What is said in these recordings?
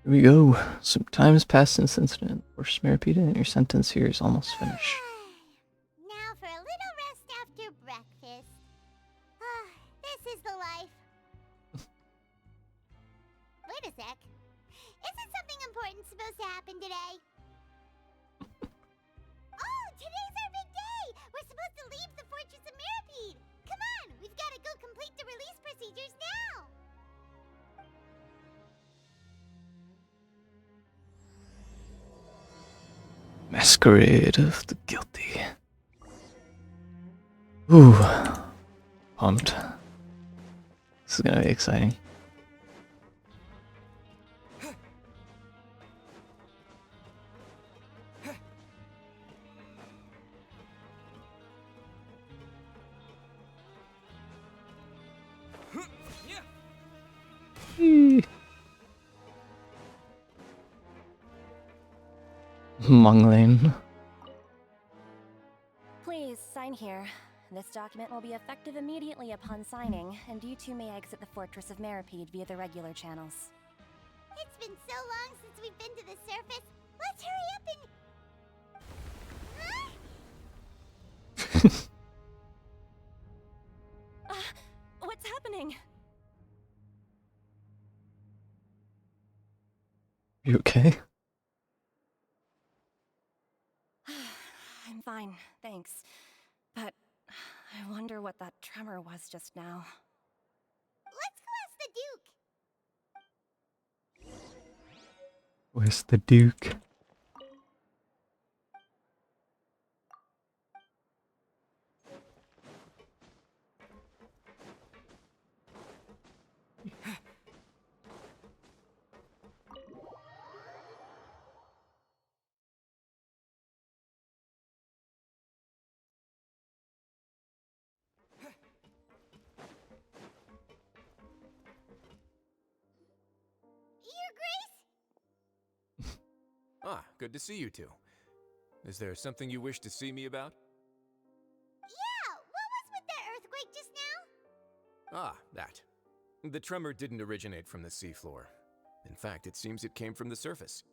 Here we go. Some time has passed since the incident. Force may repeat it, and your sentence here is almost finished. Now for a little rest after breakfast. This is the life. Wait a sec. Isn't something important supposed to happen today? Oh, today's our big day! We're supposed to leave the Fortress of Mirapede! Come on, we've got to go complete the release procedures now! Masquerade of the Guilty. Ooh. Pumped. This is gonna be exciting. Mungling. Please, sign here. This document will be effective immediately upon signing, and you two may exit the Fortress of Mirapede via the regular channels. It's been so long since we've been to the surface. Let's hurry up and... What's happening? You okay? I'm fine, thanks. But I wonder what that tremor was just now. Let's go ask the Duke. Where's the Duke? Your Grace? Ah, good to see you two. Is there something you wish to see me about? Yeah, what was with that earthquake just now? Ah, that. The tremor didn't originate from the seafloor. In fact, it seems it came from the surface.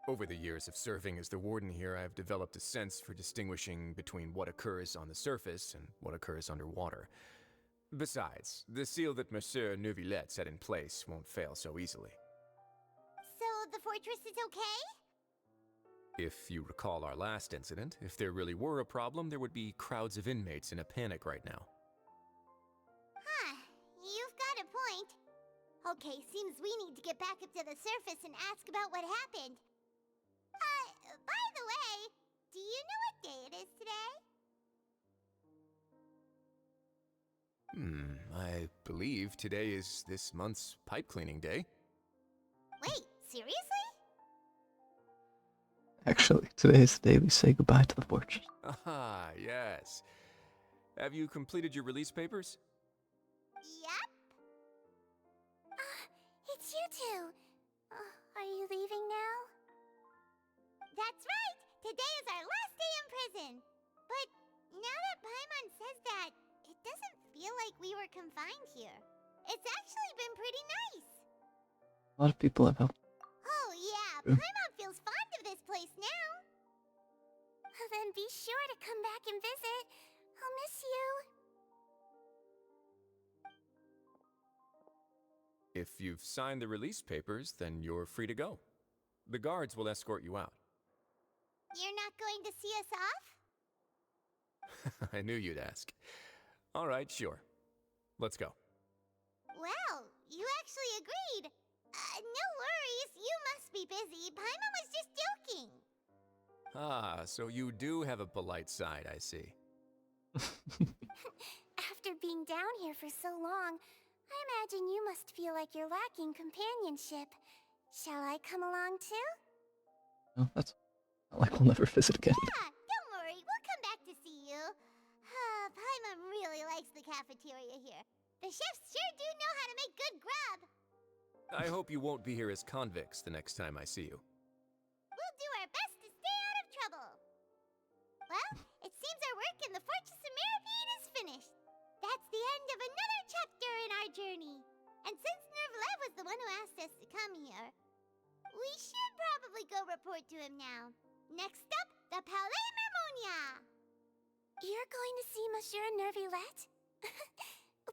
Over the years of serving as the warden here, I've developed a sense for distinguishing between what occurs on the surface and what occurs underwater. Besides, the seal that Monsieur Neuvillette set in place won't fail so easily. So the fortress is okay? If you recall our last incident, if there really were a problem, there would be crowds of inmates in a panic right now. Huh, you've got a point. Okay, seems we need to get back up to the surface and ask about what happened. By the way, do you know what day it is today? I believe today is this month's pipe cleaning day. Wait, seriously? Actually, today is the day we say goodbye to the Fortress. Ah, yes. Have you completed your release papers? Yep. It's you two. Are you leaving now? That's right! Today is our last day in prison! But now that Paimon says that, it doesn't feel like we were confined here. It's actually been pretty nice! A lot of people have helped. Oh yeah, Paimon feels fond of this place now! Then be sure to come back and visit. I'll miss you. If you've signed the release papers, then you're free to go. The guards will escort you out. You're not going to see us off? I knew you'd ask. All right, sure. Let's go. Well, you actually agreed. No worries, you must be busy. Paimon was just joking. Ah, so you do have a polite side, I see. After being down here for so long, I imagine you must feel like you're lacking companionship. Shall I come along too? No, that's not like we'll never visit again. Yeah, don't worry, we'll come back to see you. Paimon really likes the cafeteria here. The chefs sure do know how to make good grub. I hope you won't be here as convicts the next time I see you. We'll do our best to stay out of trouble. Well, it seems our work in the Fortress of Mirapede is finished. That's the end of another chapter in our journey. And since Neuvillette was the one who asked us to come here, We should probably go report to him now. Next up, the Palais Mermonia! You're going to see Monsieur Nervillette?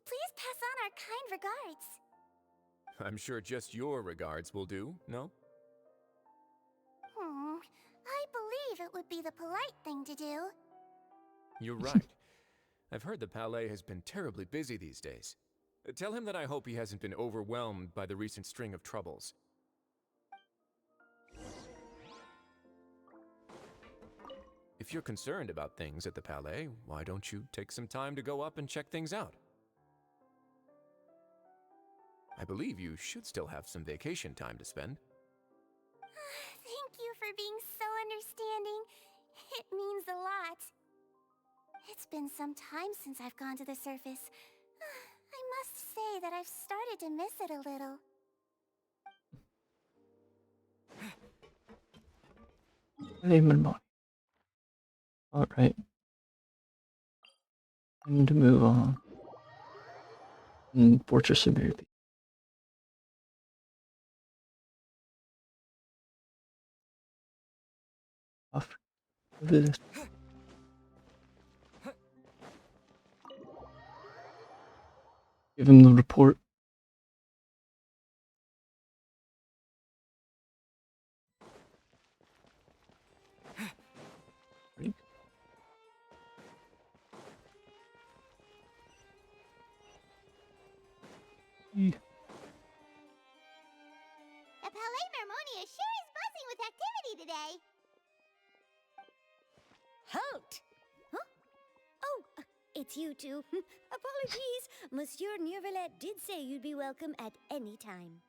Please pass on our kind regards. I'm sure just your regards will do, no? I believe it would be the polite thing to do. You're right. I've heard the Palais has been terribly busy these days. Tell him that I hope he hasn't been overwhelmed by the recent string of troubles. If you're concerned about things at the Palais, why don't you take some time to go up and check things out? I believe you should still have some vacation time to spend. Thank you for being so understanding. It means a lot. It's been some time since I've gone to the surface. I must say that I've started to miss it a little. Lemon money. Alright. I need to move on. Fortress of Mirror. Off this. Give him the report. The Palais Mermonia sure is buzzing with activity today. Halt! Huh? Oh, it's you two. Apologies. Monsieur Nervillette did say you'd be welcome at any time.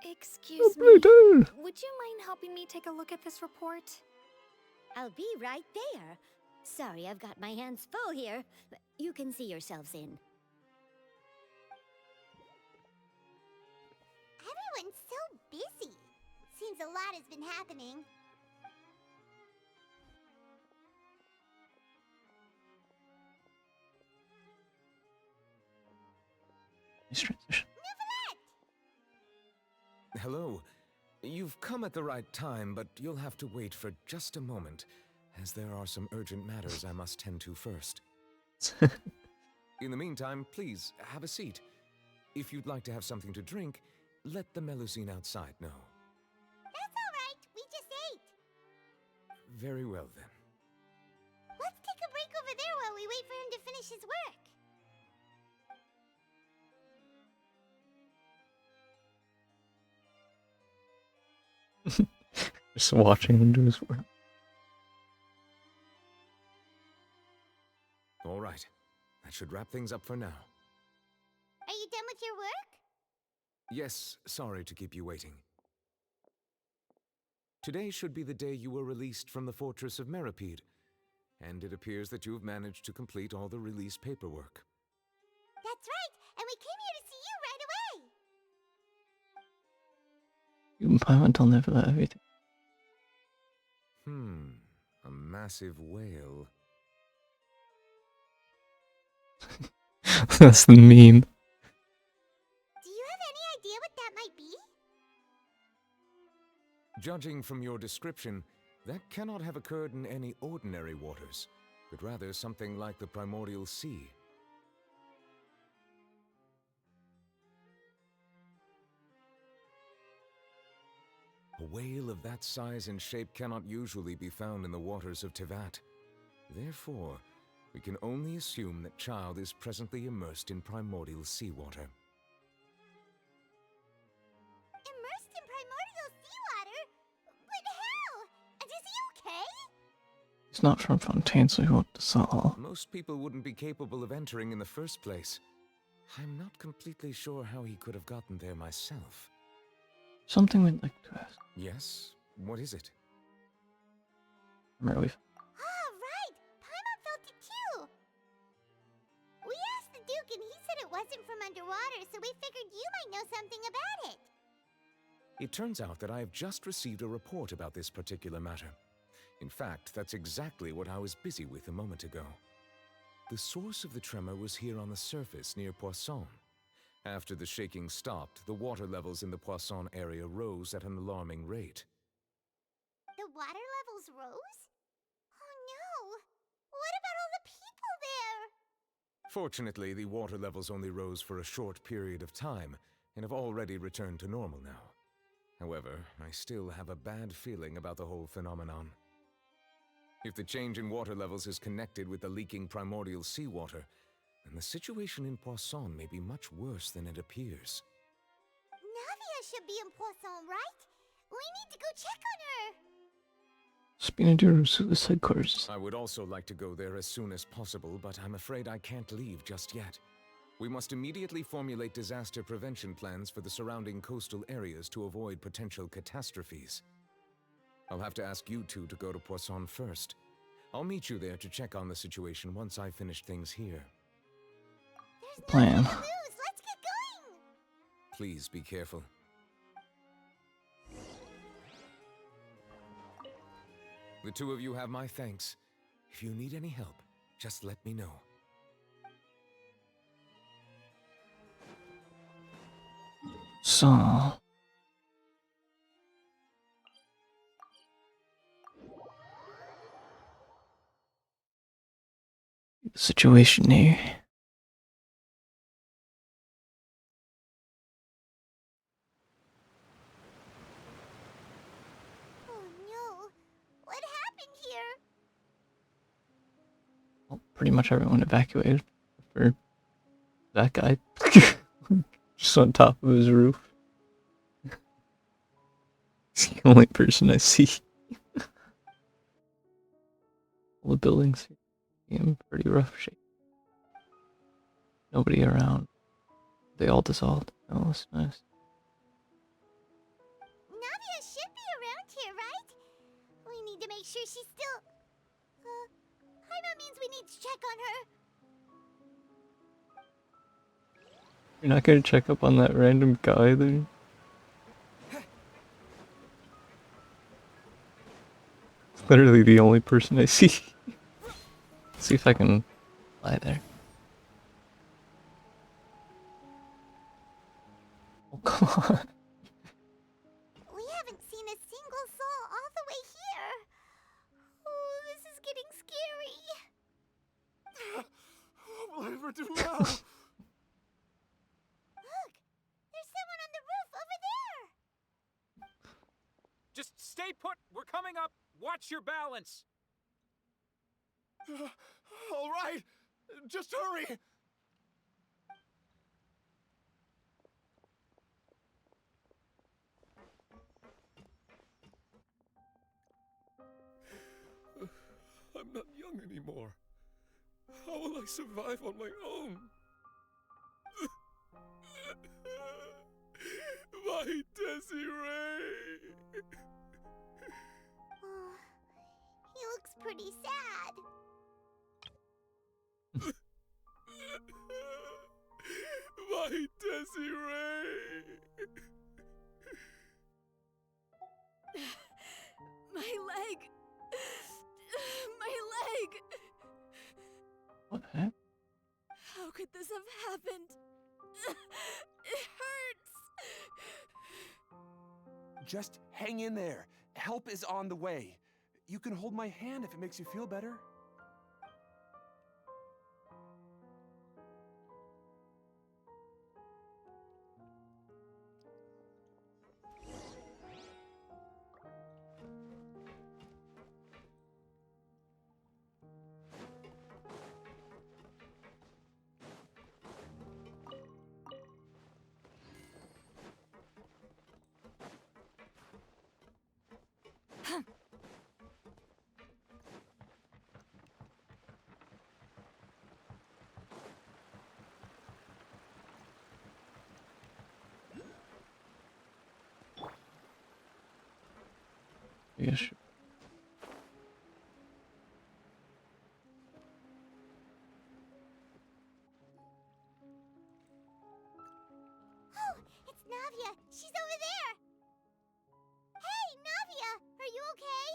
Excuse me. Would you mind helping me take a look at this report? I'll be right there. Sorry, I've got my hands full here. You can see yourselves in. Everyone's so busy. Seems a lot has been happening. Nice transition. Hello. You've come at the right time, but you'll have to wait for just a moment, as there are some urgent matters I must tend to first. In the meantime, please, have a seat. If you'd like to have something to drink, let the Melusine outside know. That's all right. We just ate. Very well, then. Let's take a break over there while we wait for him to finish his work. Just watching him do his work. All right. That should wrap things up for now. Are you done with your work? Yes, sorry to keep you waiting. Today should be the day you were released from the Fortress of Meripede, and it appears that you've managed to complete all the release paperwork. That's right, and we came here to see you right away. You can climb until never let everything. A massive whale. That's the meme. Do you have any idea what that might be? Judging from your description, that cannot have occurred in any ordinary waters, but rather something like the primordial sea. A whale of that size and shape cannot usually be found in the waters of Tevat. Therefore, we can only assume that Child is presently immersed in primordial seawater. Immersed in primordial seawater? But how? And is he okay? He's not from Fontaine, so he won't dissolve. Most people wouldn't be capable of entering in the first place. I'm not completely sure how he could have gotten there myself. Something we'd like to ask. Yes? What is it? Remember, we've Ah, right! Paimon felt it too! We asked the Duke and he said it wasn't from underwater, so we figured you might know something about it. It turns out that I have just received a report about this particular matter. In fact, that's exactly what I was busy with a moment ago. The source of the tremor was here on the surface near Poisson. After the shaking stopped, the water levels in the Poisson area rose at an alarming rate. The water levels rose? Oh no! What about all the people there? Fortunately, the water levels only rose for a short period of time and have already returned to normal now. However, I still have a bad feeling about the whole phenomenon. If the change in water levels is connected with the leaking primordial seawater, then the situation in Poisson may be much worse than it appears. Navia should be in Poisson, right? We need to go check on her! Spinadur Suicide Headquarters. I would also like to go there as soon as possible, but I'm afraid I can't leave just yet. We must immediately formulate disaster prevention plans for the surrounding coastal areas to avoid potential catastrophes. I'll have to ask you two to go to Poisson first. I'll meet you there to check on the situation once I finish things here. There's Plan. nothing to lose! Let's get going! Please be careful. The two of you have my thanks. If you need any help, just let me know. So. The situation here. Oh no! What happened here? Well, pretty much everyone evacuated for that guy. Just on top of his roof. He's the only person I see. All the buildings are in pretty rough shape. Nobody around. They all dissolved. Oh, that's nice. Navia should be around here, right? We need to make sure she's still... Paimon means we need to check on her. You're not gonna check up on that random guy there? It's literally the only person I see. See if I can fly there. Oh, come on. We haven't seen a single soul all the way here. Oh, this is getting scary. What will I ever do now? Look! There's someone on the roof over there! Just stay put. We're coming up. Watch your balance. All right, just hurry. I'm not young anymore. How will I survive on my own? My Desiree! Oh, he looks pretty sad. My Desiree! My leg! My leg! What happened? How could this have happened? It hurts! Just hang in there. Help is on the way. You can hold my hand if it makes you feel better. Yes. Oh, it's Navia. She's over there. Hey, Navia, are you okay?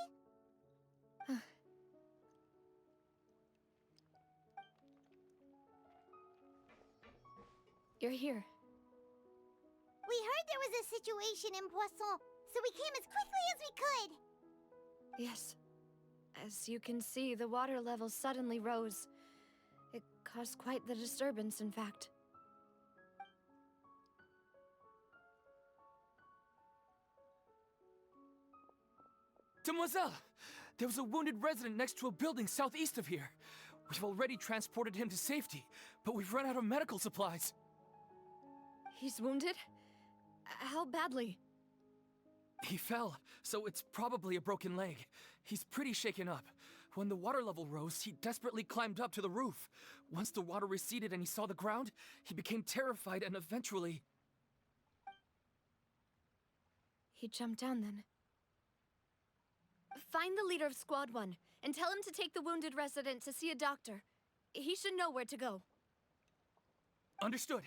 You're here. heard there was a situation in Poisson, so we came as quickly as we could. Yes. As you can see, the water level suddenly rose. It caused quite the disturbance, in fact. Demoiselle! There was a wounded resident next to a building southeast of here. We've already transported him to safety, but we've run out of medical supplies. He's wounded? How badly? He fell, so it's probably a broken leg. He's pretty shaken up. When the water level rose, he desperately climbed up to the roof. Once the water receded and he saw the ground, he became terrified and eventually... He jumped down then. Find the leader of Squad 1 and tell him to take the wounded resident to see a doctor. He should know where to go. Understood.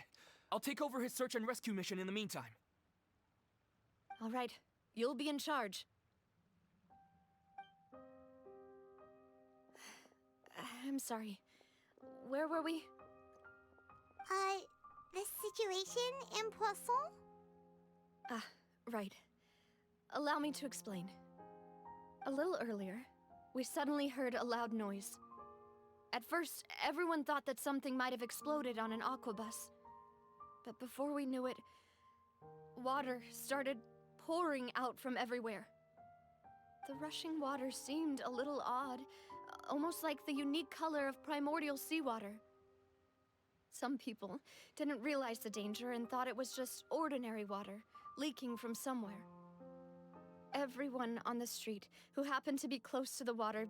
I'll take over his search and rescue mission in the meantime. All right, you'll be in charge. I'm sorry. Where were we? The situation in Poisson? Ah, right. Allow me to explain. A little earlier, we suddenly heard a loud noise. At first, everyone thought that something might have exploded on an aquabus. But before we knew it, water started pouring out from everywhere. The rushing water seemed a little odd, almost like the unique color of primordial seawater. Some people didn't realize the danger and thought it was just ordinary water, leaking from somewhere. Everyone on the street who happened to be close to the water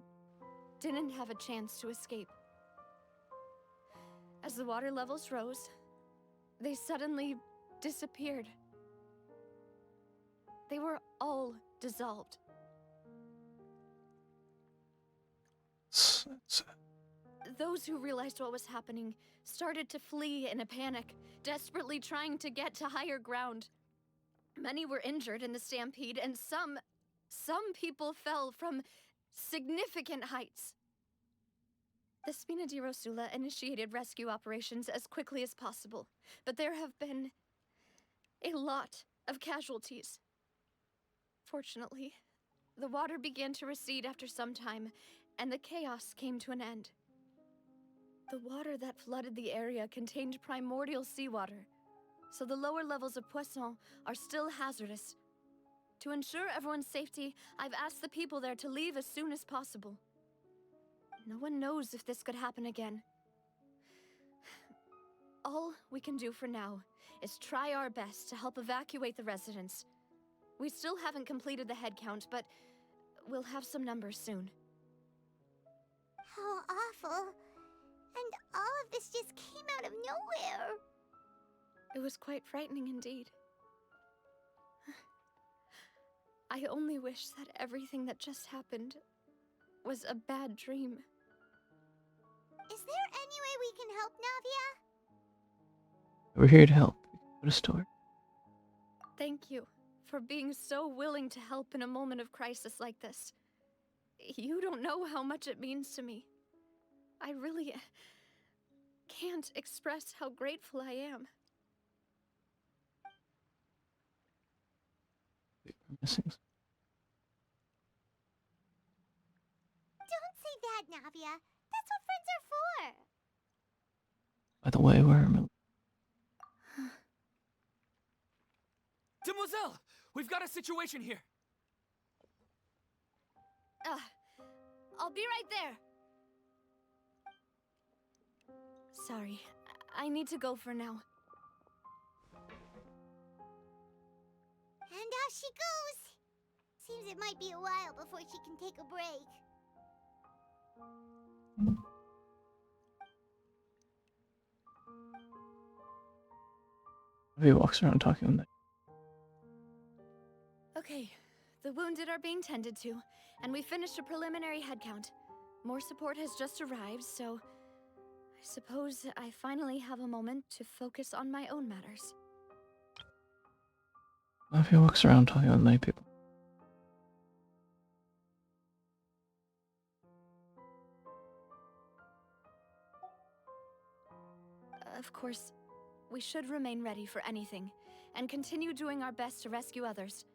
didn't have a chance to escape. As the water levels rose, they suddenly disappeared. They were all dissolved. Those who realized what was happening started to flee in a panic, desperately trying to get to higher ground. Many were injured in the stampede, and some people fell from significant heights. The Spina di Rosula initiated rescue operations as quickly as possible, but there have been a lot of casualties. Fortunately, the water began to recede after some time, and the chaos came to an end. The water that flooded the area contained primordial seawater, so the lower levels of Poisson are still hazardous. To ensure everyone's safety, I've asked the people there to leave as soon as possible. No one knows if this could happen again. All we can do for now is try our best to help evacuate the residents. We still haven't completed the head count, but we'll have some numbers soon. How awful. And all of this just came out of nowhere. It was quite frightening indeed. I only wish that everything that just happened was a bad dream. Is there any way we can help, Navia? We're here to help. Go to store. Thank you for being so willing to help in a moment of crisis like this. You don't know how much it means to me. I really can't express how grateful I am. We're missing. Don't say that, Navia. That's what friends are for. By the way, where am I? Demoiselle! We've got a situation here! I'll be right there. Sorry, I need to go for now. And out she goes. Seems it might be a while before she can take a break. He walks around talking with that. Okay, the wounded are being tended to, and we finished a preliminary head count. More support has just arrived, so I suppose I finally have a moment to focus on my own matters. He walks around talking with many people. Of course, we should remain ready for anything, and continue doing our best to rescue others.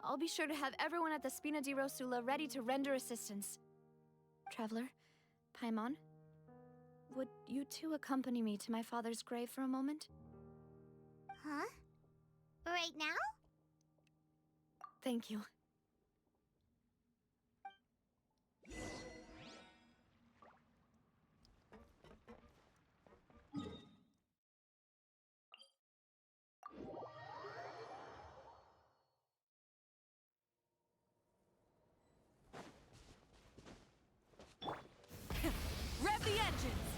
I'll be sure to have everyone at the Spina di Rosula ready to render assistance. Traveler, Paimon, would you two accompany me to my father's grave for a moment? Huh? Right now? Thank you. Rev the engines!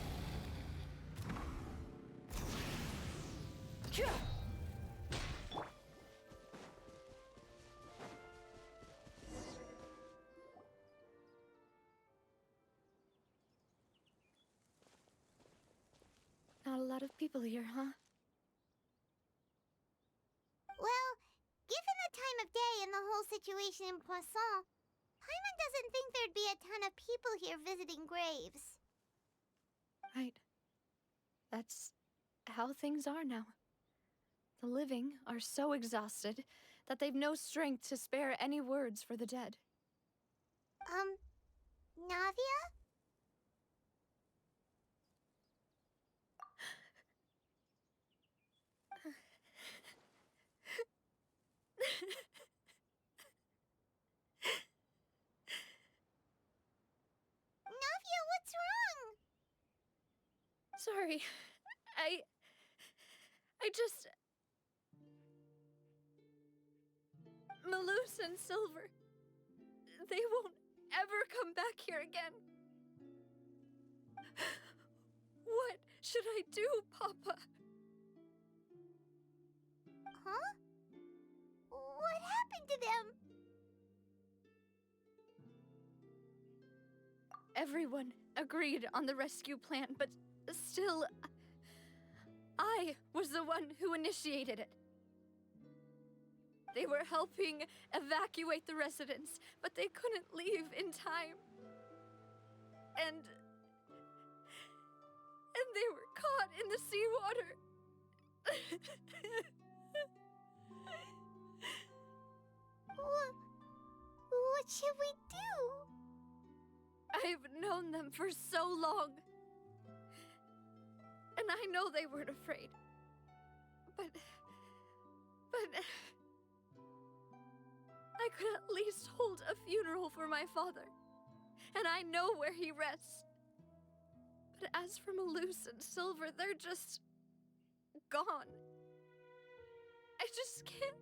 Not a lot of people here, huh? Well, given the time of day and the whole situation in Poisson, Paimon doesn't think there'd be a ton of people here visiting graves. Right. That's how things are now. The living are so exhausted that they've no strength to spare any words for the dead. Navia? Navia, what's wrong? Sorry. I just... Malus and Silver. They won't ever come back here again. What should I do, Papa? Huh? What happened to them? Everyone agreed on the rescue plan, but still, I was the one who initiated it. They were helping evacuate the residents, but they couldn't leave in time. And they were caught in the seawater. What should we do? I've known them for so long. And I know they weren't afraid. But I could at least hold a funeral for my father. And I know where he rests. But as for Malus and Silver, they're just gone. I just can't.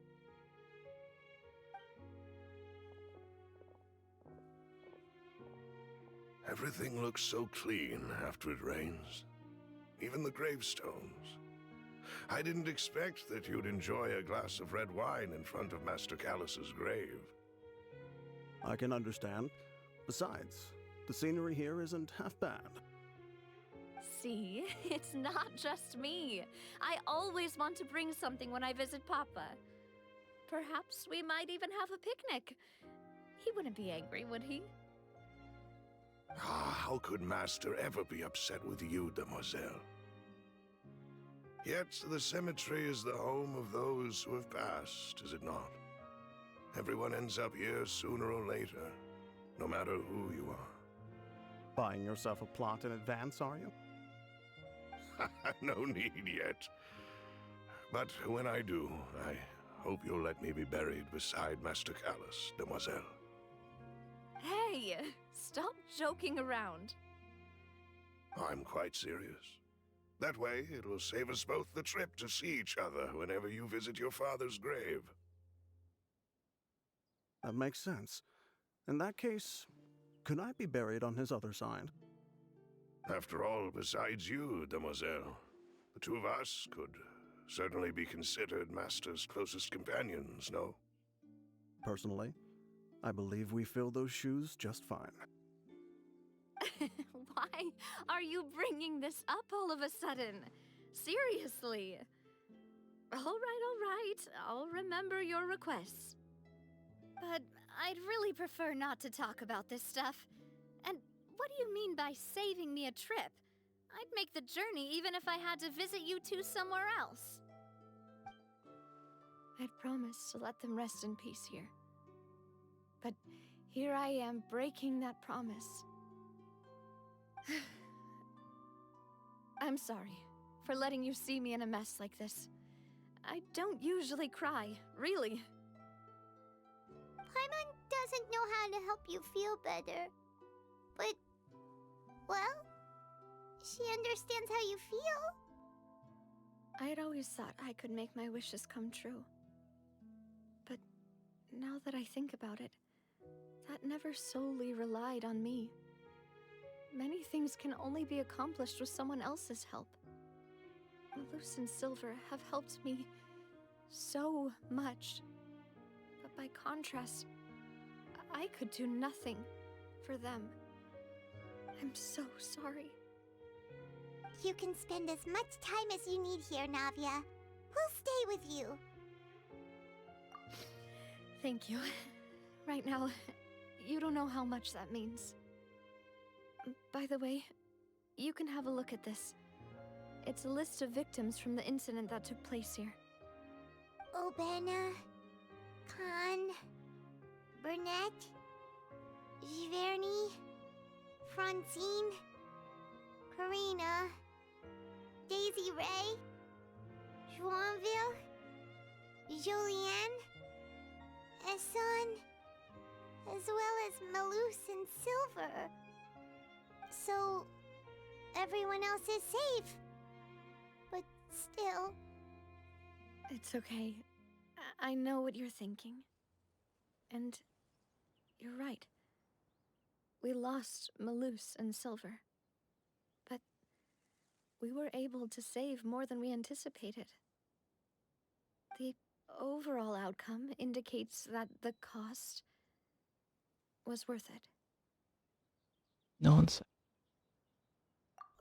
Everything looks so clean after it rains. Even the gravestones. I didn't expect that you'd enjoy a glass of red wine in front of Master Callus's grave. I can understand. Besides, the scenery here isn't half bad. See, it's not just me. I always want to bring something when I visit Papa. Perhaps we might even have a picnic. He wouldn't be angry, would he? Ah, how could Master ever be upset with you, demoiselle? Yet the cemetery is the home of those who have passed, is it not? Everyone ends up here sooner or later, no matter who you are. Buying yourself a plot in advance, are you? No need yet. But when I do, I hope you'll let me be buried beside Master Callus, demoiselle. Hey, stop joking around. I'm quite serious. That way, it will save us both the trip to see each other whenever you visit your father's grave. That makes sense. In that case, could I be buried on his other side? After all, besides you, demoiselle, the two of us could certainly be considered Master's closest companions, no? Personally, I believe we fill those shoes just fine. Why are you bringing this up all of a sudden? Seriously. All right. I'll remember your requests. But I'd really prefer not to talk about this stuff. And what do you mean by saving me a trip? I'd make the journey even if I had to visit you two somewhere else. I'd promised to let them rest in peace here. But here I am breaking that promise. I'm sorry for letting you see me in a mess like this. I don't usually cry, really. Paimon doesn't know how to help you feel better. But, well, she understands how you feel. I'd always thought I could make my wishes come true. But now that I think about it, that never solely relied on me. Many things can only be accomplished with someone else's help. Malus and Silver have helped me so much. But by contrast, I could do nothing for them. I'm so sorry. You can spend as much time as you need here, Navia. We'll stay with you. Thank you. Right now, you don't know how much that means. By the way, you can have a look at this. It's a list of victims from the incident that took place here. Obana, Khan, Burnett, Giverny, Francine, Karina, Daisy Ray, Joinville, Jolianne, Esson, as well as Malus and Silver. So, everyone else is safe. But still... It's okay. I know what you're thinking. And you're right. We lost Malus and Silver. But we were able to save more than we anticipated. The overall outcome indicates that the cost was worth it. No one said.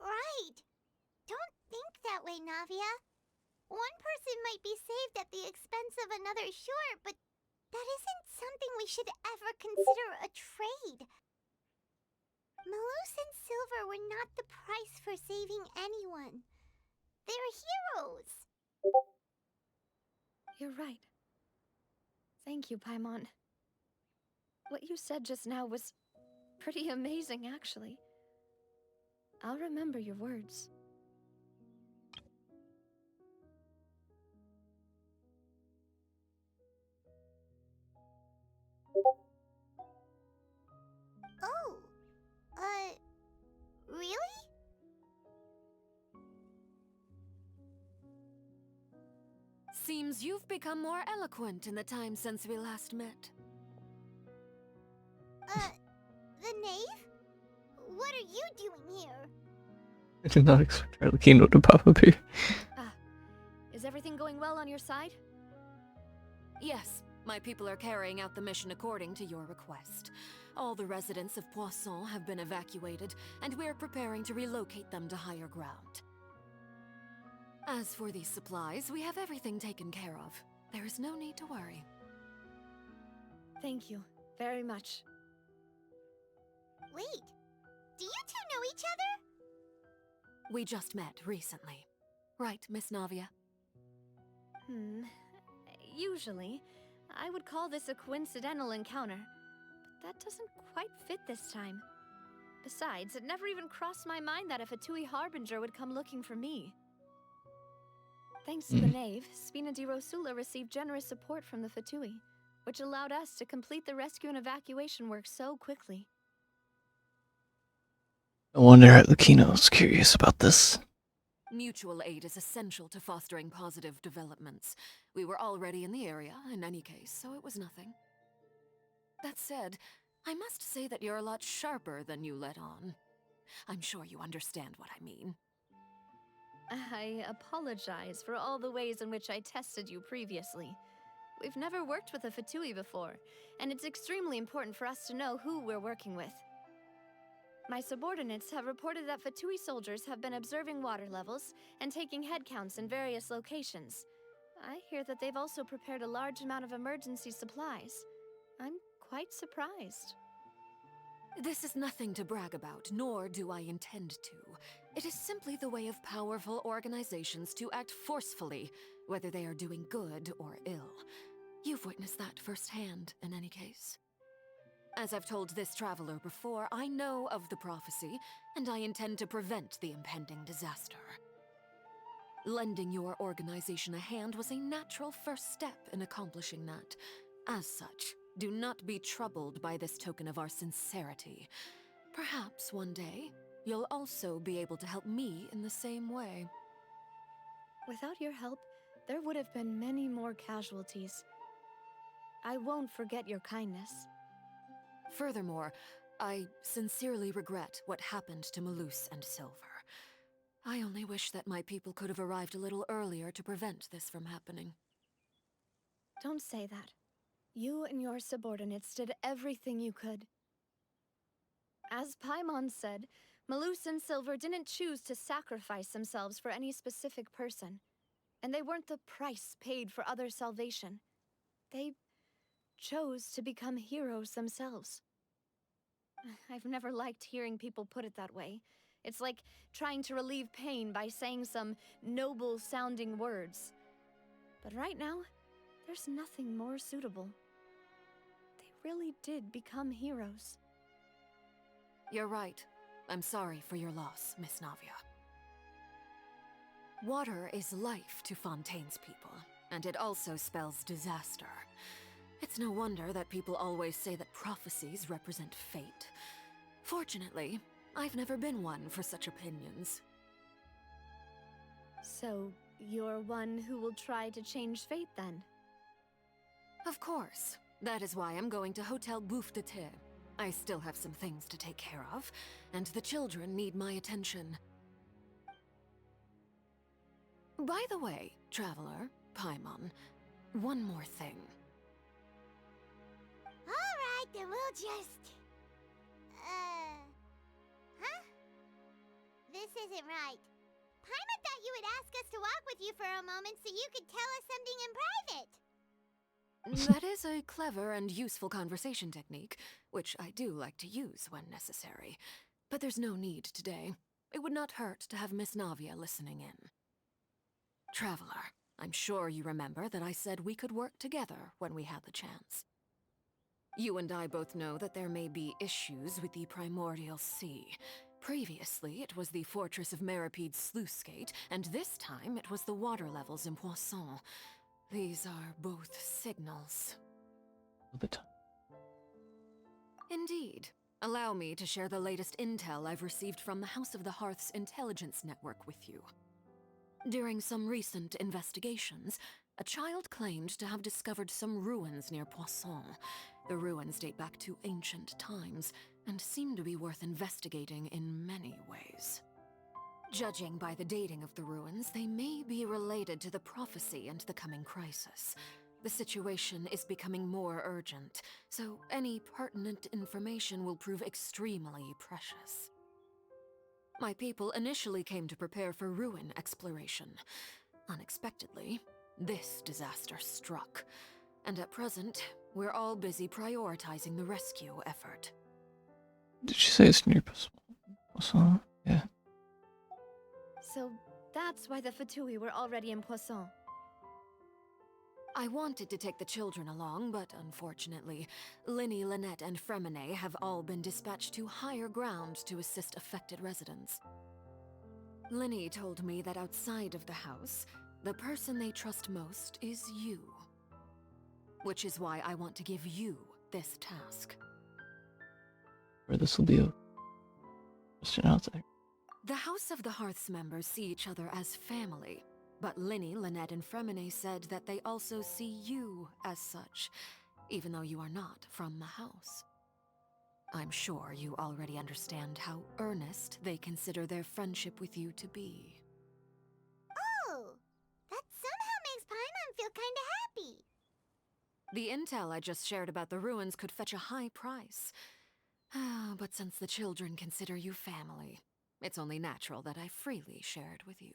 Right! Don't think that way, Navia. One person might be saved at the expense of another, sure, but that isn't something we should ever consider a trade. Malus and Silver were not the price for saving anyone. They're heroes. You're right. Thank you, Paimon. What you said just now was pretty amazing, actually. I'll remember your words. Oh, really? Seems you've become more eloquent in the time since we last met. The knave? What are you doing here? I did not expect Arlecchino to pop up here. Is everything going well on your side? Yes, my people are carrying out the mission according to your request. All the residents of Poisson have been evacuated, and we're preparing to relocate them to higher ground. As for these supplies, we have everything taken care of. There is no need to worry. Thank you very much. Wait, do you two know each other? We just met recently. Right, Miss Navia? Usually, I would call this a coincidental encounter, but that doesn't quite fit this time. Besides, it never even crossed my mind that a Fatui Harbinger would come looking for me. Thanks to the Knave, Spina di Rosula received generous support from the Fatui, which allowed us to complete the rescue and evacuation work so quickly. No wonder Arlecchino's curious about this. Mutual aid is essential to fostering positive developments. We were already in the area, in any case, so it was nothing. That said, I must say that you're a lot sharper than you let on. I'm sure you understand what I mean. I apologize for all the ways in which I tested you previously. We've never worked with a Fatui before, and it's extremely important for us to know who we're working with. My subordinates have reported that Fatui soldiers have been observing water levels and taking head counts in various locations. I hear that they've also prepared a large amount of emergency supplies. I'm quite surprised. This is nothing to brag about, nor do I intend to. It is simply the way of powerful organizations to act forcefully whether they are doing good or ill. You've witnessed that firsthand, in any case. As I've told this traveler before, I know of the prophecy, and I intend to prevent the impending disaster. Lending your organization a hand was a natural first step in accomplishing that. As such, do not be troubled by this token of our sincerity. Perhaps one day, you'll also be able to help me in the same way. Without your help, there would have been many more casualties. I won't forget your kindness. Furthermore, I sincerely regret what happened to Malus and Silver. I only wish that my people could have arrived a little earlier to prevent this from happening. Don't say that. You and your subordinates did everything you could. As Paimon said, Malus and Silver didn't choose to sacrifice themselves for any specific person, and they weren't the price paid for other salvation. They chose to become heroes themselves. I've never liked hearing people put it that way. It's like trying to relieve pain by saying some noble-sounding words. But right now, there's nothing more suitable. They really did become heroes. You're right. I'm sorry for your loss, Miss Navia. Water is life to Fontaine's people, and it also spells disaster. It's no wonder that people always say that prophecies represent fate. Fortunately, I've never been one for such opinions. So, you're one who will try to change fate then? Of course. That is why I'm going to Hotel Bouffe de Thé. I still have some things to take care of, and the children need my attention. By the way, Traveler, Paimon, one more thing. Alright, then we'll just... Huh? This isn't right. Paimon thought you would ask us to walk with you for a moment so you could tell us something in private. That is a clever and useful conversation technique, which I do like to use when necessary. But there's no need today. It would not hurt to have Miss Navia listening in. Traveler, I'm sure you remember that I said we could work together when we had the chance. You and I both know that there may be issues with the Primordial Sea. Previously, it was the Fortress of Meripede's sluice gate, and this time it was the water levels in Poisson. These are both signals. All the time. Indeed. Allow me to share the latest intel I've received from the House of the Hearth's intelligence network with you. During some recent investigations, a child claimed to have discovered some ruins near Poisson. The ruins date back to ancient times, and seem to be worth investigating in many ways. Judging by the dating of the ruins, they may be related to the prophecy and the coming crisis. The situation is becoming more urgent, so any pertinent information will prove extremely precious. My people initially came to prepare for ruin exploration. Unexpectedly, this disaster struck, and at present, we're all busy prioritizing the rescue effort. Did she say it's near Poisson? Yeah. So that's why the Fatui were already in Poisson. I wanted to take the children along, but unfortunately, Linny, Lynette, and Fremine have all been dispatched to higher ground to assist affected residents. Linny told me that outside of the house, the person they trust most is you. Which is why I want to give you this task. Or this will be a question out there. The House of the Hearth's members see each other as family, but Linny, Lynette, and Fremine said that they also see you as such, even though you are not from the house. I'm sure you already understand how earnest they consider their friendship with you to be. Oh, that somehow makes Paimon feel kinda happy. The intel I just shared about the ruins could fetch a high price. But since the children consider you family, it's only natural that I freely share it with you.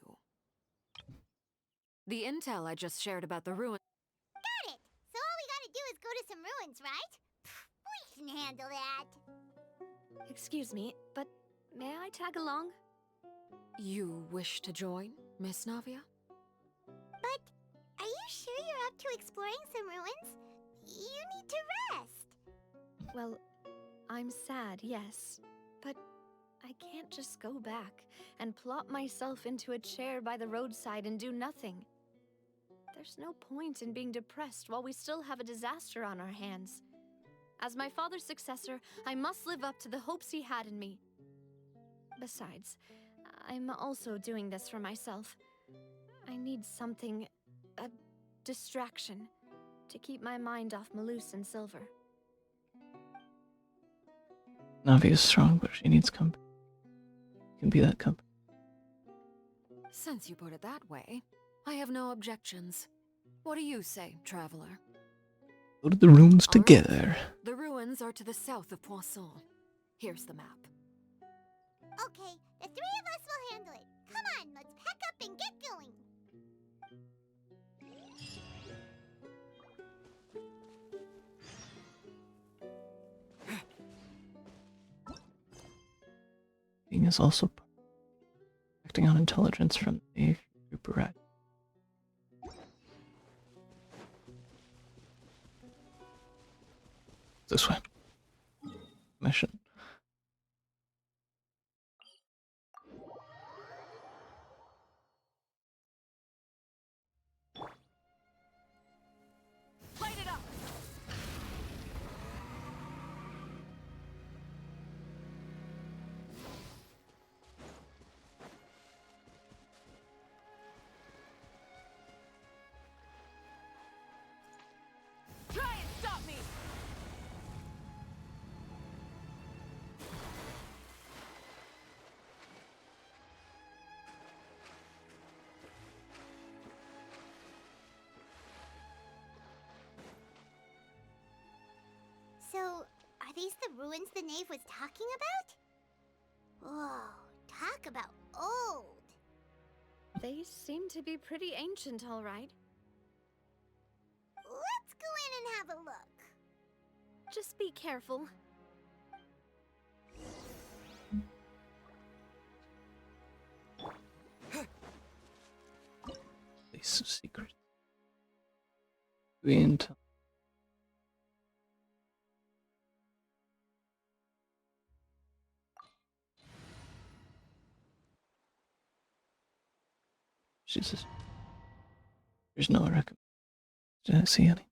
The intel I just shared about the ruins... Got it! So all we gotta do is go to some ruins, right? We can handle that. Excuse me, but may I tag along? You wish to join, Miss Navia? But sure you're up to exploring some ruins? You need to rest. Well, I'm sad, yes. But I can't just go back and plop myself into a chair by the roadside and do nothing. There's no point in being depressed while we still have a disaster on our hands. As my father's successor, I must live up to the hopes he had in me. Besides, I'm also doing this for myself. I need something, a distraction, to keep my mind off Malus and Silver. Navi is strong, but she needs company. You can be that company. Since you put it that way, I have no objections. What do you say, traveler? Go to the ruins All right. together. The ruins are to the south of Poisson. Here's the map. Okay, the three of us will handle it. Come on, let's pack up and get going. Being is also acting on intelligence from the group rat. This way. Mission. Light it up! Try and stop me! So, are these the ruins the knave was talking about? Whoa, talk about old. They seem to be pretty ancient, all right. Let's go in and have a look. Just be careful. Place of secrets. We intel. Jesus. There's no recommend. Did I see any?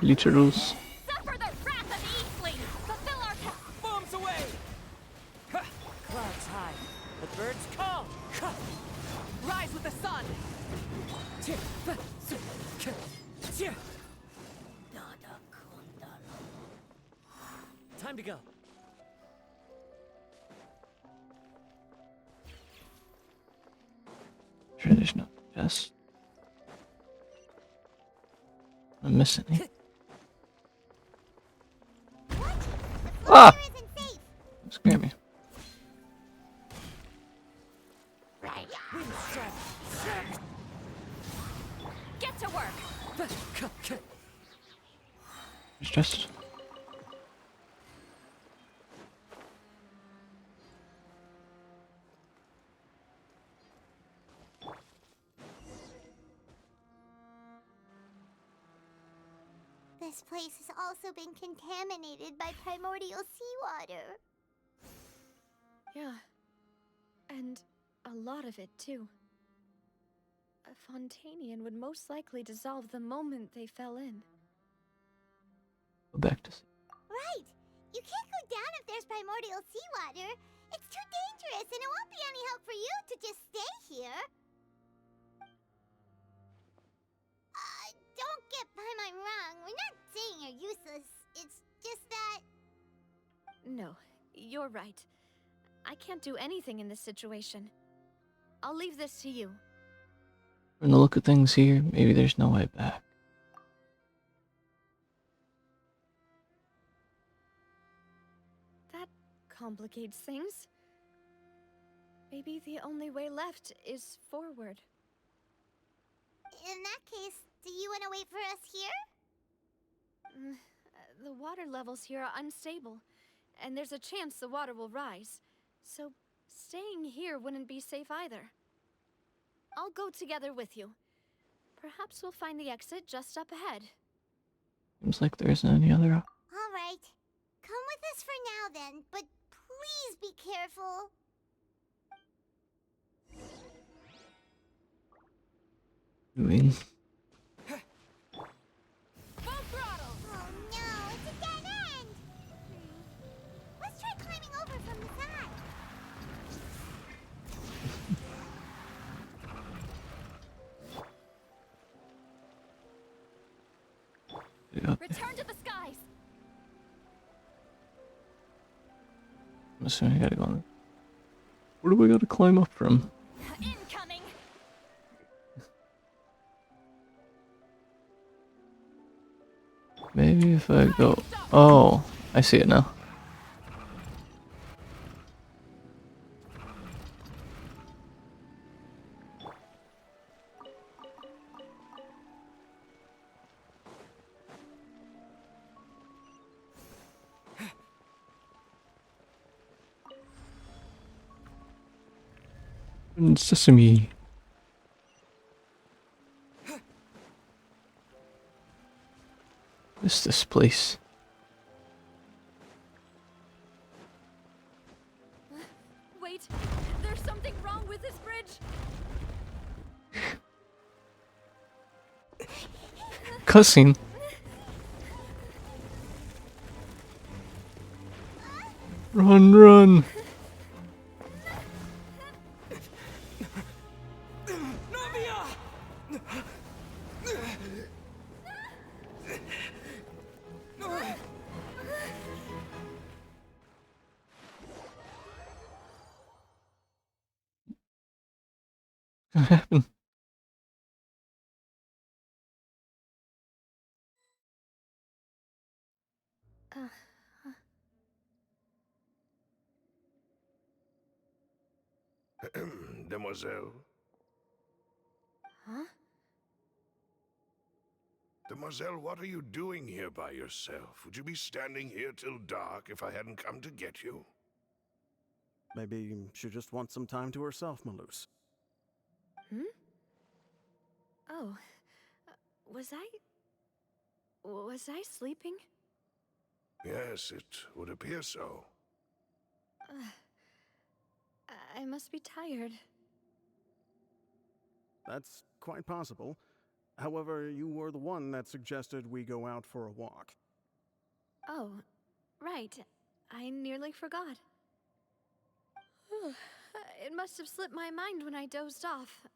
Literals. Suffer the wrath of Eastling! Fulfill our task! Bombs away! Clouds high. The birds call. Rise with the sun! Time to go. Sure, there's no chest. I'm missing it. Ah! Scare me. Get to work! There's chest. This place has also been contaminated by primordial seawater. Yeah. And a lot of it, too. A Fontainian would most likely dissolve the moment they fell in. Go back to sea. Right! You can't go down if there's primordial seawater. It's too dangerous, and it won't be any help for you to just stay here. Don't get Paimon wrong. We're not saying you're useless. It's just that... No, you're right. I can't do anything in this situation. I'll leave this to you. From the look of things here, maybe there's no way back. complicates things. Maybe the only way left is forward. In that case, do you want to wait for us here? The water levels here are unstable, and there's a chance the water will rise. So staying here wouldn't be safe either. I'll go together with you. Perhaps we'll find the exit just up ahead. Seems like there isn't any other All right. Come with us for now then, but please be careful. doing. Full throttle! Oh no, it's a dead end! Let's try climbing over from the side. Return to the skies! I'm assuming I gotta go on. Where do we gotta climb up from? Incoming! Maybe if I go. Oh, I see it now. Sesame. What is this place? Wait, there's something wrong with this bridge! Cussing. Run, run. What happened? Demoiselle? Huh? Demoiselle, what are you doing here by yourself? Would you be standing here till dark if I hadn't come to get you? Maybe she just wants some time to herself, Maloose. Hmm? Oh. Was I sleeping? Yes, it would appear so. I must be tired. That's quite possible. However, you were the one that suggested we go out for a walk. Oh, right. I nearly forgot. It must have slipped my mind when I dozed off.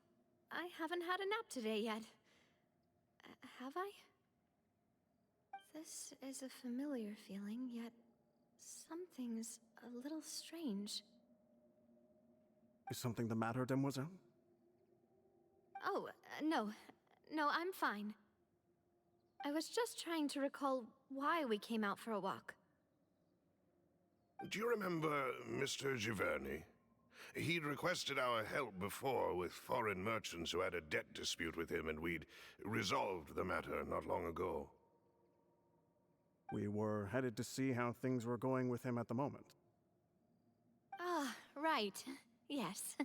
I haven't had a nap today yet. Have I? This is a familiar feeling, yet something's a little strange. Is something the matter, Demoiselle? Oh, no. No, I'm fine. I was just trying to recall why we came out for a walk. Do you remember Mr. Giverny? He'd requested our help before with foreign merchants who had a debt dispute with him, and we'd resolved the matter not long ago. We were headed to see how things were going with him at the moment. Ah, right. Yes.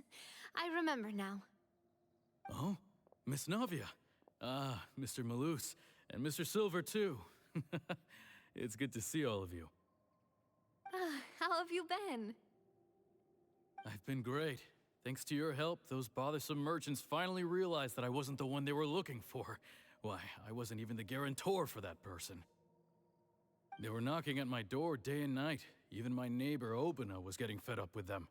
I remember now. Oh, Miss Navia. Ah, Mr. Maloose. And Mr. Silver, too. It's good to see all of you. How have you been? I've been great. Thanks to your help, those bothersome merchants finally realized that I wasn't the one they were looking for. Why, I wasn't even the guarantor for that person. They were knocking at my door day and night. Even my neighbor, Obina, was getting fed up with them.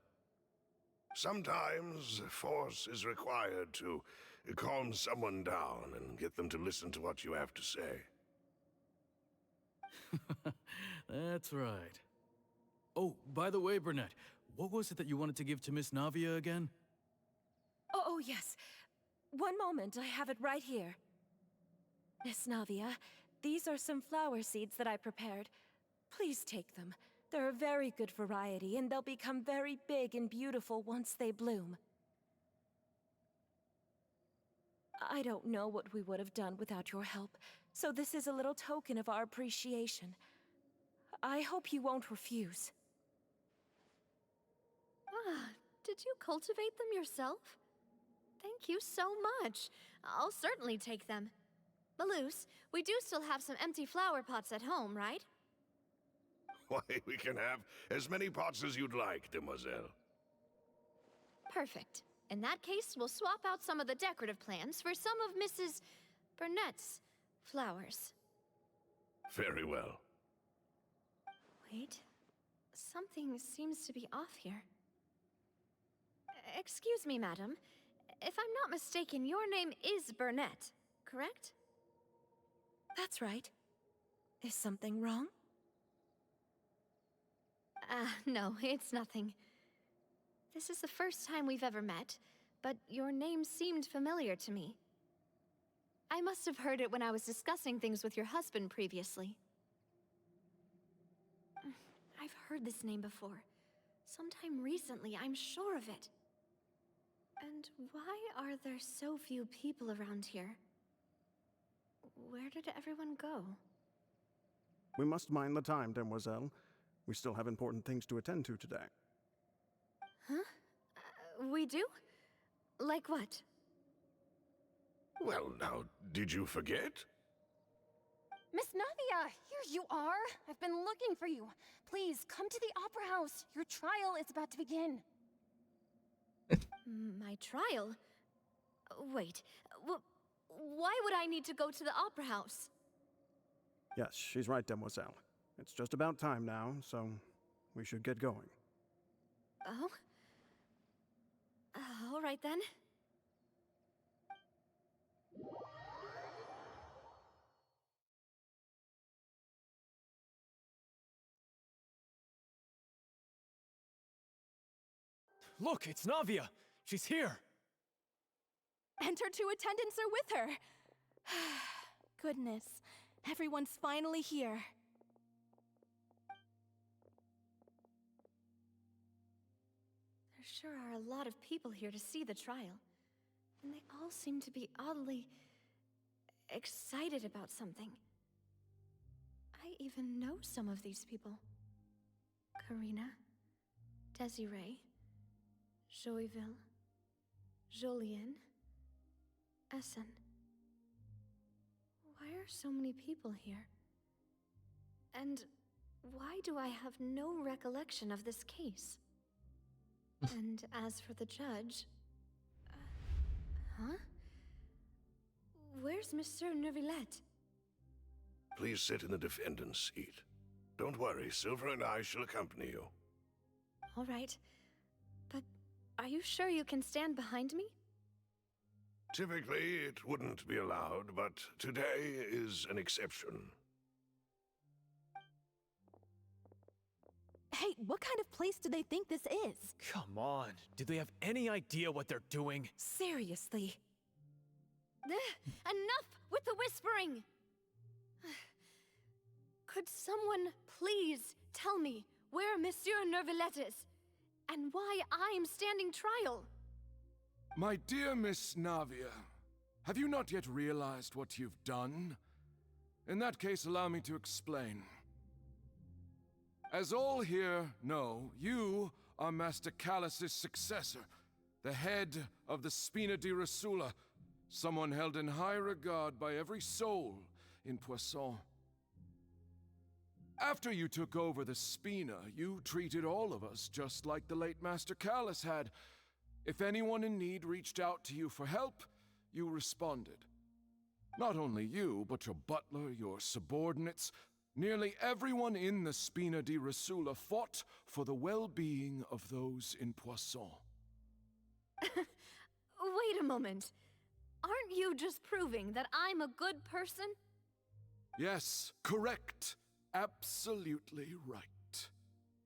Sometimes force is required to calm someone down and get them to listen to what you have to say. That's right. Oh, by the way, Burnett, what was it that you wanted to give to Miss Navia again? Oh, yes. One moment, I have it right here. Miss Navia, these are some flower seeds that I prepared. Please take them. They're a very good variety, and they'll become very big and beautiful once they bloom. I don't know what we would have done without your help, so this is a little token of our appreciation. I hope you won't refuse. Ah, did you cultivate them yourself? Thank you so much. I'll certainly take them. Balloose, we do still have some empty flower pots at home, right? Why, we can have as many pots as you'd like, demoiselle. Perfect. In that case, we'll swap out some of the decorative plants for some of Mrs. Burnett's flowers. Very well. Wait. Something seems to be off here. Excuse me, madam. If I'm not mistaken, your name is Burnett, correct? That's right. Is something wrong? No, it's nothing. This is the first time we've ever met, but your name seemed familiar to me. I must have heard it when I was discussing things with your husband previously. I've heard this name before. Sometime recently, I'm sure of it. And why are there so few people around here? Where did everyone go? We must mind the time, demoiselle. We still have important things to attend to today. Huh? We do? Like what? Well, now, did you forget? Miss Navia, here you are. I've been looking for you. Please, come to the Opera House. Your trial is about to begin. My trial? Wait, why would I need to go to the Opera House? Yes, she's right, demoiselle. It's just about time now, so we should get going. Oh? All right then. Look, it's Navia! She's here! And her two attendants are with her. Goodness, everyone's finally here. There sure are a lot of people here to see the trial. And they all seem to be oddly excited about something. I even know some of these people. Karina, Desiree, Joyville, Jolien, Essen. Why are so many people here? And why do I have no recollection of this case? And as for the judge... huh? Where's Monsieur Neuvillette? Please sit in the defendant's seat. Don't worry, Silver and I shall accompany you. All right. But are you sure you can stand behind me? Typically, it wouldn't be allowed, but today is an exception. Hey, what kind of place do they think this is? Come on, do they have any idea what they're doing? Seriously. Enough with the whispering! Could someone please tell me where Monsieur Neuvillette is? And why I'm standing trial? My dear Miss Navia, have you not yet realized what you've done? In that case, allow me to explain. As all here know, you are Master Callus's successor, the head of the Spina di Rosula, someone held in high regard by every soul in Poisson. After you took over the Spina, you treated all of us just like the late Master Callus had. If anyone in need reached out to you for help, you responded. Not only you, but your butler, your subordinates, nearly everyone in the Spina di Rosula fought for the well-being of those in Poisson. Wait a moment. Aren't you just proving that I'm a good person? Yes, correct. Absolutely right.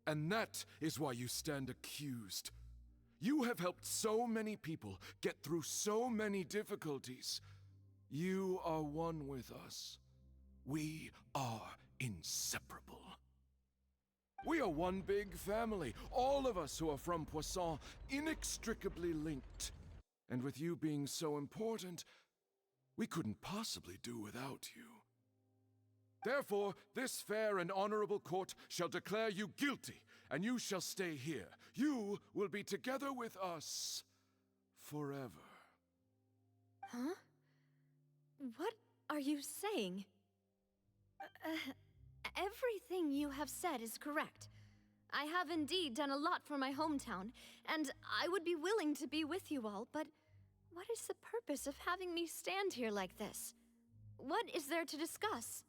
And that is why you stand accused. You have helped so many people get through so many difficulties. You are one with us. We are inseparable. We are one big family, all of us who are from Poisson, inextricably linked. And with you being so important, we couldn't possibly do without you. Therefore, this fair and honorable court shall declare you guilty, and you shall stay here. You will be together with us forever. Huh? What are you saying? Everything you have said is correct. I have indeed done a lot for my hometown, and I would be willing to be with you all, but what is the purpose of having me stand here like this? What is there to discuss?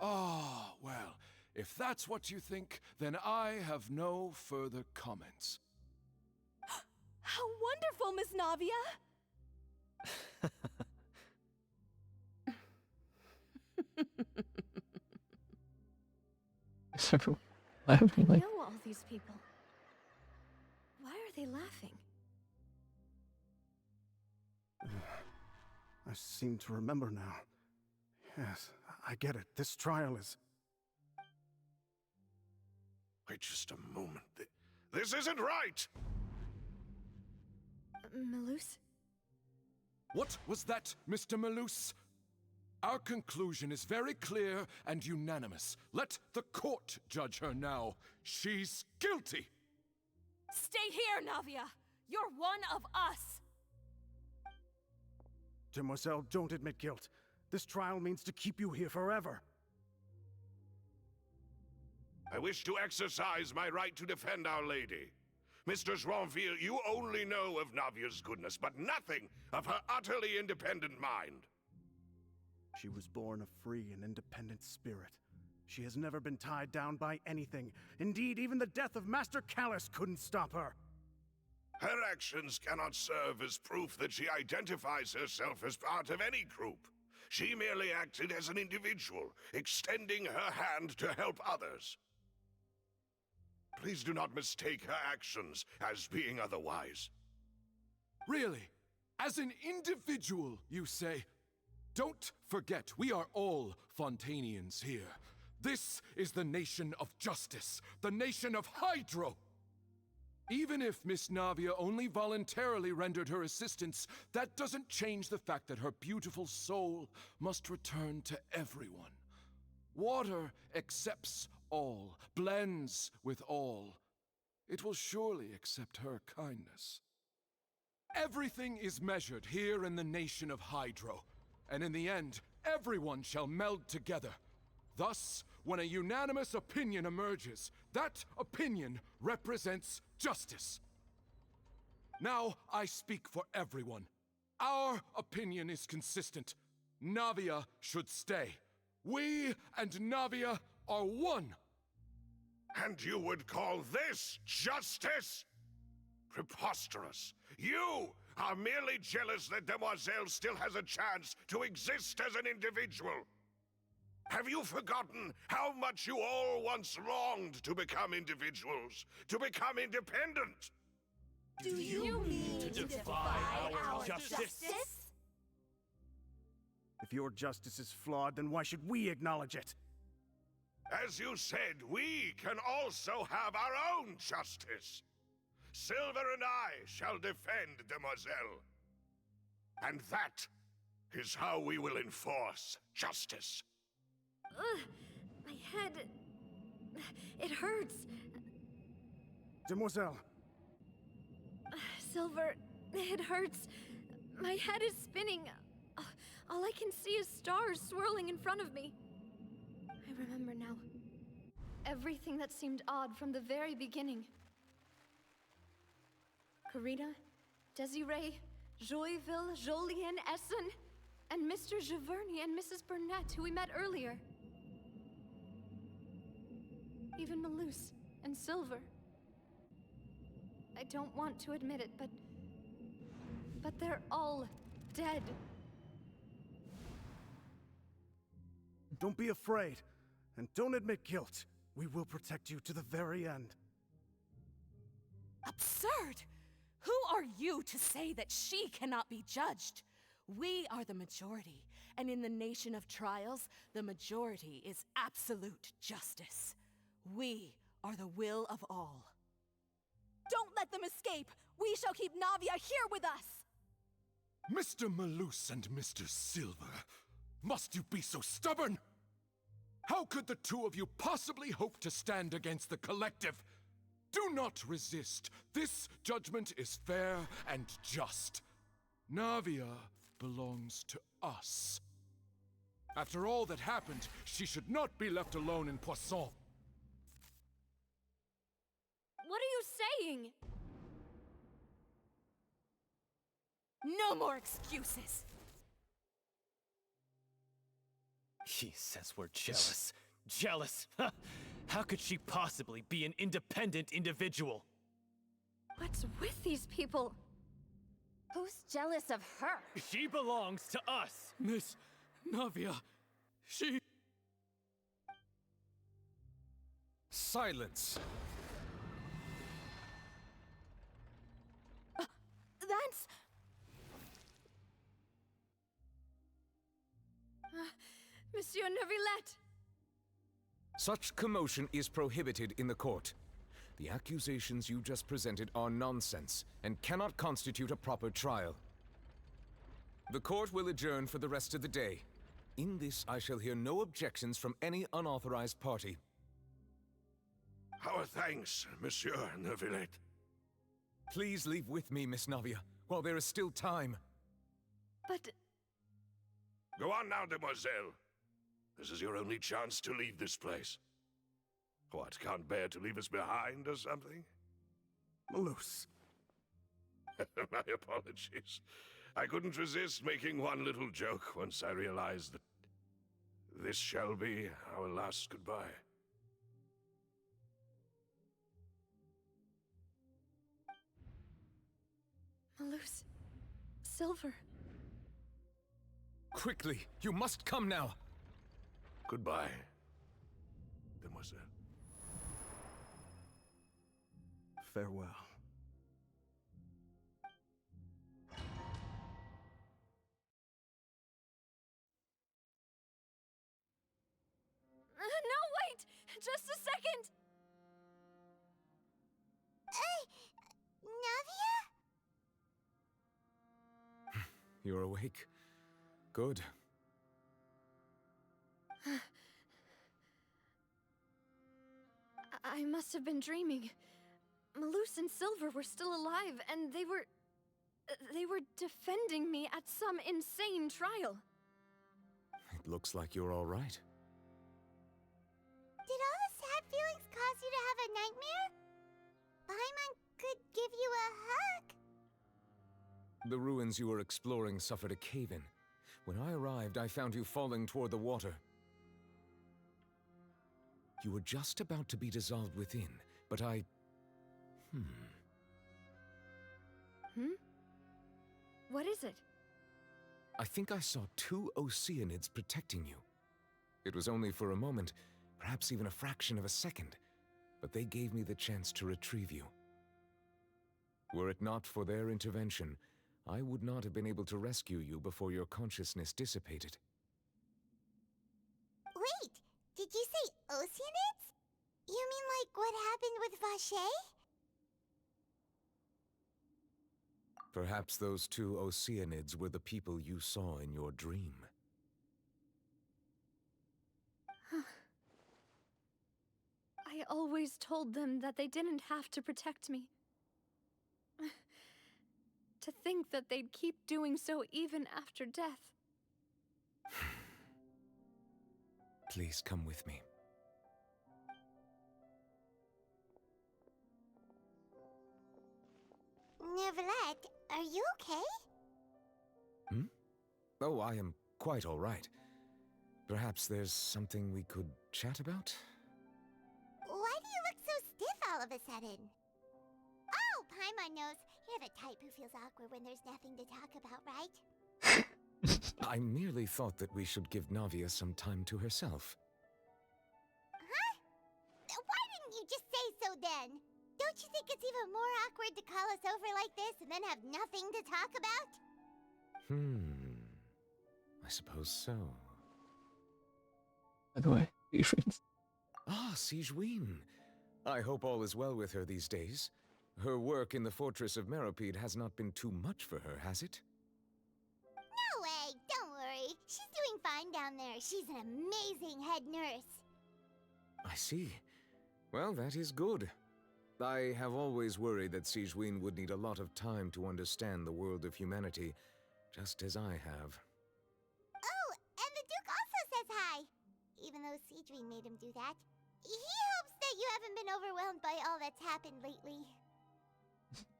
Ah, well, if that's what you think, then I have no further comments. How wonderful, Miss Navia! Is everyone laughing I like? know all these people. Why are they laughing? I seem to remember now. Yes, I get it. This trial is... Wait just a moment. This isn't right! Malus? What was that, Mr. Malus? Our conclusion is very clear and unanimous. Let the court judge her now. She's guilty! Stay here, Navia! You're one of us! Demoiselle, don't admit guilt. This trial means to keep you here forever. I wish to exercise my right to defend Our Lady. Mr. Joinville, you only know of Navia's goodness, but nothing of her utterly independent mind. She was born a free and independent spirit. She has never been tied down by anything. Indeed, even the death of Master Callus couldn't stop her. Her actions cannot serve as proof that she identifies herself as part of any group. She merely acted as an individual, extending her hand to help others. Please do not mistake her actions as being otherwise. Really? As an individual, you say? Don't forget, we are all Fontainians here. This is the nation of justice, the nation of Hydro! Even if Miss Navia only voluntarily rendered her assistance, that doesn't change the fact that her beautiful soul must return to everyone. Water accepts all, blends with all. It will surely accept her kindness. Everything is measured here in the nation of Hydro, and in the end, everyone shall meld together. Thus, when a unanimous opinion emerges, that opinion represents justice. Now I speak for everyone. Our opinion is consistent. Navia should stay. We and Navia are one. And you would call this justice? Preposterous. You are merely jealous that Demoiselle still has a chance to exist as an individual. Have you forgotten how much you all once longed to become individuals, to become independent? Do you mean to defy our justice? If your justice is flawed, then why should we acknowledge it? As you said, we can also have our own justice. Silver and I shall defend Demoiselle. And that is how we will enforce justice. My head... it hurts. Demoiselle! Silver, it hurts. My head is spinning. All I can see is stars swirling in front of me. I remember now. Everything that seemed odd from the very beginning. Karina, Desiree, Joyville, Jolien, Essen, and Mr. Giverny and Mrs. Burnett, who we met earlier. Even Malus and Silver. I don't want to admit it, but they're all dead. Don't be afraid, and don't admit guilt. We will protect you to the very end. Absurd! Who are you to say that she cannot be judged? We are the majority, and in the nation of trials, the majority is absolute justice. We are the will of all. Don't let them escape! We shall keep Navia here with us! Mr. Malus and Mr. Silver, must you be so stubborn? How could the two of you possibly hope to stand against the collective? Do not resist. This judgment is fair and just. Navia belongs to us. After all that happened, she should not be left alone in Poisson. What are you saying? No more excuses! He says we're jealous. Jealous? How could she possibly be an independent individual? What's with these people? Who's jealous of her? She belongs to us! Miss Navia, she... Silence! That's... Monsieur Neuvillette! Such commotion is prohibited in the court. The accusations you just presented are nonsense and cannot constitute a proper trial. The court will adjourn for the rest of the day. In this, I shall hear no objections from any unauthorized party. Our thanks, Monsieur Neuvillette. Please leave with me, Miss Navia, while there is still time. But... Go on now, demoiselle. This is your only chance to leave this place. What, can't bear to leave us behind or something? Malus. My apologies. I couldn't resist making one little joke once I realized that this shall be our last goodbye. Malus... Silver... Quickly, you must come now! Goodbye, demoiselle. Farewell. No, wait! Just a second! Navia? You're awake. Good. I must have been dreaming. Malus and Silver were still alive, and they were defending me at some insane trial. It looks like you're all right. Did all the sad feelings cause you to have a nightmare? Paimon could give you a hug. The ruins you were exploring suffered a cave-in. When I arrived, I found you falling toward the water. You were just about to be dissolved within, but I... What is it? I think I saw 2 Oceanids protecting you. It was only for a moment, perhaps even a fraction of a second, but they gave me the chance to retrieve you. Were it not for their intervention, I would not have been able to rescue you before your consciousness dissipated. Wait, did you say Oceanids? You mean like what happened with Vache? Perhaps those 2 Oceanids were the people you saw in your dream. I always told them that they didn't have to protect me. To think that they'd keep doing so even after death. Please come with me. Neuvillette, are you okay? Oh, I am quite all right. Perhaps there's something we could chat about? Why do you look so stiff all of a sudden? Oh, Paimon knows. You're the type who feels awkward when there's nothing to talk about, right? I merely thought that we should give Navia some time to herself. Huh? Why didn't you just say so then? Don't you think it's even more awkward to call us over like this and then have nothing to talk about? I suppose so. By the way, are you friends? Ah, Sigewin. I hope all is well with her these days. Her work in the Fortress of Meropide has not been too much for her, has it? No way! Don't worry. She's doing fine down there. She's an amazing head nurse. I see. Well, that is good. I have always worried that Sigewinne would need a lot of time to understand the world of humanity, just as I have. Oh, and the Duke also says hi. Even though Sigewinne made him do that. He hopes that you haven't been overwhelmed by all that's happened lately.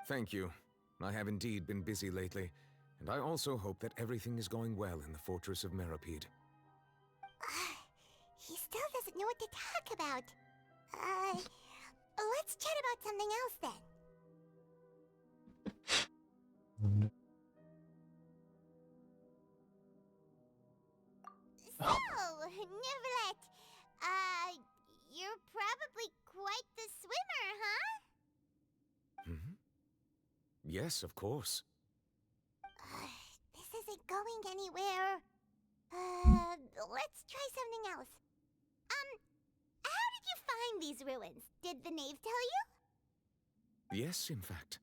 Thank you. I have indeed been busy lately, and I also hope that everything is going well in the Fortress of Meropide. He still doesn't know what to talk about. Let's chat about something else then. So, Neverlet, you're probably quite the swimmer, huh? Mm-hmm. Yes, of course. This isn't going anywhere. Let's try something else. How did you find these ruins? Did the knave tell you? Yes, in fact.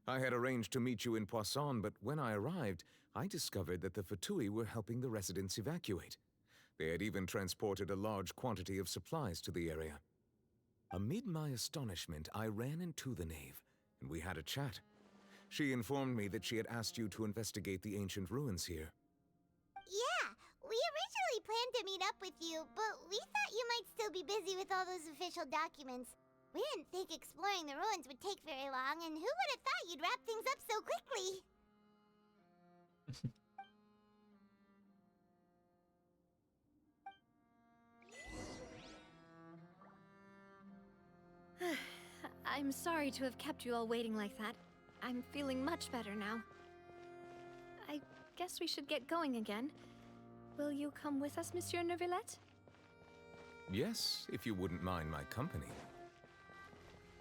I had arranged to meet you in Poisson, but when I arrived, I discovered that the Fatui were helping the residents evacuate. They had even transported a large quantity of supplies to the area. Amid my astonishment, I ran into the knave, and we had a chat. She informed me that she had asked you to investigate the ancient ruins here. Yeah, we originally planned to meet up with you, but we thought you might still be busy with all those official documents. We didn't think exploring the ruins would take very long, and who would have thought you'd wrap things up so quickly? I'm sorry to have kept you all waiting like that. I'm feeling much better now. I guess we should get going again. Will you come with us, Monsieur Neuvillette? Yes, if you wouldn't mind my company.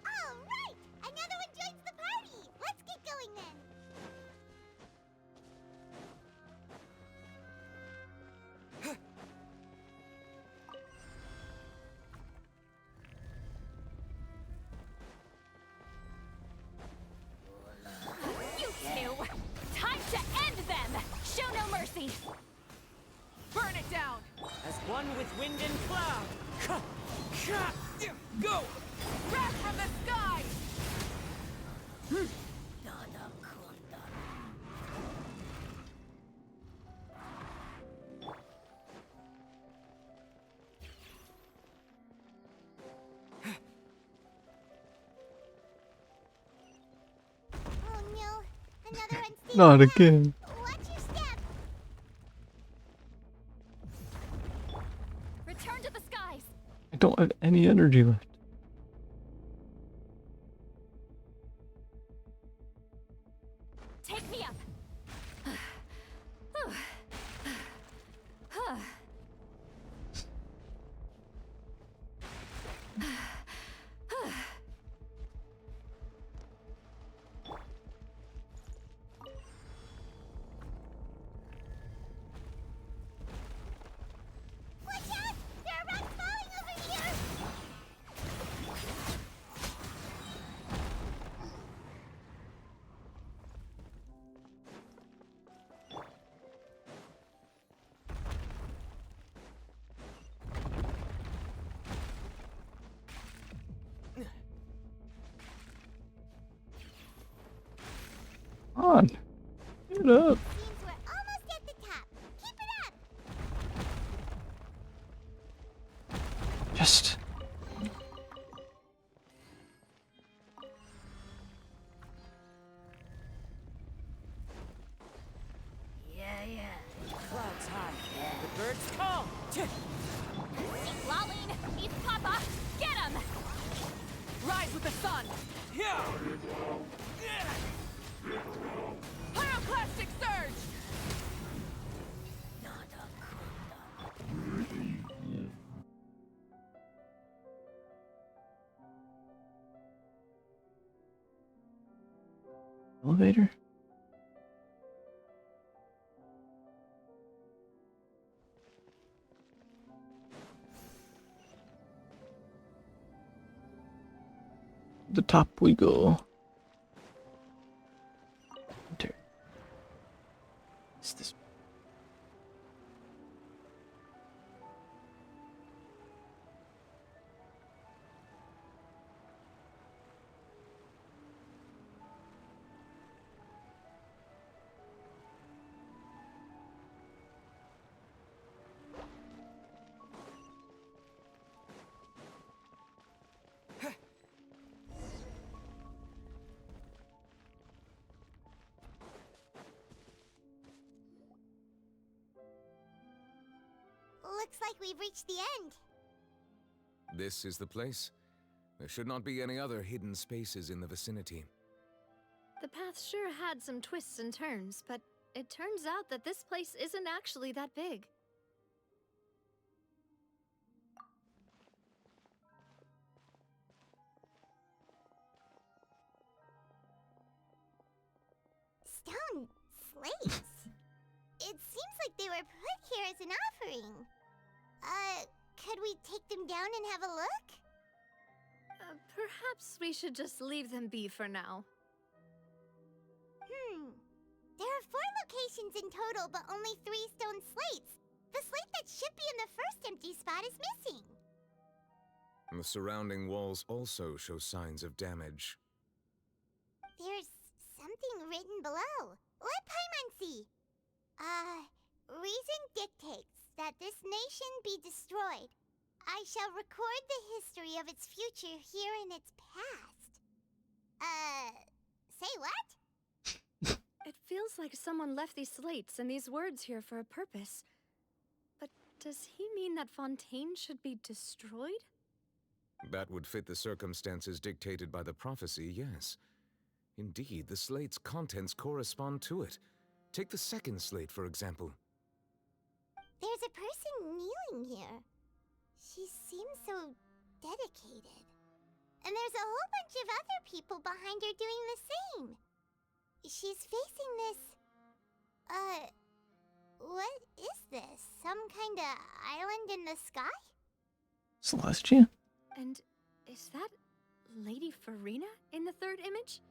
All right! Another one joins the party! Let's get going then! You two! Time to end them! Show no mercy! Burn it down! As one with wind and cloud! Go! Wrath from the sky! Oh no, another unstable Not path. again. Watch your step! Return to the skies! I don't have any energy left. Take me up! Watch out! There are rocks falling over here! Come on. Get up. Seems we're almost at the top. Keep it up! Just. Yeah. Clouds high. The birds call. He's lolling! He's Papa! Get him! Rise with the sun. Yeah. Pyroclastic surge. Elevator? the top we go. Enter. Is this? Looks like we've reached the end. This is the place. There should not be any other hidden spaces in the vicinity. The path sure had some twists and turns, but it turns out that this place isn't actually that big. Stone slates? It seems like they were put here as an offering. Could we take them down and have a look? Perhaps we should just leave them be for now. There are 4 locations in total, but only 3 stone slates. The slate that should be in the first empty spot is missing. The surrounding walls also show signs of damage. There's something written below. Let Paimon see. Reason dictates that this nation be destroyed. I shall record the history of its future here in its past. Say what? It feels like someone left these slates and these words here for a purpose. But does he mean that Fontaine should be destroyed? That would fit the circumstances dictated by the prophecy, yes. Indeed, the slate's contents correspond to it. Take the second slate, for example. There's a person kneeling here. She seems so dedicated. And there's a whole bunch of other people behind her doing the same. She's facing this... what is this? Some kind of island in the sky? Celestia? And is that Lady Farina in the third image?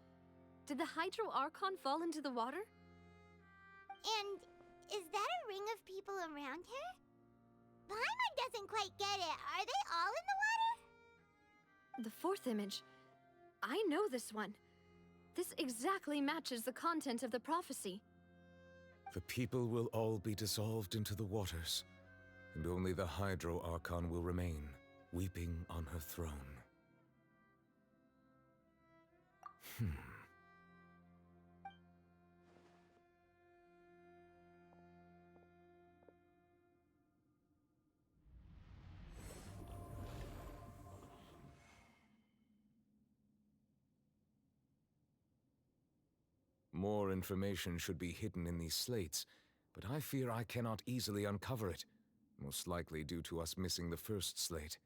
Did the Hydro Archon fall into the water? And is that a ring of people around her? Paimon doesn't quite get it. Are they all in the water? The fourth image. I know this one. This exactly matches the content of the prophecy. The people will all be dissolved into the waters, and only the Hydro Archon will remain, weeping on her throne. More information should be hidden in these slates, but I fear I cannot easily uncover it, most likely due to us missing the first slate.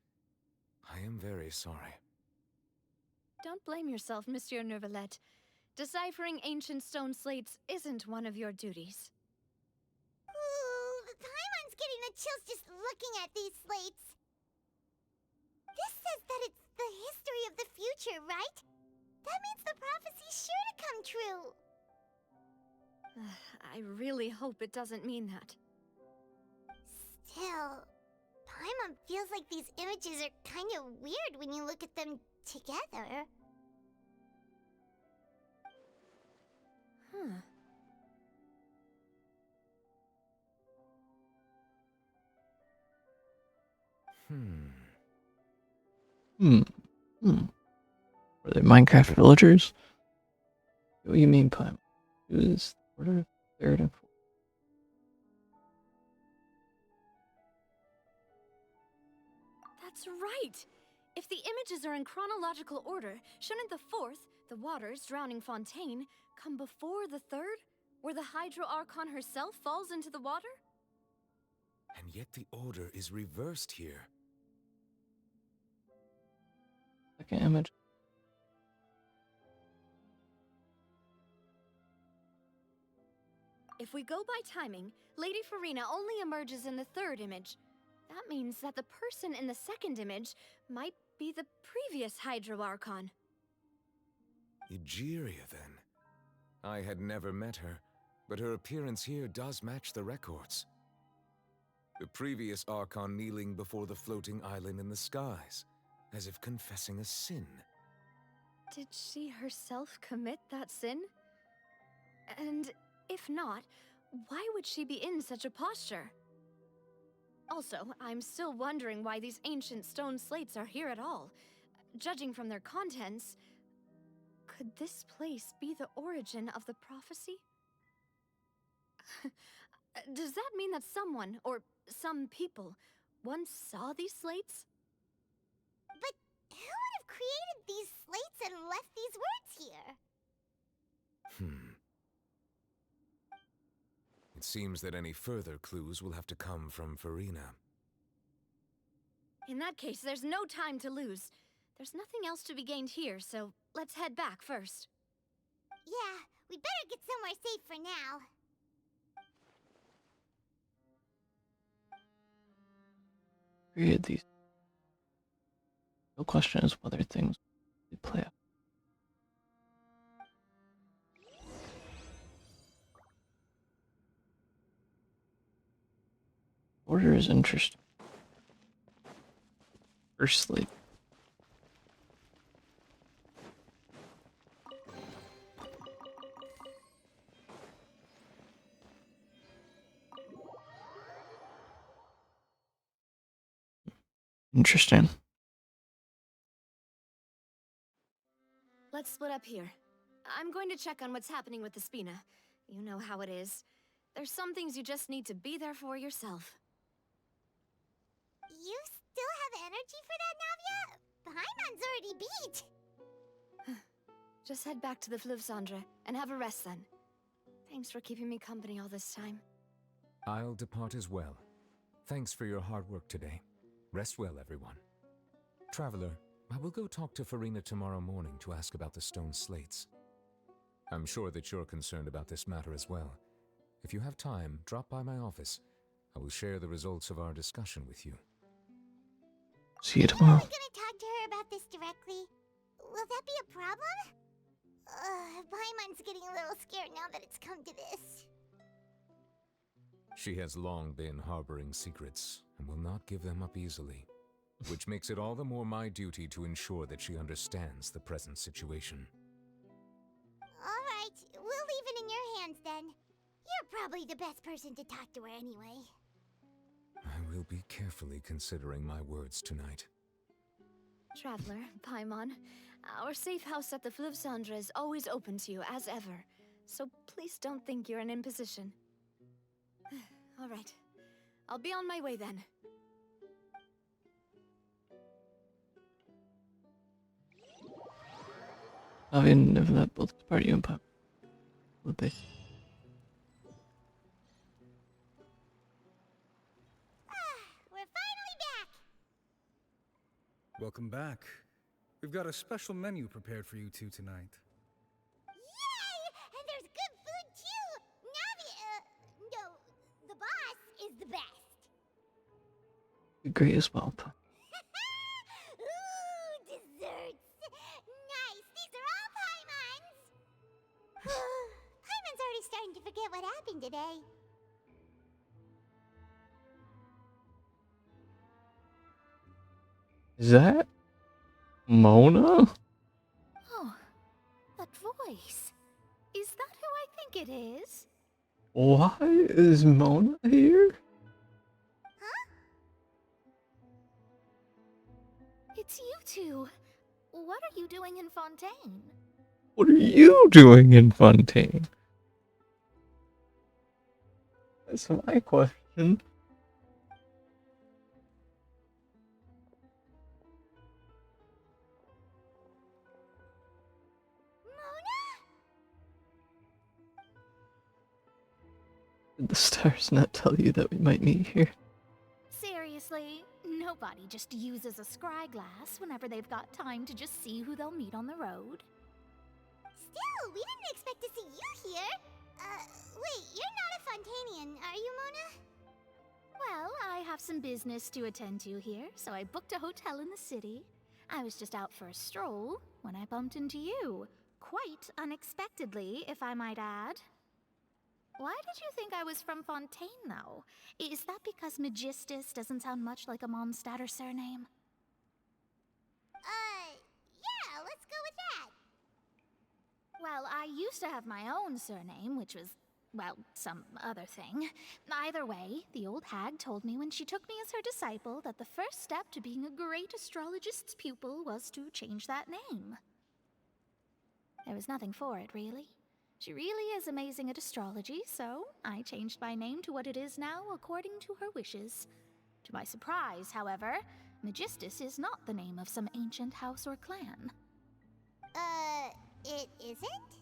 I am very sorry. Don't blame yourself, Monsieur Neuvillette. Deciphering ancient stone slates isn't one of your duties. Ooh, Paimon's getting the chills just looking at these slates. This says that it's the history of the future, right? That means the prophecy's sure to come true. I really hope it doesn't mean that. Still, Paimon feels like these images are kind of weird when you look at them together. Huh. Were they Minecraft villagers? What do you mean, Paimon? Who is order of third and fourth? That's right! If the images are in chronological order, shouldn't the fourth, the waters drowning Fontaine, come before the third, where the Hydro Archon herself falls into the water? And yet the order is reversed here. Second image. If we go by timing, Lady Farina only emerges in the third image. That means that the person in the second image might be the previous Hydro Archon. Egeria, then. I had never met her, but her appearance here does match the records. The previous Archon kneeling before the floating island in the skies, as if confessing a sin. Did she herself commit that sin? And if not, why would she be in such a posture? Also, I'm still wondering why these ancient stone slates are here at all. Judging from their contents, could this place be the origin of the prophecy? Does that mean that someone, or some people, once saw these slates? But who would have created these slates and left these words here? It seems that any further clues will have to come from Farina. In that case, there's no time to lose. There's nothing else to be gained here, so let's head back first. Yeah, we better get somewhere safe for now. Created these. The question is whether things will play out. Order is interesting. Firstly, interesting. Let's split up here. I'm going to check on what's happening with the Spina. You know how it is. There's some things you just need to be there for yourself. You still have energy for that, Navia? Paimon's already beat. Just head back to the Fluvsandre and have a rest then. Thanks for keeping me company all this time. I'll depart as well. Thanks for your hard work today. Rest well, everyone. Traveler, I will go talk to Farina tomorrow morning to ask about the stone slates. I'm sure that you're concerned about this matter as well. If you have time, drop by my office. I will share the results of our discussion with you. See you tomorrow. Are we gonna talk to her about this directly? Will that be a problem? Paimon's getting a little scared now that it's come to this. She has long been harboring secrets and will not give them up easily, which makes it all the more my duty to ensure that she understands the present situation. Alright, we'll leave it in your hands then. You're probably the best person to talk to her anyway. I will be carefully considering my words tonight. Traveler, Paimon, our safe house at the Fluvsandre is always open to you as ever, so please don't think you're an imposition. All right, I'll be on my way then. I've never met both party and pop. Would they? We're finally back! Welcome back. We've got a special menu prepared for you two tonight. Yay! And there's good food too! No, the boss is the best. Great as well, Pop. Ooh, desserts! Nice, these are all Paimon's! Paimon's already starting to forget what happened today. Is that Mona? Oh, that voice. Is that who I think it is? Why is Mona here? It's you two. What are you doing in Fontaine? What are you doing in Fontaine? That's my question. Did the stars not tell you that we might meet here? Seriously, nobody just uses a scry glass whenever they've got time to just see who they'll meet on the road. Still, we didn't expect to see you here. Wait, you're not a Fontainian, are you, Mona? Well, I have some business to attend to here, so I booked a hotel in the city. I was just out for a stroll when I bumped into you. Quite unexpectedly, if I might add. Why did you think I was from Fontaine, though? Is that because Magistus doesn't sound much like a Mondstadter surname? Yeah, let's go with that. Well, I used to have my own surname, which was, well, some other thing. Either way, the old hag told me when she took me as her disciple that the first step to being a great astrologist's pupil was to change that name. There was nothing for it, really. She really is amazing at astrology, so I changed my name to what it is now according to her wishes. To my surprise, however, Magistus is not the name of some ancient house or clan. It isn't?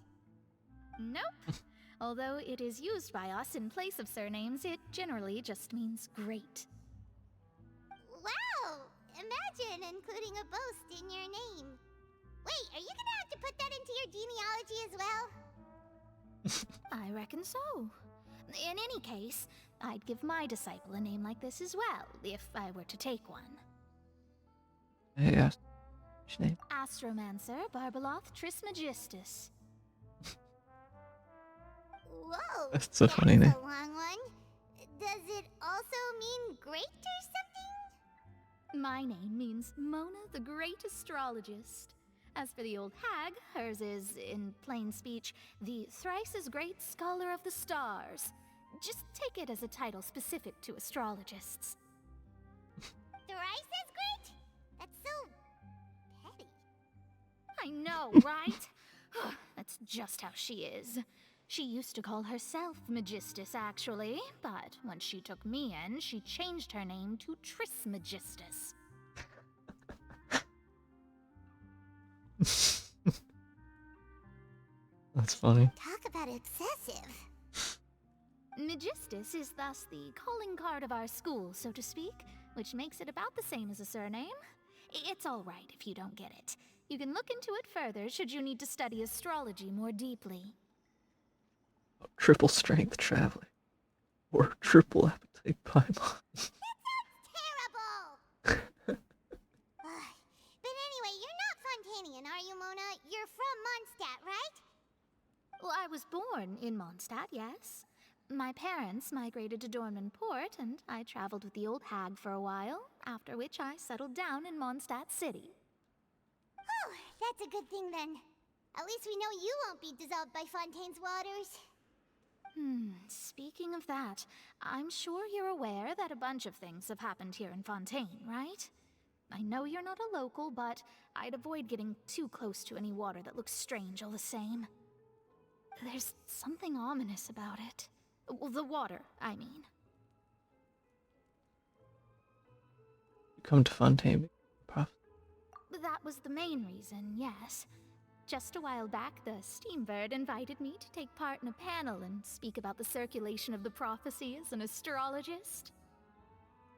Nope. Although it is used by us in place of surnames, it generally just means great. Wow! Imagine including a boast in your name. Wait, are you gonna have to put that into your genealogy as well? I reckon so. In any case, I'd give my disciple a name like this as well, if I were to take one. Hey, what's your name? Astromancer Barbeloth Trismegistus. Whoa! That's a funny name. A long one. Does it also mean great or something? My name means Mona the Great Astrologist. As for the old hag, hers is, in plain speech, the thrice as great Scholar of the Stars. Just take it as a title specific to astrologists. Thrice as great? That's so petty. I know, right? That's just how she is. She used to call herself Magistus, actually, but when she took me in, she changed her name to Trismegistus. That's funny. Talk about excessive. Magistus is thus the calling card of our school, so to speak, which makes it about the same as a surname. It's all right if you don't get it. You can look into it further should you need to study astrology more deeply. Triple strength traveling. Or triple appetite Paimon. Terrible! But anyway, you're not Fontanian, are you, Mona? You're from Mondstadt, right? Well, I was born in Mondstadt, yes. My parents migrated to Dornman Port, and I traveled with the old hag for a while, after which I settled down in Mondstadt City. Oh, that's a good thing then. At least we know you won't be dissolved by Fontaine's waters. Speaking of that, I'm sure you're aware that a bunch of things have happened here in Fontaine, right? I know you're not a local, but I'd avoid getting too close to any water that looks strange all the same. There's something ominous about it. Well, the water, I mean. You come to Fontaine, Prof. That was the main reason, yes. Just a while back, the Steambird invited me to take part in a panel and speak about the circulation of the prophecy as an astrologist.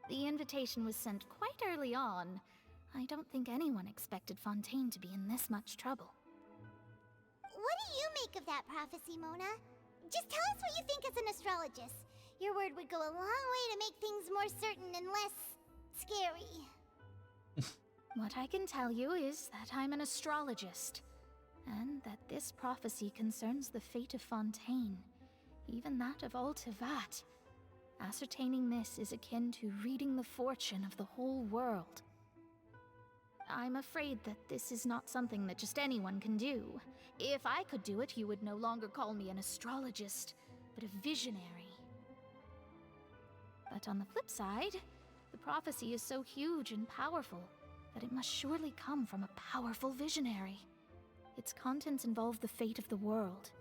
The invitation was sent quite early on. I don't think anyone expected Fontaine to be in this much trouble. What do you make of that prophecy, Mona? Just tell us what you think as an astrologist. Your word would go a long way to make things more certain and less scary. What I can tell you is that I'm an astrologist, and that this prophecy concerns the fate of Fontaine, even that of all Tevat. Ascertaining this is akin to reading the fortune of the whole world. I'm afraid that this is not something that just anyone can do. If I could do it, you would no longer call me an astrologist, but a visionary. But on the flip side, the prophecy is so huge and powerful that it must surely come from a powerful visionary. Its contents involve the fate of the world.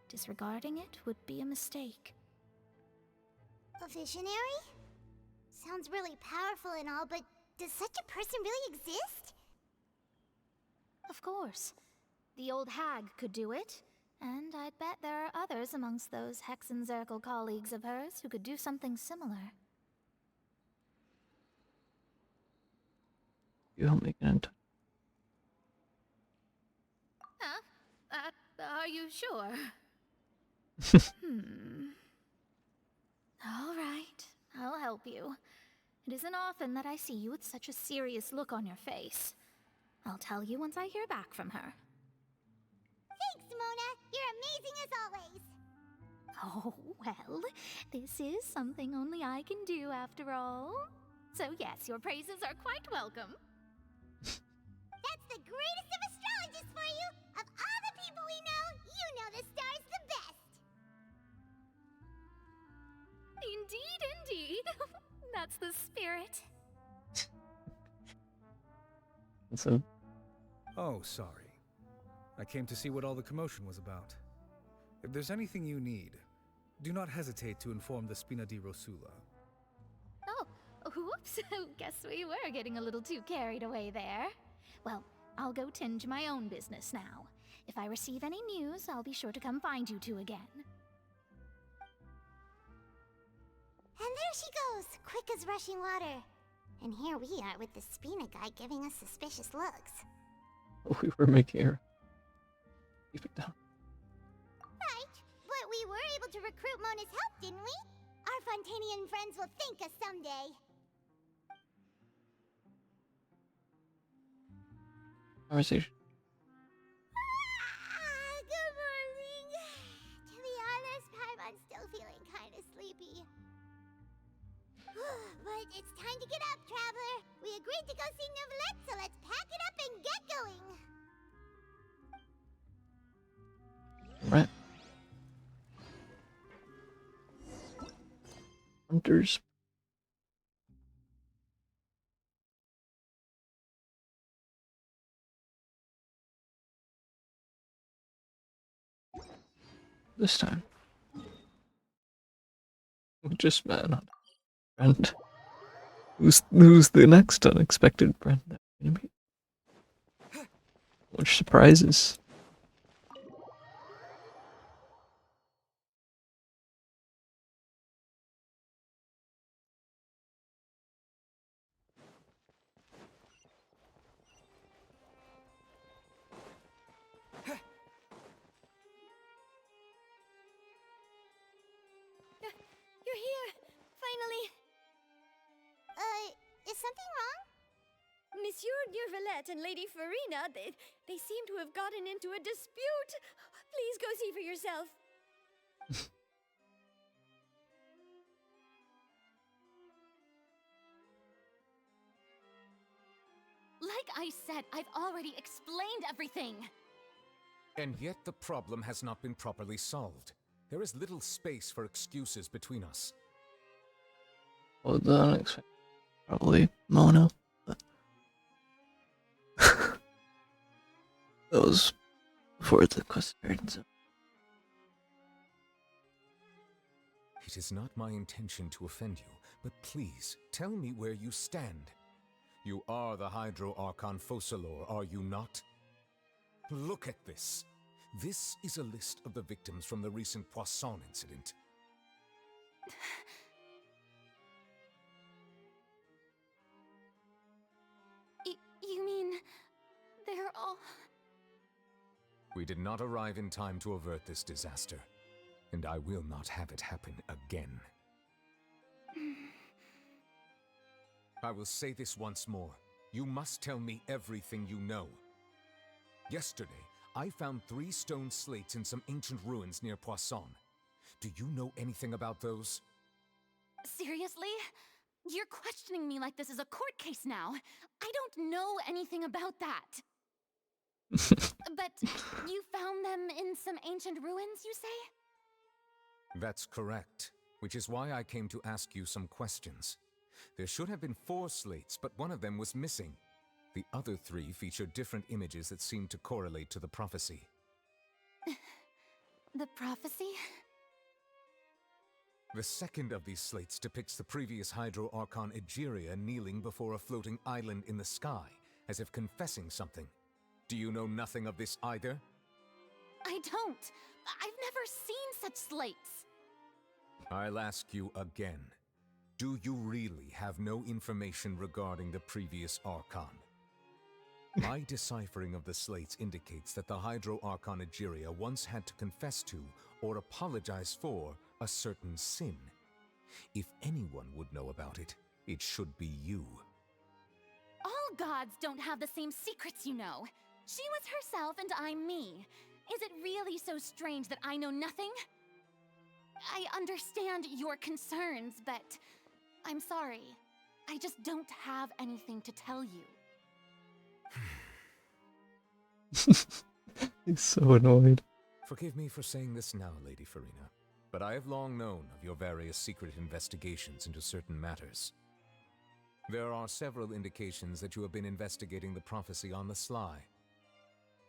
Disregarding it would be a mistake. A visionary? Sounds really powerful and all, but does such a person really exist? Of course. The old hag could do it, and I'd bet there are others amongst those Hexenzirkel colleagues of hers who could do something similar. You help me get in touch. Huh? Are you sure? All right, I'll help you. It isn't often that I see you with such a serious look on your face. I'll tell you once I hear back from her. Oh, well, this is something only I can do after all. So yes, your praises are quite welcome. That's the greatest of astrologists for you! Of all the people we know, you know the star's the best! Indeed, indeed. That's the spirit. So, Oh, sorry. I came to see what all the commotion was about. If there's anything you need, do not hesitate to inform the Spina di Rosula. Oh, whoops. Guess we were getting a little too carried away there. Well, I'll go tend to my own business now. If I receive any news, I'll be sure to come find you two again. And there she goes, quick as rushing water. And here we are with the Spina guy giving us suspicious looks. we were making her. Keep it down. Right, but we were able to recruit Mona's help, didn't we? Our Fontanian friends will thank us someday. Conversation. Good morning. To be honest, Paimon's still feeling kind of sleepy. But it's time to get up, traveler. We agreed to go see Neuvillette, so let's pack it up and get going. Right. Hunters. This time. We just met an friend. Who's the next unexpected friend that we're gonna meet? Which surprises. You're here! Finally! Is something wrong? Monsieur Neuvillette and Lady Farina, they seem to have gotten into a dispute. Please go see for yourself. Like I said, I've already explained everything. And yet the problem has not been properly solved. There is little space for excuses between us. Well, the unexpected. Probably Mona. But that was before the quest started, so. It is not my intention to offend you, but please, tell me where you stand. You are the Hydro Archon Focalor, are you not? Look at this. This is a list of the victims from the recent Poisson incident. You mean... they're all... We did not arrive in time to avert this disaster, and I will not have it happen again. I will say this once more. You must tell me everything you know. Yesterday, I found 3 stone slates in some ancient ruins near Poisson. Do you know anything about those? Seriously? You're questioning me like this is a court case now. I don't know anything about that. But you found them in some ancient ruins, you say? That's correct, which is why I came to ask you some questions. There should have been 4 slates, but one of them was missing. The other 3 feature different images that seem to correlate to the prophecy. The prophecy? The second of these slates depicts the previous Hydro Archon Egeria kneeling before a floating island in the sky, as if confessing something. Do you know nothing of this either? I don't. I've never seen such slates. I'll ask you again. Do you really have no information regarding the previous Archon? My deciphering of the slates indicates that the Hydro Archon Egeria once had to confess to, or apologize for, a certain sin. If anyone would know about it, it should be you. All gods don't have the same secrets, you know. She was herself and I'm me. Is it really so strange that I know nothing? I understand your concerns, but I'm sorry. I just don't have anything to tell you. He's so annoyed. Forgive me for saying this now, Lady Farina, but I have long known of your various secret investigations into certain matters. There are several indications that you have been investigating the prophecy on the sly.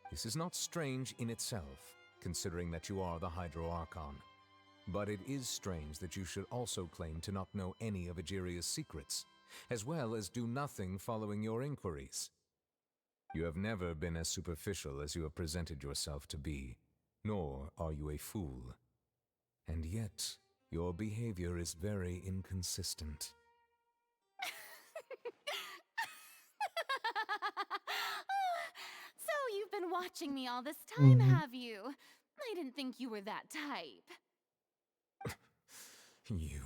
This is not strange in itself, considering that you are the Hydro Archon. But it is strange that you should also claim to not know any of Egeria's secrets, as well as do nothing following your inquiries. You have never been as superficial as you have presented yourself to be, nor are you a fool. And yet, your behavior is very inconsistent. So you've been watching me all this time, Mhm. have you? I didn't think you were that type. You...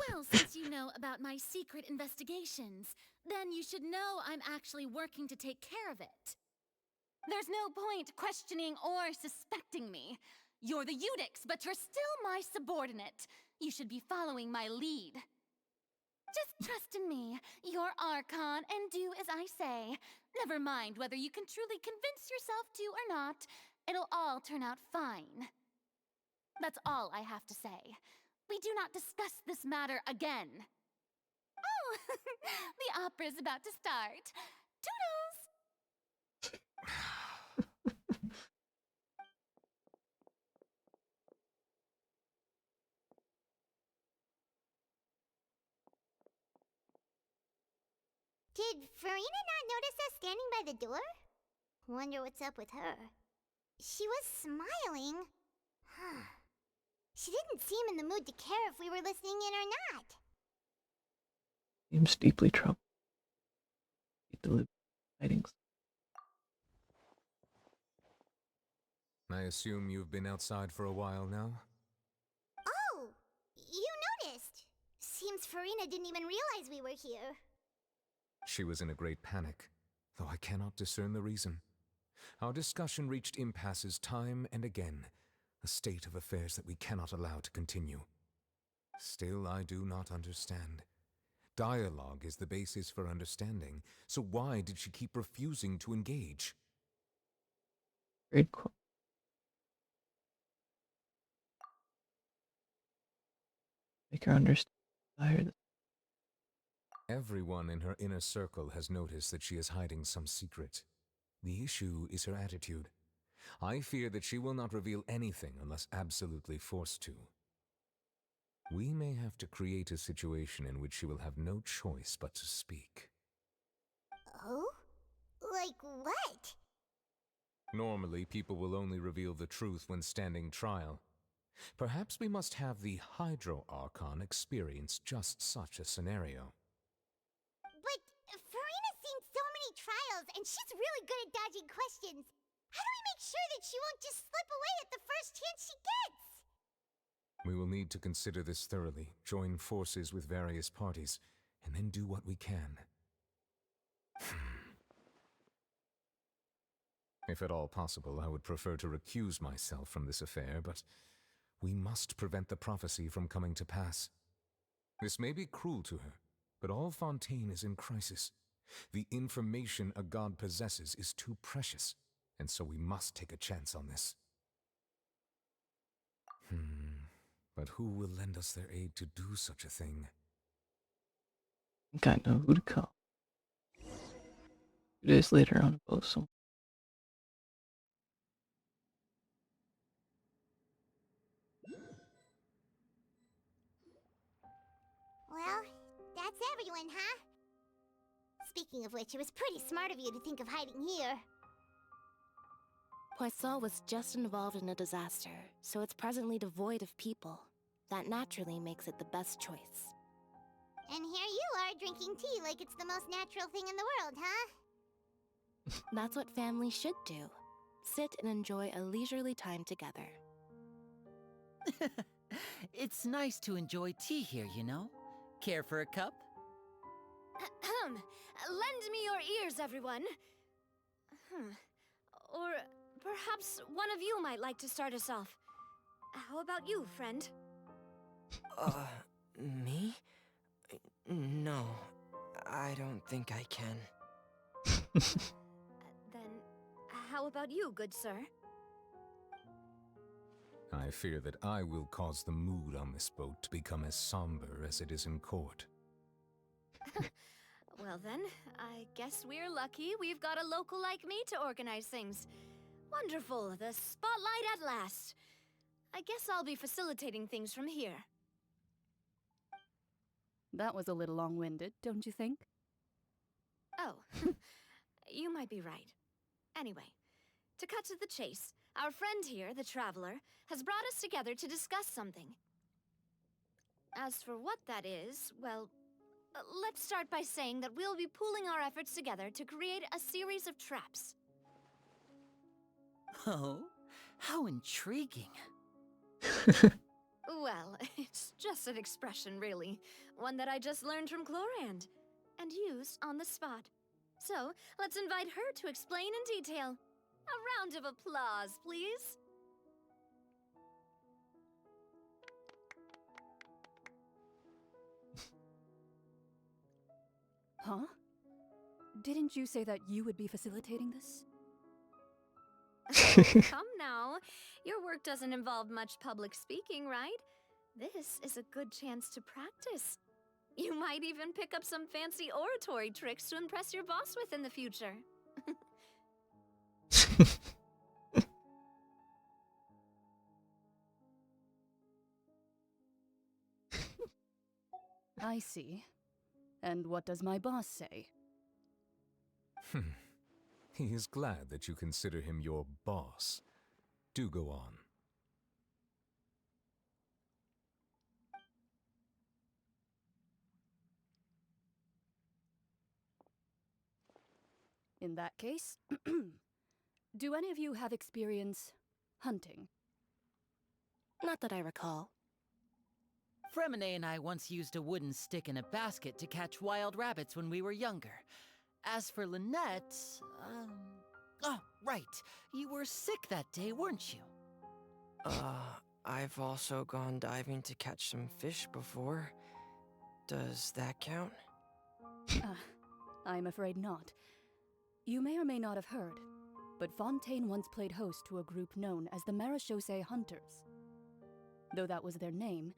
Well, since you know about my secret investigations, then you should know I'm actually working to take care of it. There's no point questioning or suspecting me. You're the Eudix, but you're still my subordinate. You should be following my lead. Just trust in me, your Archon, and do as I say. Never mind whether you can truly convince yourself to or not. It'll all turn out fine. That's all I have to say. We do not discuss this matter again. Oh, the opera's about to start. Toodles! Did Farina not notice us standing by the door? Wonder what's up with her. She was smiling. She didn't seem in the mood to care if we were listening in or not. Seems deeply troubled. Deliberate tidings. I assume you've been outside for a while now? Oh, you noticed. Seems Farina didn't even realize we were here. She was in a great panic, though I cannot discern the reason. Our discussion reached impasses time and again, a state of affairs that we cannot allow to continue. Still, I do not understand. Dialogue is the basis for understanding, so why did she keep refusing to engage? Great quote. Make her understand. Everyone in her inner circle has noticed that she is hiding some secret. The issue is her attitude. I fear that she will not reveal anything unless absolutely forced to. We may have to create a situation in which she will have no choice but to speak. Oh? Like what? Normally, people will only reveal the truth when standing trial. Perhaps we must have the Hydro Archon experience just such a scenario. But Farina's seen so many trials, and she's really good at dodging questions. How do we make sure that she won't just slip away at the first chance she gets? We will need to consider this thoroughly, join forces with various parties, and then do what we can. If at all possible, I would prefer to recuse myself from this affair, but we must prevent the prophecy from coming to pass. This may be cruel to her, but all Fontaine is in crisis. The information a god possesses is too precious, and so we must take a chance on this. But who will lend us their aid to do such a thing? I think I know who to call. 2 days later on a bosom. Well, that's everyone, huh? Speaking of which, it was pretty smart of you to think of hiding here. Poisson was just involved in a disaster, so it's presently devoid of people. That naturally makes it the best choice. And here you are drinking tea like it's the most natural thing in the world, huh? That's what families should do. Sit and enjoy a leisurely time together. It's nice to enjoy tea here, you know? Care for a cup? Lend me your ears, everyone. Or perhaps one of you might like to start us off. How about you, friend? Me? No, I don't think I can. Then, how about you, good sir? I fear that I will cause the mood on this boat to become as somber as it is in court. Well then, I guess we're lucky we've got a local like me to organize things. Wonderful, the spotlight at last. I guess I'll be facilitating things from here. That was a little long-winded, don't you think? Oh, you might be right. Anyway, to cut to the chase, our friend here, the Traveler, has brought us together to discuss something. As for what that is, well, let's start by saying that we'll be pooling our efforts together to create a series of traps. Oh, how intriguing. Well, it's just an expression, really. One that I just learned from Chlorand, and used on the spot. So, let's invite her to explain in detail. A round of applause, please. Huh? Didn't you say that you would be facilitating this? Oh, come now. Your work doesn't involve much public speaking, right? This is a good chance to practice. You might even pick up some fancy oratory tricks to impress your boss with in the future. I see. And what does my boss say? He is glad that you consider him your boss. Do go on. In that case, do any of you have experience hunting? Not that I recall. Fremine and I once used a wooden stick in a basket to catch wild rabbits when we were younger. As for Lynette, oh, right. You were sick that day, weren't you? I've also gone diving to catch some fish before. Does that count? I'm afraid not. You may or may not have heard, but Fontaine once played host to a group known as the Marechaussee Hunters. Though that was their name,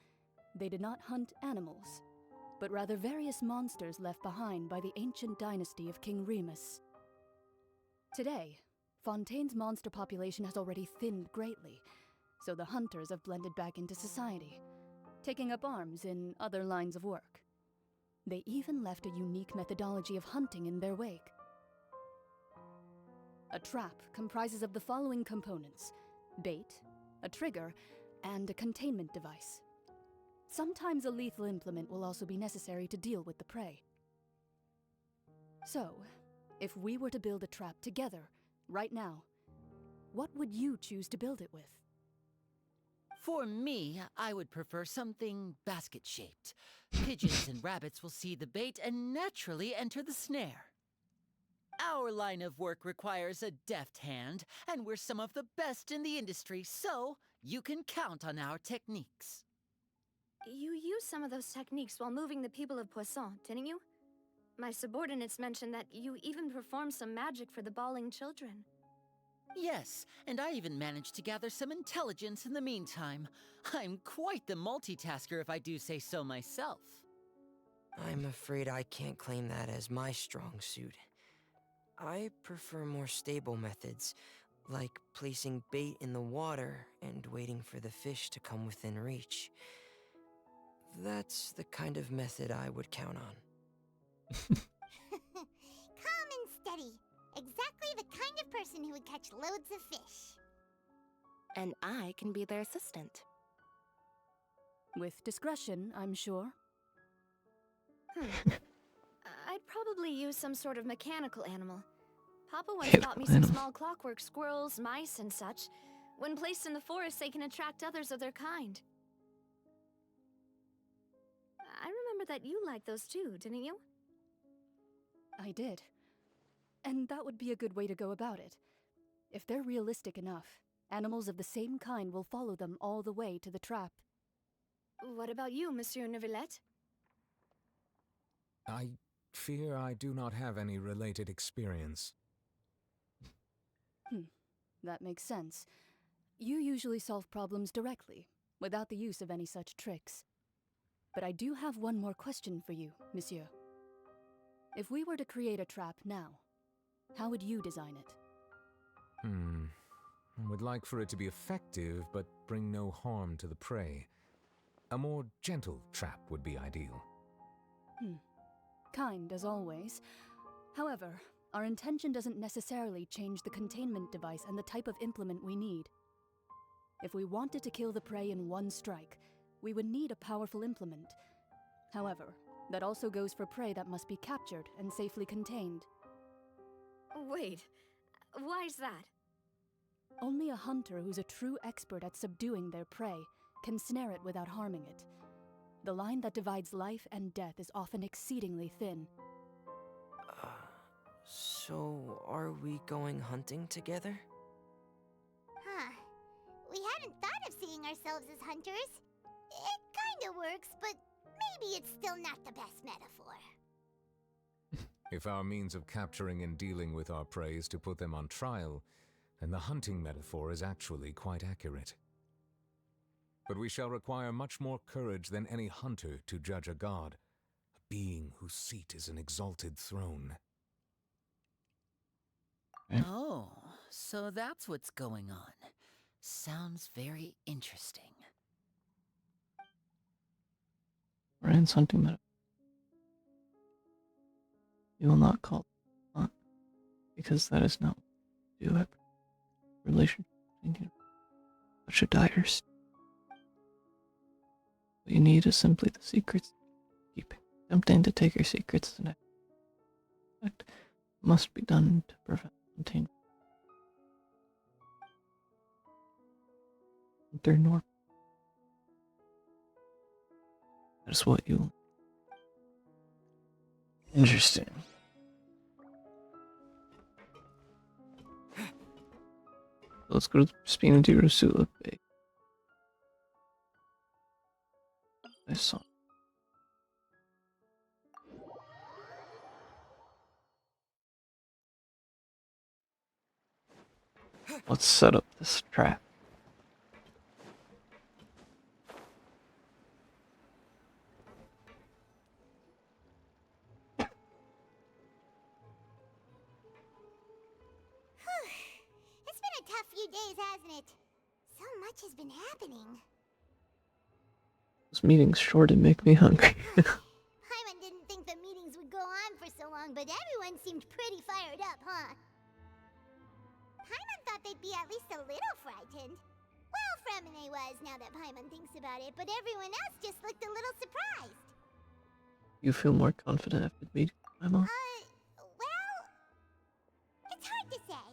they did not hunt animals, but rather various monsters left behind by the ancient dynasty of King Remus. Today, Fontaine's monster population has already thinned greatly, so the hunters have blended back into society, taking up arms in other lines of work. They even left a unique methodology of hunting in their wake. A trap comprises of the following components: bait, a trigger, and a containment device. Sometimes a lethal implement will also be necessary to deal with the prey. So, if we were to build a trap together, right now, what would you choose to build it with? For me, I would prefer something basket-shaped. Pigeons and rabbits will see the bait and naturally enter the snare. Our line of work requires a deft hand, and we're some of the best in the industry, so you can count on our techniques. You used some of those techniques while moving the people of Poisson, didn't you? My subordinates mentioned that you even performed some magic for the bawling children. Yes, and I even managed to gather some intelligence in the meantime. I'm quite the multitasker if I do say so myself. I'm afraid I can't claim that as my strong suit. I prefer more stable methods, like placing bait in the water and waiting for the fish to come within reach. That's the kind of method I would count on. Calm and steady. Exactly the kind of person who would catch loads of fish. And I can be their assistant. With discretion, I'm sure. I'd probably use some sort of mechanical animal. Papa once taught me some small clockwork squirrels, mice, and such. When placed in the forest, they can attract others of their kind. I remember that you liked those too, didn't you? I did. And that would be a good way to go about it. If they're realistic enough, animals of the same kind will follow them all the way to the trap. What about you, Monsieur Neuvillette? I fear I do not have any related experience. That makes sense. You usually solve problems directly, without the use of any such tricks. But I do have one more question for you, monsieur. If we were to create a trap now, how would you design it? I would like for it to be effective, but bring no harm to the prey. A more gentle trap would be ideal. Kind, as always. However, our intention doesn't necessarily change the containment device and the type of implement we need. If we wanted to kill the prey in one strike, we would need a powerful implement. However, that also goes for prey that must be captured and safely contained. Wait, why is that? Only a hunter who's a true expert at subduing their prey can snare it without harming it. The line that divides life and death is often exceedingly thin. So are we going hunting together? Huh. We hadn't thought of seeing ourselves as hunters. It kinda works, but maybe it's still not the best metaphor. If our means of capturing and dealing with our prey is to put them on trial, then the hunting metaphor is actually quite accurate. But we shall require much more courage than any hunter to judge a god, a being whose seat is an exalted throne. Oh, so that's what's going on. Sounds very interesting. Ryan's hunting metaphor. You will not call it hunt, because that is not what you do. Relationship between you. Such a dire state. What you need is simply the secrets keeping. Attempting to take your secrets the next act must be done to prevent containment. They're normal. That is what you. Interesting. Let's go to the Spina di Rosula Bay. I saw. Let's set up this trap. It's been a tough few days, hasn't it? So much has been happening. This meeting's sure to make me hungry. Paimon didn't think the meetings would go on for so long, but everyone seemed pretty fired up, huh? Paimon thought they'd be at least a little frightened. Well, Fremine was, now that Paimon thinks about it, but everyone else just looked a little surprised. You feel more confident after the meeting, Emma? Well, it's hard to say.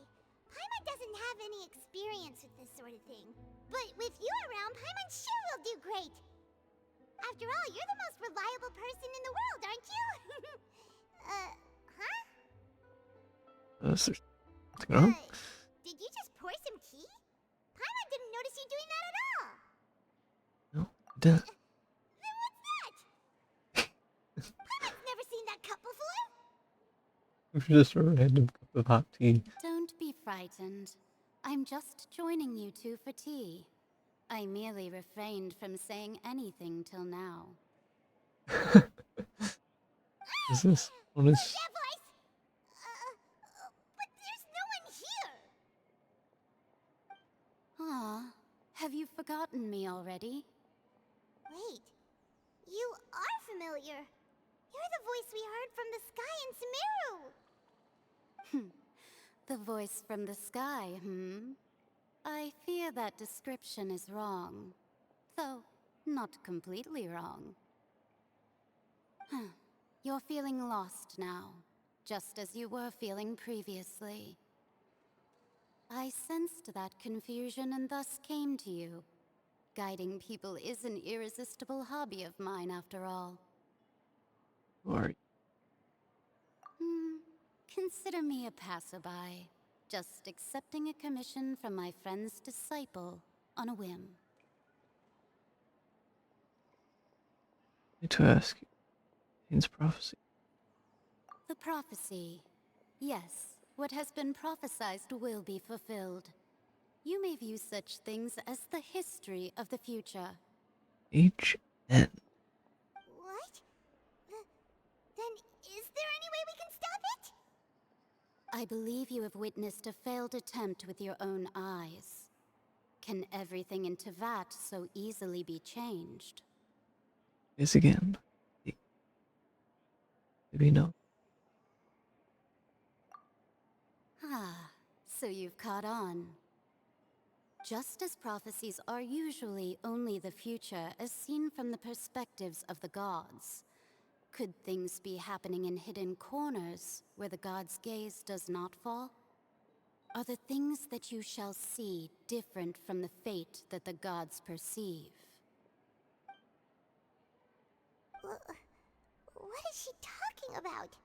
Paimon doesn't have any experience with this sort of thing. But with you around, Paimon sure will do great. After all, you're the most reliable person in the world, aren't you? Huh? Is there something wrong? Did you just pour some tea? Paimon didn't notice you doing that at all. No, duh. Then what's that? Paimon's never seen that cup before. Just a random cup of hot tea. Don't be frightened. I'm just joining you two for tea. I merely refrained from saying anything till now. Is this? What is? That voice? But there's no one here. Ah, have you forgotten me already? Wait, you are familiar. You're the voice we heard from the sky in Sumeru. The voice from the sky, I fear that description is wrong. Though, not completely wrong. You're feeling lost now, just as you were feeling previously. I sensed that confusion and thus came to you. Guiding people is an irresistible hobby of mine, after all. Who are you? Consider me a passerby. Just accepting a commission from my friend's disciple on a whim. I need to ask you, Kane's prophecy. The prophecy. Yes, what has been prophesied will be fulfilled. You may view such things as the history of the future. HN. What? Then is there any way we can stop it? I believe you have witnessed a failed attempt with your own eyes. Can everything in Tevat so easily be changed? Is again. Maybe no. Ah, so you've caught on. Just as prophecies are usually only the future as seen from the perspectives of the gods, could things be happening in hidden corners where the gods' gaze does not fall? Are the things that you shall see different from the fate that the gods perceive? What is she talking about?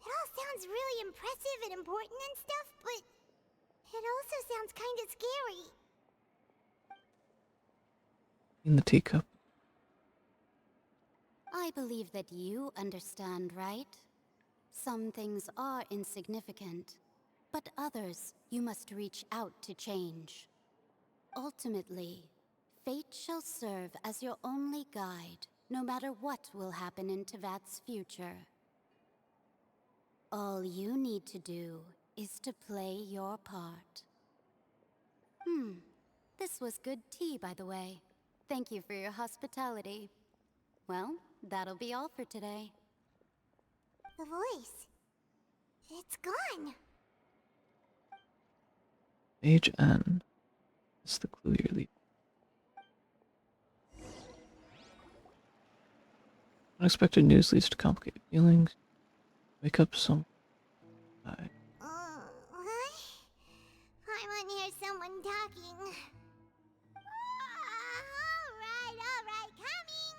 It all sounds really impressive and important and stuff, but it also sounds kind of scary. In the teacup. I believe that you understand, right? Some things are insignificant, but others you must reach out to change. Ultimately, fate shall serve as your only guide, no matter what will happen in Tevat's future. All you need to do is to play your part. This was good tea, by the way. Thank you for your hospitality. Well, that'll be all for today. The voice. It's gone. Mage N. That's the clue you're leaving. Unexpected news leads to complicated feelings. Wake up some. What? Paimon hears someone talking. Alright, coming!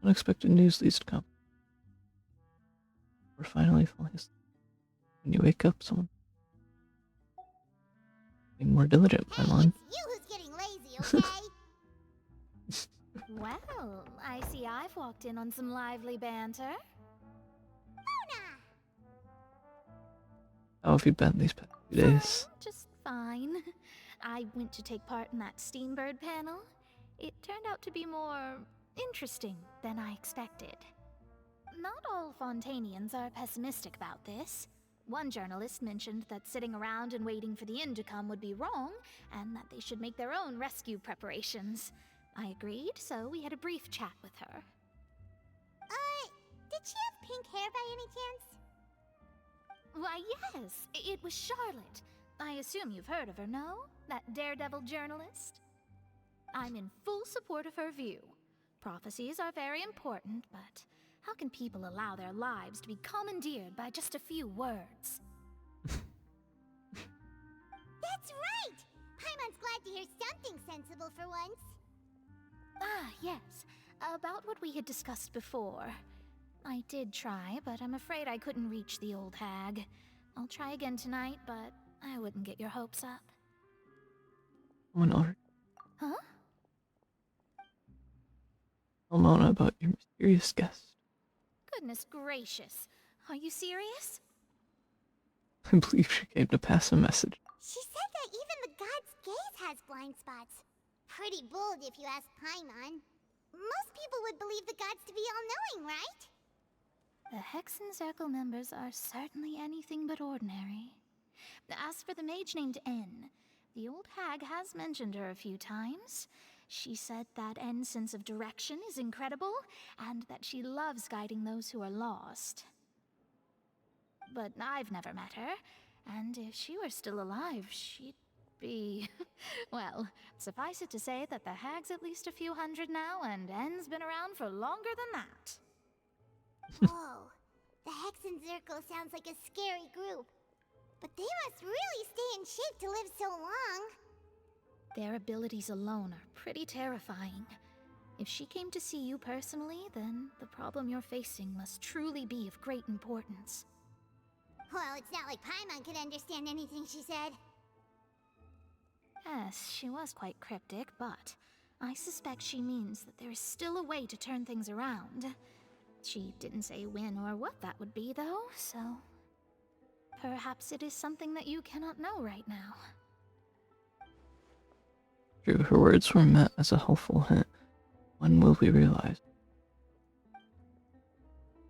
Unexpected news leads to complicated. We're finally falling asleep. When you wake up, someone. Be more diligent, Paimon. It's you who's getting lazy, okay? Well, I see I've walked in on some lively banter. How have you been these past few days? Just fine. I went to take part in that Steambird panel. It turned out to be more interesting than I expected. Not all Fontainians are pessimistic about this. One journalist mentioned that sitting around and waiting for the end to come would be wrong, and that they should make their own rescue preparations. I agreed, so we had a brief chat with her. Did she have pink hair by any chance? Why, yes, it was Charlotte. I assume you've heard of her, no? That daredevil journalist? I'm in full support of her view. Prophecies are very important, but how can people allow their lives to be commandeered by just a few words? That's right! Paimon's glad to hear something sensible for once. Ah, yes. About what we had discussed before. I did try, but I'm afraid I couldn't reach the old hag. I'll try again tonight, but I wouldn't get your hopes up. Someone Huh? tell Mona about your mysterious guest. Goodness gracious. Are you serious? I believe she came to pass a message. She said that even the god's gaze has blind spots. Pretty bold if you ask Paimon. Most people would believe the gods to be all-knowing, right? The Hexen Circle members are certainly anything but ordinary. As for the mage named N, the old hag has mentioned her a few times. She said that N's sense of direction is incredible, and that she loves guiding those who are lost. But I've never met her, and if she were still alive, she'd be... well, suffice it to say that the hag's at least a few hundred now, and N's been around for longer than that. Whoa, the Hexen Circle sounds like a scary group. But they must really stay in shape to live so long. Their abilities alone are pretty terrifying. If she came to see you personally, then the problem you're facing must truly be of great importance. Well, it's not like Paimon could understand anything she said. Yes, she was quite cryptic, but I suspect she means that there is still a way to turn things around. She didn't say when or what that would be, though, so perhaps it is something that you cannot know right now. True, her words were meant as a helpful hint. When will we realize?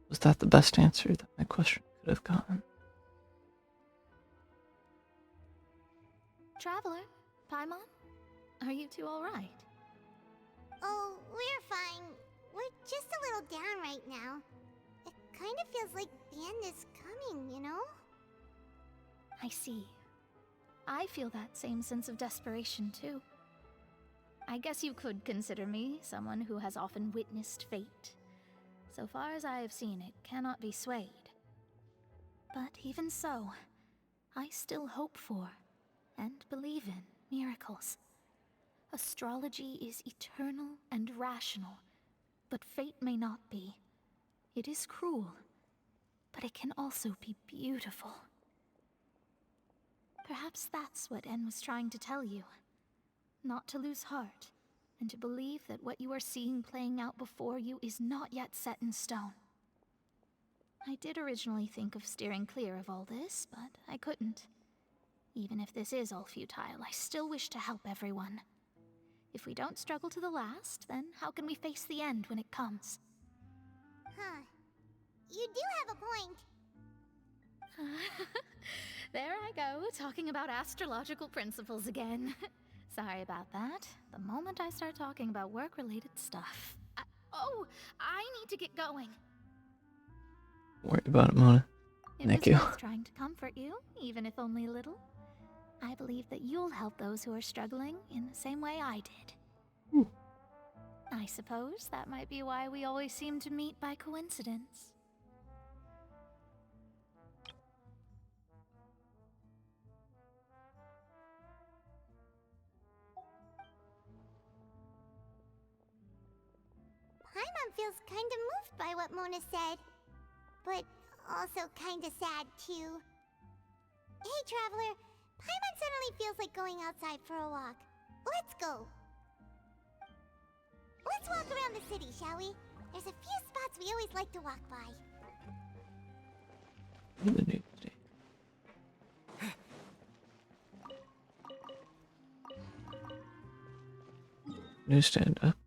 Was that the best answer that my question could have gotten? Traveler, Paimon, are you two alright? Oh, we're fine. We're just a little down right now. It kind of feels like the end is coming, you know? I see. I feel that same sense of desperation, too. I guess you could consider me someone who has often witnessed fate. So far as I have seen, it cannot be swayed. But even so, I still hope for and believe in miracles. Astrology is eternal and rational, but fate may not be. It is cruel, but it can also be beautiful. Perhaps that's what En was trying to tell you. Not to lose heart, and to believe that what you are seeing playing out before you is not yet set in stone. I did originally think of steering clear of all this, but I couldn't. Even if this is all futile, I still wish to help everyone. If we don't struggle to the last, then how can we face the end when it comes? Huh. You do have a point. There I go, talking about astrological principles again. Sorry about that. The moment I start talking about work-related stuff. I need to get going. Don't worry about it, Mona. It Thank was you. nice trying to comfort you, even if only a little. I believe that you'll help those who are struggling in the same way I did. I suppose that might be why we always seem to meet by coincidence. Paimon feels kind of moved by what Mona said, but also kind of sad too. Hey, Traveler, Paimon suddenly feels like going outside for a walk. Let's go. Let's walk around the city, shall we? There's a few spots we always like to walk by. The newsstand. Newsstand up.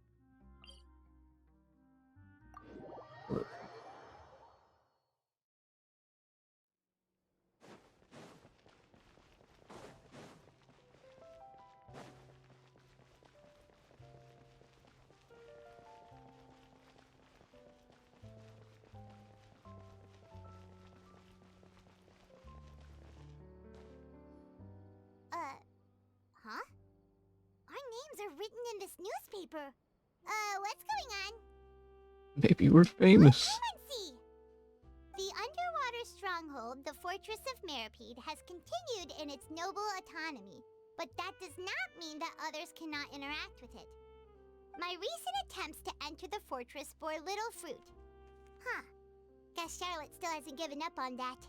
Huh? Our names are written in this newspaper. What's going on? Maybe we're famous. Come and see! The underwater stronghold, the Fortress of Meripede, has continued in its noble autonomy, but that does not mean that others cannot interact with it. My recent attempts to enter the fortress bore little fruit. Huh. Guess Charlotte still hasn't given up on that.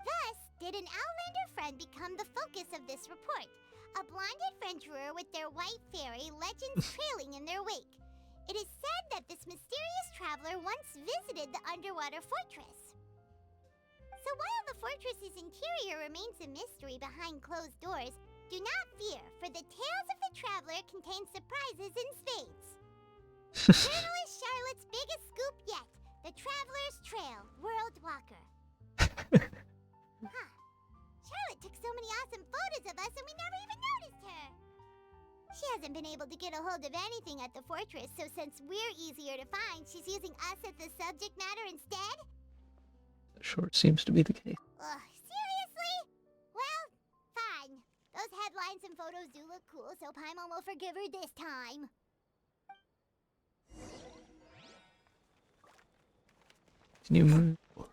Thus, did an Outlander friend become the focus of this report? A blonde adventurer with their white fairy, legends trailing in their wake. It is said that this mysterious traveler once visited the underwater fortress. So while the fortress's interior remains a mystery behind closed doors, do not fear, for the tales of the traveler contain surprises in spades. Journalist Charlotte's biggest scoop yet, the Traveler's Trail, World Walker. Huh. Charlotte took so many awesome photos of us and we never even noticed her. She hasn't been able to get a hold of anything at the fortress, so since we're easier to find, she's using us as the subject matter instead? That sure seems to be the case. Ugh, seriously? Well, fine. Those headlines and photos do look cool, so Paimon will forgive her this time. Can you move forward?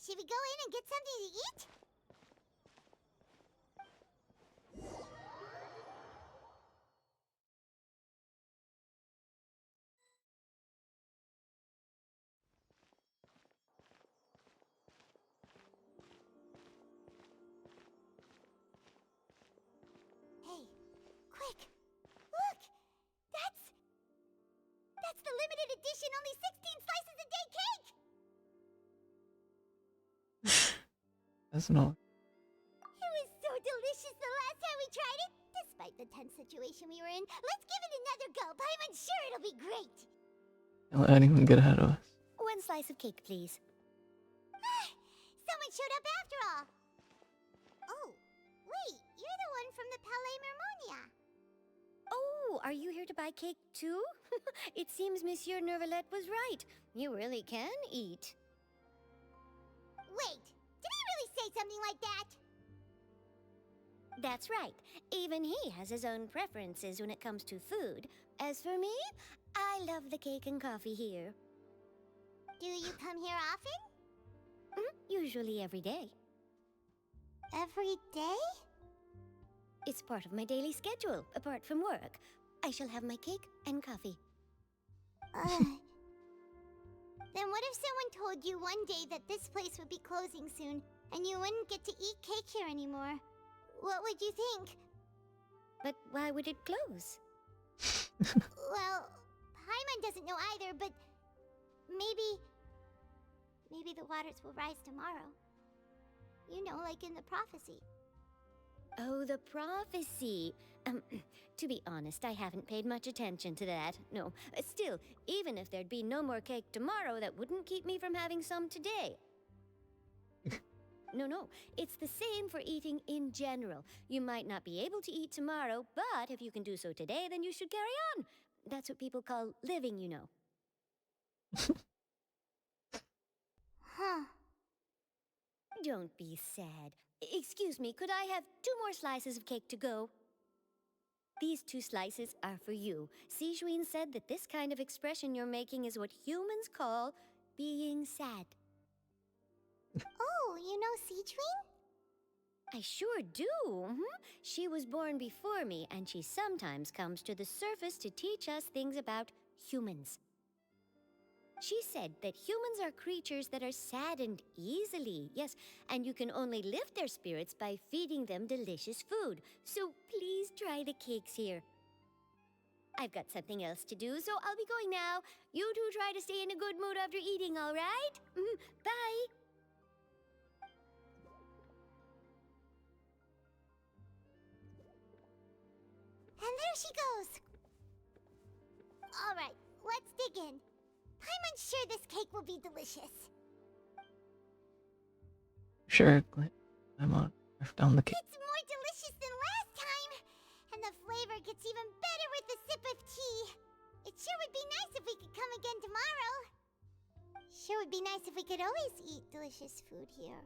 Should we go in and get something to eat? Hey, quick! Look! That's the limited edition only 16 slices a day cake! That's not. It was so delicious the last time we tried it. Despite the tense situation we were in, let's give it another go. I'm sure it'll be great. Don't let anyone get ahead of us. One slice of cake, please. Someone showed up after all. Oh, wait, you're the one from the Palais Mermonia. Oh, are you here to buy cake too? It seems Monsieur Nervalette was right. You really can eat. Wait, did he really say something like that? That's right. Even he has his own preferences when it comes to food. As for me, I love the cake and coffee here. Do you come here often? Usually every day. Every day? It's part of my daily schedule, apart from work. I shall have my cake and coffee. Then what if someone told you one day that this place would be closing soon, and you wouldn't get to eat cake here anymore? What would you think? But why would it close? Well, Paimon doesn't know either, but maybe the waters will rise tomorrow. You know, like in the prophecy. Oh, the prophecy. To be honest, I haven't paid much attention to that. No, still, even if there'd be no more cake tomorrow, that wouldn't keep me from having some today. No, it's the same for eating in general. You might not be able to eat tomorrow, but if you can do so today, then you should carry on. That's what people call living, you know. Huh. Don't be sad. Excuse me, could I have 2 more slices of cake to go? These 2 slices are for you. Sijuin said that this kind of expression you're making is what humans call being sad. Oh, you know Sijuin? I sure do. She was born before me, and she sometimes comes to the surface to teach us things about humans. She said that humans are creatures that are saddened easily, yes, and you can only lift their spirits by feeding them delicious food. So please try the cakes here. I've got something else to do, so I'll be going now. You two try to stay in a good mood after eating, all right? Bye. And there she goes. All right, let's dig in. I'm sure this cake will be delicious. Sure, Clint. I'm on. I've down the cake. It's more delicious than last time. And the flavor gets even better with a sip of tea. It sure would be nice if we could come again tomorrow. Sure would be nice if we could always eat delicious food here.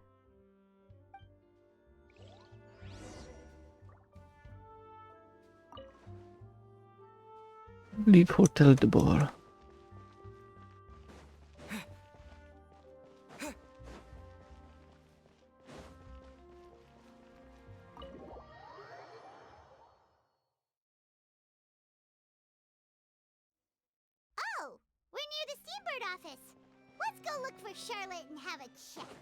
Leave Hotel de Bord. Oh, we're near the Steambird office. Let's go look for Charlotte and have a chat.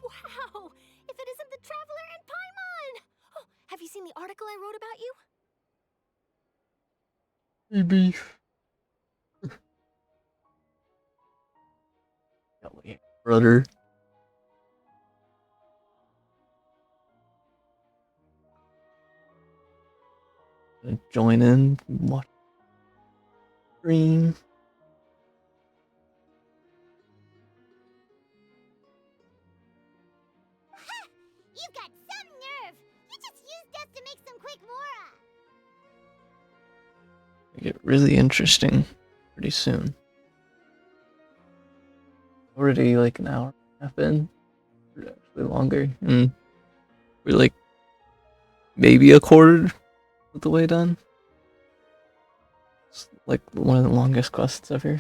Wow! If it isn't the Traveler and Paimon! Oh, have you seen the article I wrote about you? Hey, beef. Brother. Gonna join in, watch stream. You've got some nerve. You just used us to make some quick mora. It'll get really interesting pretty soon. Already like an hour and a half in, or actually longer, and we're like maybe a quarter of the way done. like one of the longest quests ever.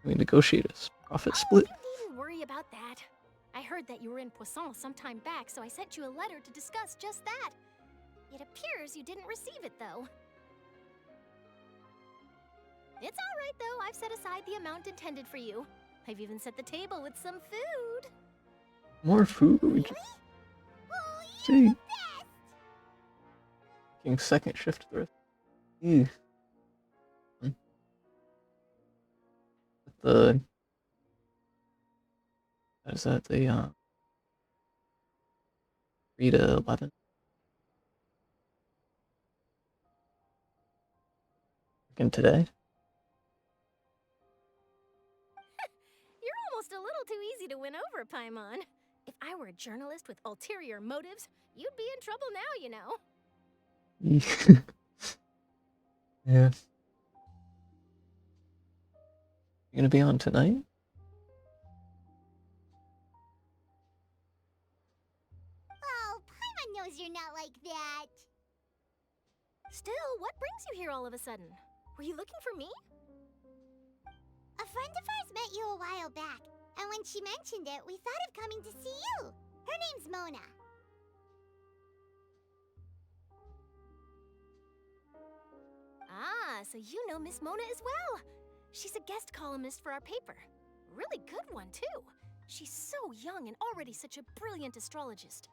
We negotiate a profit split. You needn't worry about that. I heard that you were in Poisson some time back, so I sent you a letter to discuss just that. It appears you didn't receive it, though. It's all right, though. I've set aside the amount intended for you. I've even set the table with some food. More food. See. Taking second shift through. Ew. The what is that? The 3 to 11. Working today. You're almost a little too easy to win over, Paimon. If I were a journalist with ulterior motives, you'd be in trouble now, you know. Yeah. You gonna be on tonight? Oh, Paimon knows you're not like that. Still, what brings you here all of a sudden? Were you looking for me? A friend of ours met you a while back, and when she mentioned it, we thought of coming to see you. Her name's Mona. Ah, so you know Miss Mona as well. She's a guest columnist for our paper. Really good one, too. She's so young and already such a brilliant astrologist.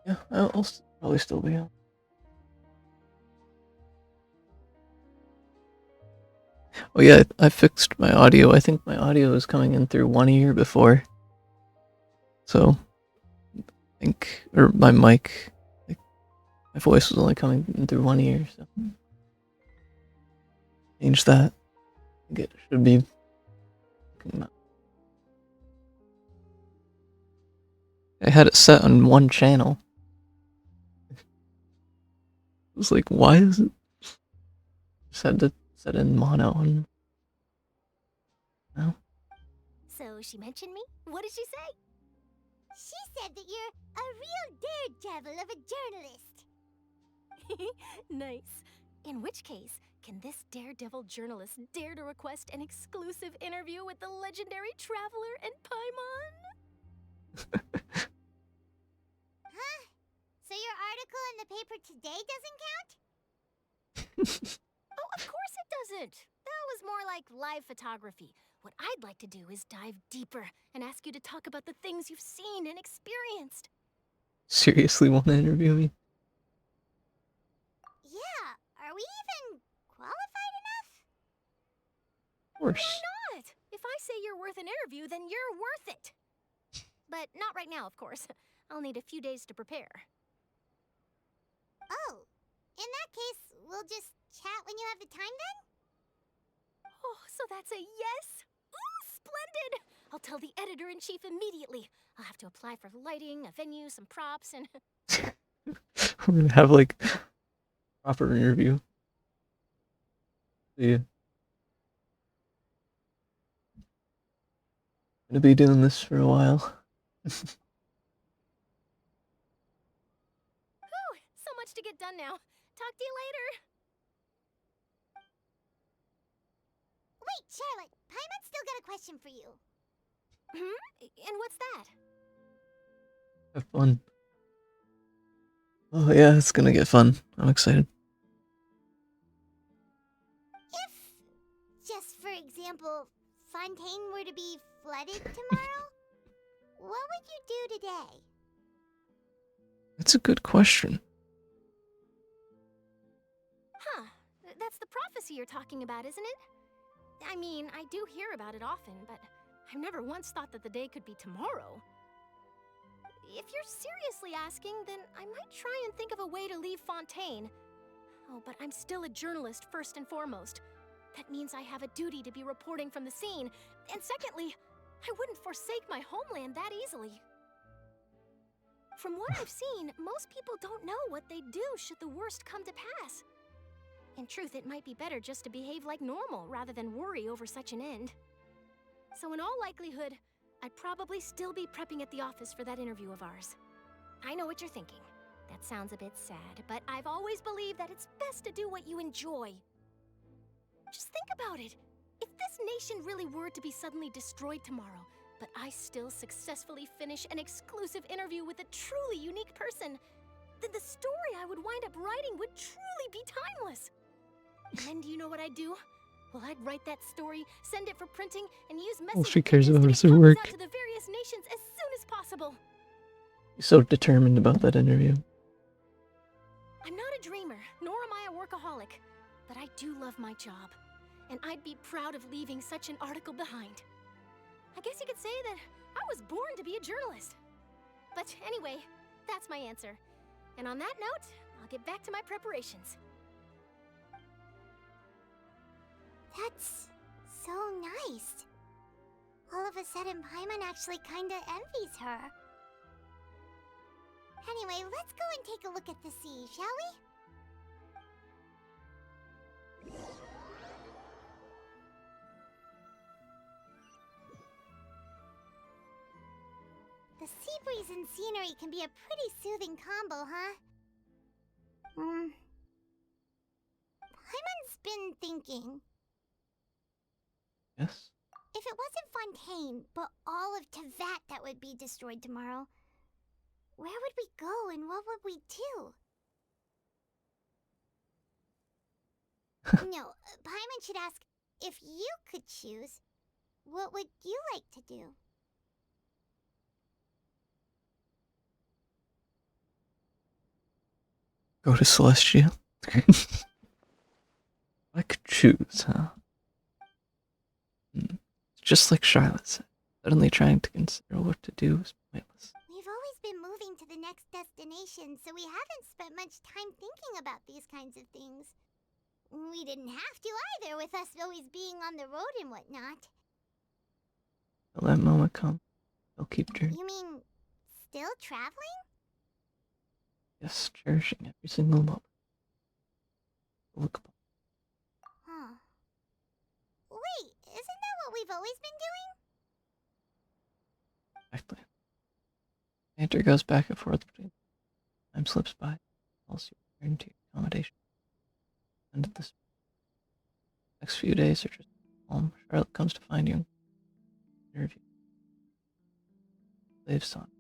Yeah, I'll probably still be on. Oh yeah, I fixed my audio. I think my audio was coming in through one ear before. So, I think, or my mic, like, my voice was only coming in through one ear, so. Change that. I think it should be. I had it set on one channel. I was like, why is it? Just had to set in mono and. No. So she mentioned me? What did she say? She said that you're a real daredevil of a journalist. Nice. In which case, can this daredevil journalist dare to request an exclusive interview with the legendary traveler and Paimon? Huh? So your article in the paper today doesn't count? Oh, of course it doesn't. That was more like live photography. What I'd like to do is dive deeper and ask you to talk about the things you've seen and experienced. Seriously want to interview me? Yeah, are we even qualified enough? Of course. Why not? If I say you're worth an interview, then you're worth it. But not right now, of course. I'll need a few days to prepare. Oh, in that case, we'll just chat when you have the time then? Oh, so that's a yes? Ooh, splendid! I'll tell the editor-in-chief immediately. I'll have to apply for lighting, a venue, some props, and... We're gonna have like proper interview. See ya. Gonna be doing this for a while. Whew, so much to get done now. Talk to you later. Wait, Charlotte, Paimon's still got a question for you. And what's that? Have fun. Oh yeah, it's gonna get fun. I'm excited. If, just for example, Fontaine were to be flooded tomorrow, what would you do today? That's a good question. Huh. That's the prophecy you're talking about, isn't it? I mean, I do hear about it often, but I've never once thought that the day could be tomorrow. If you're seriously asking, then I might try and think of a way to leave Fontaine. Oh, but I'm still a journalist first and foremost. That means I have a duty to be reporting from the scene. And secondly, I wouldn't forsake my homeland that easily. From what I've seen, most people don't know what they'd do should the worst come to pass. In truth, it might be better just to behave like normal rather than worry over such an end. So in all likelihood, I'd probably still be prepping at the office for that interview of ours. I know what you're thinking. That sounds a bit sad, but I've always believed that it's best to do what you enjoy. Just think about it. If this nation really were to be suddenly destroyed tomorrow, but I still successfully finish an exclusive interview with a truly unique person, then the story I would wind up writing would truly be timeless. And then do you know what I'd do? Well, I'd write that story, send it for printing, and use All message she cares boards about to is get her copies work. out to the various nations as soon as possible. He's so determined about that interview. I'm not a dreamer, nor am I a workaholic, but I do love my job, and I'd be proud of leaving such an article behind. I guess you could say that I was born to be a journalist. But anyway, that's my answer. And on that note, I'll get back to my preparations. That's so nice. All of a sudden, Paimon actually kinda envies her. Anyway, let's go and take a look at the sea, shall we? The sea breeze and scenery can be a pretty soothing combo, huh? Paimon's been thinking. Yes? If it wasn't Fontaine, but all of Tevat that would be destroyed tomorrow, where would we go and what would we do? No, Paimon should ask, if you could choose, what would you like to do? Go to Celestia. I could choose, huh? Just like Charlotte said, suddenly trying to consider what to do is pointless. We've always been moving to the next destination, so we haven't spent much time thinking about these kinds of things. We didn't have to either, with us always being on the road and whatnot. Till that moment comes, I'll keep journeying. You mean, still traveling? Yes, cherishing every single moment. Look upon. Huh. Wait, isn't that what we've always been doing? Exactly. Banter goes back and forth between. Time slips by. Also, you return to your accommodation. And at this next few days are just calm. Charlotte comes to find you. Interview. Slave's son.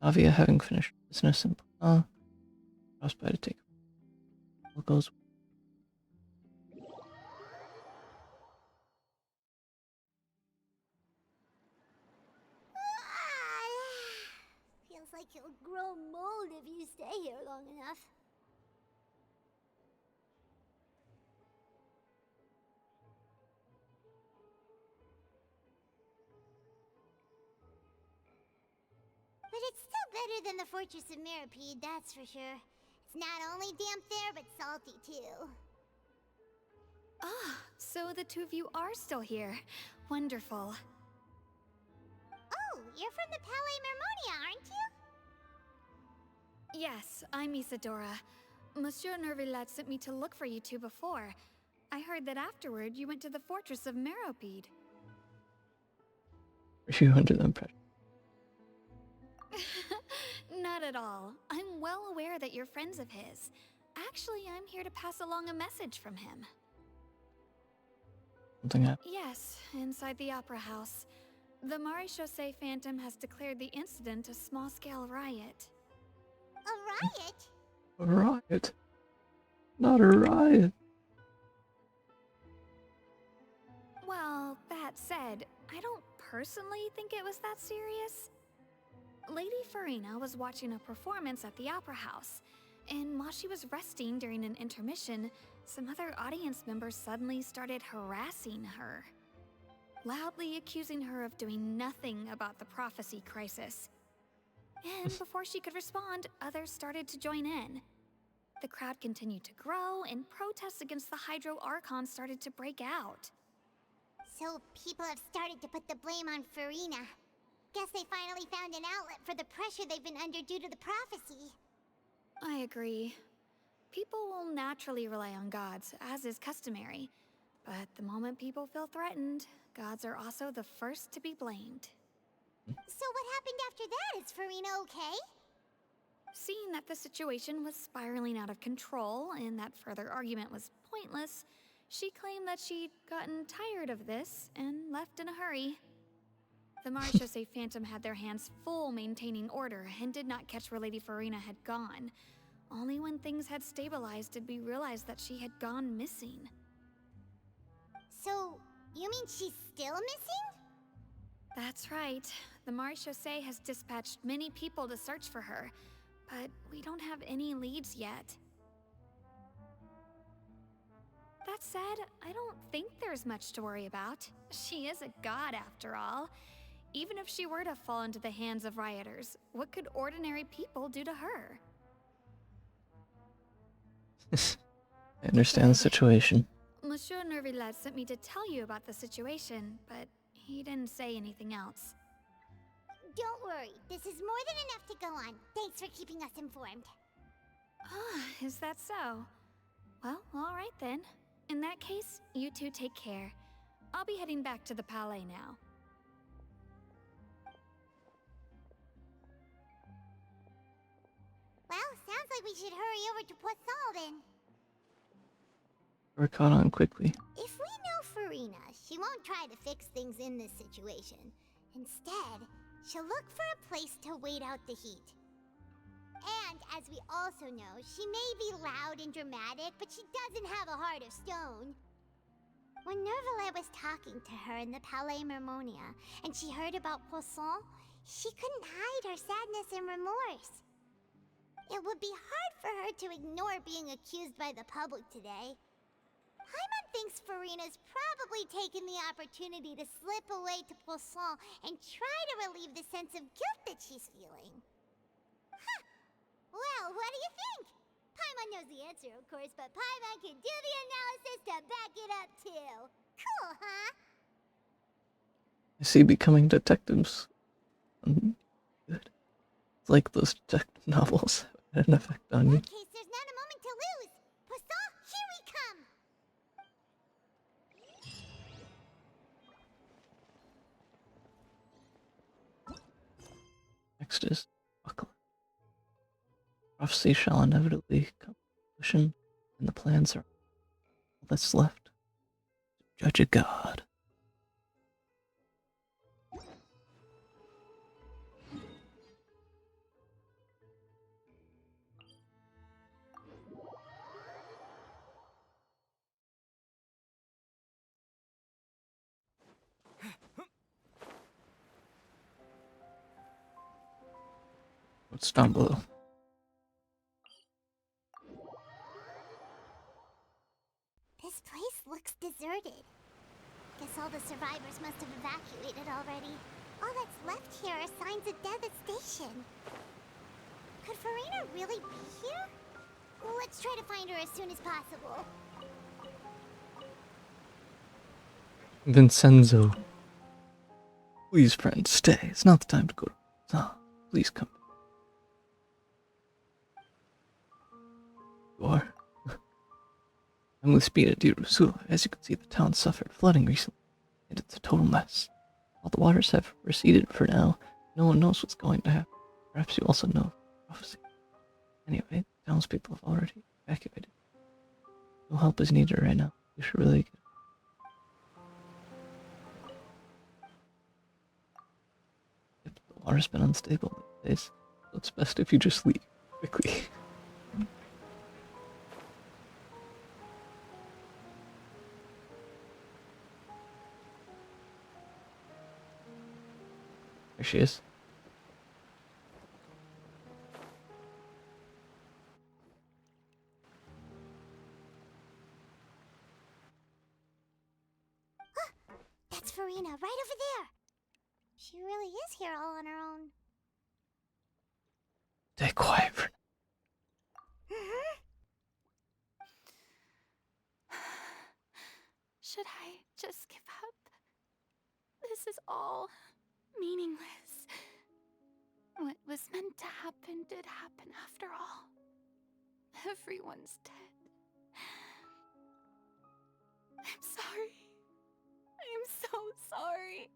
Avia, having finished business in drops by to take. All goes. Feels like you'll grow mold if you stay here long enough. But it's still better than the Fortress of Meripede, that's for sure. It's not only damp there, but salty too. Ah, so the two of you are still here. Wonderful. Oh, you're from the Palais Mermonia, aren't you? Yes, I'm Isadora. Monsieur Nervilat sent me to look for you two before. I heard that afterward you went to the Fortress of Meripede. Are you under the impression? Not at all. I'm well aware that you're friends of his. Actually, I'm here to pass along a message from him. Something happened? Yes, inside the Opera House. The Maréchaussée Phantom has declared the incident a small-scale riot. A riot? A riot. Not a riot. Well, that said, I don't personally think it was that serious. Lady Farina was watching a performance at the Opera House, and while she was resting during an intermission, some other audience members suddenly started harassing her, loudly accusing her of doing nothing about the prophecy crisis. And before she could respond, others started to join in. The crowd continued to grow, and protests against the Hydro Archon started to break out. So people have started to put the blame on Farina. Guess they finally found an outlet for the pressure they've been under due to the prophecy. I agree. People will naturally rely on gods, as is customary. But the moment people feel threatened, gods are also the first to be blamed. So what happened after that? Is Farina okay? Seeing that the situation was spiraling out of control and that further argument was pointless, she claimed that she'd gotten tired of this and left in a hurry. The Marechaussee Phantom had their hands full maintaining order and did not catch where Lady Farina had gone. Only when things had stabilized did we realize that she had gone missing. So, you mean she's still missing? That's right. The Marechaussee has dispatched many people to search for her, but we don't have any leads yet. That said, I don't think there's much to worry about. She is a god after all. Even if she were to fall into the hands of rioters, what could ordinary people do to her? I understand the situation. Monsieur Nervillet sent me to tell you about the situation, but he didn't say anything else. Don't worry, this is more than enough to go on. Thanks for keeping us informed. Ah, is that so? Well, alright then. In that case, you two take care. I'll be heading back to the Palais now. Well, sounds like we should hurry over to Poisson then. We're caught on quickly. If we know Farina, she won't try to fix things in this situation. Instead, she'll look for a place to wait out the heat. And, as we also know, she may be loud and dramatic, but she doesn't have a heart of stone. When Nervillet was talking to her in the Palais Mermonia, and she heard about Poisson, she couldn't hide her sadness and remorse. It would be hard for her to ignore being accused by the public today. Paimon thinks Farina's probably taken the opportunity to slip away to Poisson and try to relieve the sense of guilt that she's feeling. Huh. Well, what do you think? Paimon knows the answer, of course, but Paimon can do the analysis to back it up, too. Cool, huh? I see becoming detectives. Good. It's like those detective novels had an effect on you. In case there's not a moment to lose. Poisson, here we come! Next is buckle. Prophecy shall inevitably come to fruition, and the plans are all that's left. Judge a god. What's down below? This place looks deserted. Guess all the survivors must have evacuated already. All that's left here are signs of death at station. Could Farina really be here? Let's try to find her as soon as possible. Vincenzo. Please, friend, stay. It's not the time to go. Ah, please come. You are. I'm with Spina di Rosso. As you can see, the town suffered flooding recently, and it's a total mess. All the waters have receded for now. No one knows what's going to happen. Perhaps you also know prophecy. Anyway, the townspeople have already evacuated. No help is needed right now. You should really get. Yep, the water's been unstable these days, so it's best if you just leave quickly. There she is. That's Farina, right over there. She really is here all on her own. Stay quiet for Should I just give up? This is all meaningless. What was meant to happen did happen after all. Everyone's dead. I'm sorry. I am so sorry.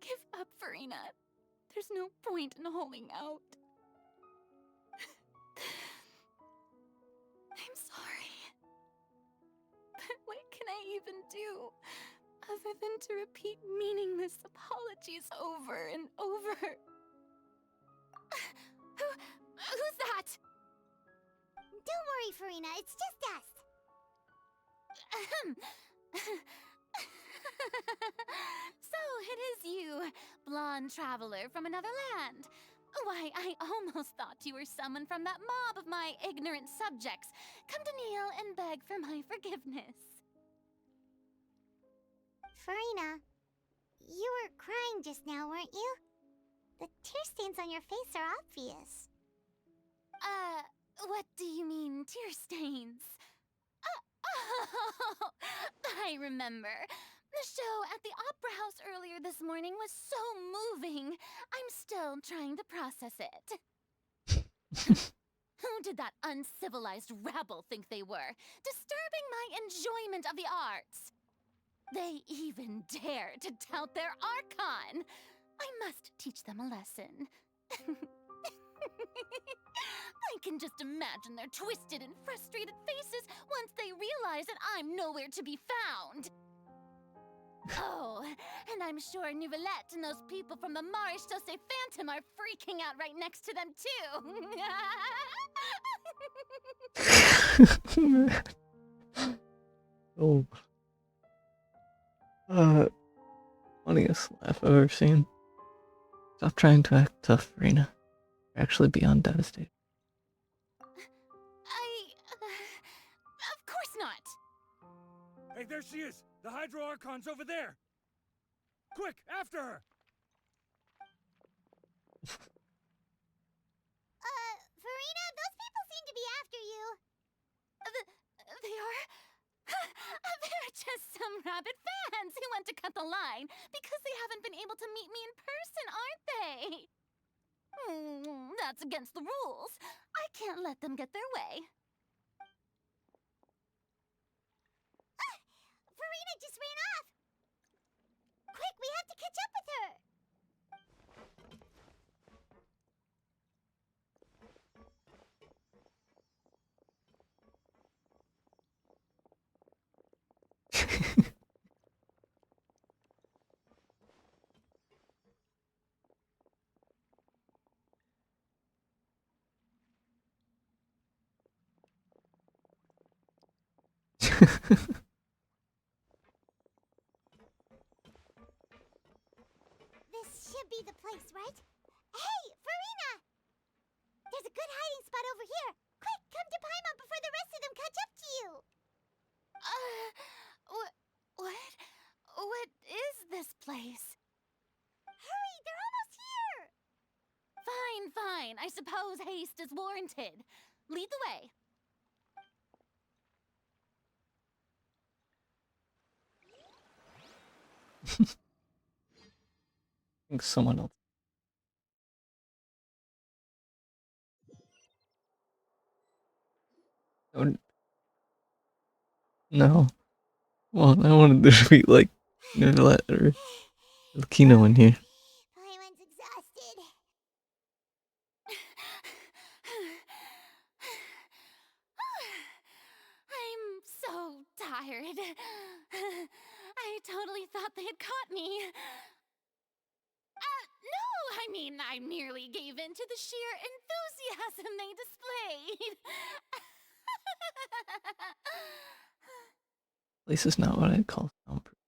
Give up, Farina. There's no point in holding out. I'm sorry. But what can I even do other than to repeat meaningless apologies over and over? Who's that? Don't worry, Farina, it's just us. So it is you, blonde traveler from another land. Why, I almost thought you were someone from that mob of my ignorant subjects, come to kneel and beg for my forgiveness. Farina, you were crying just now, weren't you? The tear stains on your face are obvious. What do you mean, tear stains? Oh, I remember. The show at the Opera House earlier this morning was so moving. I'm still trying to process it. Who did that uncivilized rabble think they were, disturbing my enjoyment of the arts? They even dare to tout their Archon. I must teach them a lesson. I can just imagine their twisted and frustrated faces once they realize that I'm nowhere to be found. Oh, and I'm sure Nouvellette and those people from the Maréchaussée Phantom are freaking out right next to them too. Oh. Funniest laugh I've ever seen. Stop trying to act tough, Rena. You're actually beyond devastated. Of course not. Hey, there she is! The Hydro Archon's over there! Quick, after her! Farina, those people seem to be after you. They are? They're just some rabid fans who want to cut the line because they haven't been able to meet me in person, aren't they? That's against the rules. I can't let them get their way. Farina just ran off! Quick, we have to catch up with her! This should be the place, right? Hey, Farina! There's a good hiding spot over here. Quick, come to Paimon before the rest of them catch up to you. What? What is this place? Hurry, they're almost here! Fine. I suppose haste is warranted. Lead the way. I think someone else. No. Well, I wanted there to be like Nouvellette or Kino in here. Paimon's exhausted. I'm so tired. I totally thought they had caught me. No, I mean, I merely gave in to the sheer enthusiasm they displayed. Place is not what I'd call soundproof.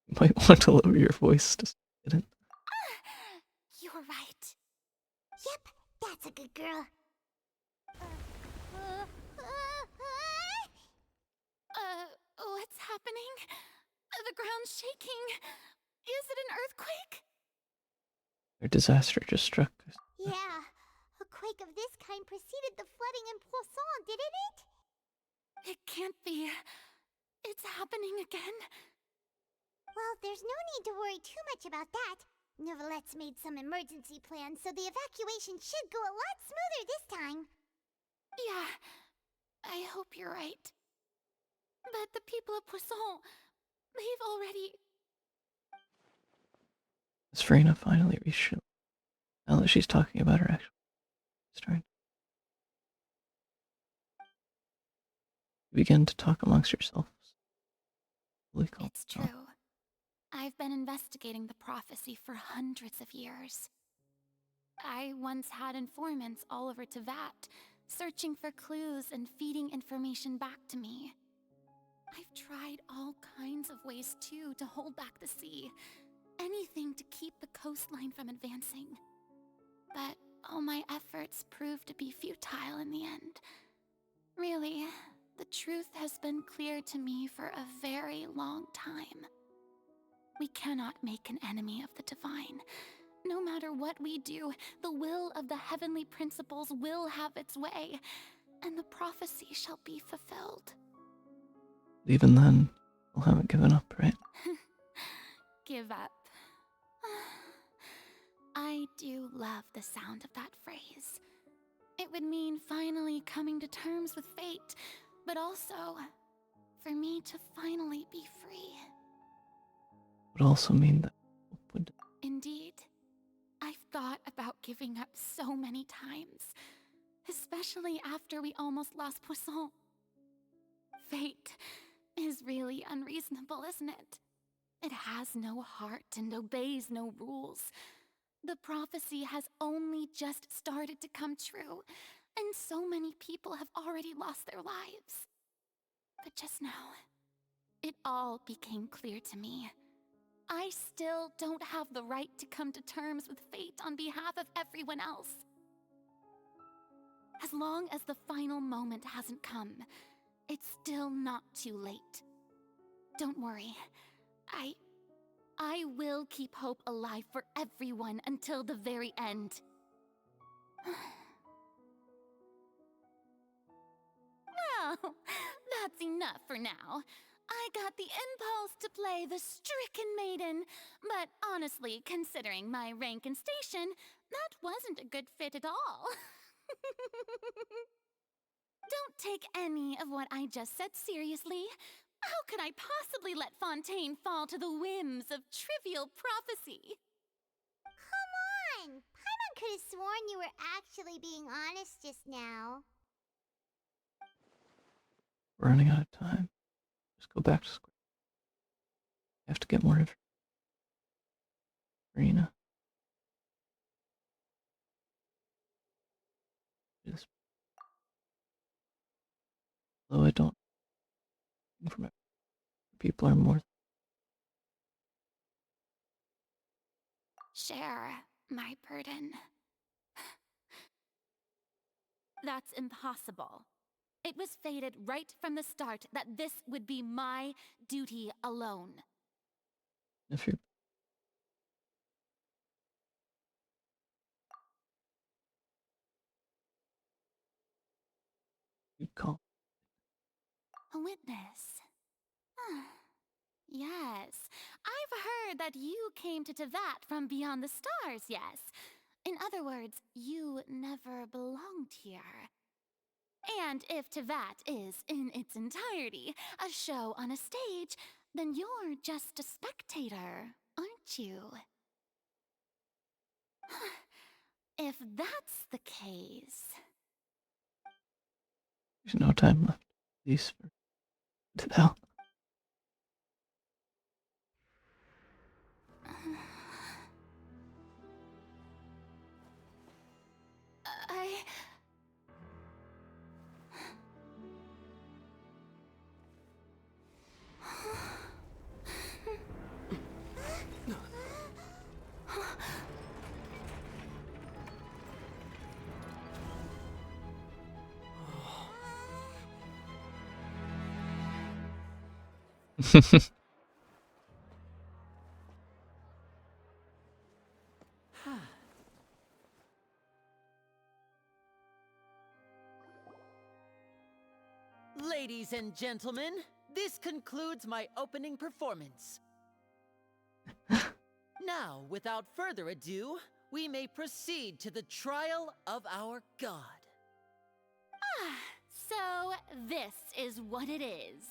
You might want to lower your voice to get it. You're right. Yep, that's a good girl. What's happening? The ground's shaking. Is it an earthquake? A disaster just struck us. Yeah, a quake of this kind preceded the flooding in Poisson, didn't it? It can't be. It's happening again. Well, there's no need to worry too much about that. Nouvellette's made some emergency plans, so the evacuation should go a lot smoother this time. Yeah, I hope you're right. But the people of Poisson, they've already... As Farina finally reached it, now that she's talking about her actual story, you begin to talk amongst yourselves. It's true. I've been investigating the prophecy for hundreds of years. I once had informants all over Tevat, searching for clues and feeding information back to me. I've tried all kinds of ways too to hold back the sea. Anything to keep the coastline from advancing. But all my efforts proved to be futile in the end. Really, the truth has been clear to me for a very long time. We cannot make an enemy of the divine. No matter what we do, the will of the heavenly principles will have its way, and the prophecy shall be fulfilled. Even then, you'll haven't given up, right? Give up. I do love the sound of that phrase. It would mean finally coming to terms with fate, but also for me to finally be free. Would also mean that hope would. Indeed. I've thought about giving up so many times, especially after we almost lost Poisson. Fate is really unreasonable, isn't it? It has no heart and obeys no rules. The prophecy has only just started to come true, and so many people have already lost their lives. But just now, it all became clear to me. I still don't have the right to come to terms with fate on behalf of everyone else. As long as the final moment hasn't come, it's still not too late. Don't worry. I will keep hope alive for everyone until the very end. Well, that's enough for now. I got the impulse to play the stricken maiden, but honestly, considering my rank and station, that wasn't a good fit at all. Don't take any of what I just said seriously. How could I possibly let Fontaine fall to the whims of trivial prophecy? Come on! Paimon could have sworn you were actually being honest just now. We're running out of time. Just go back to square. I have to get more information. Farina. This. Though I don't. From it. People are more. Share my burden. That's impossible. It was fated right from the start that this would be my duty alone. If you're. You'd call. A witness. Yes, I've heard that you came to Tevat from beyond the stars, yes. In other words, you never belonged here. And if Tevat is, in its entirety, a show on a stage, then you're just a spectator, aren't you? If that's the case... There's no time left. Please. To hell. Ladies and gentlemen, this concludes my opening performance. Now, without further ado, we may proceed to the trial of our god. So this is what it is.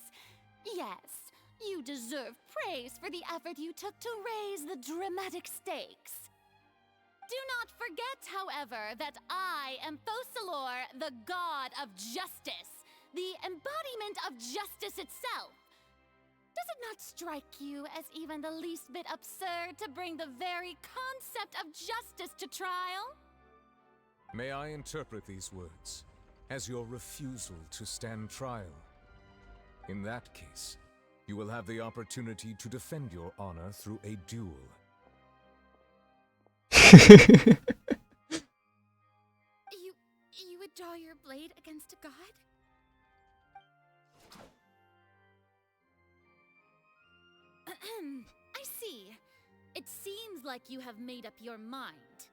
Yes, you deserve praise for the effort you took to raise the dramatic stakes. Do not forget, however, that I am Focalor, the god of justice, the embodiment of justice itself. Does it not strike you as even the least bit absurd to bring the very concept of justice to trial? May I interpret these words as your refusal to stand trial? In that case, you will have the opportunity to defend your honor through a duel. You would draw your blade against a god? I see. It seems like you have made up your mind.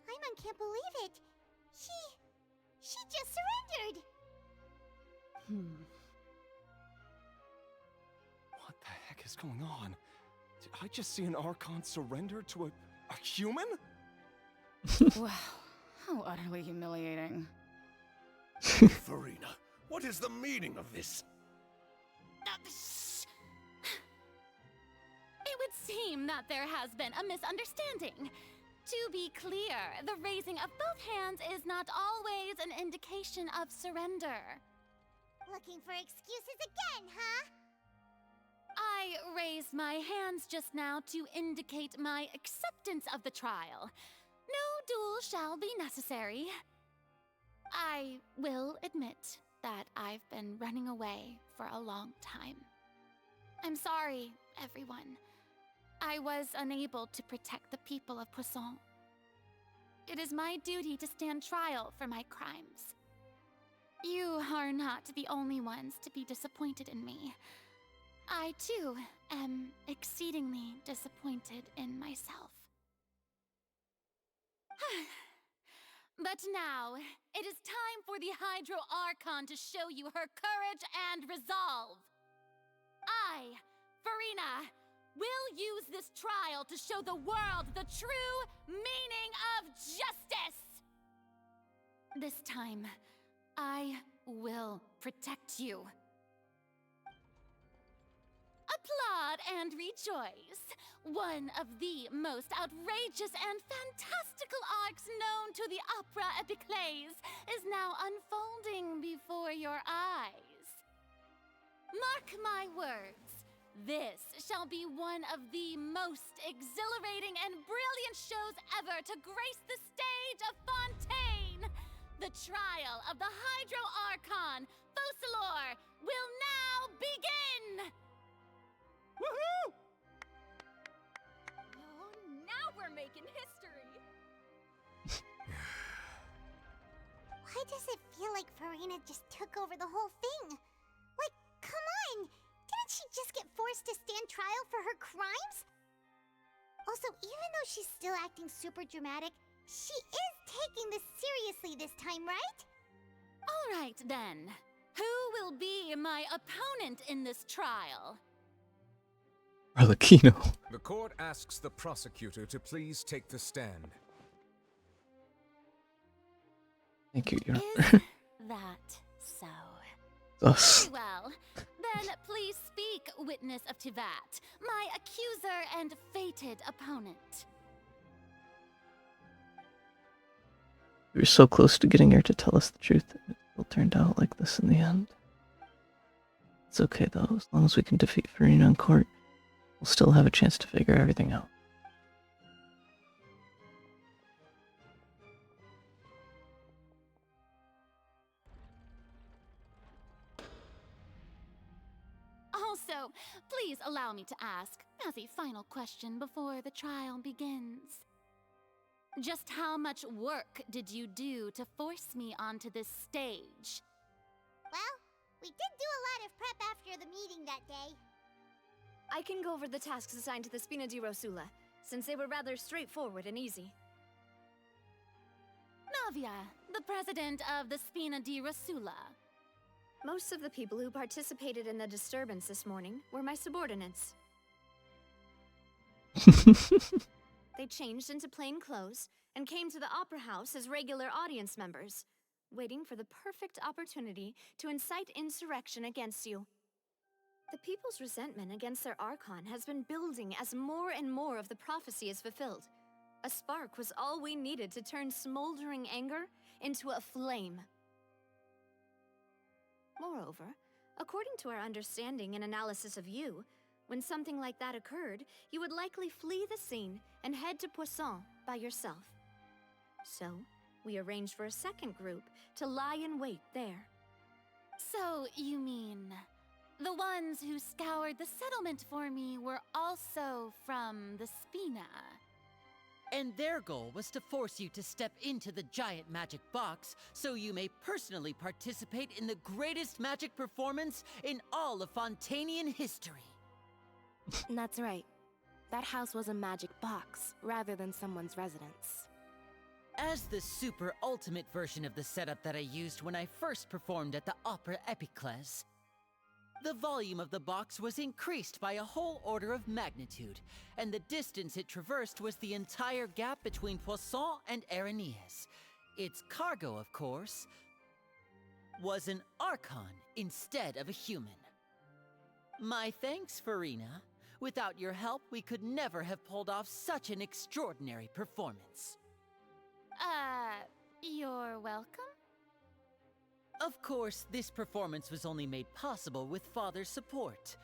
Paimon can't believe it. She just surrendered. What the heck is going on? Did I just see an Archon surrender to a human? Wow, how utterly humiliating. Farina, what is the meaning of this? It would seem that there has been a misunderstanding. To be clear, the raising of both hands is not always an indication of surrender. Looking for excuses again, huh? I raised my hands just now to indicate my acceptance of the trial. No duel shall be necessary. I will admit that I've been running away for a long time. I'm sorry, everyone. I was unable to protect the people of Poisson. It is my duty to stand trial for my crimes. You are not the only ones to be disappointed in me. I, too, am exceedingly disappointed in myself. But now, it is time for the Hydro Archon to show you her courage and resolve. I, Farina, will use this trial to show the world the true meaning of justice! This time, I will protect you. Applaud and rejoice! One of the most outrageous and fantastical arcs known to the opera epiclese is now unfolding before your eyes. Mark my words, this shall be one of the most exhilarating and brilliant shows ever to grace the stage of Fontaine! The trial of the Hydro Archon, Focalor, will now begin! Woohoo! Oh, now we're making history! Why does it feel like Farina just took over the whole thing? Like, come on! Didn't she just get forced to stand trial for her crimes? Also, even though she's still acting super dramatic, she is taking this seriously this time, right? All right, then. Who will be my opponent in this trial? Arlecchino. The court asks the prosecutor to please take the stand. Thank you, Your Is that so? Thus. Very well. Then please speak, witness of Tivat, my accuser and fated opponent. We were so close to getting her to tell us the truth, and it still turned out like this in the end. It's okay though, as long as we can defeat Farina in court, we'll still have a chance to figure everything out. Also, please allow me to ask, as a final question before the trial begins. Just how much work did you do to force me onto this stage? Well, we did do a lot of prep after the meeting that day. I can go over the tasks assigned to the Spina di Rosula, since they were rather straightforward and easy. Navia, the president of the Spina di Rosula. Most of the people who participated in the disturbance this morning were my subordinates. they changed into plain clothes and came to the opera house as regular audience members, waiting for the perfect opportunity to incite insurrection against you. The people's resentment against their Archon has been building as more and more of the prophecy is fulfilled. A spark was all we needed to turn smoldering anger into a flame. Moreover, according to our understanding and analysis of you, when something like that occurred, you would likely flee the scene and head to Poisson by yourself. So, we arranged for a second group to lie in wait there. So, you mean the ones who scoured the settlement for me were also from the Spina? And their goal was to force you to step into the giant magic box so you may personally participate in the greatest magic performance in all of Fontainian history. That's right. That house was a magic box, rather than someone's residence. As the super ultimate version of the setup that I used when I first performed at the Opera Epiclese, the volume of the box was increased by a whole order of magnitude, and the distance it traversed was the entire gap between Poisson and Aranias. Its cargo, of course, was an Archon instead of a human. My thanks, Farina. Without your help, we could never have pulled off such an extraordinary performance. You're welcome? Of course, this performance was only made possible with Father's support.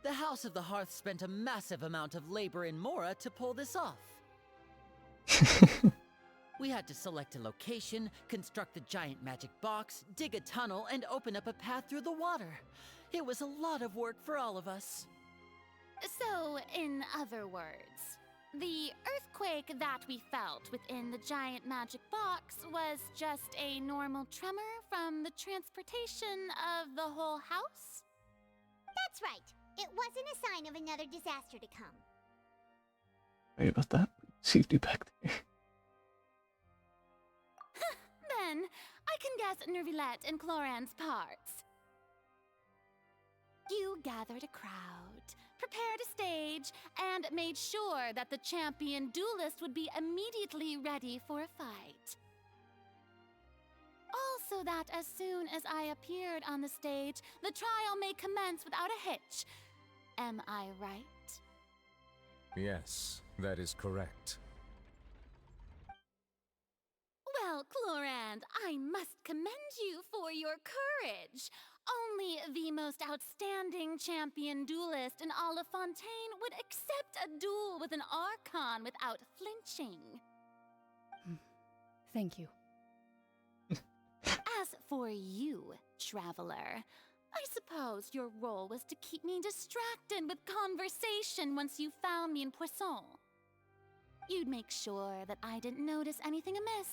The House of the Hearth spent a massive amount of labor in Mora to pull this off. We had to select a location, construct the giant magic box, dig a tunnel, and open up a path through the water. It was a lot of work for all of us. So, in other words, the earthquake that we felt within the giant magic box was just a normal tremor from the transportation of the whole house? That's right. It wasn't a sign of another disaster to come. Right about that? See you back there. Then, I can guess Nervilette and Cloran's parts. You gathered a crowd, prepared a stage, and made sure that the champion duelist would be immediately ready for a fight. Also that as soon as I appeared on the stage, the trial may commence without a hitch. Am I right? Yes, that is correct. Well, Clorand, I must commend you for your courage. Only the most outstanding champion duelist in all of Fontaine would accept a duel with an Archon without flinching. Thank you. As for you, Traveler, I suppose your role was to keep me distracted with conversation once you found me in Poisson. You'd make sure that I didn't notice anything amiss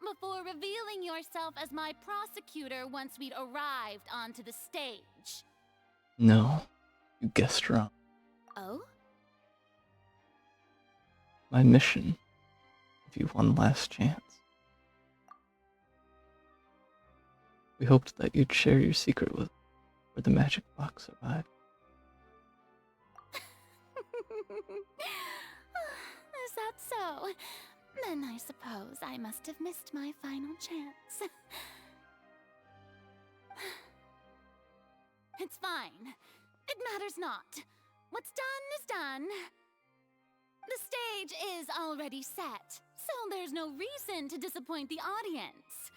before revealing yourself as my prosecutor once we'd arrived onto the stage. No, you guessed wrong. Oh? My mission. Give you one last chance. We hoped that you'd share your secret with where the magic box arrived. Is that so? Then I suppose I must have missed my final chance. It's fine. It matters not. What's done is done. The stage is already set, so there's no reason to disappoint the audience.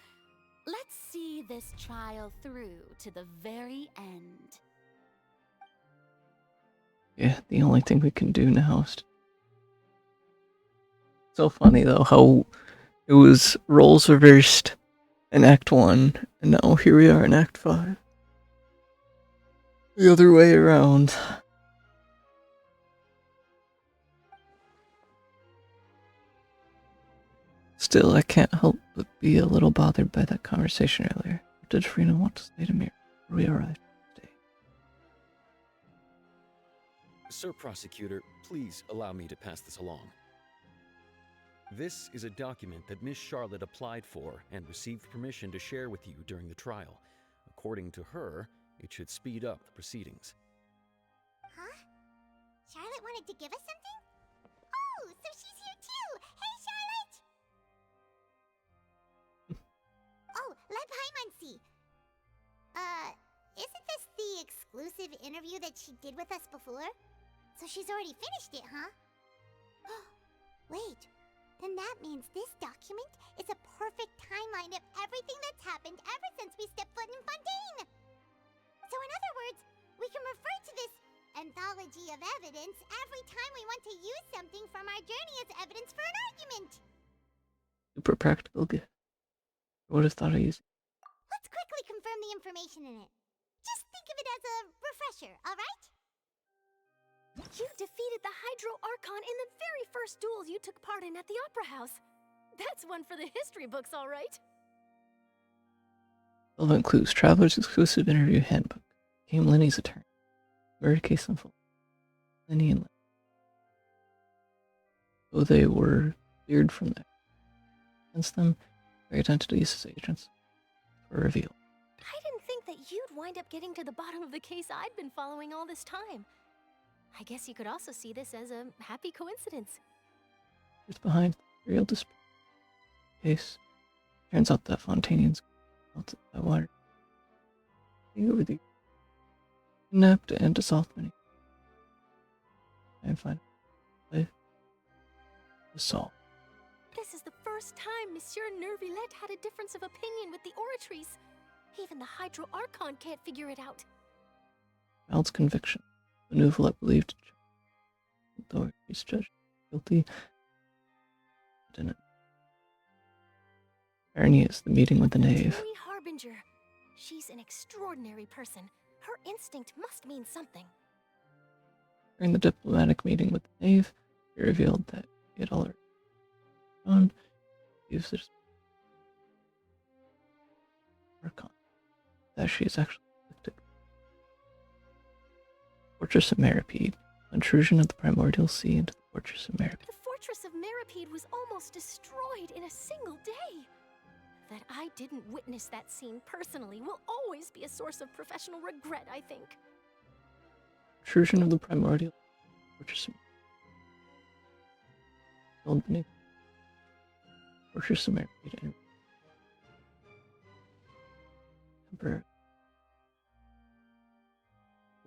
Let's see this trial through to the very end. Yeah, the only thing we can do now is so funny though how it was roles reversed in Act 1 and now here we are in Act 5. The other way around. Still, I can't help but be a little bothered by that conversation earlier. What did Farina want to say to me before we arrived today? Sir Prosecutor, please allow me to pass this along. This is a document that Miss Charlotte applied for and received permission to share with you during the trial. According to her, it should speed up the proceedings. Huh? Charlotte wanted to give us something? Oh, so she's here too! Paimon. Isn't this the exclusive interview that she did with us before? So she's already finished it, huh? Wait, then that means this document is a perfect timeline of everything that's happened ever since we stepped foot in Fontaine! So in other words, we can refer to this anthology of evidence every time we want to use something from our journey as evidence for an argument! Super practical gift. I would have thought I used it. Let's quickly confirm the information in it. Just think of it as a refresher, alright? You defeated the Hydro Archon in the very first duel you took part in at the Opera House. That's one for the history books, all right. Relevant clues. Traveler's exclusive interview handbook. Came Lenny's attorney. Murder case unfolded. Lenny and Lenny. Though they were cleared from there. Against them, their identities as agents were revealed. I didn't think that you'd wind up getting to the bottom of the case I'd been following all this time. I guess you could also see this as a happy coincidence. Who's behind the real dispute case? Turns out that Fontainians melted by water. Taking over the kidnapped and assault many. And find life to solve. This is the first time Monsieur Nervillette had a difference of opinion with the Oratrice. Even the Hydro Archon can't figure it out. Child's conviction. The Neuvillette believed though he's judged guilty. Didn't. Irony is the meeting with the knave. Mary Harbinger. She's an extraordinary person. Her instinct must mean something. During the diplomatic meeting with the knave, he revealed that he had already known used this Archon. That she is actually afflicted. Fortress of Meripede. Intrusion of the primordial sea into the Fortress of Meripede. The Fortress of Meripede was almost destroyed in a single day. That I didn't witness that scene personally will always be a source of professional regret, I think. Intrusion of the primordial Fortress of Meripede. Beneath Fortress of Meripede. Temporary.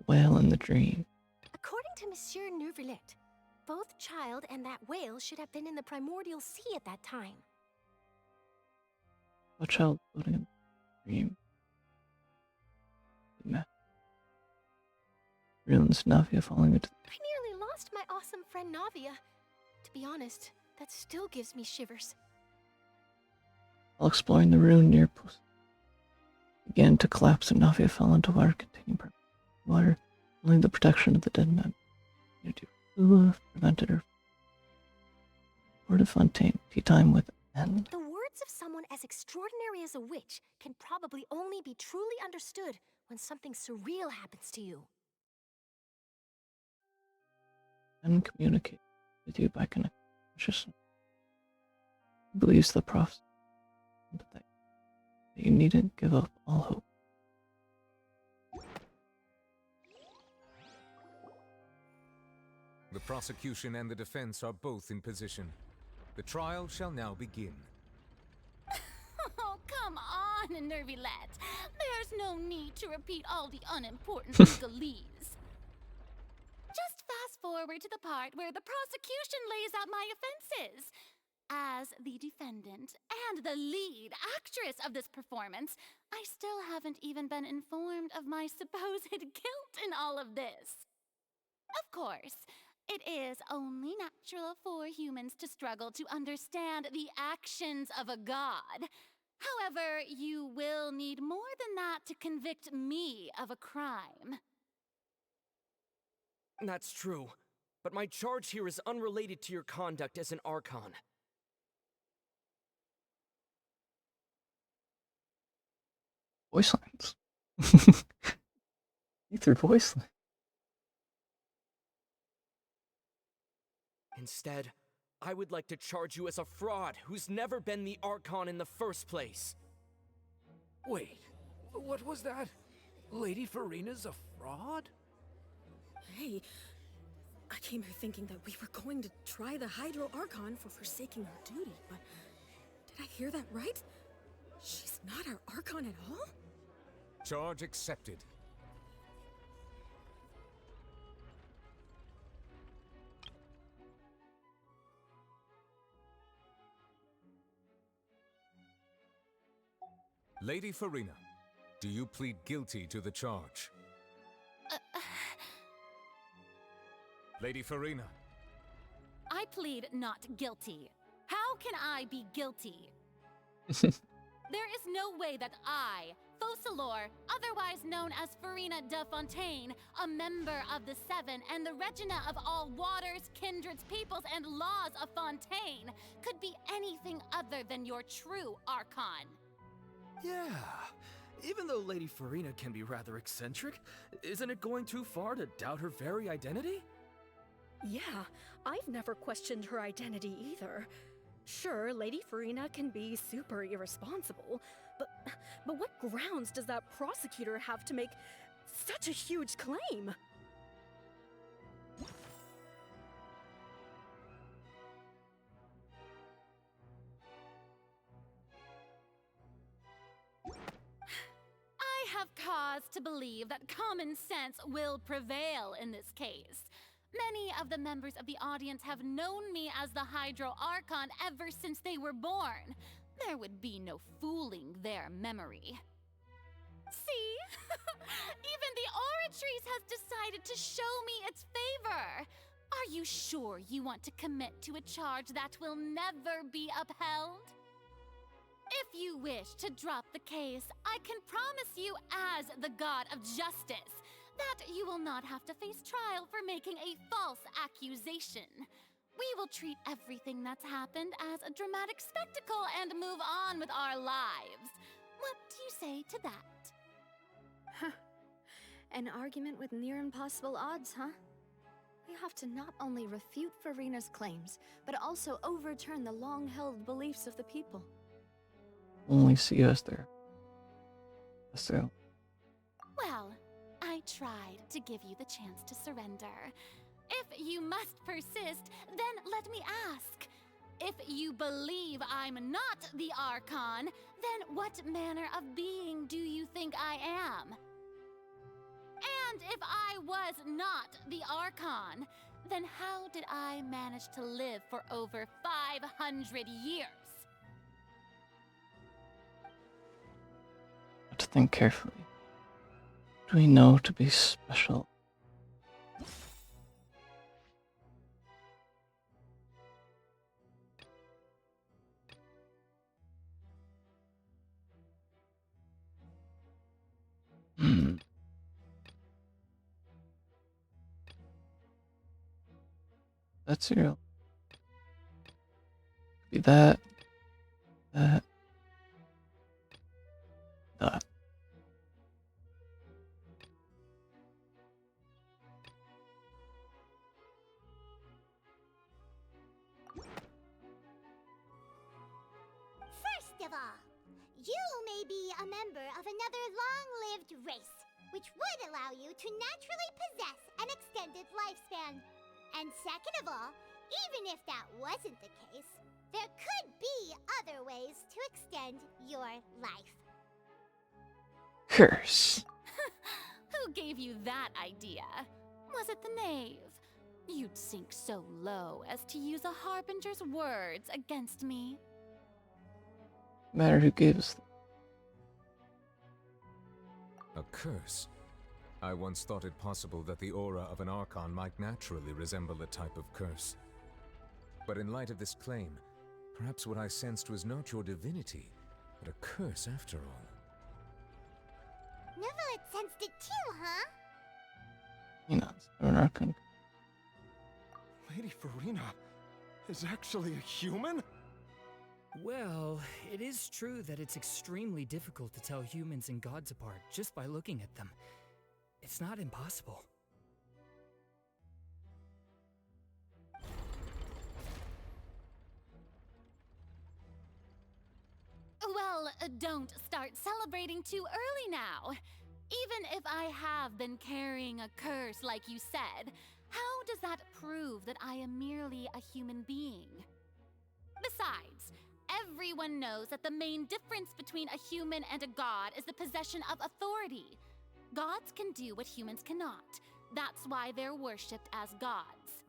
Whale in the dream. According to Monsieur Neuvillette, both Child and that whale should have been in the primordial sea at that time. A child floating in the dream. Ruins, Navia falling into I nearly lost my awesome friend Navia. To be honest, that still gives me shivers. While exploring the ruin near Post, began to collapse and Navia fell into water containing water. Only the protection of the dead man prevented her. Lord of Fontaine, tea time with N. The words of someone as extraordinary as a witch can probably only be truly understood when something surreal happens to you. And communicate with you by consciousness. He believes the prophecy that you needn't give up all hope. The prosecution and the defense are both in position. The trial shall now begin. Oh, come on, Neuvillette. There's no need to repeat all the unimportant legalese. Just fast forward to the part where the prosecution lays out my offenses. As the defendant and the lead actress of this performance, I still haven't even been informed of my supposed guilt in all of this. Of course, it is only natural for humans to struggle to understand the actions of a god. However, you will need more than that to convict me of a crime. That's true, but my charge here is unrelated to your conduct as an Archon. Voice lines. You threw voice lines. Instead, I would like to charge you as a fraud who's never been the Archon in the first place. Wait, what was that? Lady Farina's a fraud? Hey, I came here thinking that we were going to try the Hydro Archon for forsaking her duty, but did I hear that right? She's not our Archon at all? Charge accepted. Lady Farina, do you plead guilty to the charge? Lady Farina. I plead not guilty. How can I be guilty? There is no way that I, Focalor, otherwise known as Farina de Fontaine, a member of the Seven and the Regina of all waters, kindreds, peoples, and laws of Fontaine, could be anything other than your true Archon. Yeah. Even though Lady Farina can be rather eccentric, isn't it going too far to doubt her very identity? Yeah, I've never questioned her identity either. Sure, Lady Farina can be super irresponsible, but what grounds does that prosecutor have to make such a huge claim? I have cause to believe that common sense will prevail in this case. Many of the members of the audience have known me as the Hydro Archon ever since they were born. There would be no fooling their memory. See? Even the Oratrice has decided to show me its favor. Are you sure you want to commit to a charge that will never be upheld? If you wish to drop the case, I can promise you as the God of Justice that you will not have to face trial for making a false accusation. We will treat everything that's happened as a dramatic spectacle and move on with our lives. What do you say to that? Huh. An argument with near impossible odds, huh? We have to not only refute Farina's claims, but also overturn the long-held beliefs of the people. Only see us there. So. Well, I tried to give you the chance to surrender. If you must persist, then let me ask. If you believe I'm not the Archon, then what manner of being do you think I am? And if I was not the Archon, then how did I manage to live for over 500 years? To think carefully. What do we know to be special? That's zero. Be that. That. First of all, you may be a member of another long-lived race, which would allow you to naturally possess an extended lifespan. And second of all, even if that wasn't the case, there could be other ways to extend your life. Curse. Who gave you that idea? Was it the knave? You'd sink so low as to use a harbinger's words against me. No matter who gave us them. A curse? I once thought it possible that the aura of an Archon might naturally resemble a type of curse. But in light of this claim, perhaps what I sensed was not your divinity, but a curse after all. Neverlet sensed it too, huh? You know, an Archon. Lady Farina is actually a human? Well, it is true that it's extremely difficult to tell humans and gods apart just by looking at them. It's not impossible. Well, don't start celebrating too early now. Even if I have been carrying a curse like you said, how does that prove that I am merely a human being? Besides, Everyone knows that the main difference between a human and a god is the possession of authority. Gods can do what humans cannot. That's why they're worshipped as gods.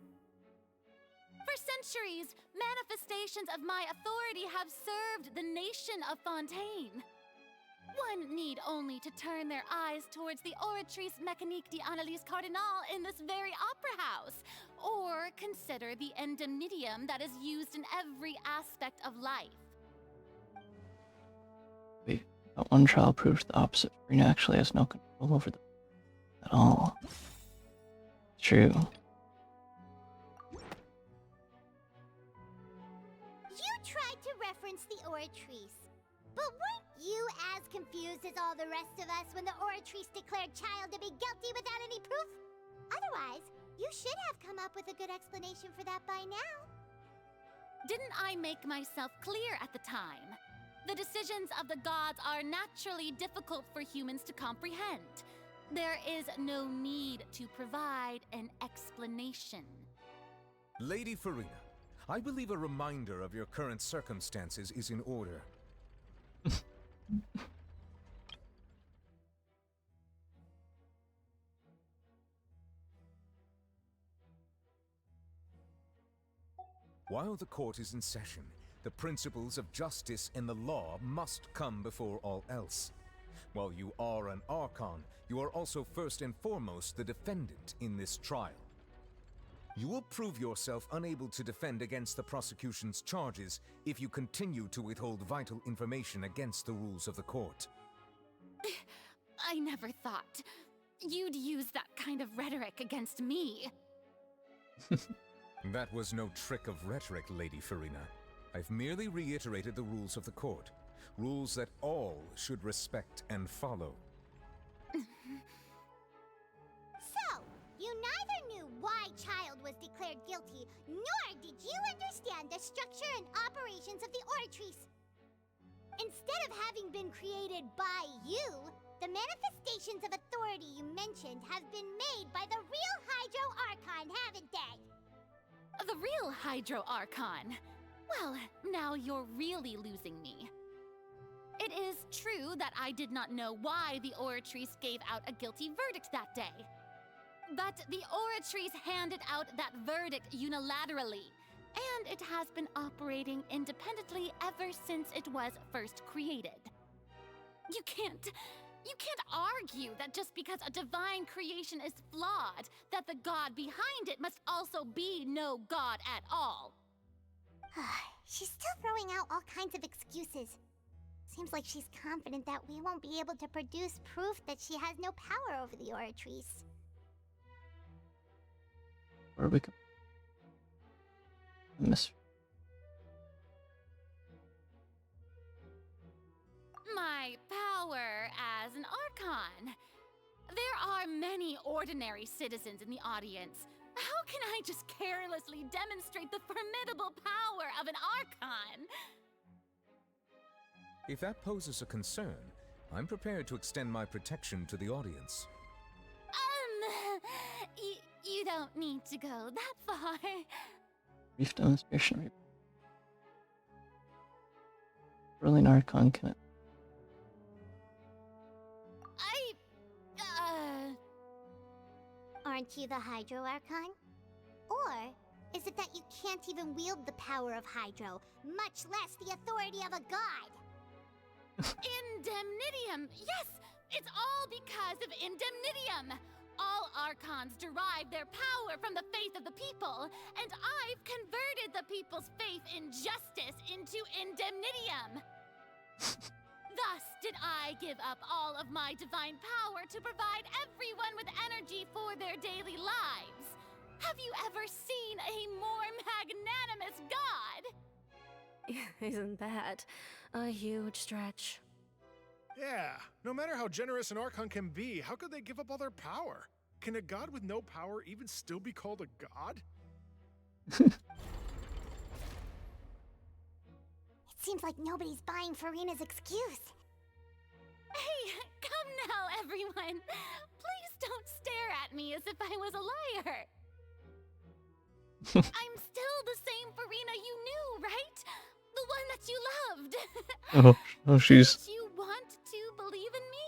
For centuries, manifestations of my authority have served the nation of Fontaine. One need only to turn their eyes towards the Oratrice Mécanique d'Analyse Cardinal in this very opera house, or consider the indemnitium that is used in every aspect of life. Wait, that one trial proved the opposite. Farina actually has no control over them at all. True. You tried to reference the Oratrice, but weren't you as confused as all the rest of us when the Oratrice declared Child to be guilty without any proof? Otherwise, you should have come up with a good explanation for that by now. Didn't I make myself clear at the time? The decisions of the gods are naturally difficult for humans to comprehend. There is no need to provide an explanation. Lady Farina, I believe a reminder of your current circumstances is in order. While the court is in session, the principles of justice and the law must come before all else. While you are an Archon, you are also first and foremost the defendant in this trial. You will prove yourself unable to defend against the prosecution's charges if you continue to withhold vital information against the rules of the court. I never thought you'd use that kind of rhetoric against me. That was no trick of rhetoric, Lady Farina. I've merely reiterated the rules of the court. Rules that all should respect and follow. So, you neither knew why Child was declared guilty, nor did you understand the structure and operations of the Oratrice. Instead of having been created by you, the manifestations of authority you mentioned have been made by the real Hydro Archon, haven't they? The real Hydro Archon? Well, now you're really losing me. It is true that I did not know why the Oratrice gave out a guilty verdict that day. But the Oratrice handed out that verdict unilaterally, and it has been operating independently ever since it was first created. You can't argue that just because a divine creation is flawed, that the god behind it must also be no god at all. She's still throwing out all kinds of excuses. Seems like she's confident that we won't be able to produce proof that she has no power over the Oratrice. Or we can miss. My power as an Archon. There are many ordinary citizens in the audience. How can I just carelessly demonstrate the formidable power of an Archon? If that poses a concern, I'm prepared to extend my protection to the audience. You don't need to go that far. Brief demonstration. Rolling Archon can it? Aren't you the Hydro Archon? Or is it that you can't even wield the power of Hydro, much less the authority of a god? Indemnitium! Yes! It's all because of Indemnitium! All Archons derive their power from the faith of the people, and I've converted the people's faith in justice into Indemnitium! Thus did I give up all of my divine power to provide everyone with energy for their daily lives. Have you ever seen a more magnanimous god? Isn't that a huge stretch? Yeah, no matter how generous an Archon can be, how could they give up all their power? Can a god with no power even still be called a god? It seems like nobody's buying Farina's excuse. Hey, come now, everyone. Please don't stare at me as if I was a liar. I'm still the same Farina you knew, right? The one that you loved. Oh, she's Did you want to believe in me?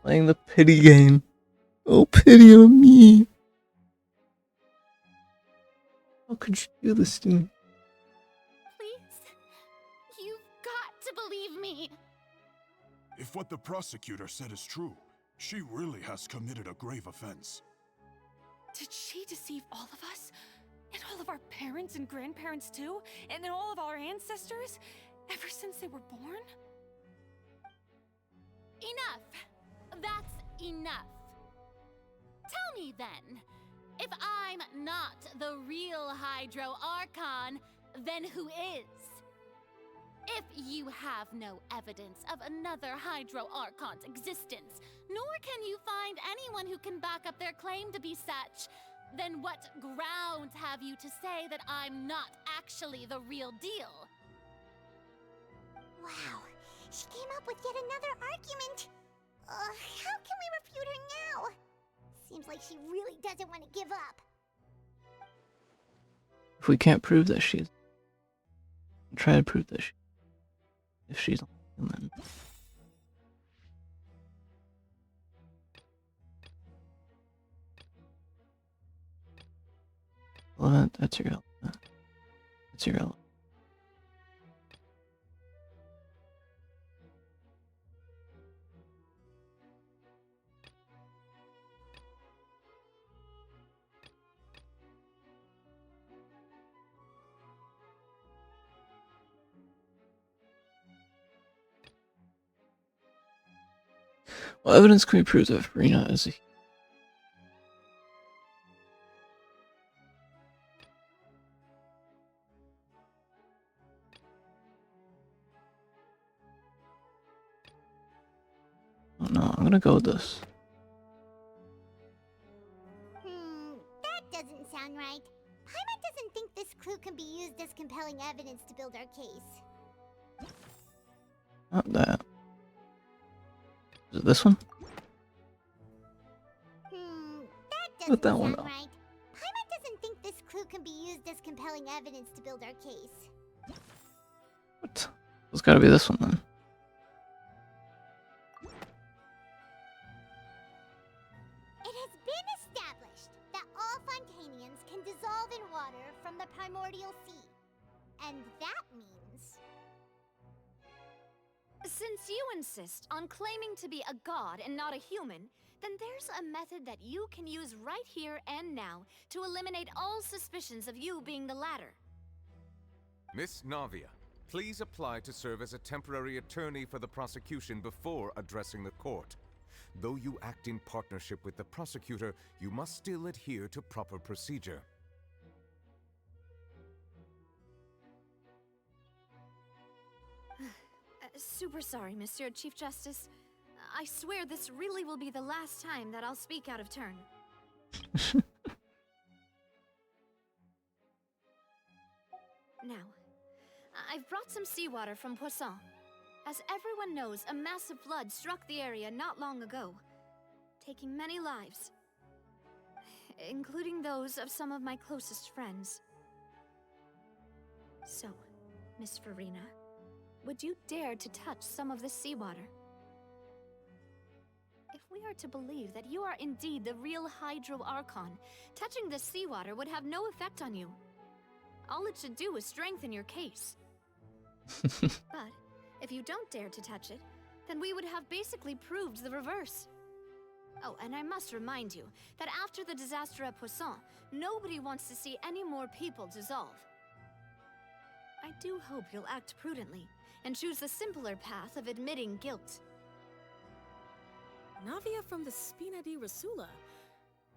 playing the pity game. Oh, pity on me. How could you do this to me? Please. You've got to believe me. If what the prosecutor said is true, she really has committed a grave offense. Did she deceive all of us? And all of our parents and grandparents too? And then all of our ancestors? Ever since they were born? Enough. That's enough. Tell me then, if I'm not the real Hydro Archon, then who is? If you have no evidence of another Hydro Archon's existence, nor can you find anyone who can back up their claim to be such, then what grounds have you to say that I'm not actually the real deal? Wow, she came up with yet another argument. How can we refute her now? Seems like she really doesn't want to give up. If we can't prove that she's, try to prove that if she's human. Well, that's irrelevant. That's irrelevant. What evidence can we prove that Farina is a... Oh no, I'm gonna go with this. That doesn't sound right. Paimon doesn't think this clue can be used as compelling evidence to build our case. Not that. Is it this one? That doesn't that one sound though. right. Paimon doesn't think this clue can be used as compelling evidence to build our case. What? It's gotta be this one then. It has been established that all Fontainians can dissolve in water from the primordial sea. And that means... Since you insist on claiming to be a god and not a human, then there's a method that you can use right here and now to eliminate all suspicions of you being the latter. Miss Navia, please apply to serve as a temporary attorney for the prosecution before addressing the court. Though you act in partnership with the prosecutor, you must still adhere to proper procedure. Super sorry, Monsieur Chief Justice. I swear this really will be the last time that I'll speak out of turn. Now, I've brought some seawater from Poisson. As everyone knows, a massive flood struck the area not long ago, taking many lives, including those of some of my closest friends. So, Miss Farina, would you dare to touch some of the seawater? If we are to believe that you are indeed the real Hydro Archon, touching the seawater would have no effect on you. All it should do is strengthen your case. But if you don't dare to touch it, then we would have basically proved the reverse. Oh, and I must remind you that after the disaster at Poisson, nobody wants to see any more people dissolve. I do hope you'll act prudently and choose the simpler path of admitting guilt. Navia from the Spina di Rasula.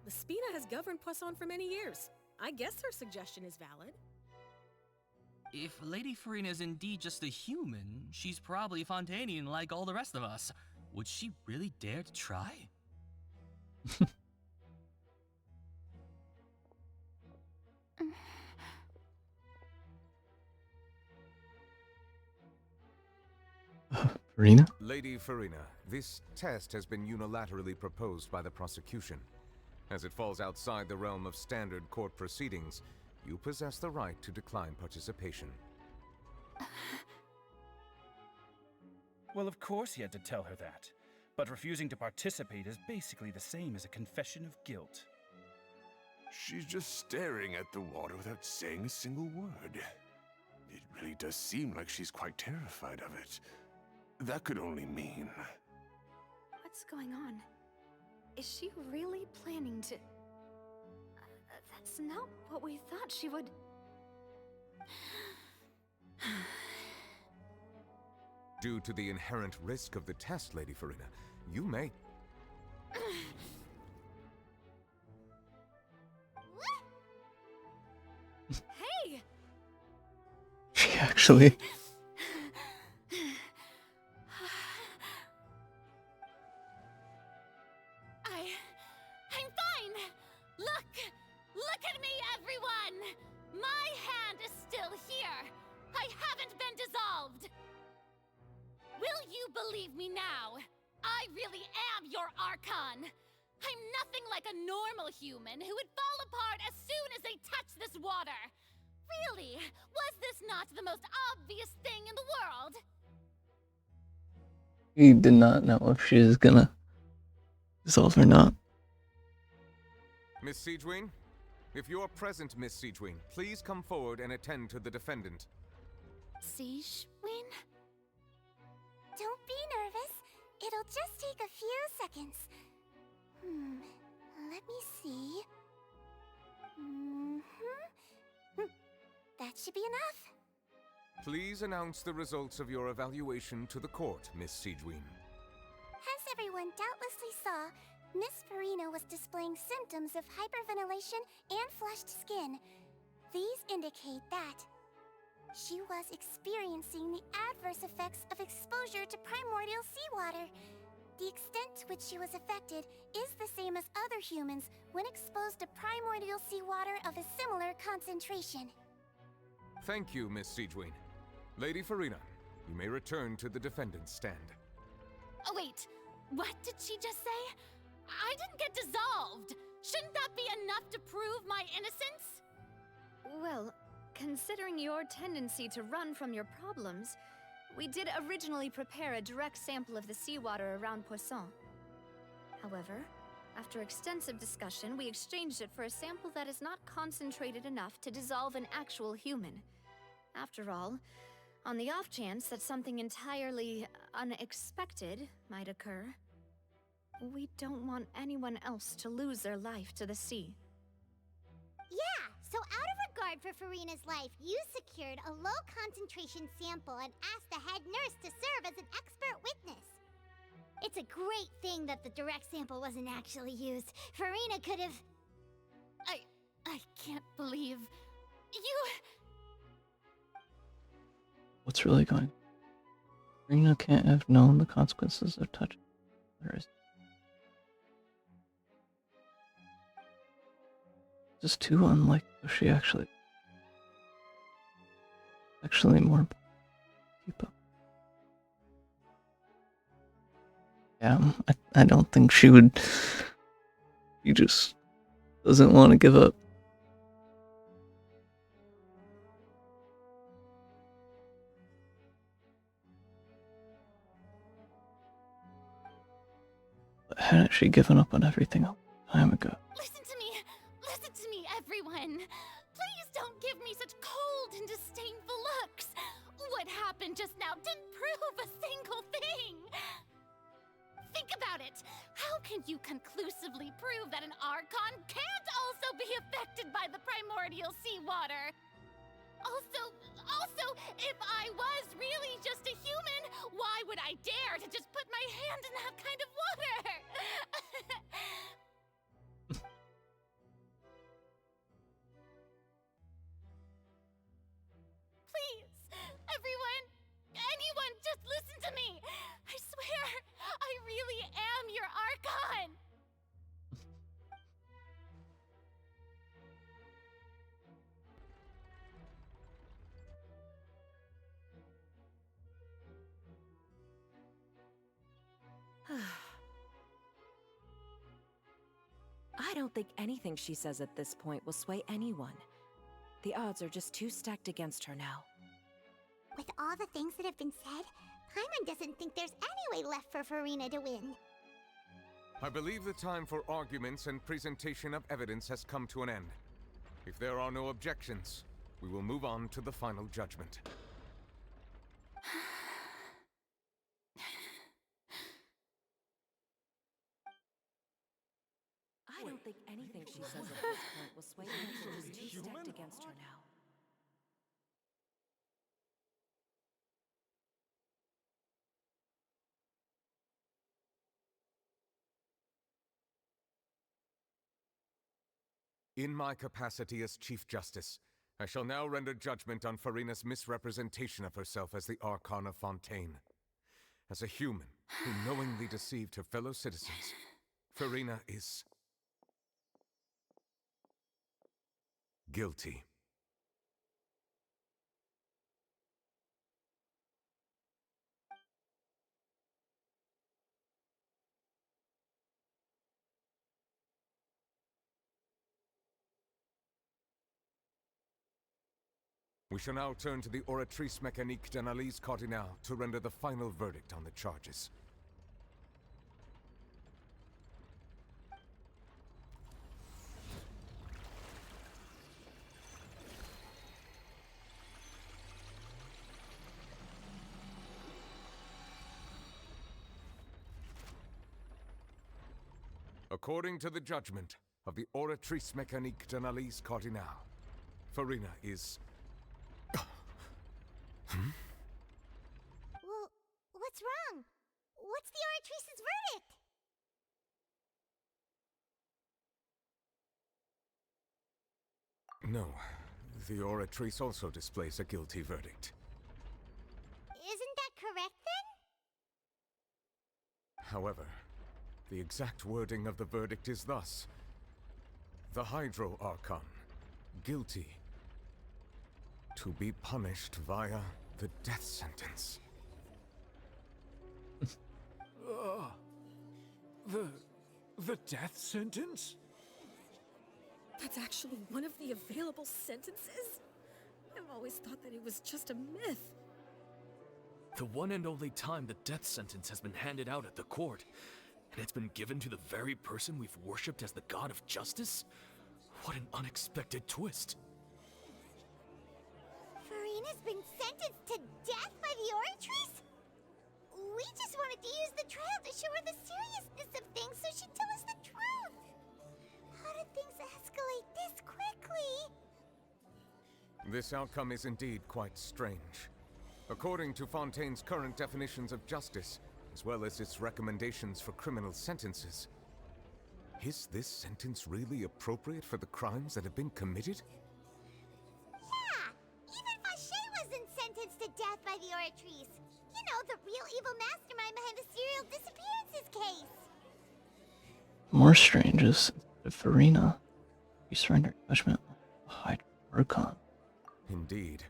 The Spina has governed Poisson for many years. I guess her suggestion is valid. If Lady Farina is indeed just a human, she's probably Fontainian like all the rest of us. Would she really dare to try? Farina? Lady Farina, this test has been unilaterally proposed by the prosecution. As it falls outside the realm of standard court proceedings, you possess the right to decline participation. Well, of course he had to tell her that. But refusing to participate is basically the same as a confession of guilt. She's just staring at the water without saying a single word. It really does seem like she's quite terrified of it. That could only mean... What's going on? Is she really planning to... That's not what we thought she would... Due to the inherent risk of the test, Lady Farina, you may... Hey! She actually... I'm fine! Look at me, everyone! My hand is still here! I haven't been dissolved! Will you believe me now? I really am your Archon! I'm nothing like a normal human who would fall apart as soon as they touch this water! Really? Was this not the most obvious thing in the world? He did not know if she was gonna dissolve or not. Miss Siegeween? If you're present, Miss Siegeween, please come forward and attend to the defendant. Siegeween? Don't be nervous. It'll just take a few seconds. Let me see. That should be enough. Please announce the results of your evaluation to the court, Miss Siegeween. As everyone doubtlessly saw, Miss Farina was displaying symptoms of hyperventilation and flushed skin. These indicate that she was experiencing the adverse effects of exposure to primordial seawater. The extent to which she was affected is the same as other humans when exposed to primordial seawater of a similar concentration. Thank you, Miss Siegeween. Lady Farina, you may return to the defendant's stand. Oh, wait. What did she just say? I didn't get dissolved! Shouldn't that be enough to prove my innocence? Well, considering your tendency to run from your problems, we did originally prepare a direct sample of the seawater around Poisson. However, after extensive discussion, we exchanged it for a sample that is not concentrated enough to dissolve an actual human. After all, on the off chance that something entirely unexpected might occur, we don't want anyone else to lose their life to the sea. Yeah, so out of regard for Farina's life, you secured a low-concentration sample and asked the head nurse to serve as an expert witness. It's a great thing that the direct sample wasn't actually used. Farina could have... I can't believe... You... What's really going on? Farina can't have known the consequences of touching her. Just too unlike she actually more keep up. Yeah, I don't think she would. She just doesn't want to give up. But hadn't she given up on everything a long time ago? Listen to me, everyone! Please don't give me such cold and disdainful looks! What happened just now didn't prove a single thing! Think about it! How can you conclusively prove that an Archon can't also be affected by the primordial seawater? Also, if I was really just a human, why would I dare to just put my hand in that kind of water? Please, everyone, anyone, just listen to me! I swear, I really am your Archon! I don't think anything she says at this point will sway anyone. The odds are just too stacked against her now. With all the things that have been said, Paimon doesn't think there's any way left for Furina to win. I believe the time for arguments and presentation of evidence has come to an end. If there are no objections, we will move on to the final judgment. I don't think anything she says at this point will sway him who's too stacked against her now. In my capacity as Chief Justice, I shall now render judgment on Furina's misrepresentation of herself as the Archon of Fontaine. As a human who knowingly deceived her fellow citizens, Furina is guilty. We shall now turn to the Oratrice Mécanique d'Analyse Cardinale to render the final verdict on the charges. According to the judgment of the Oratrice Mécanique d'Analyse Cardinale, Furina is... Well, what's wrong? What's the Oratrice's verdict? No, the Oratrice also displays a guilty verdict. Isn't that correct then? However, the exact wording of the verdict is thus: the Hydro Archon, guilty, to be punished via the death sentence. The death sentence? That's actually one of the available sentences? I've always thought that it was just a myth. The one and only time the death sentence has been handed out at the court, and it's been given to the very person we've worshipped as the god of justice? What an unexpected twist. Furina's been sentenced to death by the Oratrice? We just wanted to use the trial to show her the seriousness of things so she'd tell us the truth. How did things escalate this quickly? This outcome is indeed quite strange. According to Fontaine's current definitions of justice, as well as its recommendations for criminal sentences, is this sentence really appropriate for the crimes that have been committed? Yeah, even Fauché wasn't sentenced to death by the Oratrice. You know, the real evil mastermind behind the serial disappearances case. More strange is that Furina, you surrendered judgment on the Hydro Archon. Indeed.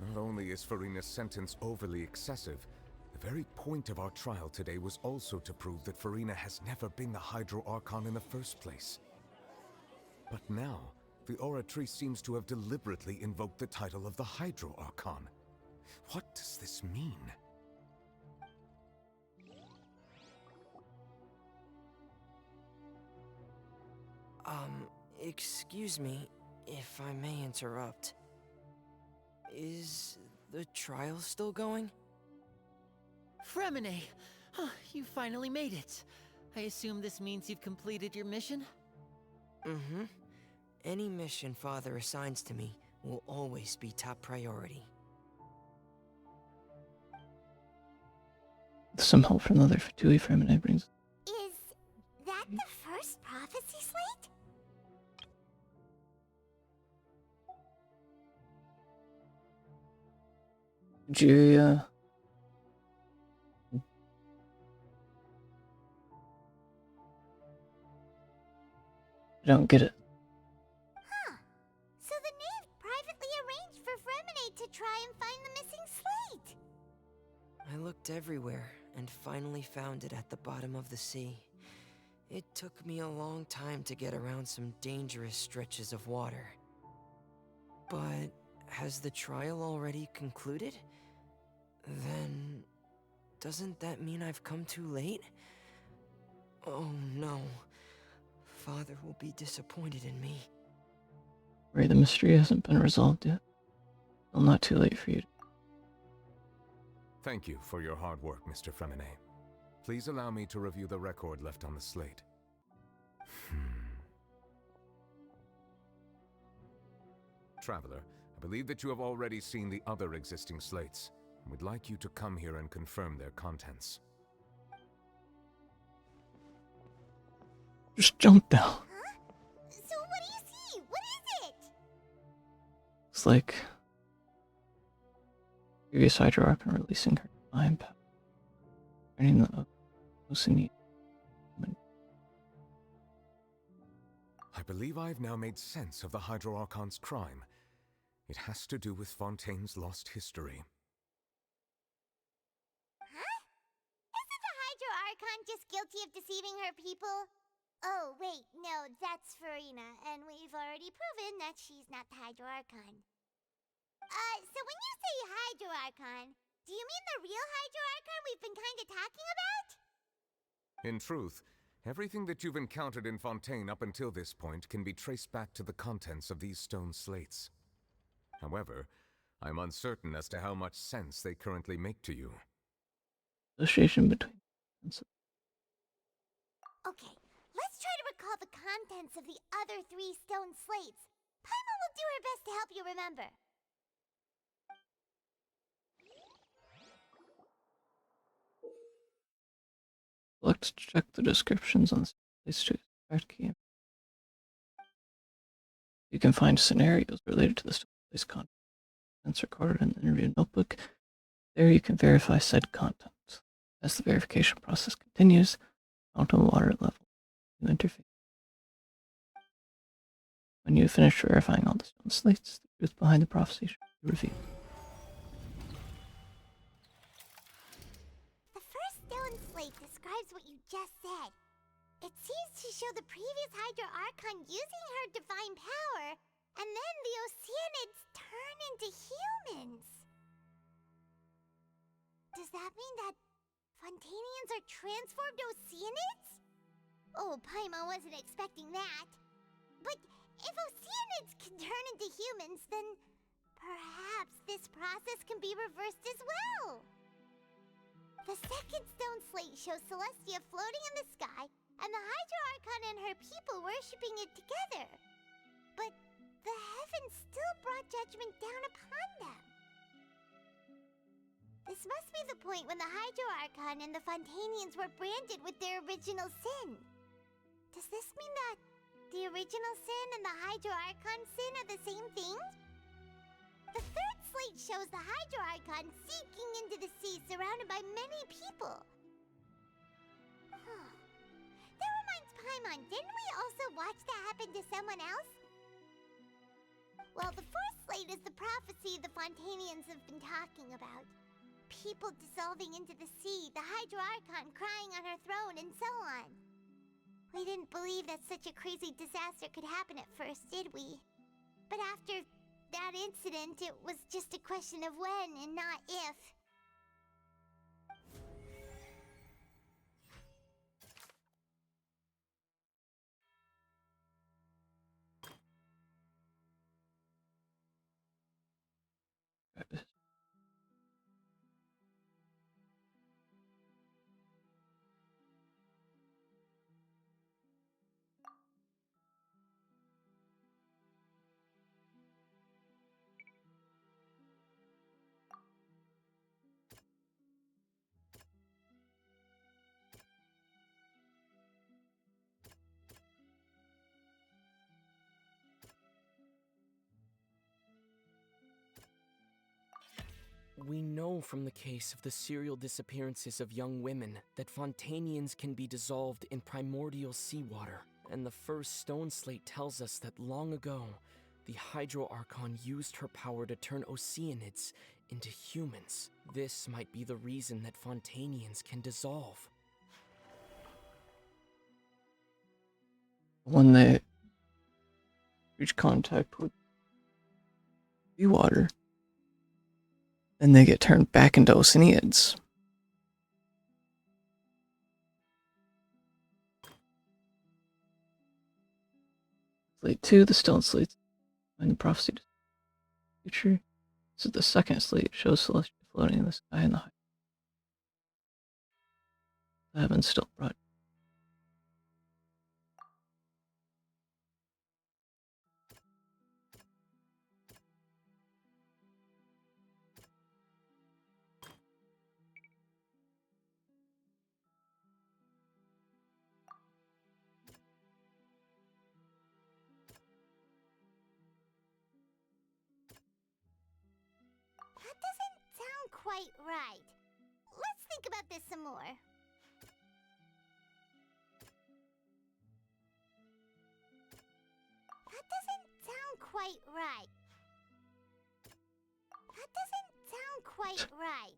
Not only is Furina's sentence overly excessive, the very point of our trial today was also to prove that Furina has never been the Hydro Archon in the first place. But now, the Oratrice seems to have deliberately invoked the title of the Hydro Archon. What does this mean? Excuse me, if I may interrupt. Is the trial still going? Fremine! You finally made it. I assume this means you've completed your mission? Mm-hmm. Any mission Father assigns to me will always be top priority. With some help from the other Fatui, Fremine brings... Is that the first prophecy slate? Nigeria. I don't get it. Huh. So the knave privately arranged for Fremine to try and find the missing slate. I looked everywhere and finally found it at the bottom of the sea. It took me a long time to get around some dangerous stretches of water. But has the trial already concluded? Then... doesn't that mean I've come too late? Oh no. Father will be disappointed in me. Ray, the mystery hasn't been resolved yet. Still not too late for you. Thank you for your hard work, Mr. Fremine. Please allow me to review the record left on the slate. Traveler, I believe that you have already seen the other existing slates, and would like you to come here and confirm their contents. Just jump down. Huh? So what do you see? What is it? It's like previous Hydro Archon releasing her divine power, turning the Ocean. I believe I've now made sense of the Hydro Archon's crime. It has to do with Fontaine's lost history. Huh? Isn't the Hydro Archon just guilty of deceiving her people? Oh, wait, no, that's Farina, and we've already proven that she's not the Hydro Archon. So when you say Hydro Archon, do you mean the real Hydro Archon we've been kinda talking about? In truth, everything that you've encountered in Fontaine up until this point can be traced back to the contents of these stone slates. However, I'm uncertain as to how much sense they currently make to you. Association between. Okay, let's try to recall the contents of the other 3 stone slates. Paimon will do her best to help you remember. Let's check the descriptions on the slates to extract key. You can find scenarios related to the stone slates contents recorded in the interview notebook. There you can verify said content. As the verification process continues, fountain water level new interface. When you have finished verifying all the stone slates, the truth behind the prophecy should be revealed. The first stone slate describes what you just said. It seems to show the previous Hydro Archon using her divine power, and then the Oceanids turn into humans. Does that mean that Fontainians are transformed Oceanids? Oh, Paimon wasn't expecting that. But if Oceanids can turn into humans, then perhaps this process can be reversed as well. The second stone slate shows Celestia floating in the sky, and the Hydro Archon and her people worshipping it together. But the heavens still brought judgment down upon them. This must be the point when the Hydro Archon and the Fontainians were branded with their original sin. Does this mean that the original sin and the Hydro Archon sin are the same thing? The third slate shows the Hydro Archon sinking into the sea surrounded by many people. That reminds Paimon, didn't we also watch that happen to someone else? Well, the fourth slate is the prophecy the Fontainians have been talking about. People dissolving into the sea, the Hydro Archon crying on her throne, and so on. We didn't believe that such a crazy disaster could happen at first, did we? But after that incident, it was just a question of when and not if. We know from the case of the serial disappearances of young women that Fontainians can be dissolved in primordial seawater. And the first stone slate tells us that long ago, the Hydro Archon used her power to turn Oceanids into humans. This might be the reason that Fontainians can dissolve. When they reach contact with seawater, and they get turned back into Osiniids. Slate 2, the stone slates and the prophecy to the future. This is the second slate. It shows Celestia floating in the sky and the high. The heavens still brought. That doesn't sound quite right. Let's think about this some more. That doesn't sound quite right. That doesn't sound quite right.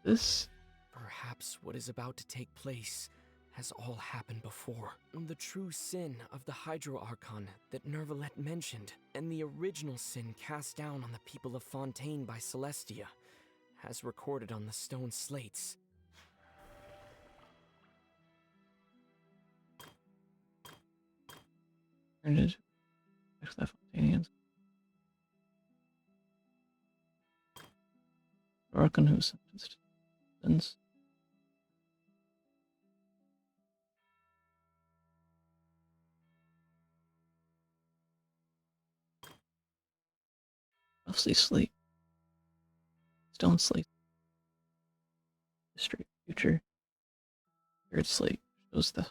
This? Perhaps what is about to take place has all happened before. The true sin of the Hydro Archon that Nervalet mentioned, and the original sin cast down on the people of Fontaine by Celestia, has recorded on the stone slates. Back to the Fontainians. Archon who was sentenced to sentence. Prophecy slate. Stone slate. History, future. Third slate shows the.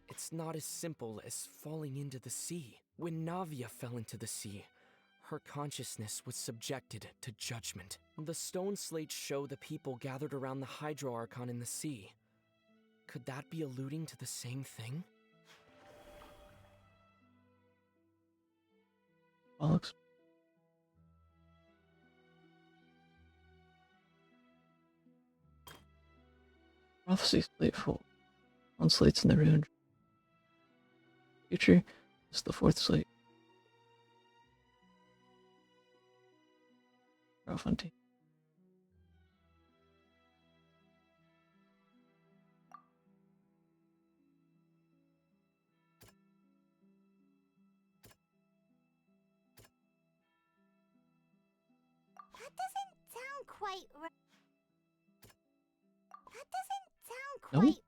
It's not as simple as falling into the sea. When Navia fell into the sea, her consciousness was subjected to judgment. The stone slates show the people gathered around the Hydro Archon in the sea. Could that be alluding to the same thing? Alex. Prophecy slate full. On slates in the ruin. Future is the fourth slate. Fontaine. That doesn't sound quite right. That doesn't sound quite.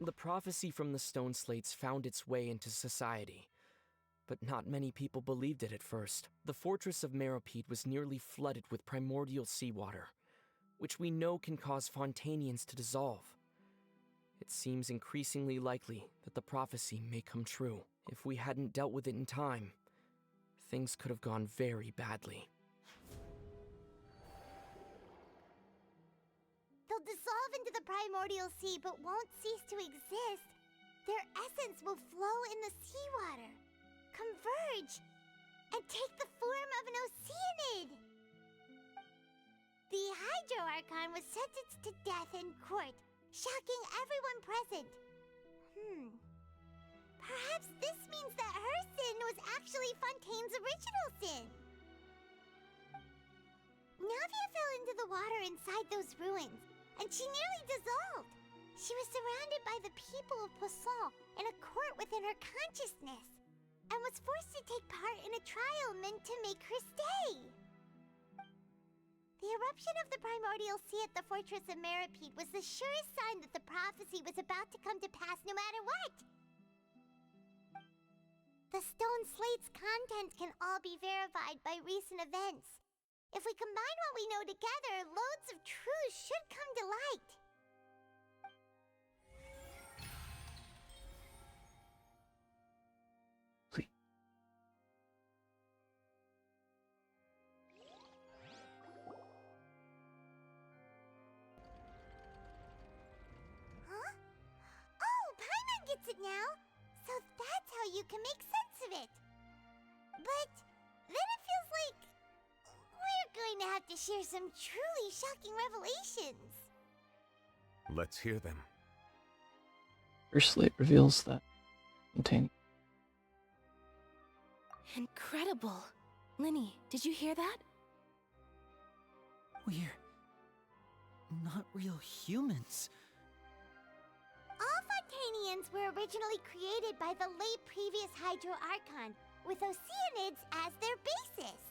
The prophecy from the stone slates found its way into society, but not many people believed it at first. The fortress of Meropide was nearly flooded with primordial seawater, which we know can cause Fontainians to dissolve. It seems increasingly likely that the prophecy may come true. If we hadn't dealt with it in time, things could have gone very badly. They'll dissolve into the primordial sea but won't cease to exist. Their essence will flow in the seawater, converge, and take the form of an Oceanid. The Hydro Archon was sentenced to death in court, shocking everyone present. Perhaps this means that her sin was actually Fontaine's original sin. Navia fell into the water inside those ruins, and she nearly dissolved. She was surrounded by the people of Poisson in a court within her consciousness, and was forced to take part in a trial meant to make her stay. The eruption of the primordial sea at the fortress of Meropide was the surest sign that the prophecy was about to come to pass no matter what. The stone slate's contents can all be verified by recent events. If we combine what we know together, loads of truths should come to light. Huh? Oh, Paimon gets it now! So that's how you can make sense of it. But then it feels like we're going to have to share some truly shocking revelations. Let's hear them. First slate reveals that Fontaine. Incredible. Linny, did you hear that? We're not real humans. All Fontainians were originally created by the late previous Hydro Archon, with Oceanids as their basis.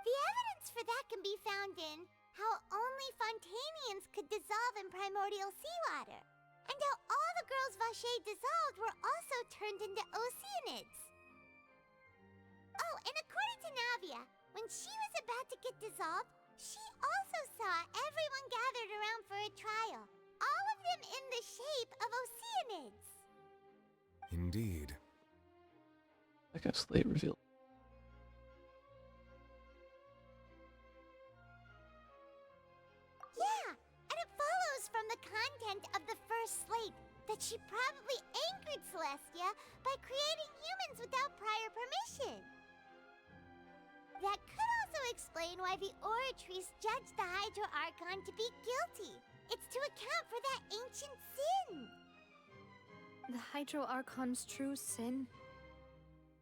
The evidence for that can be found in how only Fontainians could dissolve in primordial seawater, and how all the girls Vacher dissolved were also turned into Oceanids. Oh, and according to Navia, when she was about to get dissolved, she also saw everyone gathered around for a trial, all of them in the shape of Oceanids. Indeed. Second slate revealed. Yeah, and it follows from the content of the first slate that she probably angered Celestia by creating humans without prior permission. That could also explain why the Oratrice judged the Hydro Archon to be guilty. It's to account for that ancient sin. The Hydro Archon's true sin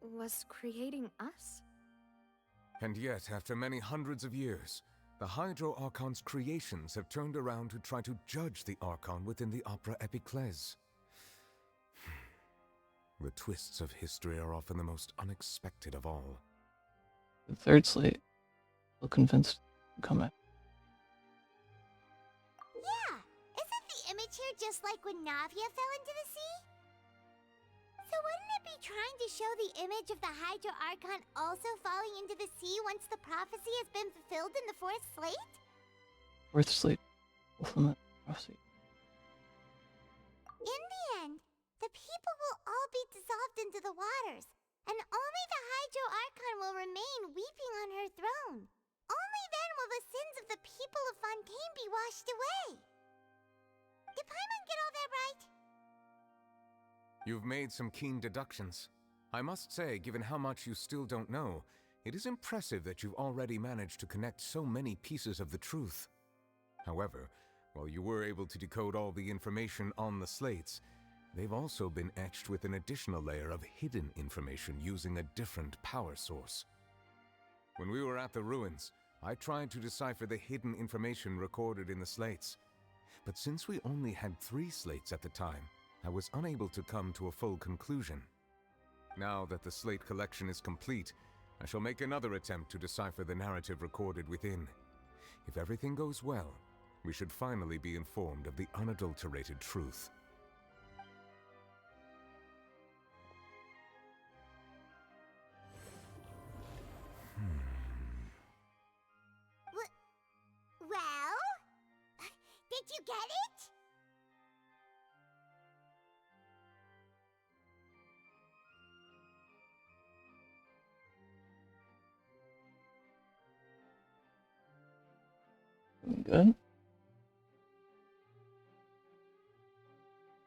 was creating us? And yet, after many hundreds of years, the Hydro Archon's creations have turned around to try to judge the Archon within the Opera Epiclese. The twists of history are often the most unexpected of all. The third slate will convince to come back. Yeah, isn't the image here just like when Navia fell into the sea? So wouldn't it be trying to show the image of the Hydro Archon also falling into the sea once the prophecy has been fulfilled in the fourth slate? Fourth slate, fulfillment prophecy. In the end, the people will all be dissolved into the waters, and only the Hydro Archon will remain weeping on her throne. Only then will the sins of the people of Fontaine be washed away. Did Paimon get all that right? You've made some keen deductions. I must say, given how much you still don't know, it is impressive that you've already managed to connect so many pieces of the truth. However, while you were able to decode all the information on the slates, they've also been etched with an additional layer of hidden information using a different power source. When we were at the ruins, I tried to decipher the hidden information recorded in the slates. But since we only had 3 slates at the time, I was unable to come to a full conclusion. Now that the slate collection is complete, I shall make another attempt to decipher the narrative recorded within. If everything goes well, we should finally be informed of the unadulterated truth. Well? Did you get it? Good.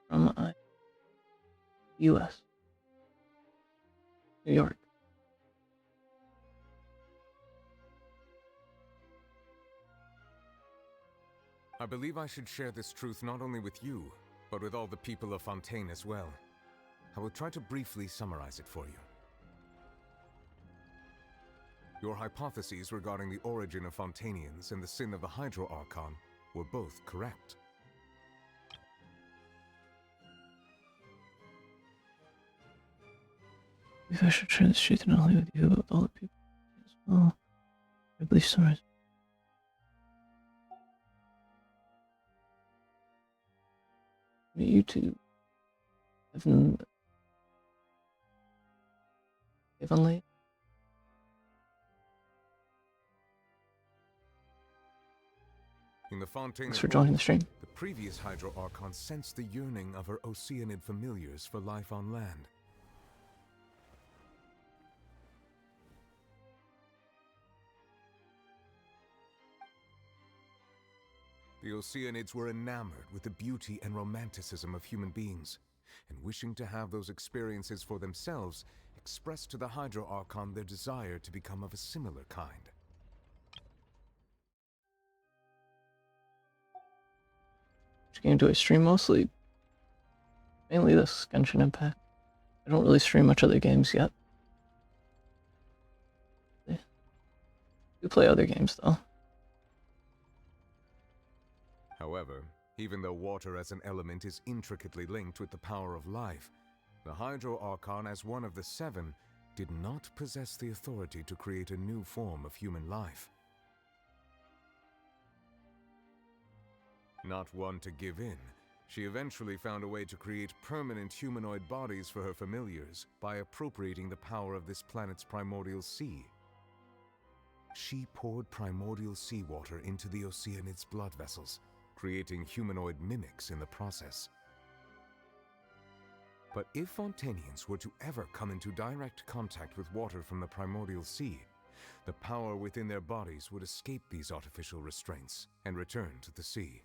From U.S. New York. I believe I should share this truth not only with you, but with all the people of Fontaine as well. I will try to briefly summarize it for you. Your hypotheses regarding the origin of Fontainians and the sin of the Hydro Archon were both correct. Maybe I should share this truth not only with you, but with all the people as well. I believe summarize. YouTube. Heavenly. In the Fontaine Thanks for joining the stream. The previous Hydro Archon sensed the yearning of her Oceanid familiars for life on land. The Oceanids were enamored with the beauty and romanticism of human beings, and wishing to have those experiences for themselves, expressed to the Hydro Archon their desire to become of a similar kind. Which game do I stream mostly? Mainly this, Genshin Impact. I don't really stream much other games yet. I do play other games though. However, even though water as an element is intricately linked with the power of life, the Hydro Archon, as one of the 7, did not possess the authority to create a new form of human life. Not one to give in, she eventually found a way to create permanent humanoid bodies for her familiars by appropriating the power of this planet's primordial sea. She poured primordial seawater into the Oceanids' blood vessels, creating humanoid mimics in the process. But if Fontainians were to ever come into direct contact with water from the primordial sea, the power within their bodies would escape these artificial restraints and return to the sea.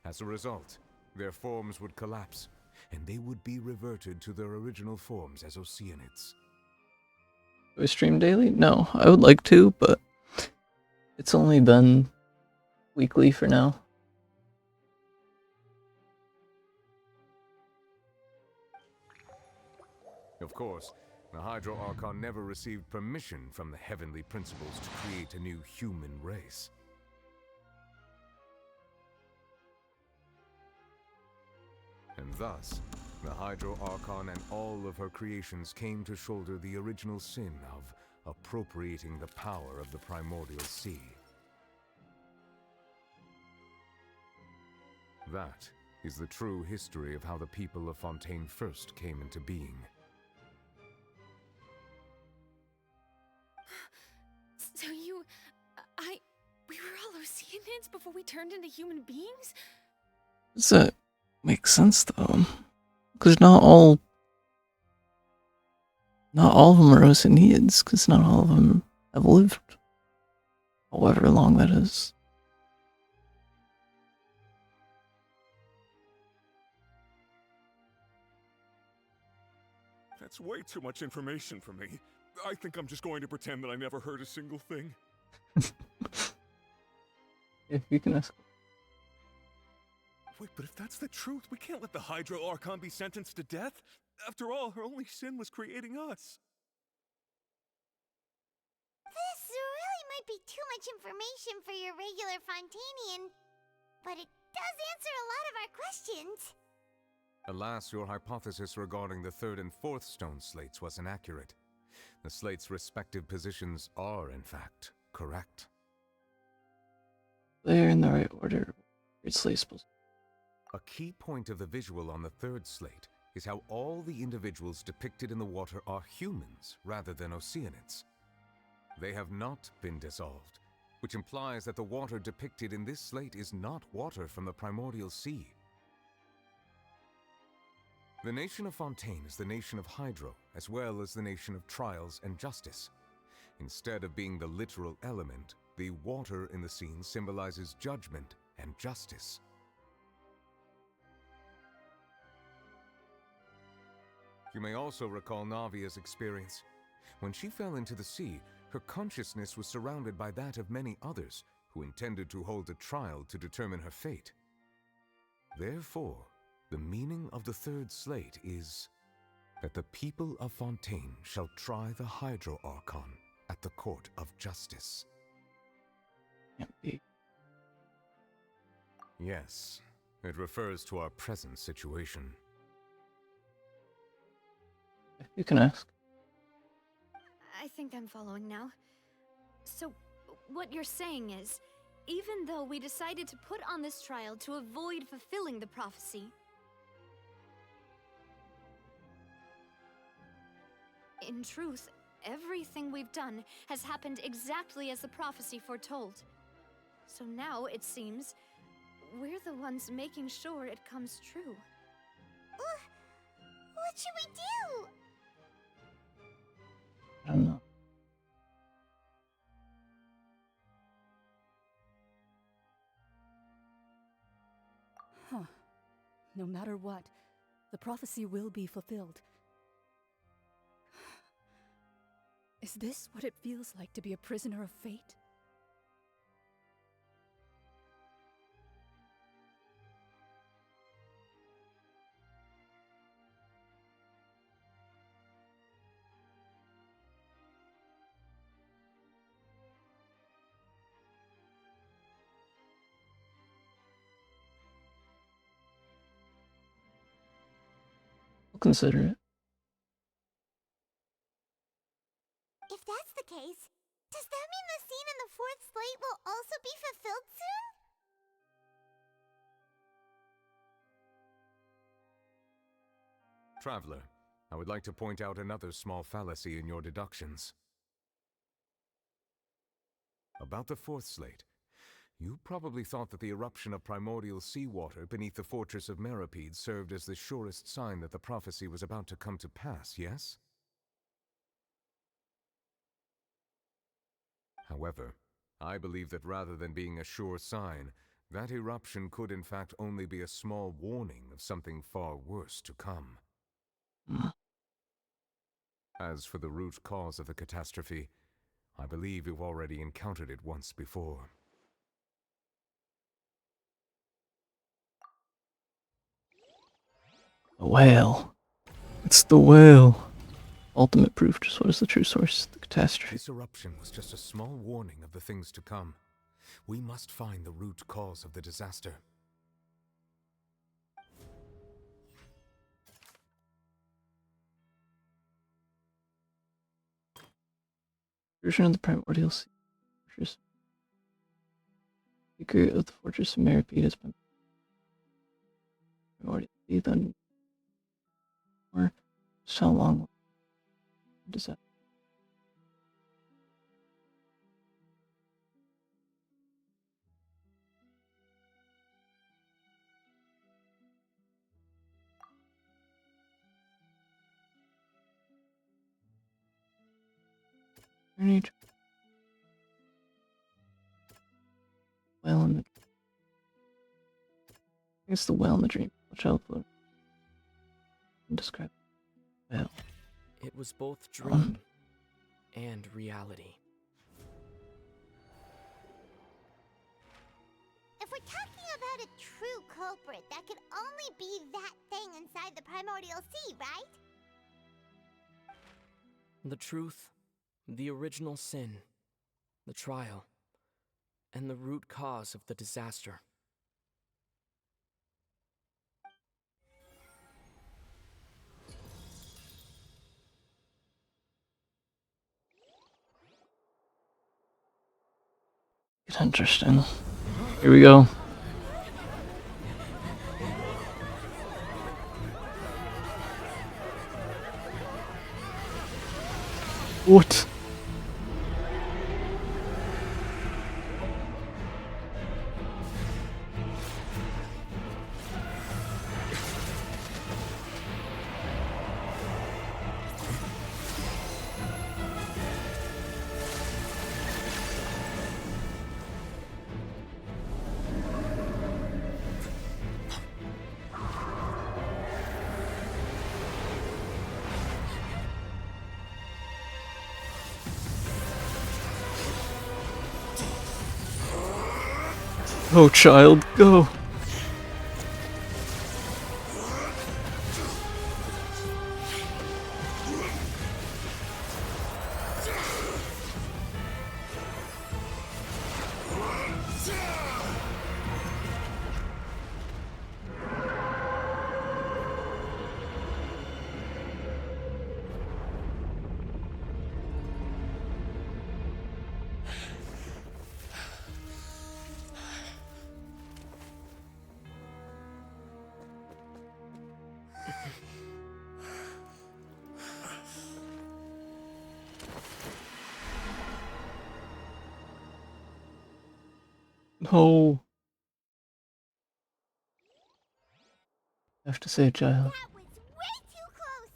As a result, their forms would collapse, and they would be reverted to their original forms as Oceanids. Do I stream daily? No, I would like to, but it's only been weekly for now. Of course, the Hydro Archon never received permission from the heavenly principles to create a new human race. And thus, the Hydro Archon and all of her creations came to shoulder the original sin of appropriating the power of the primordial sea. That is the true history of how the people of Fontaine first came into being. So we were all Oceanids before we turned into human beings? Does that make sense though? Because not all of them are Oceanids, because not all of them have lived however long that is. That's way too much information for me. I think I'm just going to pretend that I never heard a single thing. Yeah, you can ask. Wait, but if that's the truth, we can't let the Hydro Archon be sentenced to death. After all, her only sin was creating us. This really might be too much information for your regular Fontainian, but it does answer a lot of our questions. Alas, your hypothesis regarding the 3rd and 4th stone slates was inaccurate. The slates' respective positions are, in fact, correct. They're in the right order. It's labeled. A key point of the visual on the 3rd slate is how all the individuals depicted in the water are humans rather than Oceanids. They have not been dissolved, which implies that the water depicted in this slate is not water from the primordial sea. The nation of Fontaine is the nation of Hydro, as well as the nation of trials and justice. Instead of being the literal element, the water in the scene symbolizes judgment and justice. You may also recall Navia's experience. When she fell into the sea, her consciousness was surrounded by that of many others who intended to hold a trial to determine her fate. Therefore, the meaning of the 3rd slate is that the people of Fontaine shall try the Hydro Archon at the court of justice. Can't be. Yes, it refers to our present situation. You can ask. I think I'm following now. So, what you're saying is, even though we decided to put on this trial to avoid fulfilling the prophecy, in truth, everything we've done has happened exactly as the prophecy foretold. So now, it seems, we're the ones making sure it comes true. What should we do? I don't know. Huh. No matter what, the prophecy will be fulfilled. Is this what it feels like to be a prisoner of fate? I'll consider it. If that's the case, does that mean the scene in the fourth slate will also be fulfilled soon? Traveler, I would like to point out another small fallacy in your deductions. About the fourth slate, you probably thought that the eruption of primordial seawater beneath the fortress of Meripede served as the surest sign that the prophecy was about to come to pass, yes? However, I believe that rather than being a sure sign, that eruption could in fact only be a small warning of something far worse to come. As for the root cause of the catastrophe, I believe you've already encountered it once before. A whale. It's the whale. Ultimate proof just was the true source of the catastrophe. This eruption was just a small warning of the things to come. We must find the root cause of the disaster. Version of the primordial sea fortress. Secret of the fortress of Meripede has been primordial sea, then or just how long does that? Well in the it's the well in the dream, which I'll put and describe. Well. It was both dream and reality. If we're talking about a true culprit, that could only be that thing inside the primordial sea, right? The truth, the original sin, the trial, and the root cause of the disaster. It's interesting. Here we go. What? Oh, child, go! No. I have to say, child. That was way too close!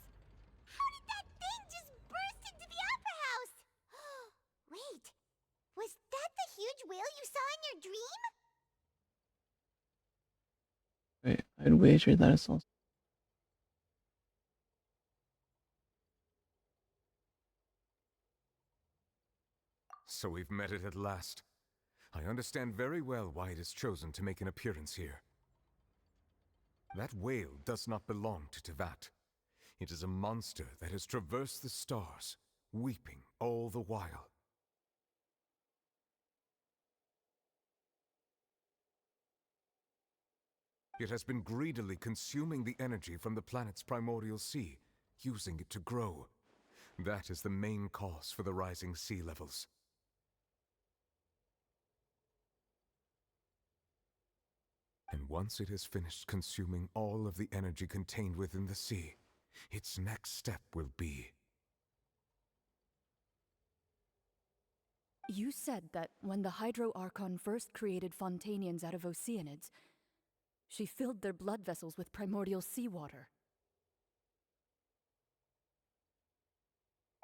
How did that thing just burst into the opera house? Wait, was that the huge whale you saw in your dream? Wait, I'd wager that it's also. So we've met it at last. I understand very well why it has chosen to make an appearance here. That whale does not belong to Tevat. It is a monster that has traversed the stars, weeping all the while. It has been greedily consuming the energy from the planet's primordial sea, using it to grow. That is the main cause for the rising sea levels. And once it has finished consuming all of the energy contained within the sea, its next step will be... You said that when the Hydro Archon first created Fontanians out of Oceanids, she filled their blood vessels with primordial seawater.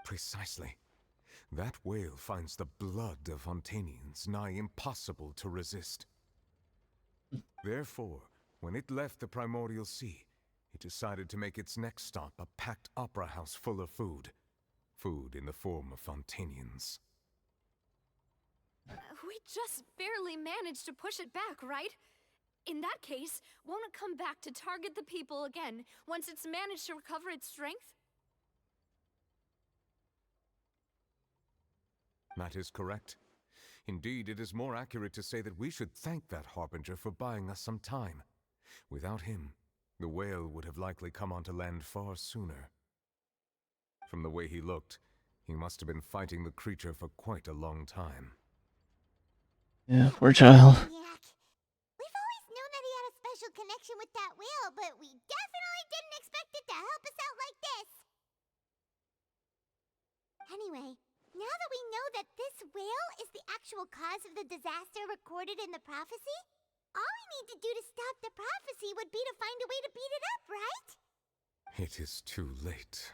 Precisely. That whale finds the blood of Fontanians nigh impossible to resist. Therefore, when it left the primordial sea, it decided to make its next stop a packed opera house full of food. Food in the form of Fontanians. We just barely managed to push it back, right? In that case, won't it come back to target the people again once it's managed to recover its strength? That is correct. Indeed, it is more accurate to say that we should thank that Harbinger for buying us some time. Without him, the whale would have likely come onto land far sooner. From the way he looked, he must have been fighting the creature for quite a long time. Yeah, poor child. Yak. We've always known that he had a special connection with that whale, but we definitely didn't expect it to help us out like this. Anyway, now that we know that this whale is the actual cause of the disaster recorded in the prophecy, all we need to do to stop the prophecy would be to find a way to beat it up, right? It is too late.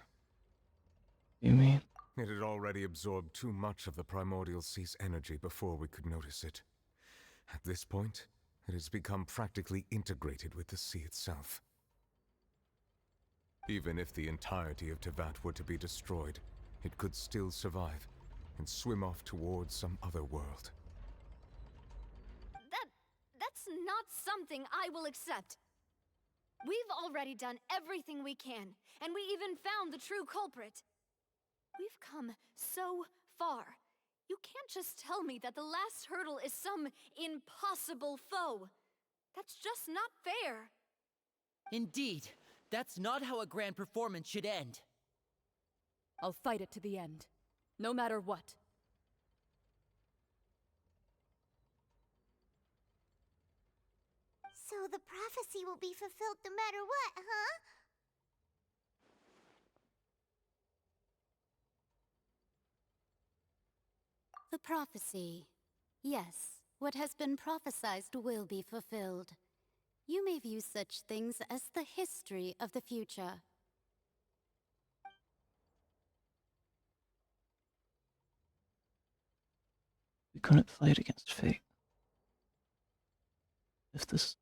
You mean? It had already absorbed too much of the primordial sea's energy before we could notice it. At this point, it has become practically integrated with the sea itself. Even if the entirety of Tevat were to be destroyed, it could still survive and swim off towards some other world. That's not something I will accept. We've already done everything we can, and we even found the true culprit. We've come so far. You can't just tell me that the last hurdle is some impossible foe. That's just not fair. Indeed, that's not how a grand performance should end. I'll fight it to the end, no matter what. So the prophecy will be fulfilled no matter what, huh? The prophecy. Yes, what has been prophesied will be fulfilled. You may view such things as the history of the future. We couldn't fight against fate. If this...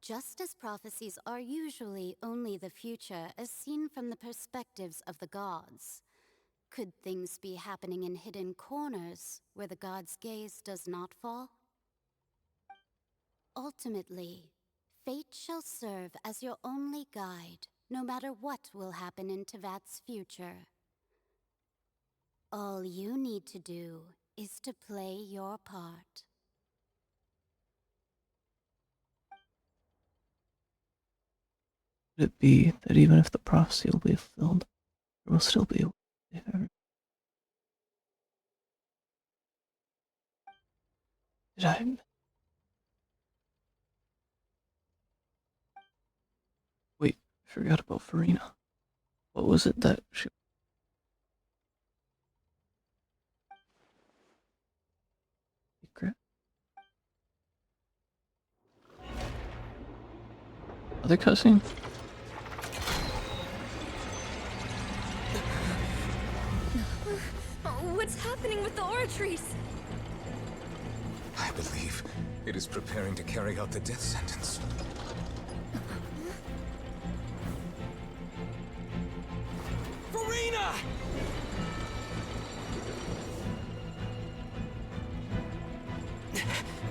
Just as prophecies are usually only the future as seen from the perspectives of the gods, could things be happening in hidden corners where the god's gaze does not fall? Ultimately, fate shall serve as your only guide, no matter what will happen in Tevat's future. All you need to do is to play your part. Could it be that even if the prophecy will be fulfilled, there will still be a way to save everyone? Did I... Wait, I forgot about Farina. What was it that she... Secret? Other cussing? What's happening with the oratories? I believe it is preparing to carry out the death sentence. Farina!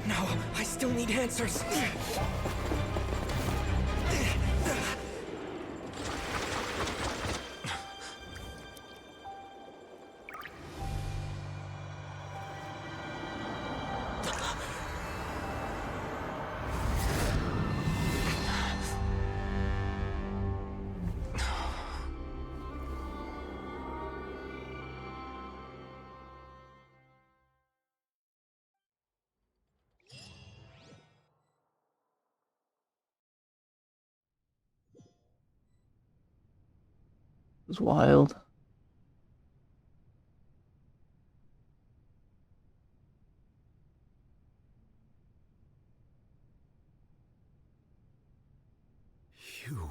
No, I still need answers. was wild. You.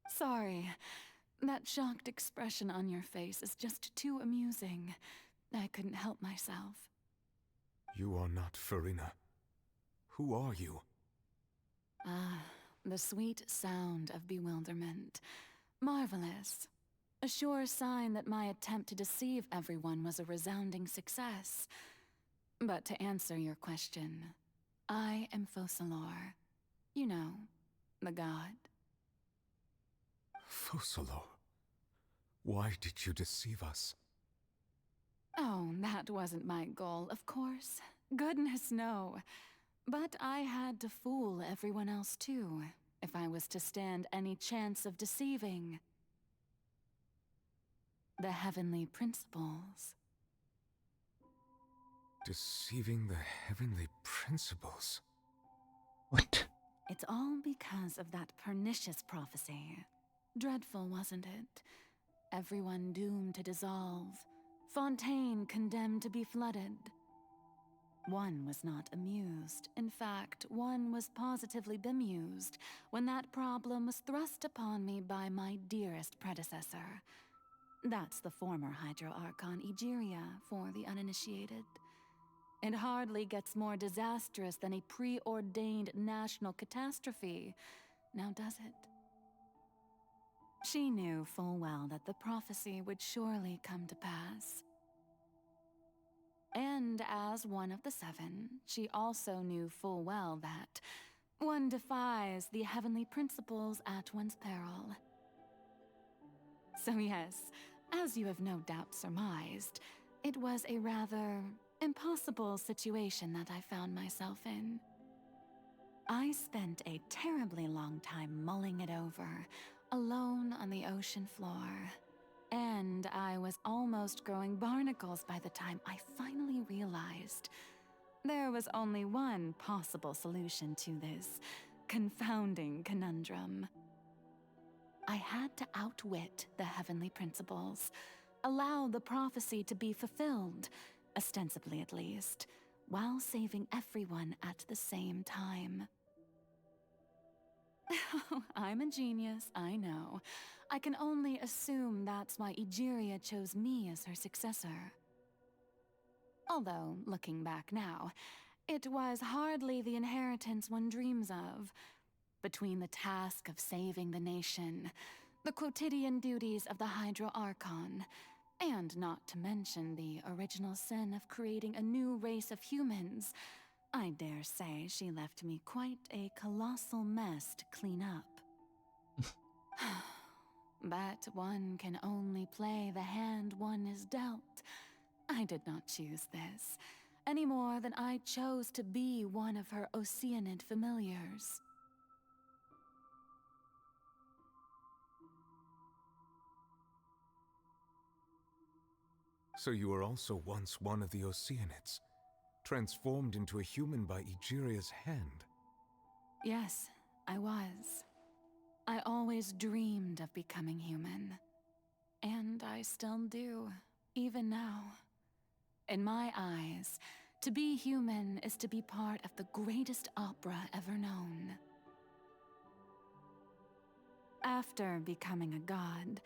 Sorry. That shocked expression on your face is just too amusing. I couldn't help myself. You are not Farina. Who are you? Ah, the sweet sound of bewilderment. Marvelous. A sure sign that my attempt to deceive everyone was a resounding success. But to answer your question, I am Focalor. You know, the god. Focalor. Why did you deceive us? Oh, that wasn't my goal, of course. Goodness, no. But I had to fool everyone else too, if I was to stand any chance of deceiving the heavenly principles. Deceiving the heavenly principles? What? It's all because of that pernicious prophecy. Dreadful, wasn't it? Everyone doomed to dissolve. Fontaine condemned to be flooded. One was not amused. In fact, one was positively bemused when that problem was thrust upon me by my dearest predecessor. That's the former Hydro Archon Egeria, for the uninitiated. It hardly gets more disastrous than a preordained national catastrophe, now does it? She knew full well that the prophecy would surely come to pass. And as one of the seven, she also knew full well that one defies the heavenly principles at one's peril. So yes, as you have no doubt surmised, it was a rather impossible situation that I found myself in. I spent a terribly long time mulling it over, alone on the ocean floor. And I was almost growing barnacles by the time I finally realized there was only one possible solution to this confounding conundrum. I had to outwit the heavenly principles, allow the prophecy to be fulfilled, ostensibly at least, while saving everyone at the same time. I'm a genius, I know. I can only assume that's why Egeria chose me as her successor. Although, looking back now, it was hardly the inheritance one dreams of. Between the task of saving the nation, the quotidian duties of the Hydro Archon, and not to mention the original sin of creating a new race of humans, I dare say she left me quite a colossal mess to clean up. But one can only play the hand one is dealt. I did not choose this, any more than I chose to be one of her Oceanid familiars. So you were also once one of the Oceanids, transformed into a human by Egeria's hand. Yes, I was. I always dreamed of becoming human. And I still do, even now. In my eyes, to be human is to be part of the greatest opera ever known. After becoming a god,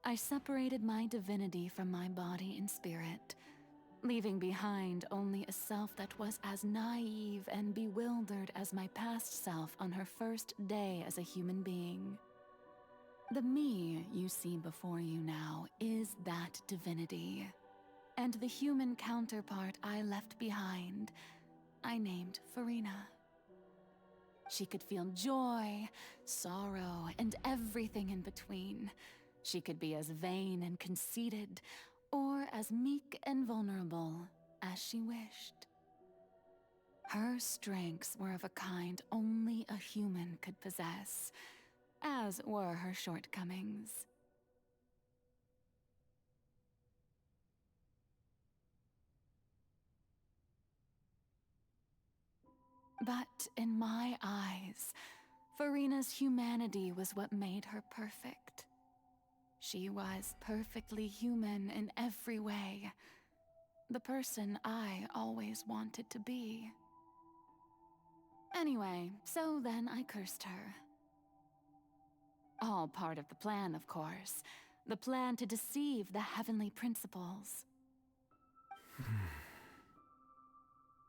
I separated my divinity from my body and spirit, leaving behind only a self that was as naive and bewildered as my past self on her first day as a human being. The me you see before you now is that divinity, and the human counterpart I left behind, I named Farina. She could feel joy, sorrow, and everything in between. She could be as vain and conceited, or as meek and vulnerable as she wished. Her strengths were of a kind only a human could possess, as were her shortcomings. But in my eyes, Farina's humanity was what made her perfect. She was perfectly human in every way. The person I always wanted to be. Anyway, so then I cursed her. All part of the plan, of course. The plan to deceive the heavenly principles.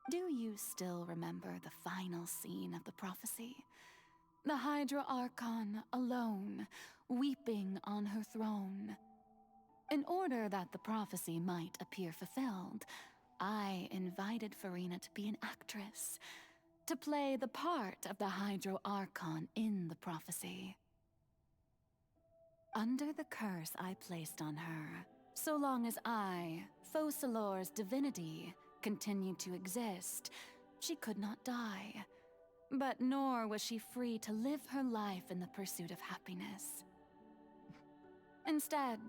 Do you still remember the final scene of the prophecy? The Hydra Archon, alone, weeping on her throne. In order that the prophecy might appear fulfilled, I invited Farina to be an actress, to play the part of the Hydro Archon in the prophecy. Under the curse I placed on her, so long as I, Focalor's divinity, continued to exist, she could not die. But nor was she free to live her life in the pursuit of happiness. Instead,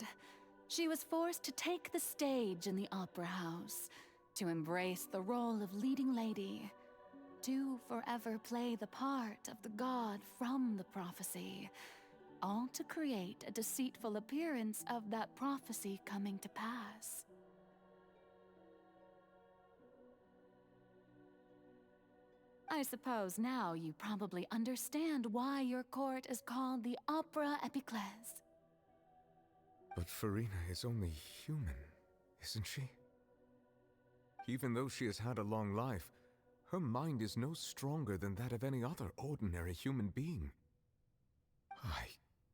she was forced to take the stage in the opera house, to embrace the role of leading lady, to forever play the part of the god from the prophecy, all to create a deceitful appearance of that prophecy coming to pass. I suppose now you probably understand why your court is called the Opera Epiclese. But Farina is only human, isn't she? Even though she has had a long life, her mind is no stronger than that of any other ordinary human being. I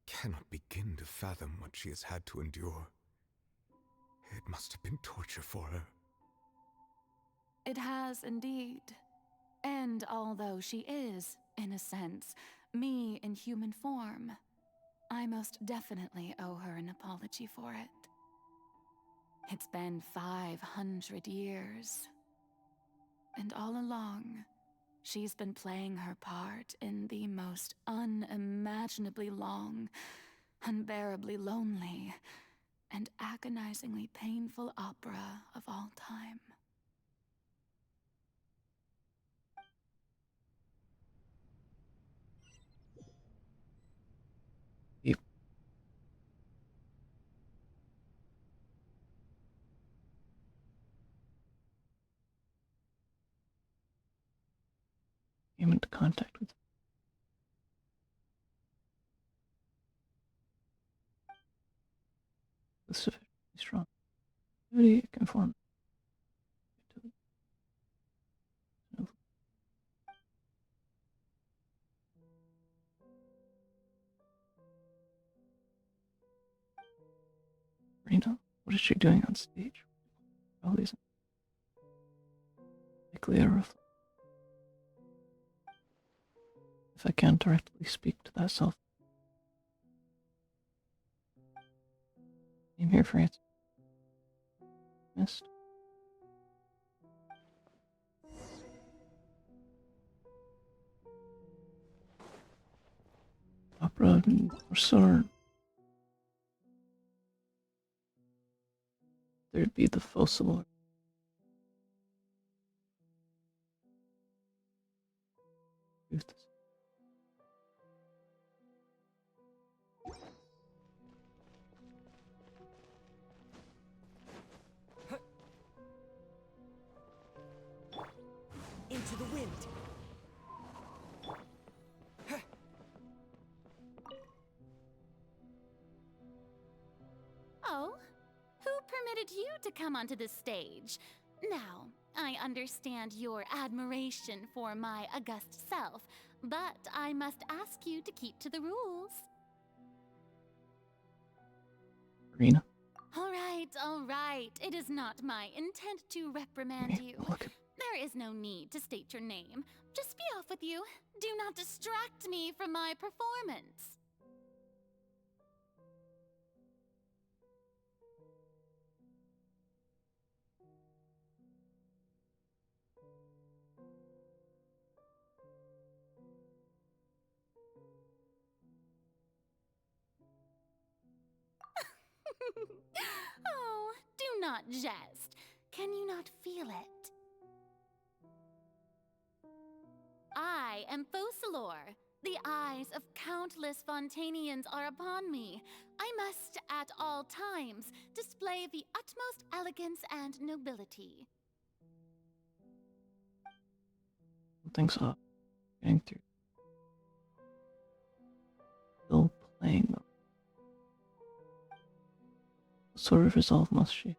cannot begin to fathom what she has had to endure. It must have been torture for her. It has indeed. And although she is, in a sense, me in human form, I most definitely owe her an apology for it. It's been 500 years. And all along, she's been playing her part in the most unimaginably long, unbearably lonely, and agonizingly painful opera of all time. Yep. Came into contact with sufficiently strong activity, it can form Rita, what is she doing on stage? All these likely a reflection. If I can't directly speak to that self, I'm here for answers. Missed. Opera or sword. There'd be the Focalor. Into the wind. Oh? Who permitted you to come onto this stage? Now, I understand your admiration for my august self, but I must ask you to keep to the rules. Farina? All right. It is not my intent to reprimand you. There is no need to state your name. Just be off with you. Do not distract me from my performance. Oh, do not jest. Can you not feel it? I am Focalor. The eyes of countless Fontainians are upon me. I must, at all times, display the utmost elegance and nobility. Something's up. Getting through. Still playing though. What sort of resolve must she?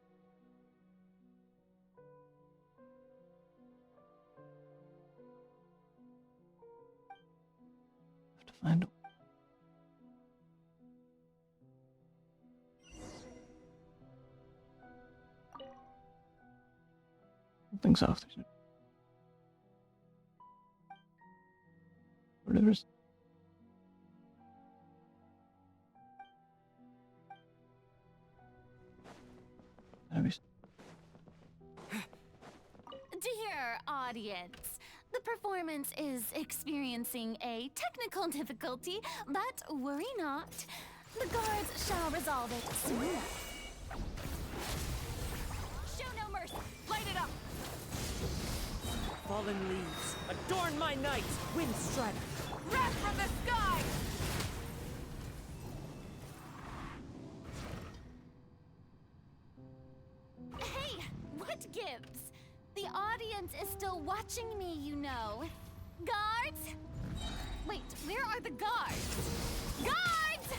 Have to find a Something's off. There's no... Whatever's... Dear audience, the performance is experiencing a technical difficulty, but worry not. The guards shall resolve it soon enough. Show no mercy! Light it up! Fallen leaves, adorn my night, wind strider. Wrath from the sky! Hey, what gives? The audience is still watching me, you know. Guards? Wait, where are the guards? Guards!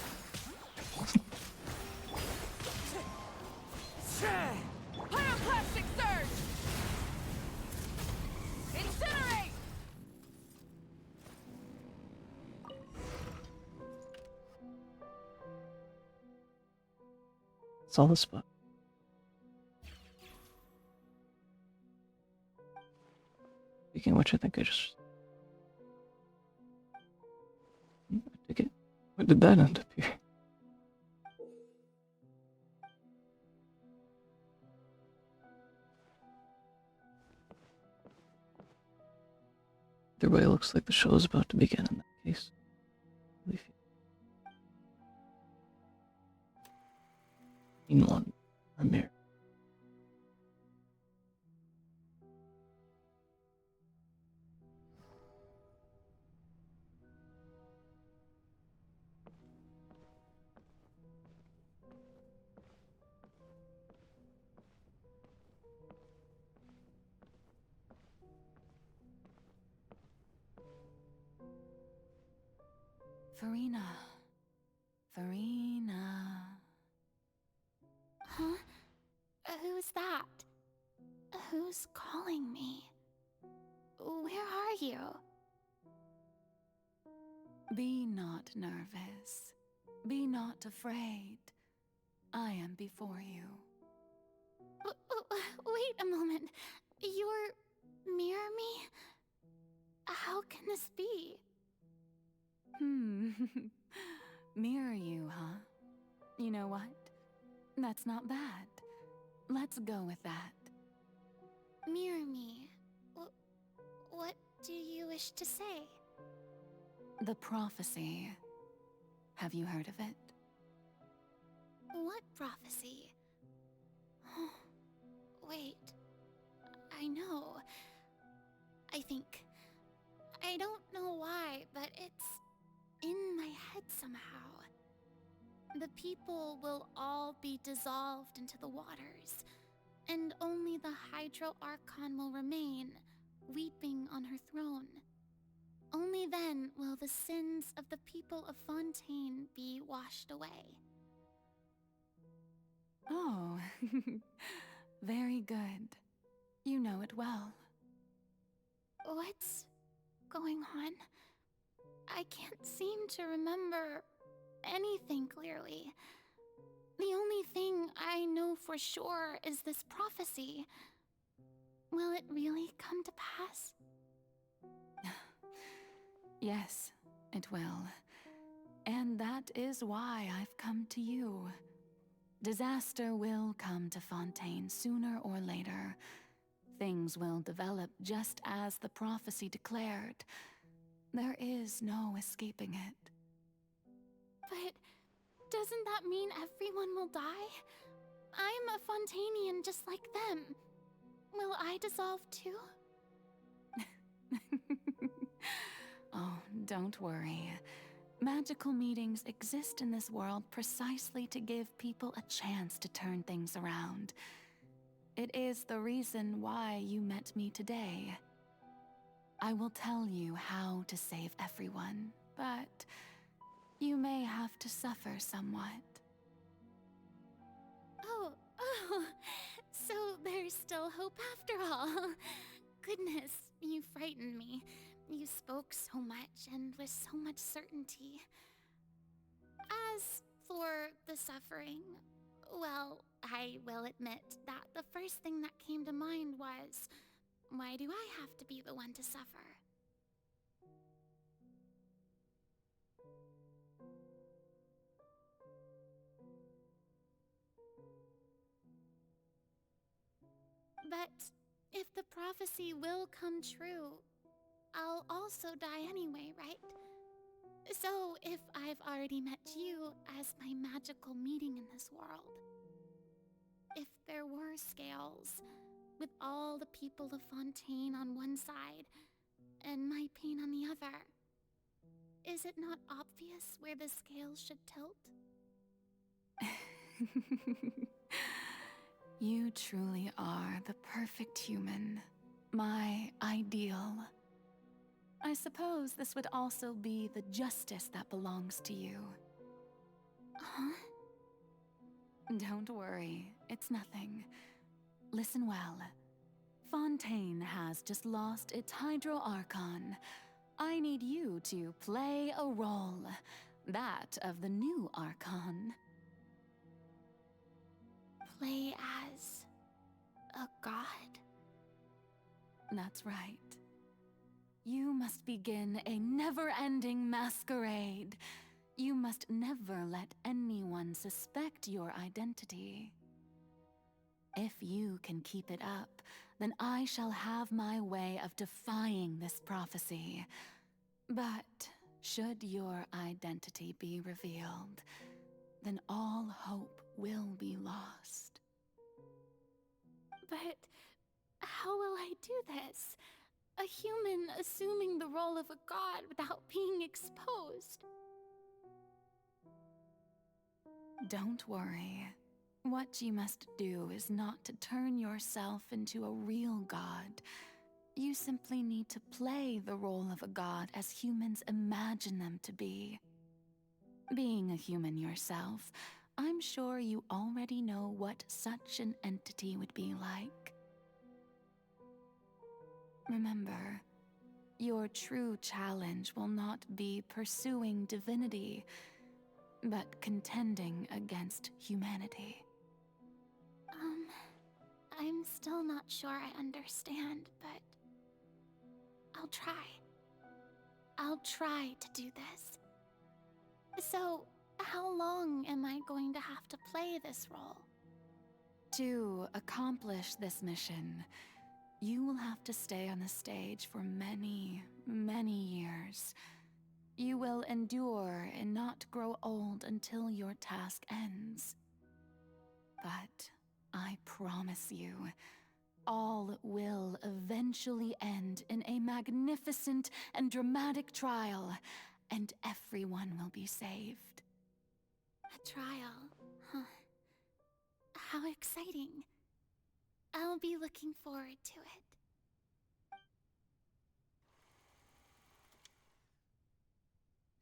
Pyroclastic surge! Incinerate! Saw the spot. Speaking of which, I think I just... I took it. Where did that end up here? Either way, it looks like the show is about to begin in that case. Scene 1. Premiere. Farina. Farina. Huh? Who's that? Who's calling me? Where are you? Be not nervous. Be not afraid. I am before you. Wait a moment. You're near me? How can this be? Mirror you, huh? You know what? That's not bad. Let's go with that. Mirror me. What do you wish to say? The prophecy. Have you heard of it? What prophecy? Wait. I know. I think. I don't know why, but it's in my head somehow. The people will all be dissolved into the waters, and only the Hydro Archon will remain, weeping on her throne. Only then will the sins of the people of Fontaine be washed away. Oh, very good. You know it well. What's going on? I can't seem to remember anything clearly. The only thing I know for sure is this prophecy. Will it really come to pass? Yes, it will. And that is why I've come to you. Disaster will come to Fontaine sooner or later. Things will develop just as the prophecy declared. There is no escaping it. But doesn't that mean everyone will die? I'm a Fontainian just like them. Will I dissolve too? Don't worry. Magical meetings exist in this world precisely to give people a chance to turn things around. It is the reason why you met me today. I will tell you how to save everyone, but you may have to suffer somewhat. Oh, so there's still hope after all. Goodness, you frightened me. You spoke so much and with so much certainty. As for the suffering, well, I will admit that the first thing that came to mind was, why do I have to be the one to suffer? But if the prophecy will come true, I'll also die anyway, right? So if I've already met you as my magical meeting in this world, if there were scales, with all the people of Fontaine on one side and my pain on the other, is it not obvious where the scales should tilt? You truly are the perfect human, my ideal. I suppose this would also be the justice that belongs to you. Huh? Don't worry, it's nothing. Listen well. Fontaine has just lost its Hydro Archon. I need you to play a role, that of the new Archon. Play as a god? That's right. You must begin a never-ending masquerade. You must never let anyone suspect your identity. If you can keep it up, then I shall have my way of defying this prophecy. But should your identity be revealed, then all hope will be lost. But how will I do this? A human assuming the role of a god without being exposed. Don't worry. What you must do is not to turn yourself into a real god. You simply need to play the role of a god as humans imagine them to be. Being a human yourself, I'm sure you already know what such an entity would be like. Remember, your true challenge will not be pursuing divinity, but contending against humanity. I'm still not sure I understand, but I'll try. I'll try to do this. So, how long am I going to have to play this role? To accomplish this mission, you will have to stay on the stage for many, many years. You will endure and not grow old until your task ends. But I promise you, all will eventually end in a magnificent and dramatic trial, and everyone will be saved. A trial, huh? How exciting. I'll be looking forward to it.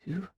Phew.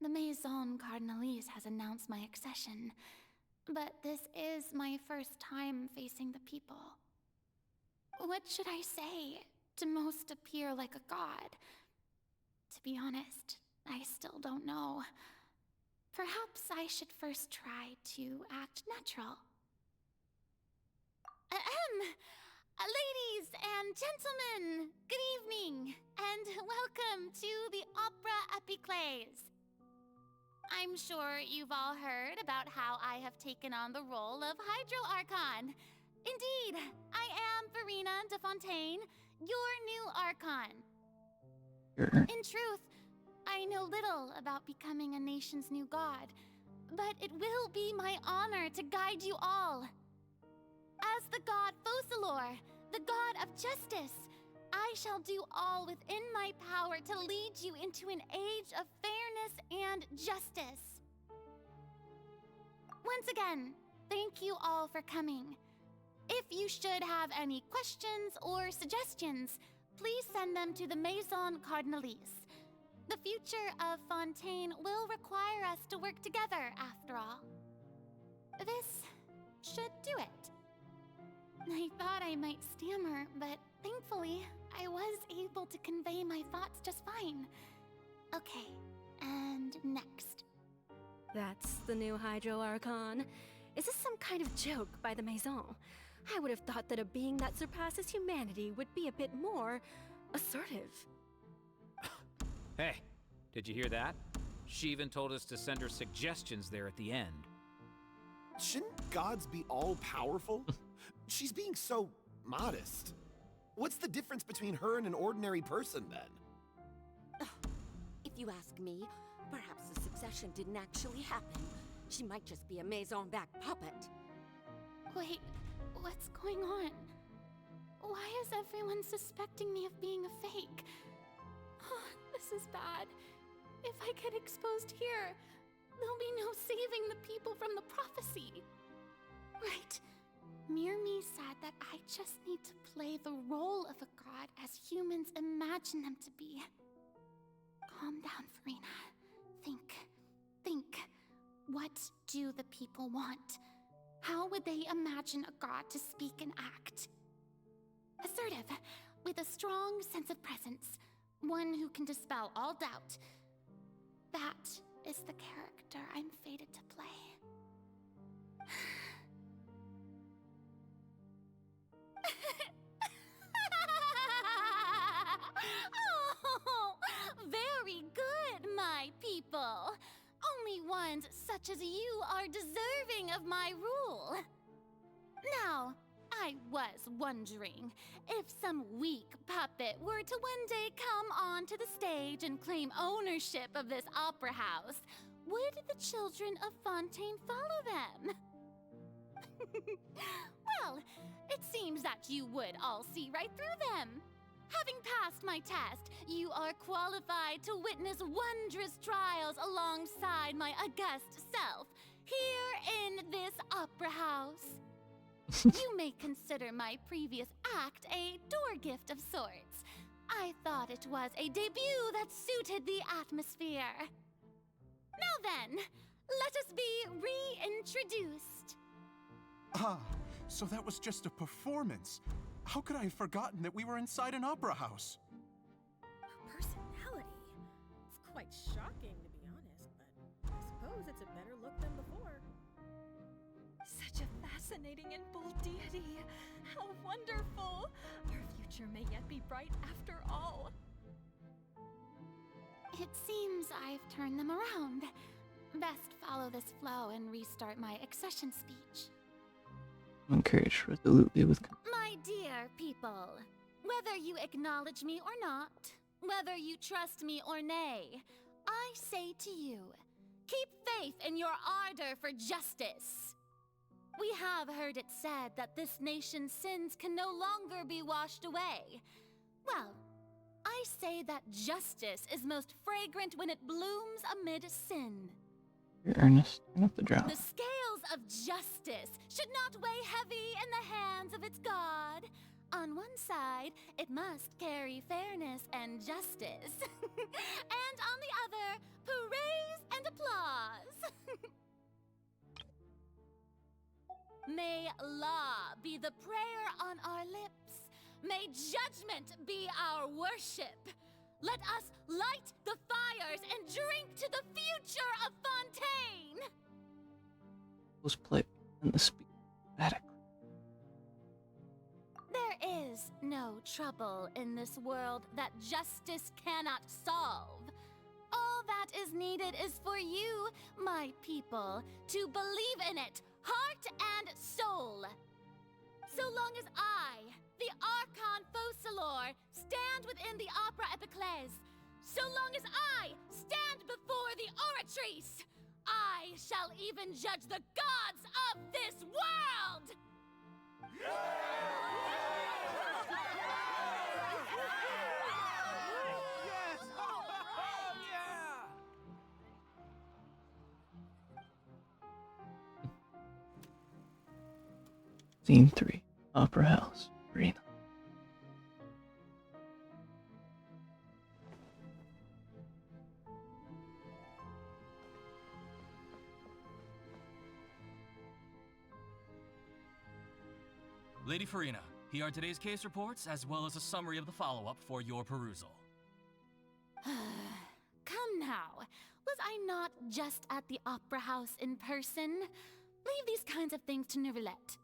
The Maison Cardinalise has announced my accession, but this is my first time facing the people. What should I say to most appear like a god? To be honest, I still don't know. Perhaps I should first try to act natural. Ladies and gentlemen, good evening, and welcome to the Opera Epiclese. I'm sure you've all heard about how I have taken on the role of Hydro Archon. Indeed, I am Farina de Fontaine, your new Archon. In truth, I know little about becoming a nation's new god, but it will be my honor to guide you all. As the god Focalor, the god of justice, I shall do all within my power to lead you into an age of fairness and justice. Once again, thank you all for coming. If you should have any questions or suggestions, please send them to the Maison Cardinalise. The future of Fontaine will require us to work together, after all. This should do it. I thought I might stammer, but thankfully, I was able to convey my thoughts just fine. Okay, and next. That's the new Hydro Archon. Is this some kind of joke by the Maison? I would have thought that a being that surpasses humanity would be a bit more assertive. Hey, did you hear that? She even told us to send her suggestions there at the end. Shouldn't gods be all-powerful? She's being so modest. What's the difference between her and an ordinary person, then? If you ask me, perhaps the succession didn't actually happen. She might just be a Maison-back puppet. Wait, what's going on? Why is everyone suspecting me of being a fake? Oh, this is bad. If I get exposed here, there'll be no saving the people from the prophecy. Right. Mirmi said that I just need to play the role of a god as humans imagine them to be. Calm down, Farina. Think. What do the people want? How would they imagine a god to speak and act? Assertive, with a strong sense of presence. One who can dispel all doubt. That is the character I'm fated to play. Oh, very good, my people. Only ones such as you are deserving of my rule. Now, I was wondering if some weak puppet were to one day come onto the stage and claim ownership of this opera house, would the children of Fontaine follow them? Well, it seems that you would all see right through them. Having passed my test, you are qualified to witness wondrous trials alongside my august self, here in this opera house. You may consider my previous act a door gift of sorts. I thought it was a debut that suited the atmosphere. Now then, let us be reintroduced. Ah, so that was just a performance. How could I have forgotten that we were inside an opera house? Her personality. It's quite shocking, to be honest, but I suppose it's a better look than before. Such a fascinating and bold deity. How wonderful! Our future may yet be bright after all. It seems I've turned them around. Best follow this flow and restart my accession speech. Encourage resolutely with. My dear people, whether you acknowledge me or not, whether you trust me or nay, I say to you, keep faith in your ardor for justice. We have heard it said that this nation's sins can no longer be washed away. Well, I say that justice is most fragrant when it blooms amid sin. You're earnest, turn up the drought. The scales of justice should not weigh heavy in the hands of its god. On one side, it must carry fairness and justice. And on the other, praise and applause. May law be the prayer on our lips. May judgment be our worship. Let us light the fires and drink to the future of Fontaine! Let's play and the speed dramatically. There is no trouble in this world that justice cannot solve. All that is needed is for you, my people, to believe in it, heart and soul. So long as I, the Archon Focalor, stand within the Opera Epiclese, so long as I stand before the Oratrice, I shall even judge the gods of this world! Scene 3, Opera House, Arena. Lady Farina, here are today's case reports, as well as a summary of the follow-up for your perusal. Come now, was I not just at the Opera House in person? Leave these kinds of things to Neuvillette.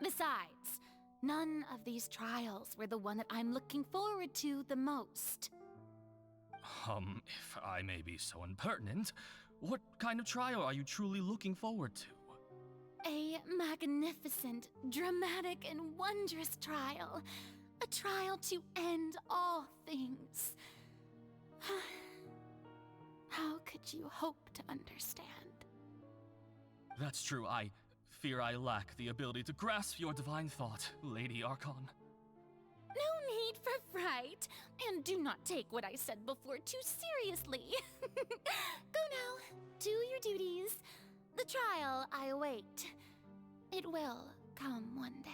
Besides, none of these trials were the one that I'm looking forward to the most. If I may be so impertinent, what kind of trial are you truly looking forward to? A magnificent, dramatic, and wondrous trial. A trial to end all things. How could you hope to understand? That's true, I fear I lack the ability to grasp your divine thought, Lady Archon. No need for fright, and do not take what I said before too seriously. Go now, do your duties. The trial I await. It will come one day.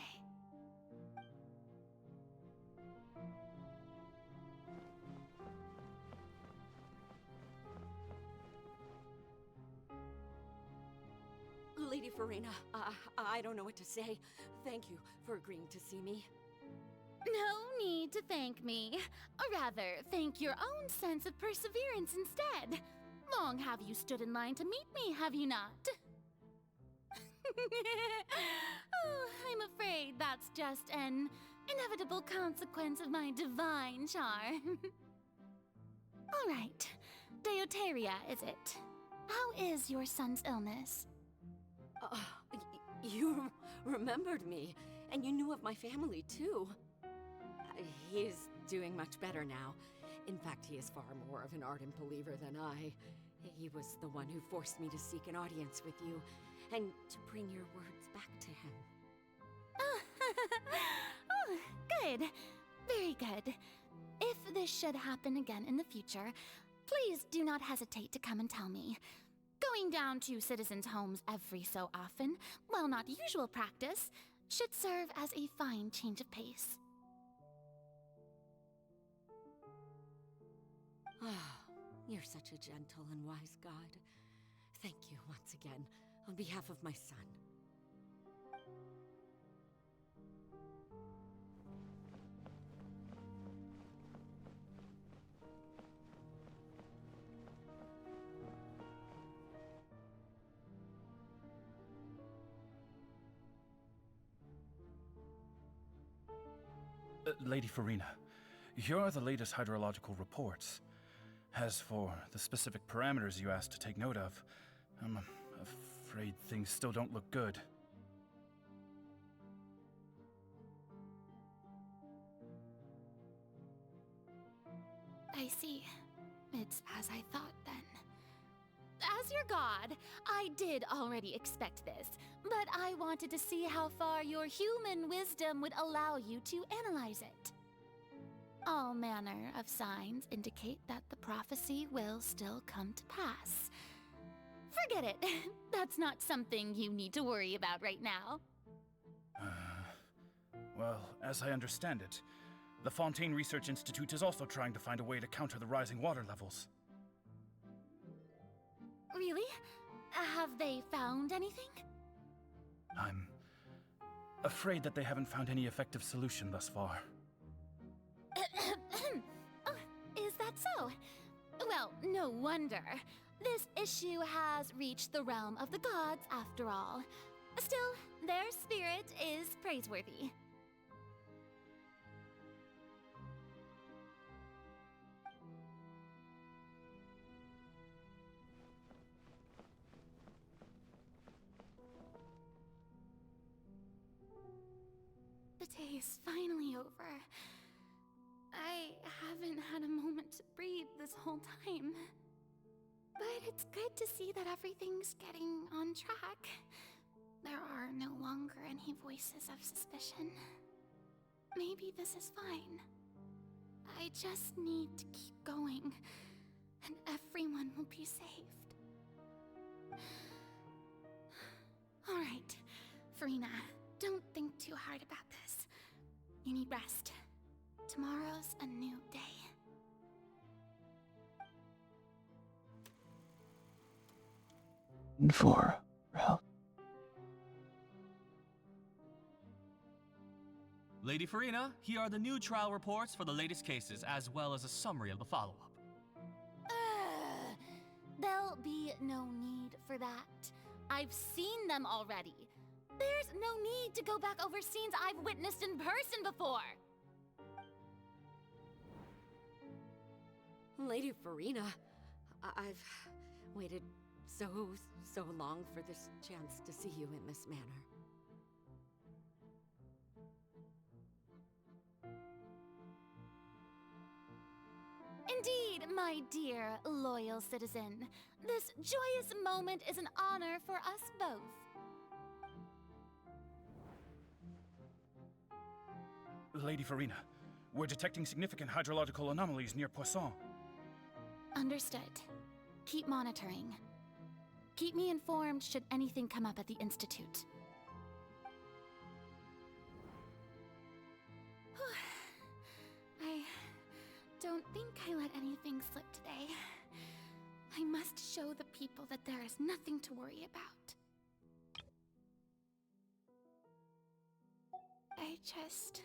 Lady Farina, I don't know what to say. Thank you for agreeing to see me. No need to thank me. Or rather, thank your own sense of perseverance instead. Long have you stood in line to meet me, have you not? Oh, I'm afraid that's just an inevitable consequence of my divine charm. All right, Deoteria, is it? How is your son's illness? You remembered me, and you knew of my family, too. He is doing much better now. In fact, he is far more of an ardent believer than I. He was the one who forced me to seek an audience with you, and to bring your words back to him. Oh, good. Very good. If this should happen again in the future, please do not hesitate to come and tell me. Going down to citizens' homes every so often, while not usual practice, should serve as a fine change of pace. You're such a gentle and wise god. Thank you once again, on behalf of my son. Lady Farina, here are the latest hydrological reports. As for the specific parameters you asked to take note of, I'm afraid things still don't look good. I see. It's as I thought, then. As your god, I did already expect this, but I wanted to see how far your human wisdom would allow you to analyze it. All manner of signs indicate that the prophecy will still come to pass. Forget it. That's not something you need to worry about right now. Well, as I understand it, the Fontaine Research Institute is also trying to find a way to counter the rising water levels. Really? Have they found anything? I'm afraid that they haven't found any effective solution thus far. Oh, is that so? Well, no wonder. This issue has reached the realm of the gods after all. Still, their spirit is praiseworthy. The day is finally over. I haven't had a moment to breathe this whole time. But it's good to see that everything's getting on track. There are no longer any voices of suspicion. Maybe this is fine. I just need to keep going, and everyone will be saved. Alright, Farina, don't think too hard about this. You need rest. Tomorrow's a new day. For Ralph. Lady Farina, here are the new trial reports for the latest cases, as well as a summary of the follow-up. There'll be no need for that. I've seen them already. There's no need to go back over scenes I've witnessed in person before. Lady Farina, I've waited so long for this chance to see you in this manner. Indeed, my dear, loyal citizen. This joyous moment is an honor for us both. Lady Farina, we're detecting significant hydrological anomalies near Poisson. Understood. Keep monitoring. Keep me informed should anything come up at the Institute. I don't think I let anything slip today. I must show the people that there is nothing to worry about. I just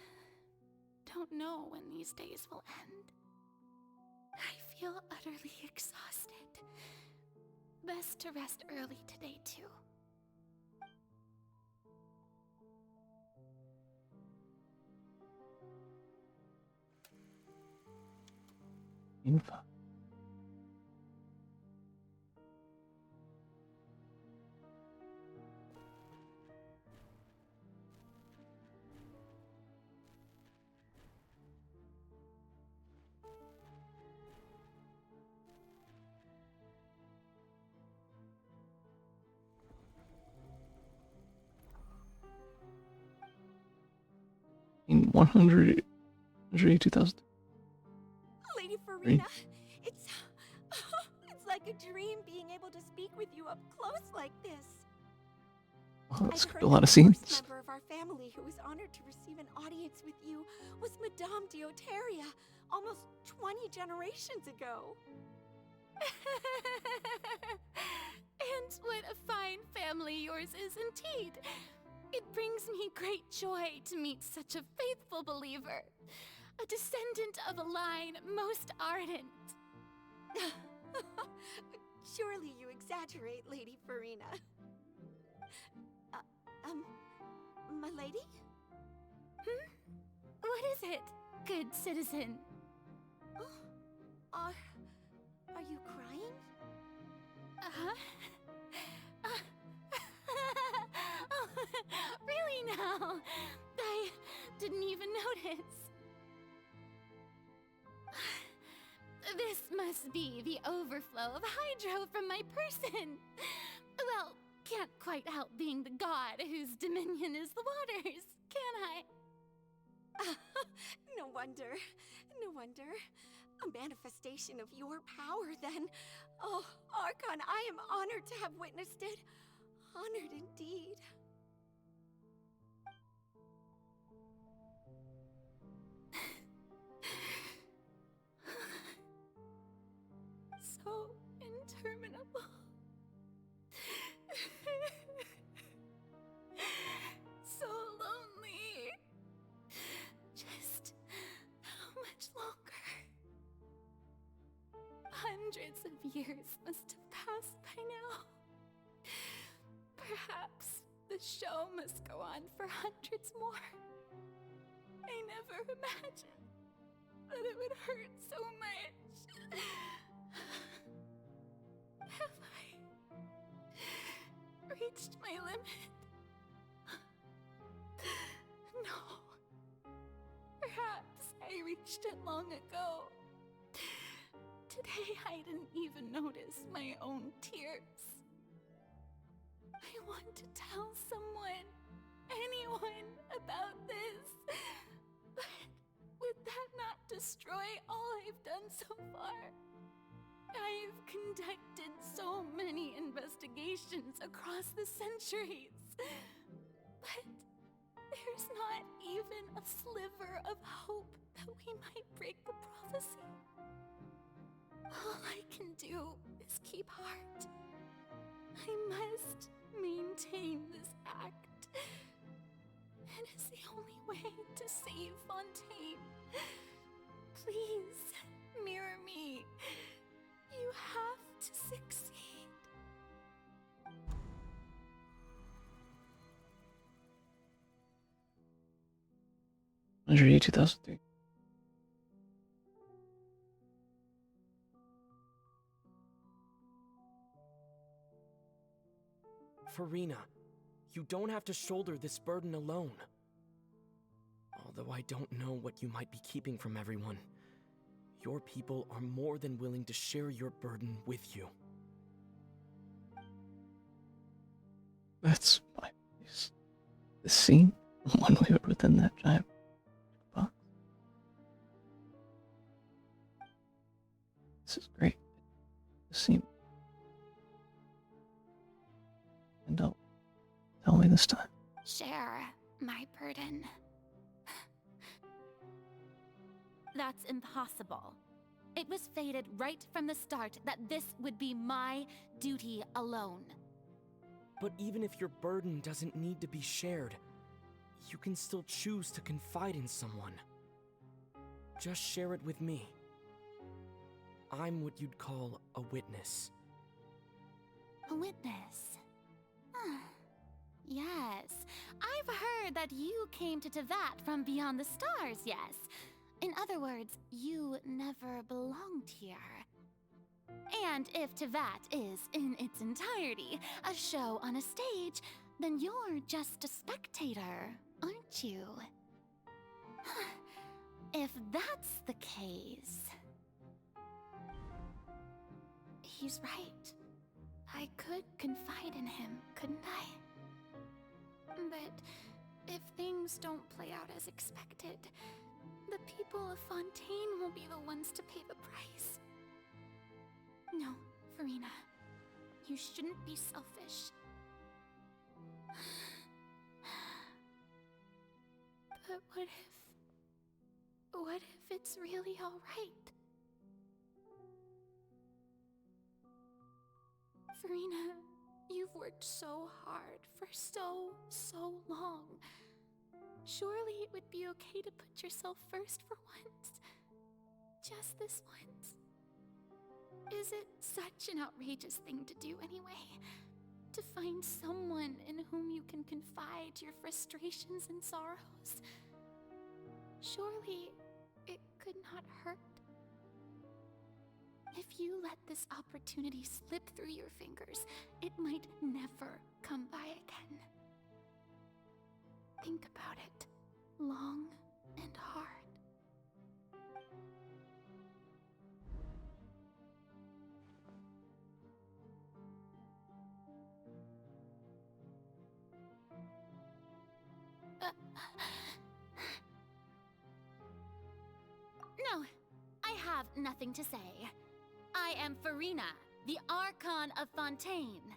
don't know when these days will end. I feel utterly exhausted. Best to rest early today, too. Info. In 182,000. Lady Farina, it's like a dream being able to speak with you up close like this. Oh, that's I've heard a lot that of scenes. The first member of our family who was honored to receive an audience with you was Madame Dioteria, almost 20 generations ago. And what a fine family yours is indeed. It brings me great joy to meet such a faithful believer, a descendant of a line most ardent. Surely you exaggerate, Lady Farina. My lady? What is it, good citizen? Are you crying? Oh, really now? I didn't even notice. This must be the overflow of hydro from my person. Well, can't quite help being the god whose dominion is the waters, can I? No wonder. No wonder. A manifestation of your power, then. Oh, Archon, I am honored to have witnessed it. Honored indeed. So interminable. So lonely. Just how much longer? I'm Hundreds of years must have passed by now. Perhaps the show must go on for hundreds more. I never imagined that it would hurt so much. Have I reached my limit? No. Perhaps I reached it long ago. Today I didn't even notice my own tears. I want to tell someone, anyone, about this. But would that not destroy all I've done so far? I've conducted so many investigations across the centuries. But there's not even a sliver of hope that we might break the prophecy. All I can do is keep heart. I must maintain this act. It is the only way to save Fontaine. Please, mirror me. You have to succeed. Hundred 2003. Farina, you don't have to shoulder this burden alone. Although I don't know what you might be keeping from everyone, your people are more than willing to share your burden with you. That's my place. The scene when we were within that giant box. This is great. The scene. And don't tell me this time. Share my burden. That's impossible. It was fated right from the start that this would be my duty alone. But even if your burden doesn't need to be shared, you can still choose to confide in someone. Just share it with me. I'm what you'd call a witness. A witness? Yes, I've heard that you came to Tevat from beyond the stars, yes. In other words, you never belonged here. And if Tevat is, in its entirety, a show on a stage, then you're just a spectator, aren't you? If that's the case... He's right. I could confide in him, couldn't I? But if things don't play out as expected, the people of Fontaine will be the ones to pay the price. No, Farina. You shouldn't be selfish. But what if it's really all right? Farina, you've worked so hard for so long. Surely it would be okay to put yourself first for once. Just this once. Is it such an outrageous thing to do anyway? To find someone in whom you can confide your frustrations and sorrows? Surely it could not hurt. If you let this opportunity slip through your fingers, it might never come by again. Think about it long and hard. No, I have nothing to say. I am Farina, the Archon of Fontaine.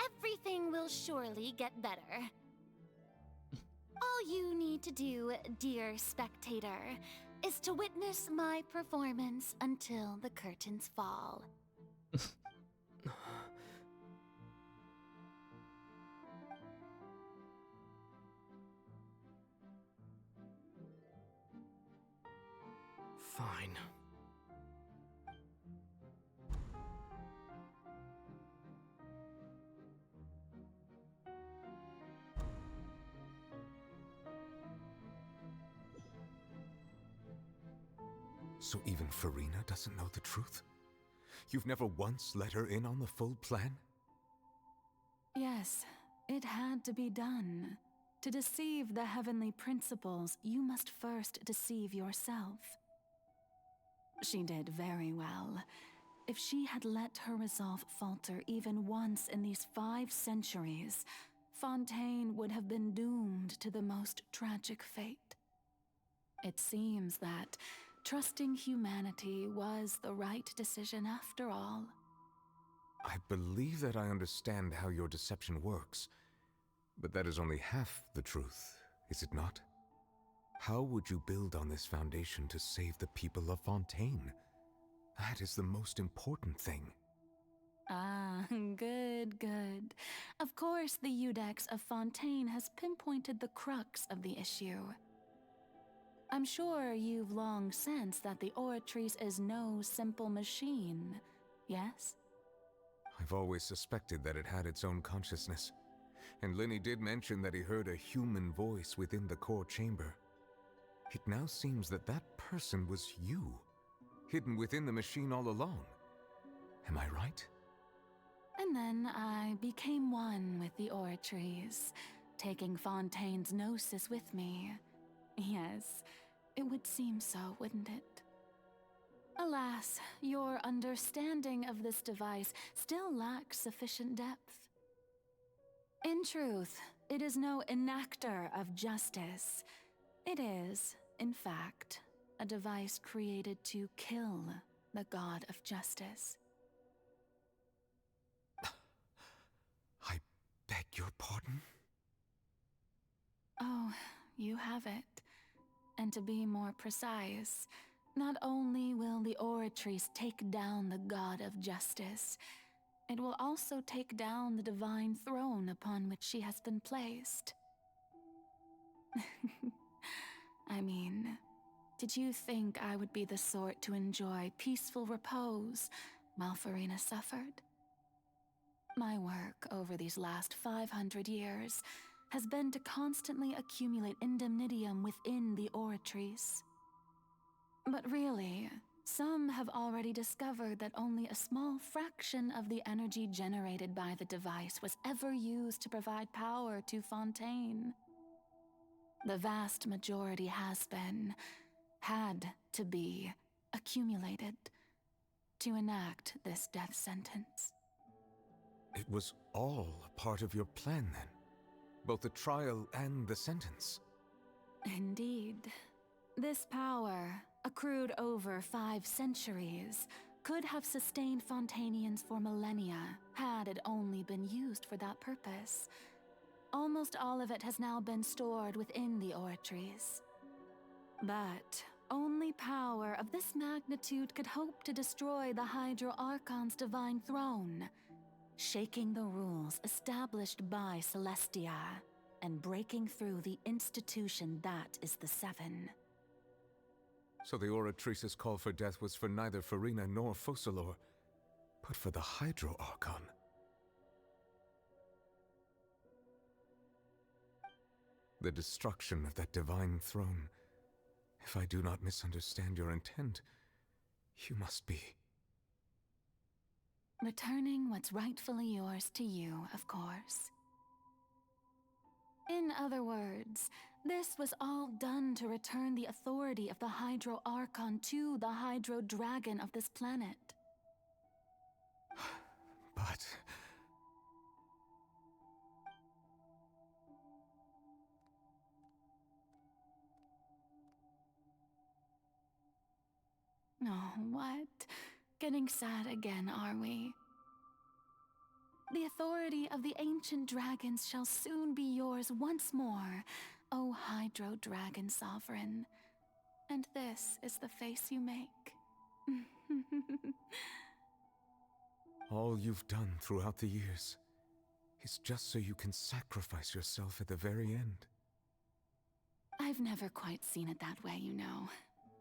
Everything will surely get better. All you need to do, dear spectator, is to witness my performance until the curtains fall. Fine. So even Farina doesn't know the truth? You've never once let her in on the full plan? Yes, it had to be done. To deceive the heavenly principles, you must first deceive yourself. She did very well. If she had let her resolve falter even once in these 5 centuries, Fontaine would have been doomed to the most tragic fate. It seems that trusting humanity was the right decision after all. I believe that I understand how your deception works, but that is only half the truth, is it not? How would you build on this foundation to save the people of Fontaine? That is the most important thing. Ah, good, good. Of course, the Iudex of Fontaine has pinpointed the crux of the issue. I'm sure you've long sensed that the Oratrice is no simple machine, yes? I've always suspected that it had its own consciousness, and Lenny did mention that he heard a human voice within the core chamber. It now seems that that person was you, hidden within the machine all along. Am I right? And then I became one with the Oratrice, taking Fontaine's gnosis with me. Yes, it would seem so, wouldn't it? Alas, your understanding of this device still lacks sufficient depth. In truth, it is no enactor of justice. It is, in fact, a device created to kill the god of justice. I beg your pardon? Oh, you have it. And to be more precise, not only will the Oratrice take down the god of justice, it will also take down the divine throne upon which she has been placed. I mean, did you think I would be the sort to enjoy peaceful repose while Farina suffered? My work over these last 500 years has been to constantly accumulate indemnitium within the Oratrice. But really, some have already discovered that only a small fraction of the energy generated by the device was ever used to provide power to Fontaine. The vast majority had to be, accumulated to enact this death sentence. It was all a part of your plan then? Both the trial and the sentence? Indeed. This power, accrued over 5 centuries, could have sustained Fontainians for millennia had it only been used for that purpose. Almost all of it has now been stored within the Oratrice. But only power of this magnitude could hope to destroy the Hydro Archon's divine throne, shaking the rules established by Celestia and breaking through the institution that is the Seven. So the Oratrice's call for death was for neither Farina nor Focalor, but for the Hydro Archon. The destruction of that divine throne. If I do not misunderstand your intent, you must be... Returning what's rightfully yours to you, of course. In other words, this was all done to return the authority of the Hydro Archon to the Hydro Dragon of this planet. But... Oh, what? Getting sad again, are we? The authority of the ancient dragons shall soon be yours once more, O Hydro Dragon Sovereign. And this is the face you make. all you've done throughout the years is just so you can sacrifice yourself at the very end. I've never quite seen it that way, you know.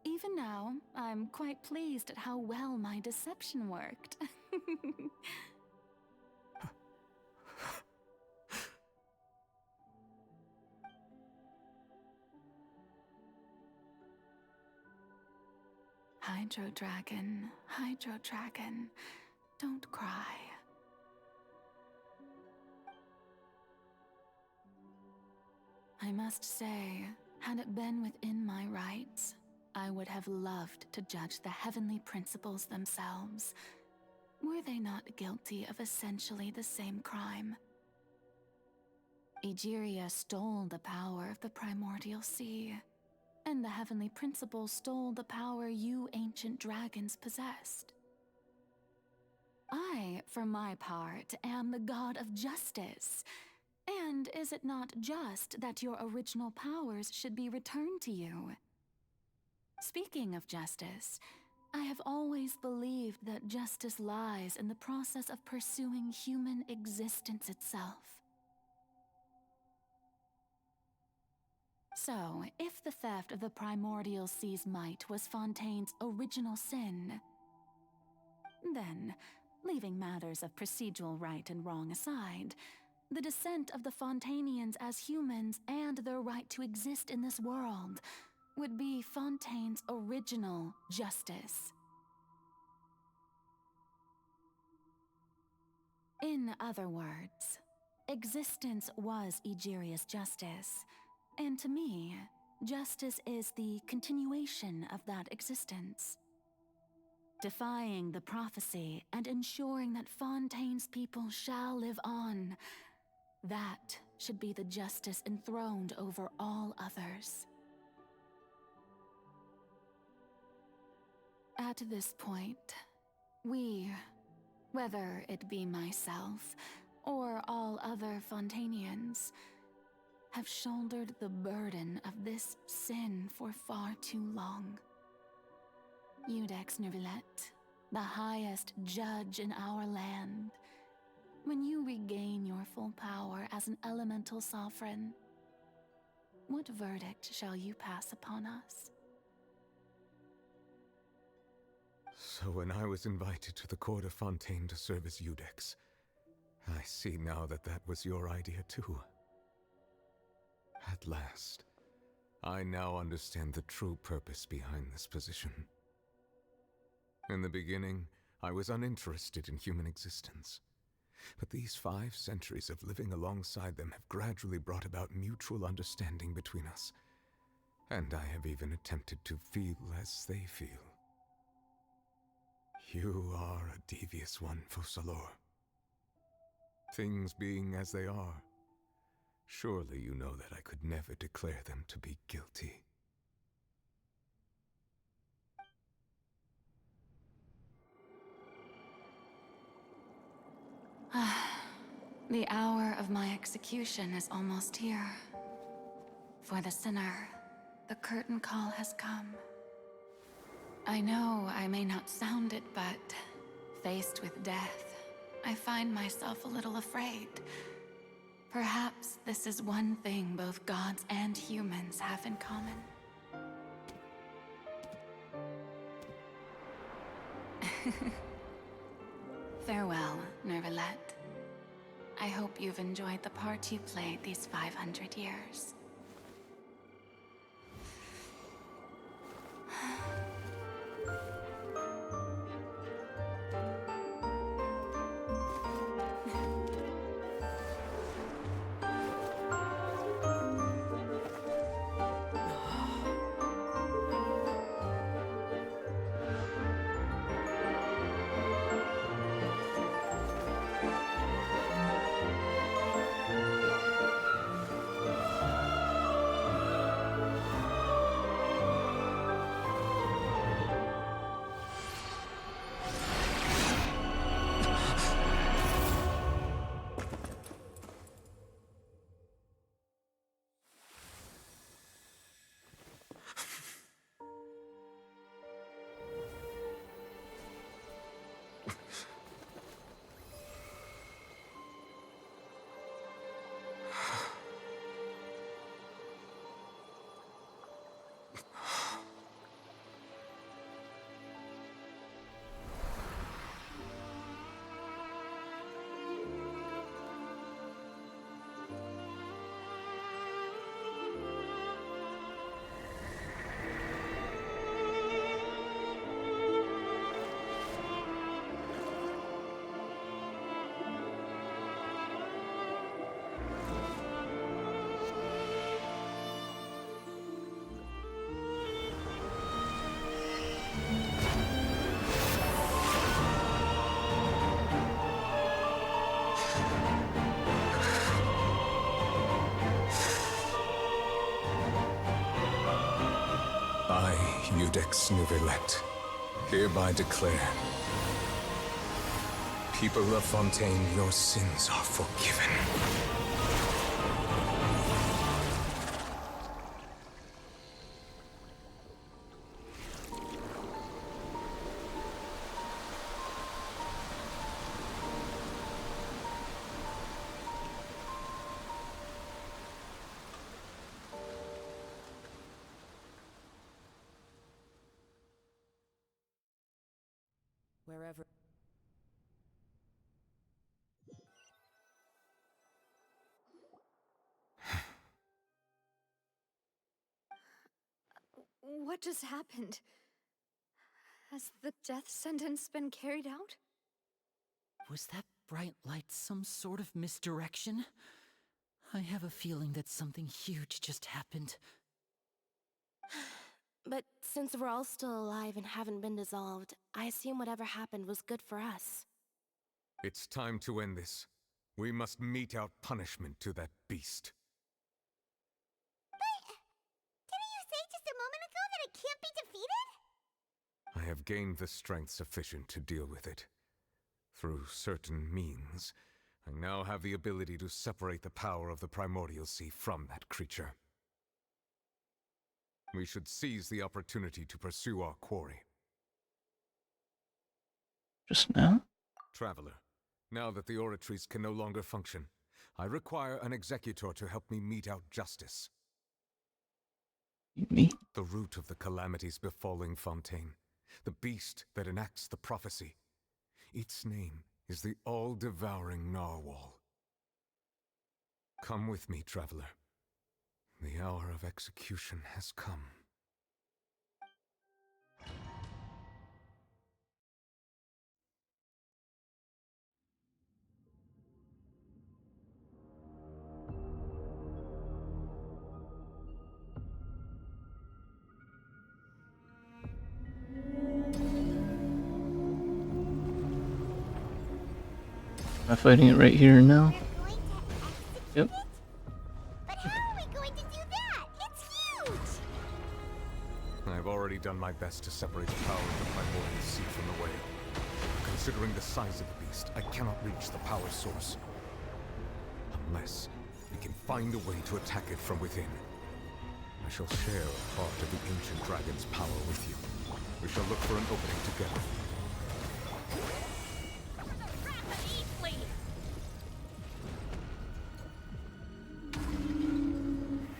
Even now, I'm quite pleased at how well my deception worked. Hydro Dragon, Hydro Dragon, don't cry. I must say, had it been within my rights, I would have loved to judge the heavenly principles themselves. Were they not guilty of essentially the same crime? Egeria stole the power of the primordial sea, and the heavenly principles stole the power you ancient dragons possessed. I, for my part, am the god of justice. And is it not just that your original powers should be returned to you? Speaking of justice, I have always believed that justice lies in the process of pursuing human existence itself. So, if the theft of the primordial sea's might was Fontaine's original sin, then, leaving matters of procedural right and wrong aside, the descent of the Fontainians as humans and their right to exist in this world would be Fontaine's original justice. In other words, existence was Egeria's justice, and to me, justice is the continuation of that existence. Defying the prophecy and ensuring that Fontaine's people shall live on, that should be the justice enthroned over all others. At this point, we, whether it be myself or all other Fontainians, have shouldered the burden of this sin for far too long. Iudex Neuvillette, the highest judge in our land, when you regain your full power as an elemental sovereign, what verdict shall you pass upon us? So when I was invited to the court of Fontaine to serve as Iudex, I see now that that was your idea too. At last, I now understand the true purpose behind this position. In the beginning, I was uninterested in human existence. But these 5 centuries of living alongside them have gradually brought about mutual understanding between us. And I have even attempted to feel as they feel. You are a devious one, Focalors. Things being as they are, surely you know that I could never declare them to be guilty. The hour of my execution is almost here. For the sinner, the curtain call has come. I know I may not sound it, but faced with death, I find myself a little afraid. Perhaps this is one thing both gods and humans have in common. Farewell, Neuvillette. I hope you've enjoyed the part you played these 500 years. Judex Nuvelet, hereby declare, people of Fontaine, your sins are forgiven. Wherever. What just happened? Has the death sentence been carried out? Was that bright light some sort of misdirection? I have a feeling that something huge just happened. But since we're all still alive and haven't been dissolved, I assume whatever happened was good for us. It's time to end this. We must mete out punishment to that beast. Didn't you say just a moment ago that it can't be defeated? I have gained the strength sufficient to deal with it. Through certain means, I now have the ability to separate the power of the Primordial Sea from that creature. We should seize the opportunity to pursue our quarry. Just now? Traveler, now that the oratories can no longer function, I require an executor to help me mete out justice. Me? The root of the calamities befalling Fontaine, the beast that enacts the prophecy. Its name is the all-devouring Narwhal. Come with me, traveler. The hour of execution has come. Am I fighting it right here and now? Yep. But how are we going to do that? It's huge! I've already done my best to separate the power of the Primordial Sea from the whale. Considering the size of the beast, I cannot reach the power source. Unless we can find a way to attack it from within. I shall share a part of the ancient dragon's power with you. We shall look for an opening together.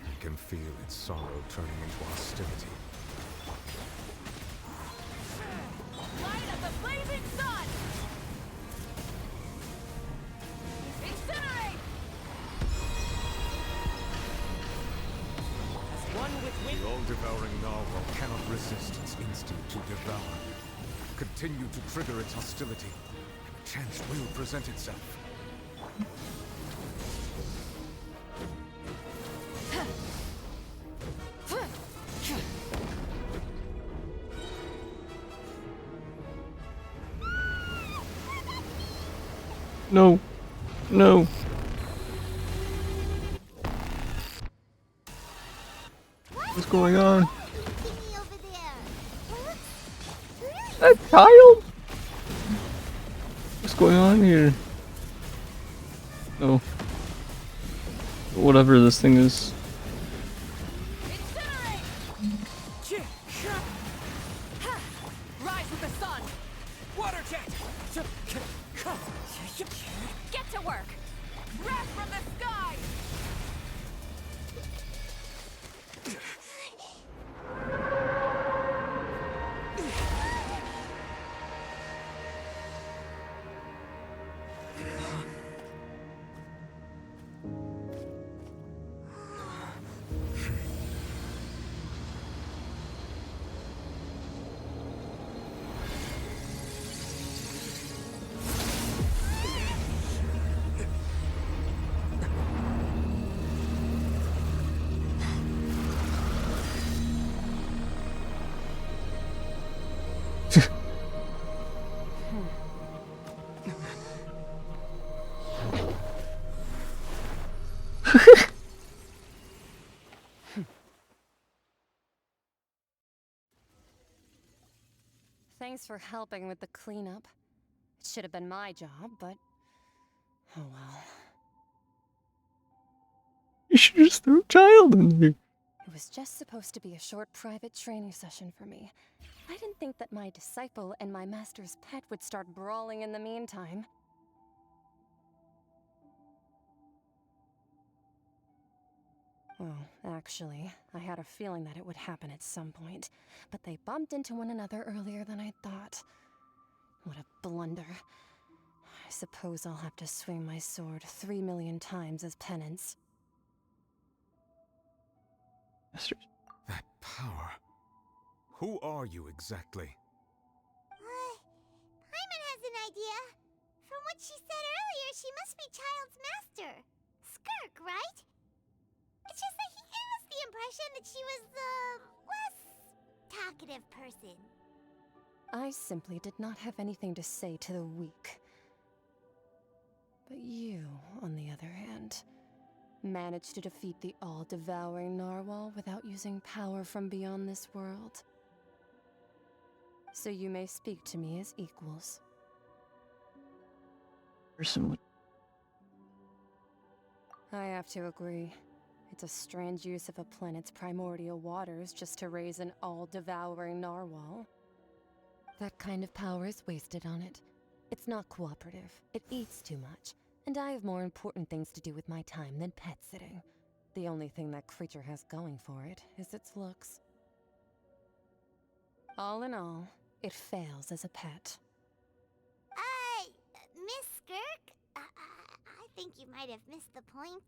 I can feel its sorrow turning into hostility. Light of the blazing sun! Incinerate! As one with wind. The all-devouring narwhal cannot resist its instinct to devour. Continue to trigger its hostility, and a chance will present itself. No. No. What's going on? That child? What's going on here? Oh. Whatever this thing is. Rise with the sun! Water jet! Get to work! Wrath from the sky! Thanks for helping with the cleanup. It should have been my job, but... oh well. You should just throw a child in there. It was just supposed to be a short private training session for me. I didn't think that my disciple and my master's pet would start brawling in the meantime. Well, actually, I had a feeling that it would happen at some point, but they bumped into one another earlier than I thought. What a blunder. I suppose I'll have to swing my sword 3 million times as penance. That power. Who are you exactly? Paimon has an idea. From what she said earlier, she must be Child's master. Skirk, right? It's just that he gave us the impression that she was the less talkative person. I simply did not have anything to say to the weak. But you, on the other hand, managed to defeat the all-devouring narwhal without using power from beyond this world. So you may speak to me as equals. Person would. I have to agree. It's a strange use of a planet's primordial waters just to raise an all-devouring narwhal. That kind of power is wasted on it. It's not cooperative. It eats too much. And I have more important things to do with my time than pet sitting. The only thing that creature has going for it is its looks. All in all, it fails as a pet. Miss Skirk? I think you might have missed the point.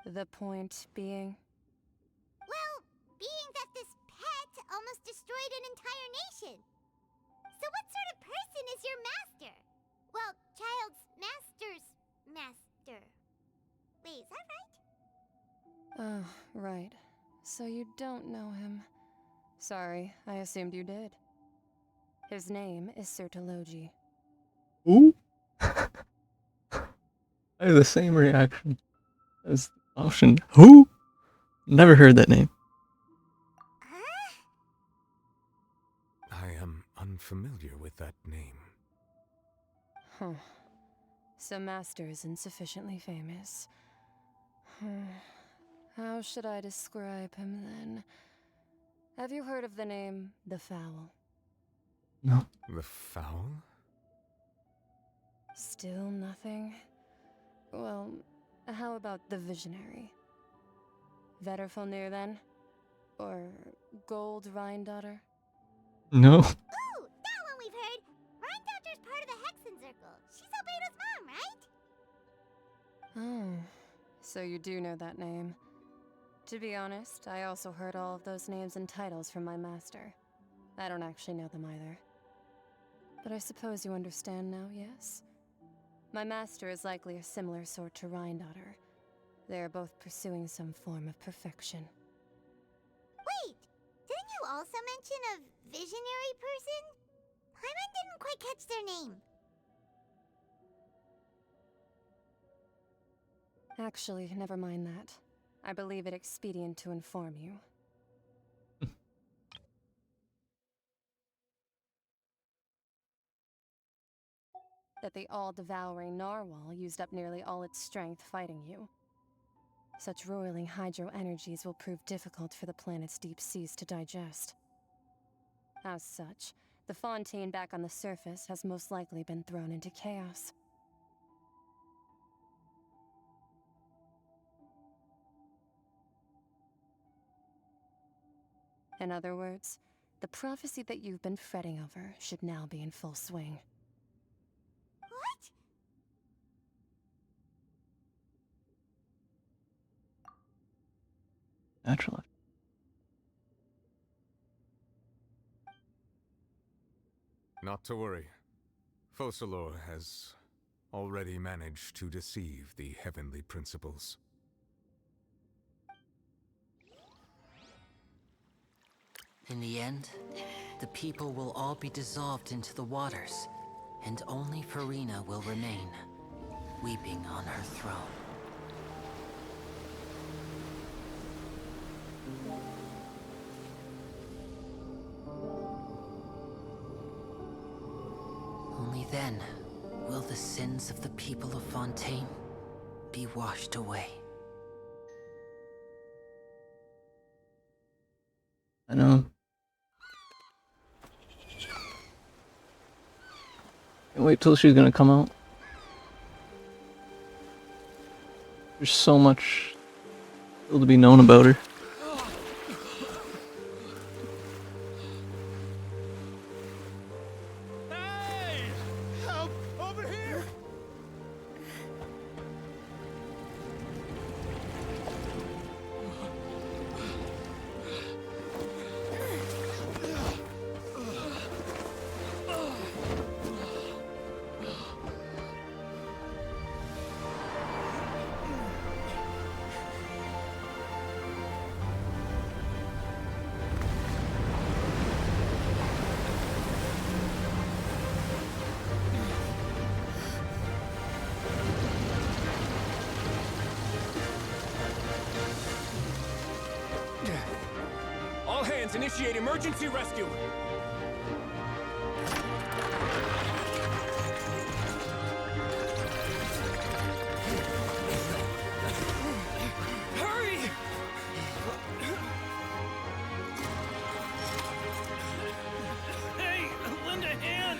The point being? Well, being that this pet almost destroyed an entire nation. So what sort of person is your master? Well, Child's master's master. Wait, is that right? Oh, right. So you don't know him. Sorry, I assumed you did. His name is Sertologi. Ooh? I have the same reaction as the option. Who? Never heard that name. I am unfamiliar with that name. Huh. So Master isn't sufficiently famous. How should I describe him then? Have you heard of the name The Fowl? No. The Fowl? Still nothing? Well, how about the Visionary? Vetterfalnir then? Or Gold Rhine-daughter? No. Ooh, that one we've heard. Rhine-daughter's part of the Hexen Circle. She's Albedo's mom, right? Oh, so you do know that name. To be honest, I also heard all of those names and titles from my master. I don't actually know them either. But I suppose you understand now, yes? My master is likely a similar sort to Rhine-daughter. They are both pursuing some form of perfection. Wait, didn't you also mention a visionary person? Paimon didn't quite catch their name. Actually, never mind that. I believe it expedient to inform you. That the all-devouring narwhal used up nearly all its strength fighting you. Such roiling hydro energies will prove difficult for the planet's deep seas to digest. As such, the Fontaine back on the surface has most likely been thrown into chaos. In other words, the prophecy that you've been fretting over should now be in full swing. What? Naturally. Not to worry. Focalor has already managed to deceive the heavenly principles. In the end, the people will all be dissolved into the waters, and only Furina will remain, weeping on her throne. Only then will the sins of the people of Fontaine be washed away. I know. Can't wait till she's gonna come out. There's so much still to be known about her. Help! Over here! All hands, initiate emergency rescue! Hurry! Hey, lend a hand!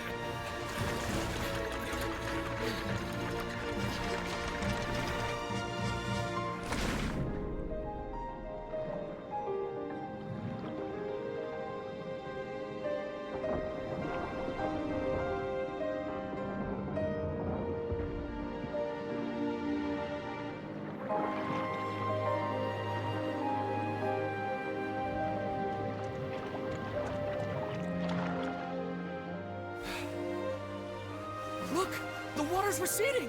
Look! The water's receding!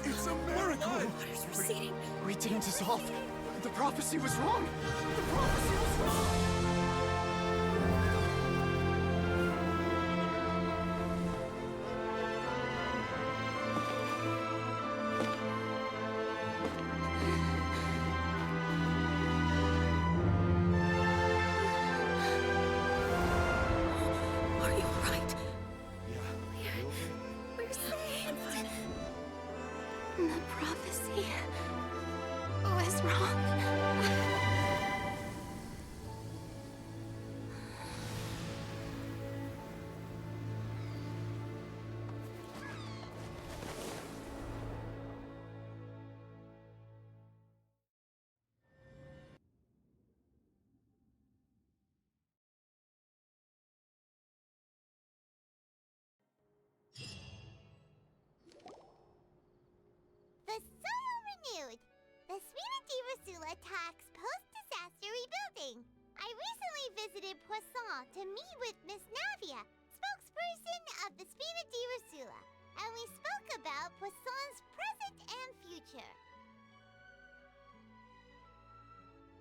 It's a miracle! Water's receding. We didn't dissolve. The prophecy was wrong. The prophecy was wrong. Are you alright? Yeah. We're saved. The prophecy was wrong. The soil renewed. The Suite de Rasula talks post-disaster rebuilding. I recently visited Poisson to meet with Miss Navia, spokesperson of the Suite de Rasula, and we spoke about Poisson's present and future.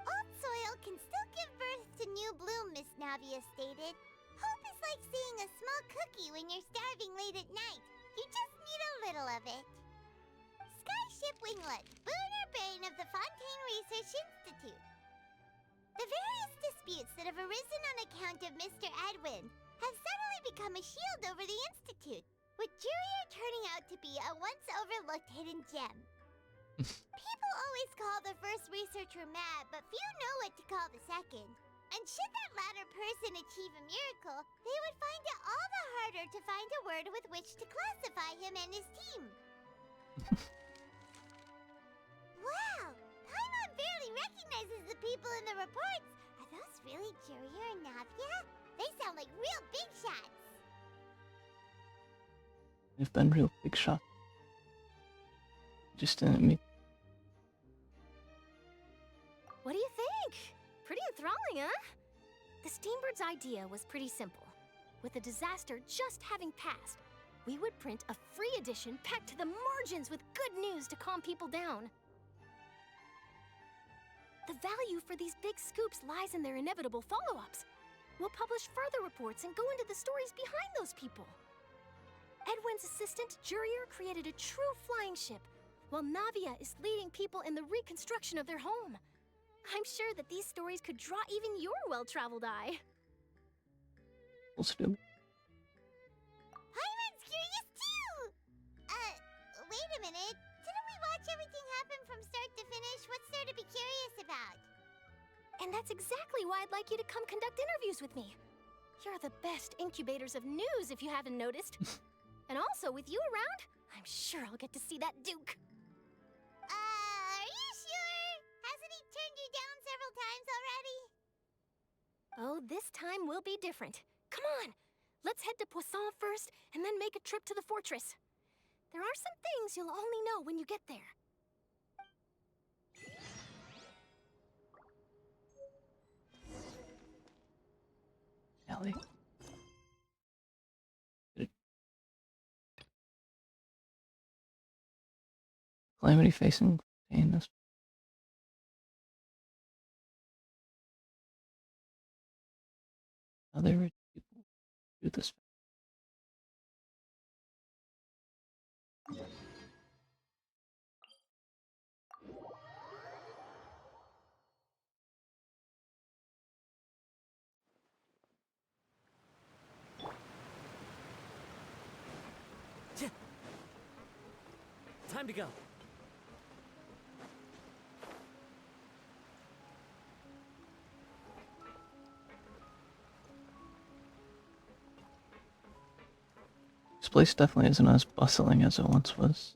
Old soil can still give birth to new bloom, Miss Navia stated. Hope is like seeing a small cookie when you're starving late at night. You just need a little of it. Skyship Winglet, boon or bane of the Fontaine Research Institute. The various disputes that have arisen on account of Mr. Edwin have suddenly become a shield over the Institute, with Jurier turning out to be a once overlooked hidden gem. People always call the first researcher mad, but few know what to call the second. And should that latter person achieve a miracle, they would find it all the harder to find a word with which to classify him and his team. Wow! Paimon barely recognizes the people in the reports. Are those really Jurier and Navia? They sound like real big shots. They've been real big shots. Just didn't meet. What do you think? Pretty enthralling, huh? The Steambird's idea was pretty simple. With the disaster just having passed, we would print a free edition packed to the margins with good news to calm people down. The value for these big scoops lies in their inevitable follow-ups. We'll publish further reports and go into the stories behind those people. Edwin's assistant, Jurier, created a true flying ship, while Navia is leading people in the reconstruction of their home. I'm sure that these stories could draw even your well-traveled eye. Let's do it. Paimon's curious too! Wait a minute. Didn't we watch everything happen from start to finish? What's there to be curious about? And that's exactly why I'd like you to come conduct interviews with me. You're the best incubators of news, if you haven't noticed. And also, with you around, I'm sure I'll get to see that Duke. Are you sure? Hasn't he turned you down several times already? Oh, this time will be different. Come on, let's head to Poisson first, and then make a trip to the fortress. There are some things you'll only know when you get there. Ellie. Calamity facing Fontaine this. Other rich people do this. Time to go. This place definitely isn't as bustling as it once was.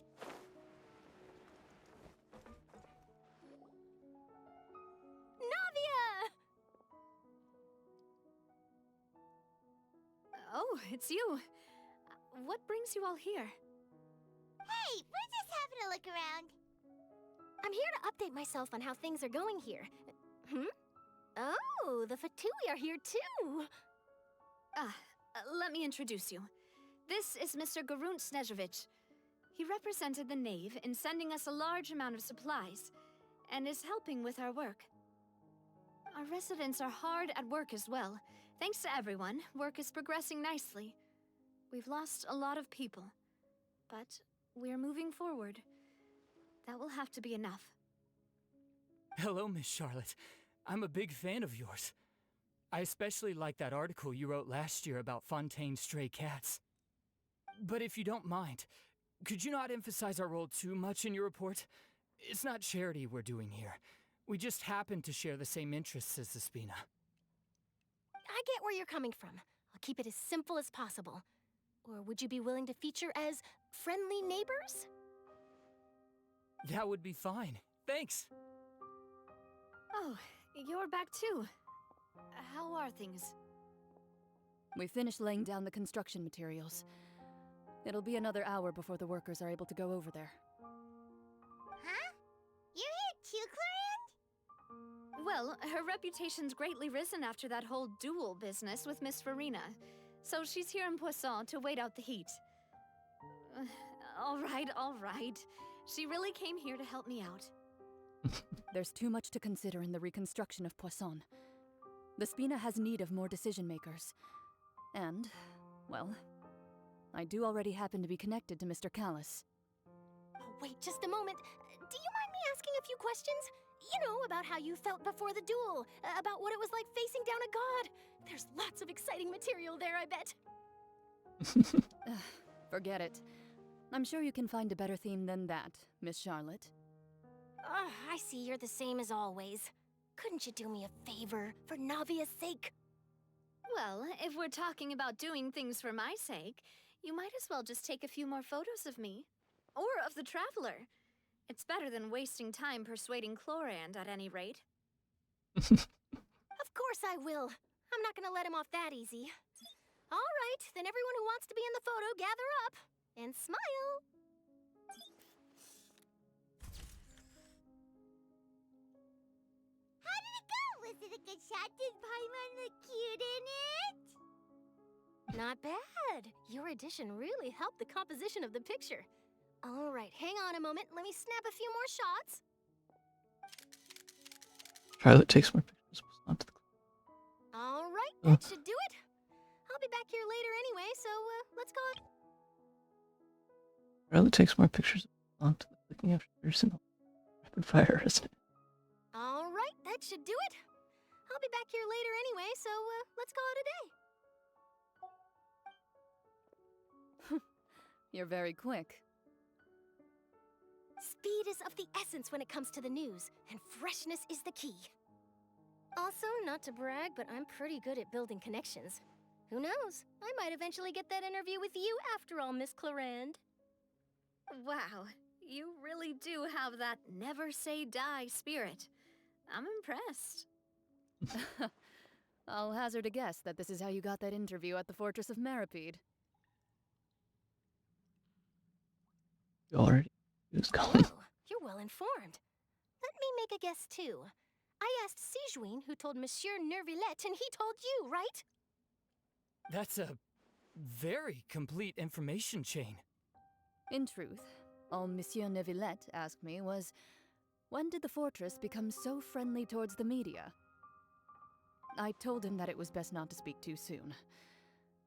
Navia! Oh, it's you. What brings you all here? Hey, we're just having a look around. I'm here to update myself on how things are going here. Oh, the Fatui are here too! Let me introduce you. This is Mr. Garunt Snezhevich. He represented the Knave in sending us a large amount of supplies, and is helping with our work. Our residents are hard at work as well. Thanks to everyone, work is progressing nicely. We've lost a lot of people, but we're moving forward. That will have to be enough. Hello, Miss Charlotte. I'm a big fan of yours. I especially like that article you wrote last year about Fontaine's stray cats. But if you don't mind, could you not emphasize our role too much in your report? It's not charity we're doing here. We just happen to share the same interests as the Spina. I get where you're coming from. I'll keep it as simple as possible. Or would you be willing to feature as friendly neighbors? That would be fine. Thanks. Oh, you're back too. How are things? We finished laying down the construction materials. It'll be another hour before the workers are able to go over there. Huh? You're here too, Clarant? Well, her reputation's greatly risen after that whole duel business with Miss Farina. So she's here in Poisson to wait out the heat. All right. She really came here to help me out. There's too much to consider in the reconstruction of Poisson. The Spina has need of more decision makers. And, well, I do already happen to be connected to Mr. Callis. Oh, wait just a moment. Do you mind me asking a few questions? You know, about how you felt before the duel, about what it was like facing down a god. There's lots of exciting material there, I bet. Forget it. I'm sure you can find a better theme than that, Miss Charlotte. I see you're the same as always. Couldn't you do me a favor, for Navia's sake? Well, if we're talking about doing things for my sake, you might as well just take a few more photos of me. Or of the Traveler. It's better than wasting time persuading Chlorand, at any rate. Of course I will. I'm not gonna let him off that easy. All right, then everyone who wants to be in the photo, gather up. And smile. How did it go? Was it a good shot? Did Paimon look cute in it? Not bad. Your addition really helped the composition of the picture. All right, hang on a moment. Let me snap a few more shots. Charlotte takes more pictures. Not to the... All right, that should do it. I'll be back here later anyway, so let's go. Rather takes more pictures on to the clicking after there's no rapid fire, isn't it? Alright, that should do it. I'll be back here later anyway, so let's call it a day. You're very quick. Speed is of the essence when it comes to the news, and freshness is the key. Also, not to brag, but I'm pretty good at building connections. Who knows? I might eventually get that interview with you after all, Miss Clarand. Wow, you really do have that never say die spirit. I'm impressed. I'll hazard a guess that this is how you got that interview at the Fortress of Meripede. You already was going. Oh, you're well informed. Let me make a guess too. I asked Sijuin who told Monsieur Nervillette, and he told you, right? That's a very complete information chain. In truth, all Monsieur Nervillette asked me was, when did the fortress become so friendly towards the media? I told him that it was best not to speak too soon.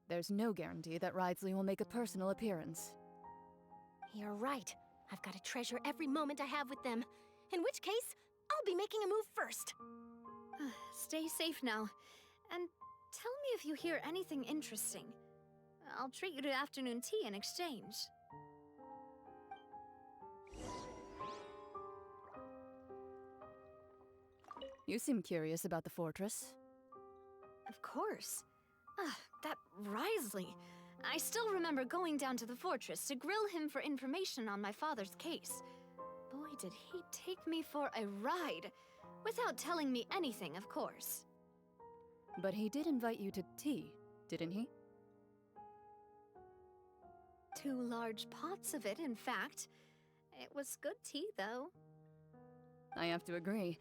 There's no guarantee that Ridesley will make a personal appearance. You're right. I've got to treasure every moment I have with them. In which case, I'll be making a move first. Stay safe now. And tell me if you hear anything interesting. I'll treat you to afternoon tea in exchange. You seem curious about the fortress. Of course. That Risley. I still remember going down to the fortress to grill him for information on my father's case. Boy, did he take me for a ride. Without telling me anything, of course. But he did invite you to tea, didn't he? 2 large pots of it, in fact. It was good tea, though. I have to agree.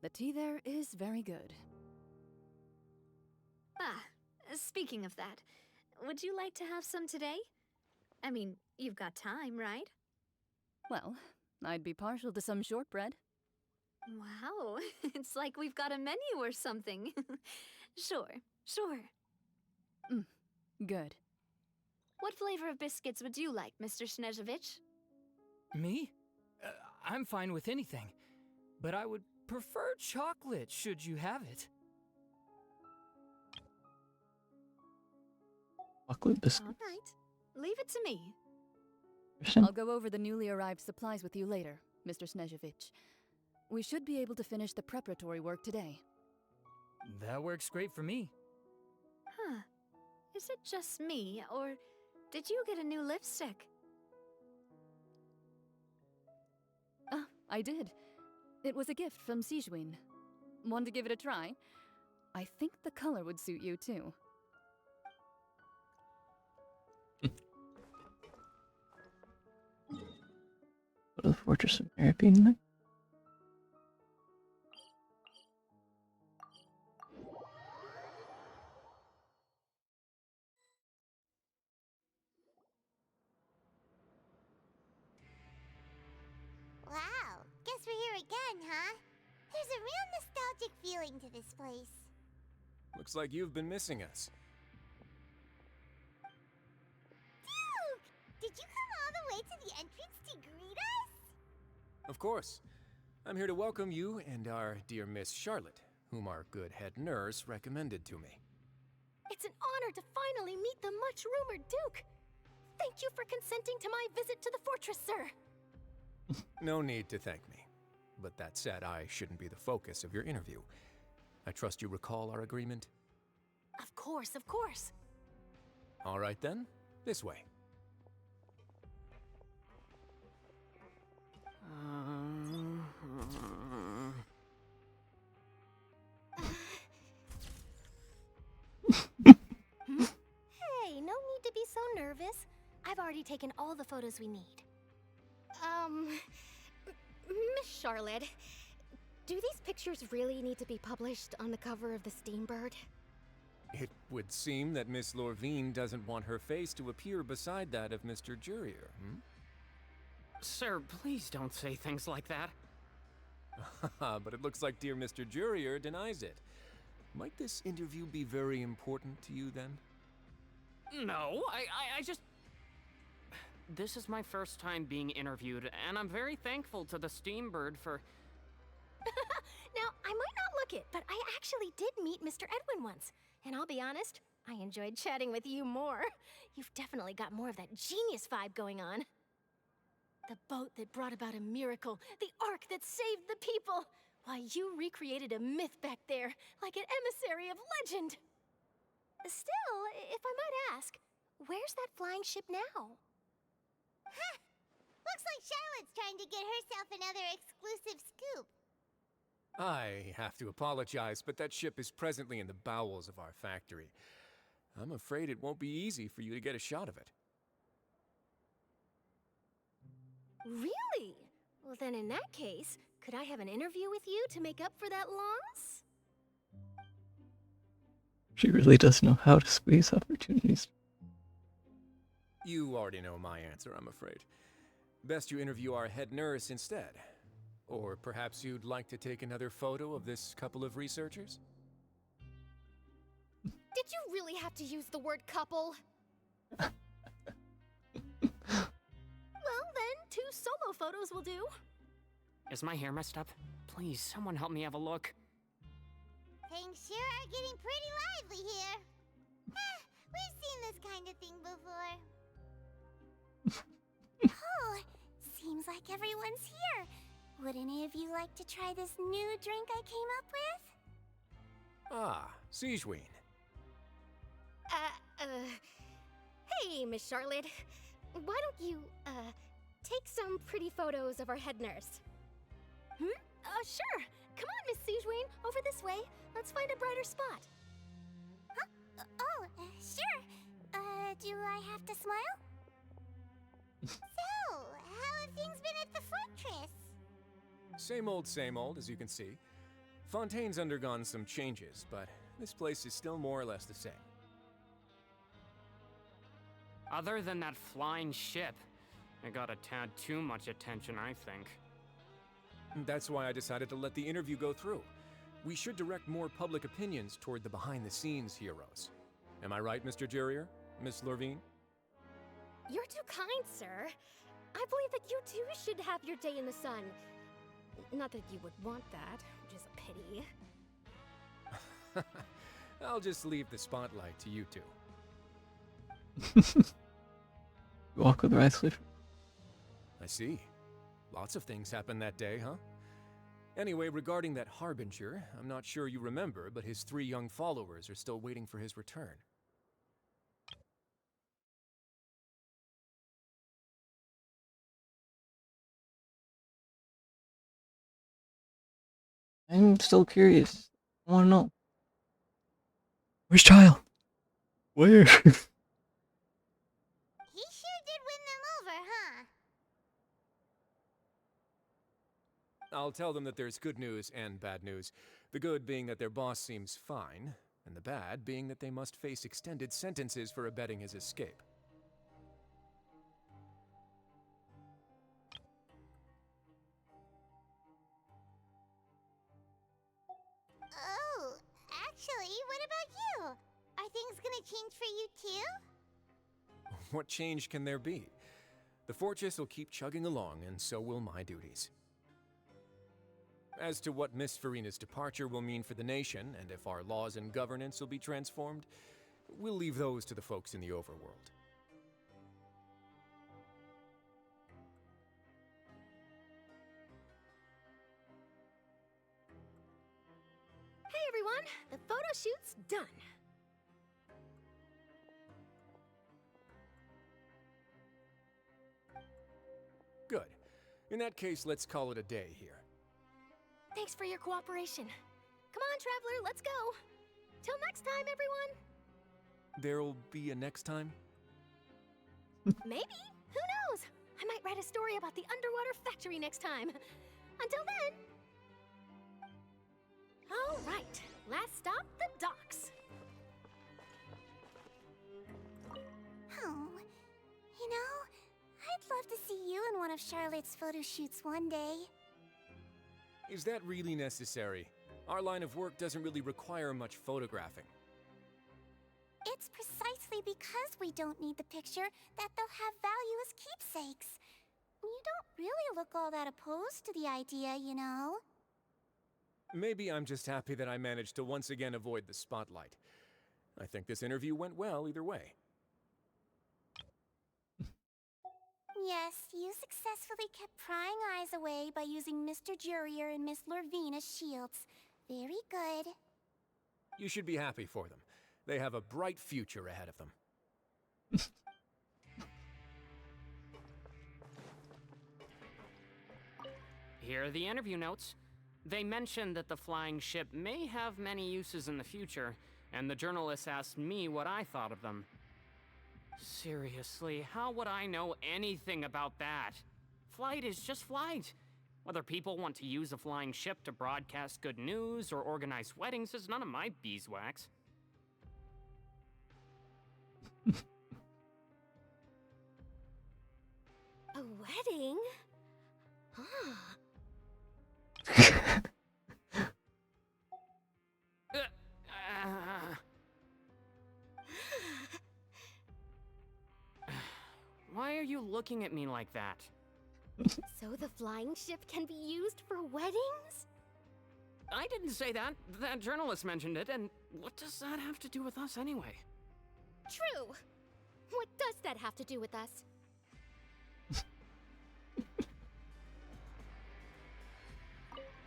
The tea there is very good. Speaking of that, would you like to have some today? I mean, you've got time, right? Well, I'd be partial to some shortbread. Wow, it's like we've got a menu or something. Sure. Good. What flavor of biscuits would you like, Mr. Snezhevich? Me? I'm fine with anything. But I would prefer chocolate, should you have it. Chocolate biscuits. All right. Leave it to me. I'll go over the newly arrived supplies with you later, Mr. Snezhevich. We should be able to finish the preparatory work today. That works great for me. Huh. Is it just me, or did you get a new lipstick? I did. It was a gift from Sijuin. Want to give it a try? I think the color would suit you, too. Go to the Fortress of Meripede next. Wow, guess we're here again, huh? There's a real nostalgic feeling to this place. Looks like you've been missing us. Duke! Did you come all the way to the entrance to greet us? Of course. I'm here to welcome you and our dear Miss Charlotte, whom our good head nurse recommended to me. It's an honor to finally meet the much-rumored Duke. Thank you for consenting to my visit to the fortress, sir. No need to thank me. But that said, I shouldn't be the focus of your interview. I trust you recall our agreement? Of course, of course. All right then, this way. Hey, no need to be so nervous. I've already taken all the photos we need. Miss Charlotte, do these pictures really need to be published on the cover of the Steambird? It would seem that Miss Lorvine doesn't want her face to appear beside that of Mr. Jurier, Sir, please don't say things like that. But it looks like dear Mr. Jurier denies it. Might this interview be very important to you then? No, I just... This is my first time being interviewed, and I'm very thankful to the Steambird for... Now, I might not look it, but I actually did meet Mr. Edwin once. And I'll be honest, I enjoyed chatting with you more. You've definitely got more of that genius vibe going on. The boat that brought about a miracle, the ark that saved the people. Why, you recreated a myth back there, like an emissary of legend. Still, if I might ask, where's that flying ship now? Huh! Looks like Charlotte's trying to get herself another exclusive scoop. I have to apologize, but that ship is presently in the bowels of our factory. I'm afraid it won't be easy for you to get a shot of it. Really? Well, then in that case, could I have an interview with you to make up for that loss? She really does know how to squeeze opportunities. You already know my answer, I'm afraid. Best you interview our head nurse instead. Or perhaps you'd like to take another photo of this couple of researchers? Did you really have to use the word couple? Well, then, 2 solo photos will do. Is my hair messed up? Please, someone help me have a look. Things sure are getting pretty lively here. We've seen this kind of thing before. Oh, seems like everyone's here. Would any of you like to try this new drink I came up with? Ah, Siegeween. Hey, Miss Charlotte. Why don't you, take some pretty photos of our head nurse? Sure. Come on, Miss Siegeween. Over this way. Let's find a brighter spot. Huh? Sure. Do I have to smile? So, how have things been at the fortress? Same old, as you can see. Fontaine's undergone some changes, but this place is still more or less the same. Other than that flying ship, it got a tad too much attention, I think. That's why I decided to let the interview go through. We should direct more public opinions toward the behind-the-scenes heroes. Am I right, Mr. Jurrier? Miss Lurvine? You're too kind, sir. I believe that you too should have your day in the sun. Not that you would want that, which is a pity. I'll just leave the spotlight to you two. Walk with Ricely. I see. Lots of things happened that day, huh? Anyway, regarding that Harbinger, I'm not sure you remember, but his 3 young followers are still waiting for his return. I'm still curious. I want to know. Where's Child? Where? He sure did win them over, huh? I'll tell them that there's good news and bad news. The good being that their boss seems fine, and the bad being that they must face extended sentences for abetting his escape. Oh, actually, what about you? Are things gonna change for you too? What change can there be? The fortress will keep chugging along, and so will my duties. As to what Miss Farina's departure will mean for the nation, and if our laws and governance will be transformed, we'll leave those to the folks in the overworld. Hey, everyone. The photo shoot's done. Good. In that case, let's call it a day here. Thanks for your cooperation. Come on, Traveler, let's go. Till next time, everyone. There'll be a next time? Maybe. Who knows? I might write a story about the underwater factory next time. Until then. All right. Last stop, the docks. Oh, you know, I'd love to see you in one of Charlotte's photo shoots one day. Is that really necessary? Our line of work doesn't really require much photographing. It's precisely because we don't need the picture that they'll have value as keepsakes. You don't really look all that opposed to the idea, you know. Maybe I'm just happy that I managed to once again avoid the spotlight. I think this interview went well either way. Yes, you successfully kept prying eyes away by using Mr. Jurier and Miss Lorvine as shields. Very good. You should be happy for them. They have a bright future ahead of them. Here are the interview notes. They mentioned that the flying ship may have many uses in the future, and the journalist asked me what I thought of them. Seriously, how would I know anything about that? Flight is just flight. Whether people want to use a flying ship to broadcast good news or organize weddings is none of my beeswax. A wedding? Huh. Why are you looking at me like that? So the flying ship can be used for weddings? I didn't say that. That journalist mentioned it, and what does that have to do with us anyway? True. What does that have to do with us?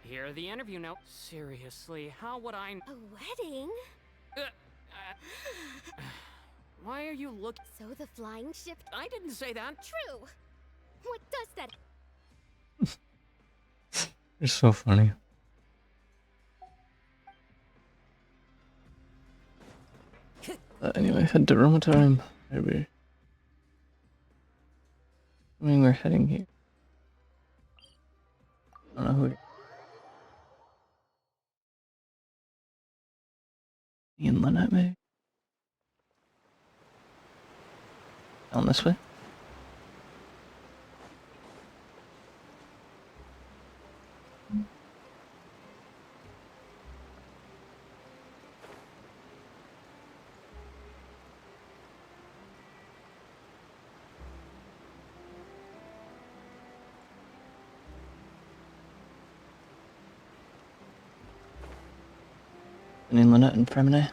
Here are the interview notes. Seriously, how would I... A wedding? Why are you looking... So the flying ship... I didn't say that. True. What does that... You're so funny. Anyway, head to Roma time. Maybe. I mean, we're heading here. I don't know who. Me and Lynette, maybe? Down this way? And Lynette and Fremine.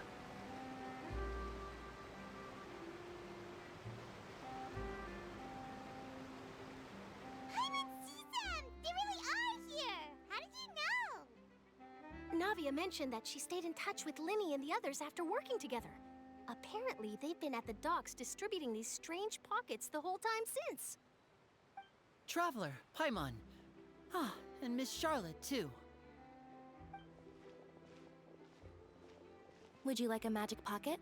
Navia mentioned that she stayed in touch with Linny and the others after working together. Apparently, they've been at the docks distributing these strange pockets the whole time since. Traveler, Paimon. Ah, and Miss Charlotte, too. Would you like a magic pocket?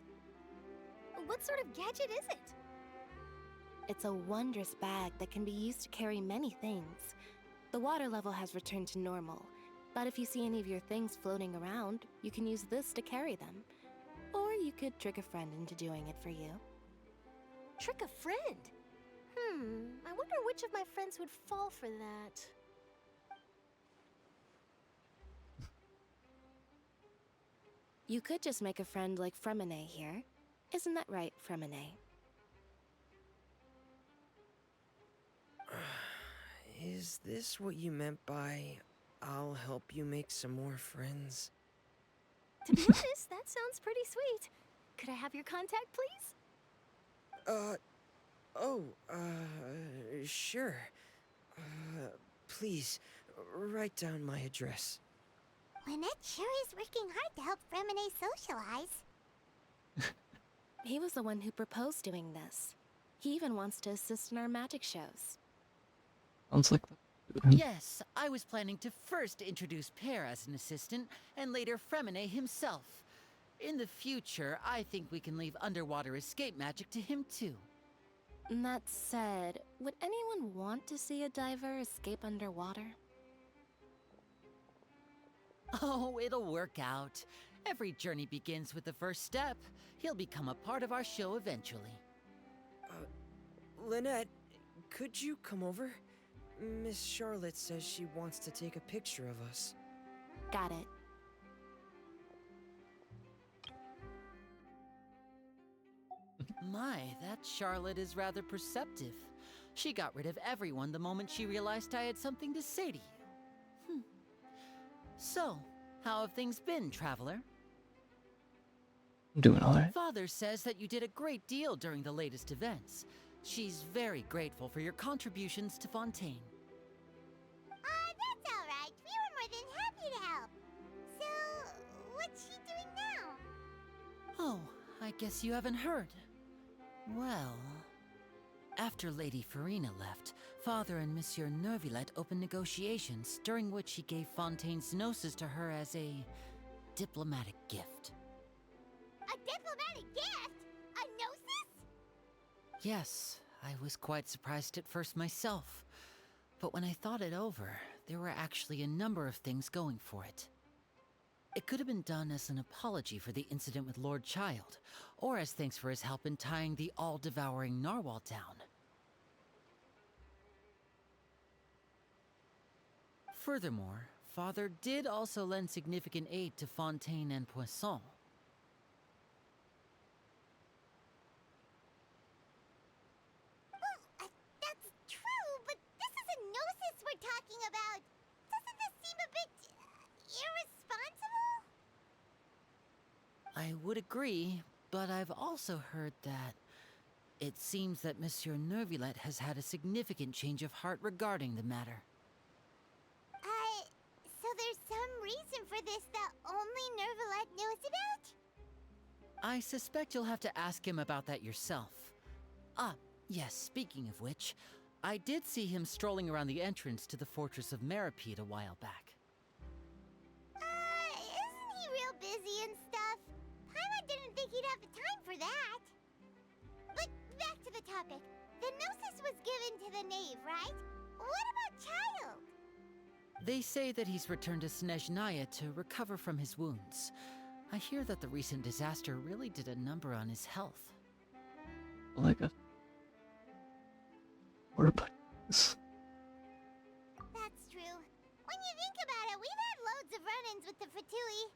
What sort of gadget is it? It's a wondrous bag that can be used to carry many things. The water level has returned to normal, but if you see any of your things floating around, you can use this to carry them. Or you could trick a friend into doing it for you. Trick a friend? I wonder which of my friends would fall for that. You could just make a friend like Fremine here. Isn't that right, Fremine? Is this what you meant by, I'll help you make some more friends? To be honest, that sounds pretty sweet. Could I have your contact, please? Sure. Please, write down my address. Lynette sure is working hard to help Fremine socialize. He was the one who proposed doing this. He even wants to assist in our magic shows. Sounds like Yes, I was planning to first introduce Pear as an assistant, and later Fremine himself. In the future, I think we can leave underwater escape magic to him too. That said, would anyone want to see a diver escape underwater? Oh, it'll work out. Every journey begins with the first step. He'll become a part of our show eventually. Lynette, could you come over? Miss Charlotte says she wants to take a picture of us. Got it. My, that Charlotte is rather perceptive. She got rid of everyone the moment she realized I had something to say to you. So, how have things been, Traveler? I'm doing alright. Father says that you did a great deal during the latest events. She's very grateful for your contributions to Fontaine. That's alright. We were more than happy to help. So, what's she doing now? Oh, I guess you haven't heard. Well, after Lady Farina left, Father and Monsieur Neuvillette opened negotiations, during which he gave Fontaine's gnosis to her as a diplomatic gift. A diplomatic gift? A gnosis? Yes, I was quite surprised at first myself. But when I thought it over, there were actually a number of things going for it. It could have been done as an apology for the incident with Lord Child, or as thanks for his help in tying the all-devouring narwhal down. Furthermore, Father did also lend significant aid to Fontaine and Poisson. That's true, but this is a gnosis we're talking about. Doesn't this seem a bit irresponsible? I would agree, but I've also heard that it seems that Monsieur Neuvillette has had a significant change of heart regarding the matter. So there's some reason for this that only Neuvillette knows about? I suspect you'll have to ask him about that yourself. Ah, yes, speaking of which, I did see him strolling around the entrance to the Fortress of Meripede a while back. Isn't he real busy and stuff? Paimon didn't think he'd have the time for that. But back to the topic. The gnosis was given to the knave, right? What about Child? They say that he's returned to Snezhnaya to recover from his wounds. I hear that the recent disaster really did a number on his health. Like a... What about this? That's true. When you think about it, we've had loads of run-ins with the Fatui.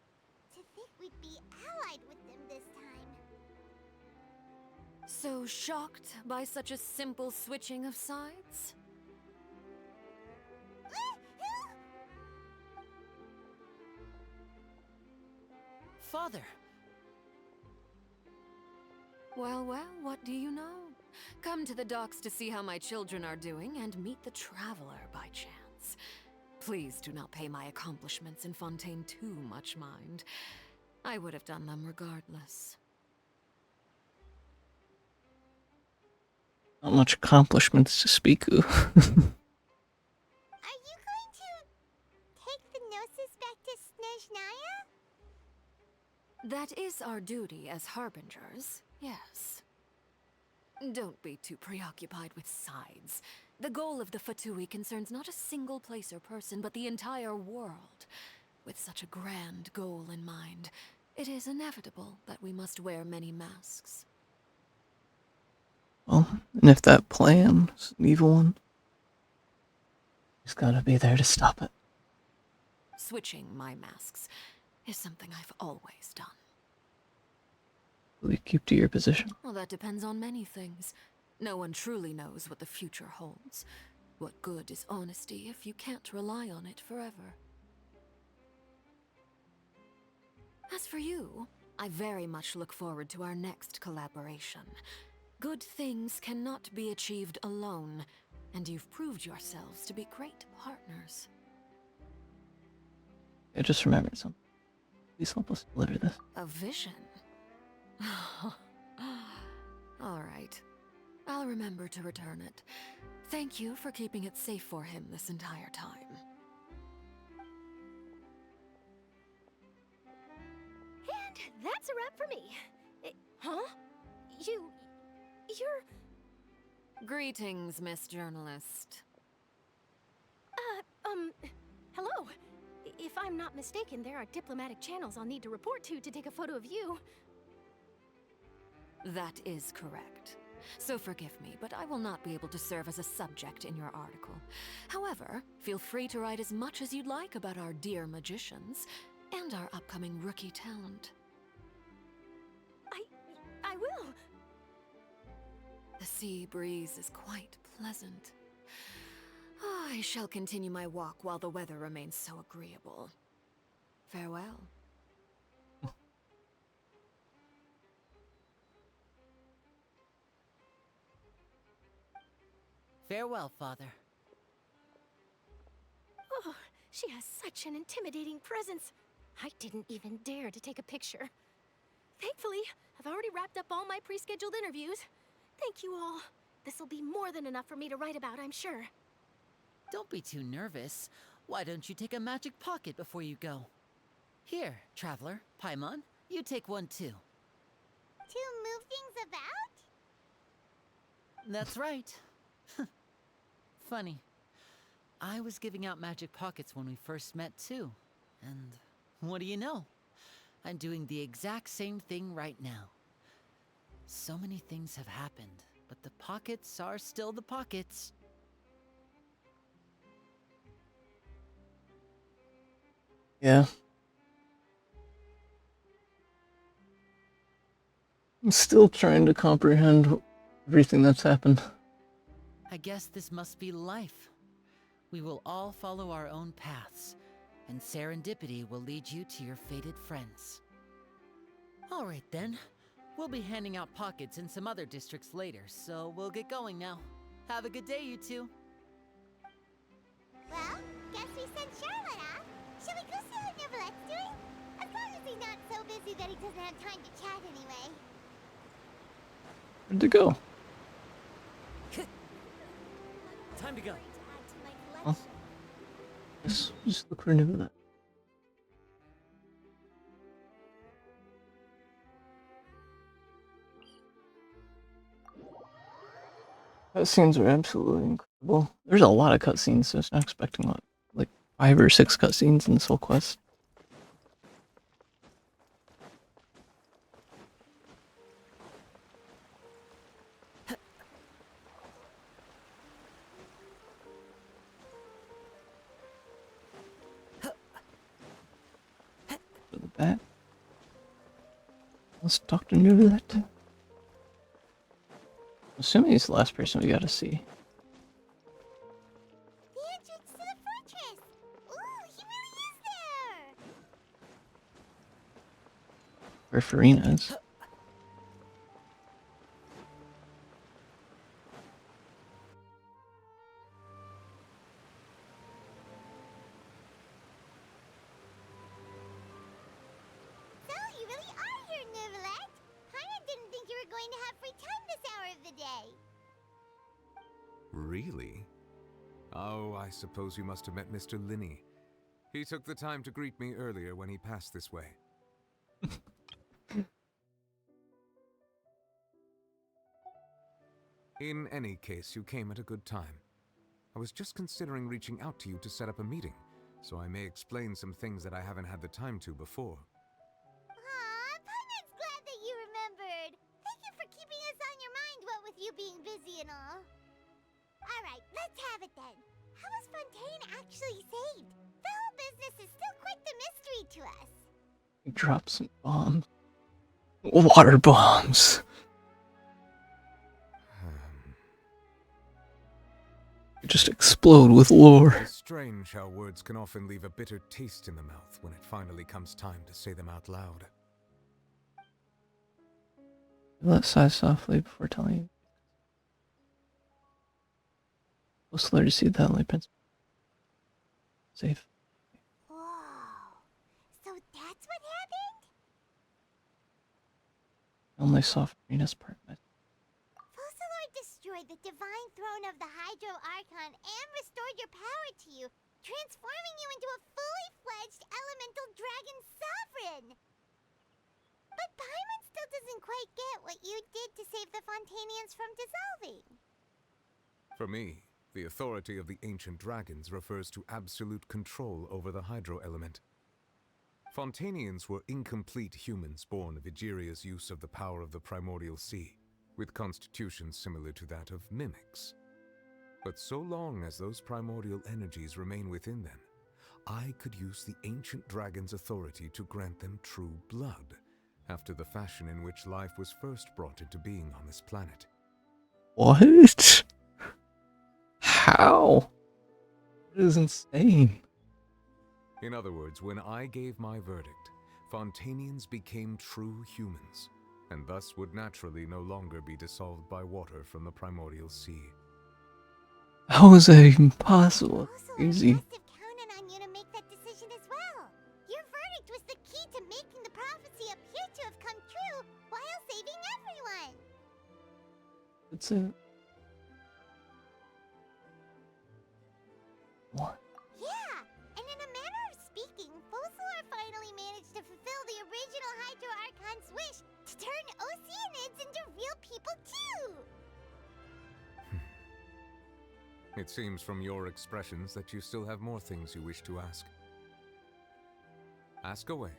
To think we'd be allied with them this time. So shocked by such a simple switching of sides? Father! Well, what do you know? Come to the docks to see how my children are doing and meet the Traveler by chance. Please do not pay my accomplishments in Fontaine too much mind. I would have done them regardless. Not much accomplishments to speak of. Are you going to take the gnosis back to Snezhnaya? That is our duty as harbingers, yes. Don't be too preoccupied with sides. The goal of the Fatui concerns not a single place or person, but the entire world. With such a grand goal in mind, it is inevitable that we must wear many masks. Well, and if that plan is an evil one, he's gotta be there to stop it. Switching my masks is something I've always done. Will you keep to your position? Well, that depends on many things. No one truly knows what the future holds. What good is honesty if you can't rely on it forever? As for you, I very much look forward to our next collaboration. Good things cannot be achieved alone, and you've proved yourselves to be great partners. I just remembered something. Please help us deliver this. A vision? All right. I'll remember to return it. Thank you for keeping it safe for him this entire time. And that's a wrap for me. Huh? You're... Greetings, Miss Journalist. Hello. If I'm not mistaken, there are diplomatic channels I'll need to report to take a photo of you. That is correct. So forgive me, but I will not be able to serve as a subject in your article. However, feel free to write as much as you'd like about our dear magicians and our upcoming rookie talent. I will. The sea breeze is quite pleasant. I shall continue my walk while the weather remains so agreeable. Farewell. Farewell, Father. Oh, she has such an intimidating presence. I didn't even dare to take a picture. Thankfully, I've already wrapped up all my pre-scheduled interviews. Thank you all. This'll be more than enough for me to write about, I'm sure. Don't be too nervous. Why don't you take a magic pocket before you go? Here, Traveler, Paimon, you take one too. To move things about? That's right. Funny. I was giving out magic pockets when we first met too. And what do you know? I'm doing the exact same thing right now. So many things have happened, but the pockets are still the pockets. Yeah. I'm still trying to comprehend everything that's happened. I guess this must be life. We will all follow our own paths, and serendipity will lead you to your fated friends. All right then. We'll be handing out pockets in some other districts later, so we'll get going now. Have a good day, you two. Well, guess we sent Charlotte off. Shall we go see what Neverlette's doing? As long as he's not so busy that he doesn't have time to chat anyway. Where'd they go? Time to go. Huh? Just look for Neverlette. Cutscenes are absolutely incredible. There's a lot of cutscenes, so I was not expecting like 5 or 6 cutscenes in this whole quest. For the bat. Let's talk to Neverlette. Assuming he's the last person we gotta see. The entrance to the fortress! Ooh, he really is there! Where Farina is. So, you really are here, Neverlette! Paimon didn't think you were going to have free time this hour of the day. Really? Oh, I suppose you must have met Mr. Linney. He took the time to greet me earlier when he passed this way. In any case, you came at a good time. I was just considering reaching out to you to set up a meeting, so I may explain some things that I haven't had the time to before. Aw, Paimon's glad that you remembered. Thank you for keeping us on your mind, what with you being busy and all. Alright, let's have it then. How was Fontaine actually saved? The whole business is still quite the mystery to us. He drops some bombs. Water bombs. They just explode with lore. It's strange how words can often leave a bitter taste in the mouth when it finally comes time to say them out loud. Let sigh softly before telling you. Close to see the Heavenly Prince. Safe. Whoa. So that's what happened? Only saw Farina's part. Fossilor destroyed the divine throne of the Hydro Archon and restored your power to you, transforming you into a fully fledged elemental dragon sovereign. But Paimon still doesn't quite get what you did to save the Fontainians from dissolving. For me, the authority of the ancient dragons refers to absolute control over the hydro element. Fontainians were incomplete humans born of Egeria's use of the power of the primordial sea, with constitutions similar to that of mimics. But so long as those primordial energies remain within them, I could use the ancient dragon's authority to grant them true blood, after the fashion in which life was first brought into being on this planet. What? How? That is insane. In other words, when I gave my verdict, Fontainians became true humans, and thus would naturally no longer be dissolved by water from the primordial sea. How is that even possible? Crazy. Counted on you to make that decision as well. Your verdict was the key to making the prophecy appear to have come true while saving everyone. That's it. What? Yeah, and in a manner of speaking, Focalor finally managed to fulfill the original Hydro Archon's wish to turn Oceanids into real people too. It seems from your expressions that you still have more things you wish to ask. Ask away.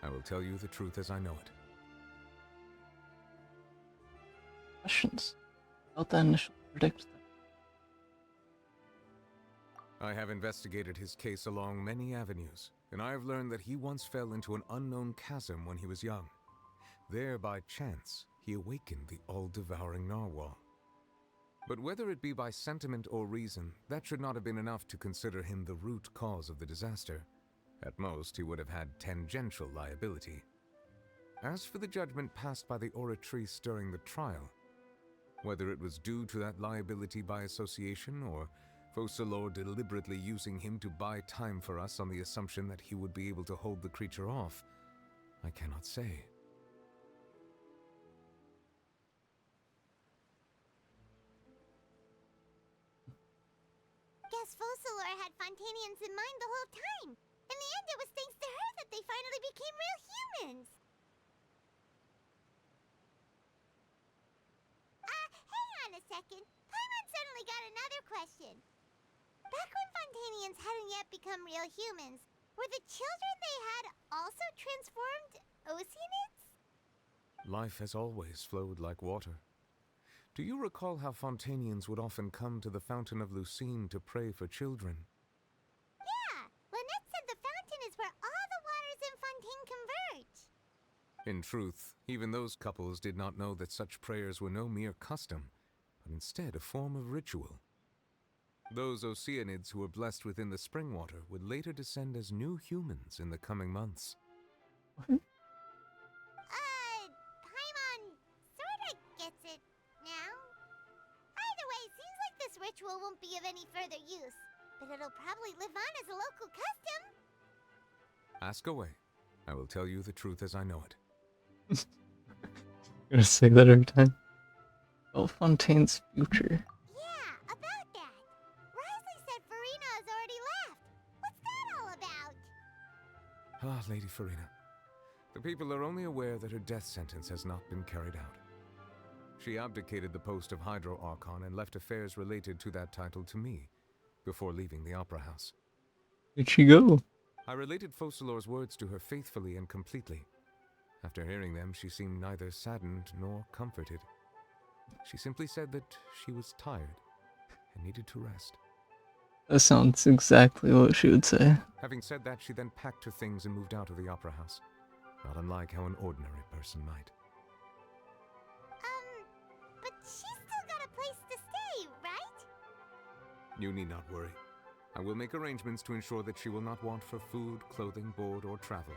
I will tell you the truth as I know it. Questions about that initial verdict? I have investigated his case along many avenues, and I have learned that he once fell into an unknown chasm when he was young. There, by chance, he awakened the all-devouring narwhal. But whether it be by sentiment or reason, that should not have been enough to consider him the root cause of the disaster. At most, he would have had tangential liability. As for the judgment passed by the oratrice during the trial, whether it was due to that liability by association, or Focalor deliberately using him to buy time for us on the assumption that he would be able to hold the creature off, I cannot say. Guess Focalor had Fontainians in mind the whole time. In the end, it was thanks to her that they finally became real humans. Hang on a second. Paimon suddenly got another question. Back when Fontainians hadn't yet become real humans, were the children they had also transformed Oceanids? Life has always flowed like water. Do you recall how Fontainians would often come to the Fountain of Lucine to pray for children? Yeah, Lynette said the fountain is where all the waters in Fontaine converge. In truth, even those couples did not know that such prayers were no mere custom, but instead a form of ritual. Those Oceanids who were blessed within the spring water would later descend as new humans in the coming months. Paimon sorta gets it now. Either way, seems like this ritual won't be of any further use, but it'll probably live on as a local custom. Ask away. I will tell you the truth as I know it. I'm gonna say that every time. Oh, Fontaine's future. Yeah, about that. Risley said Farina has already left. What's that all about? Ah, Lady Farina. The people are only aware that her death sentence has not been carried out. She abdicated the post of Hydro Archon and left affairs related to that title to me, before leaving the Opera House. Where'd she go? I related Focalor's words to her faithfully and completely. After hearing them, she seemed neither saddened nor comforted. She simply said that she was tired and needed to rest. That sounds exactly what she would say. Having said that, she then packed her things and moved out of the Opera House, not unlike how an ordinary person might. But she's still got a place to stay, right? You need not worry. I will make arrangements to ensure that she will not want for food, clothing, board, or travel.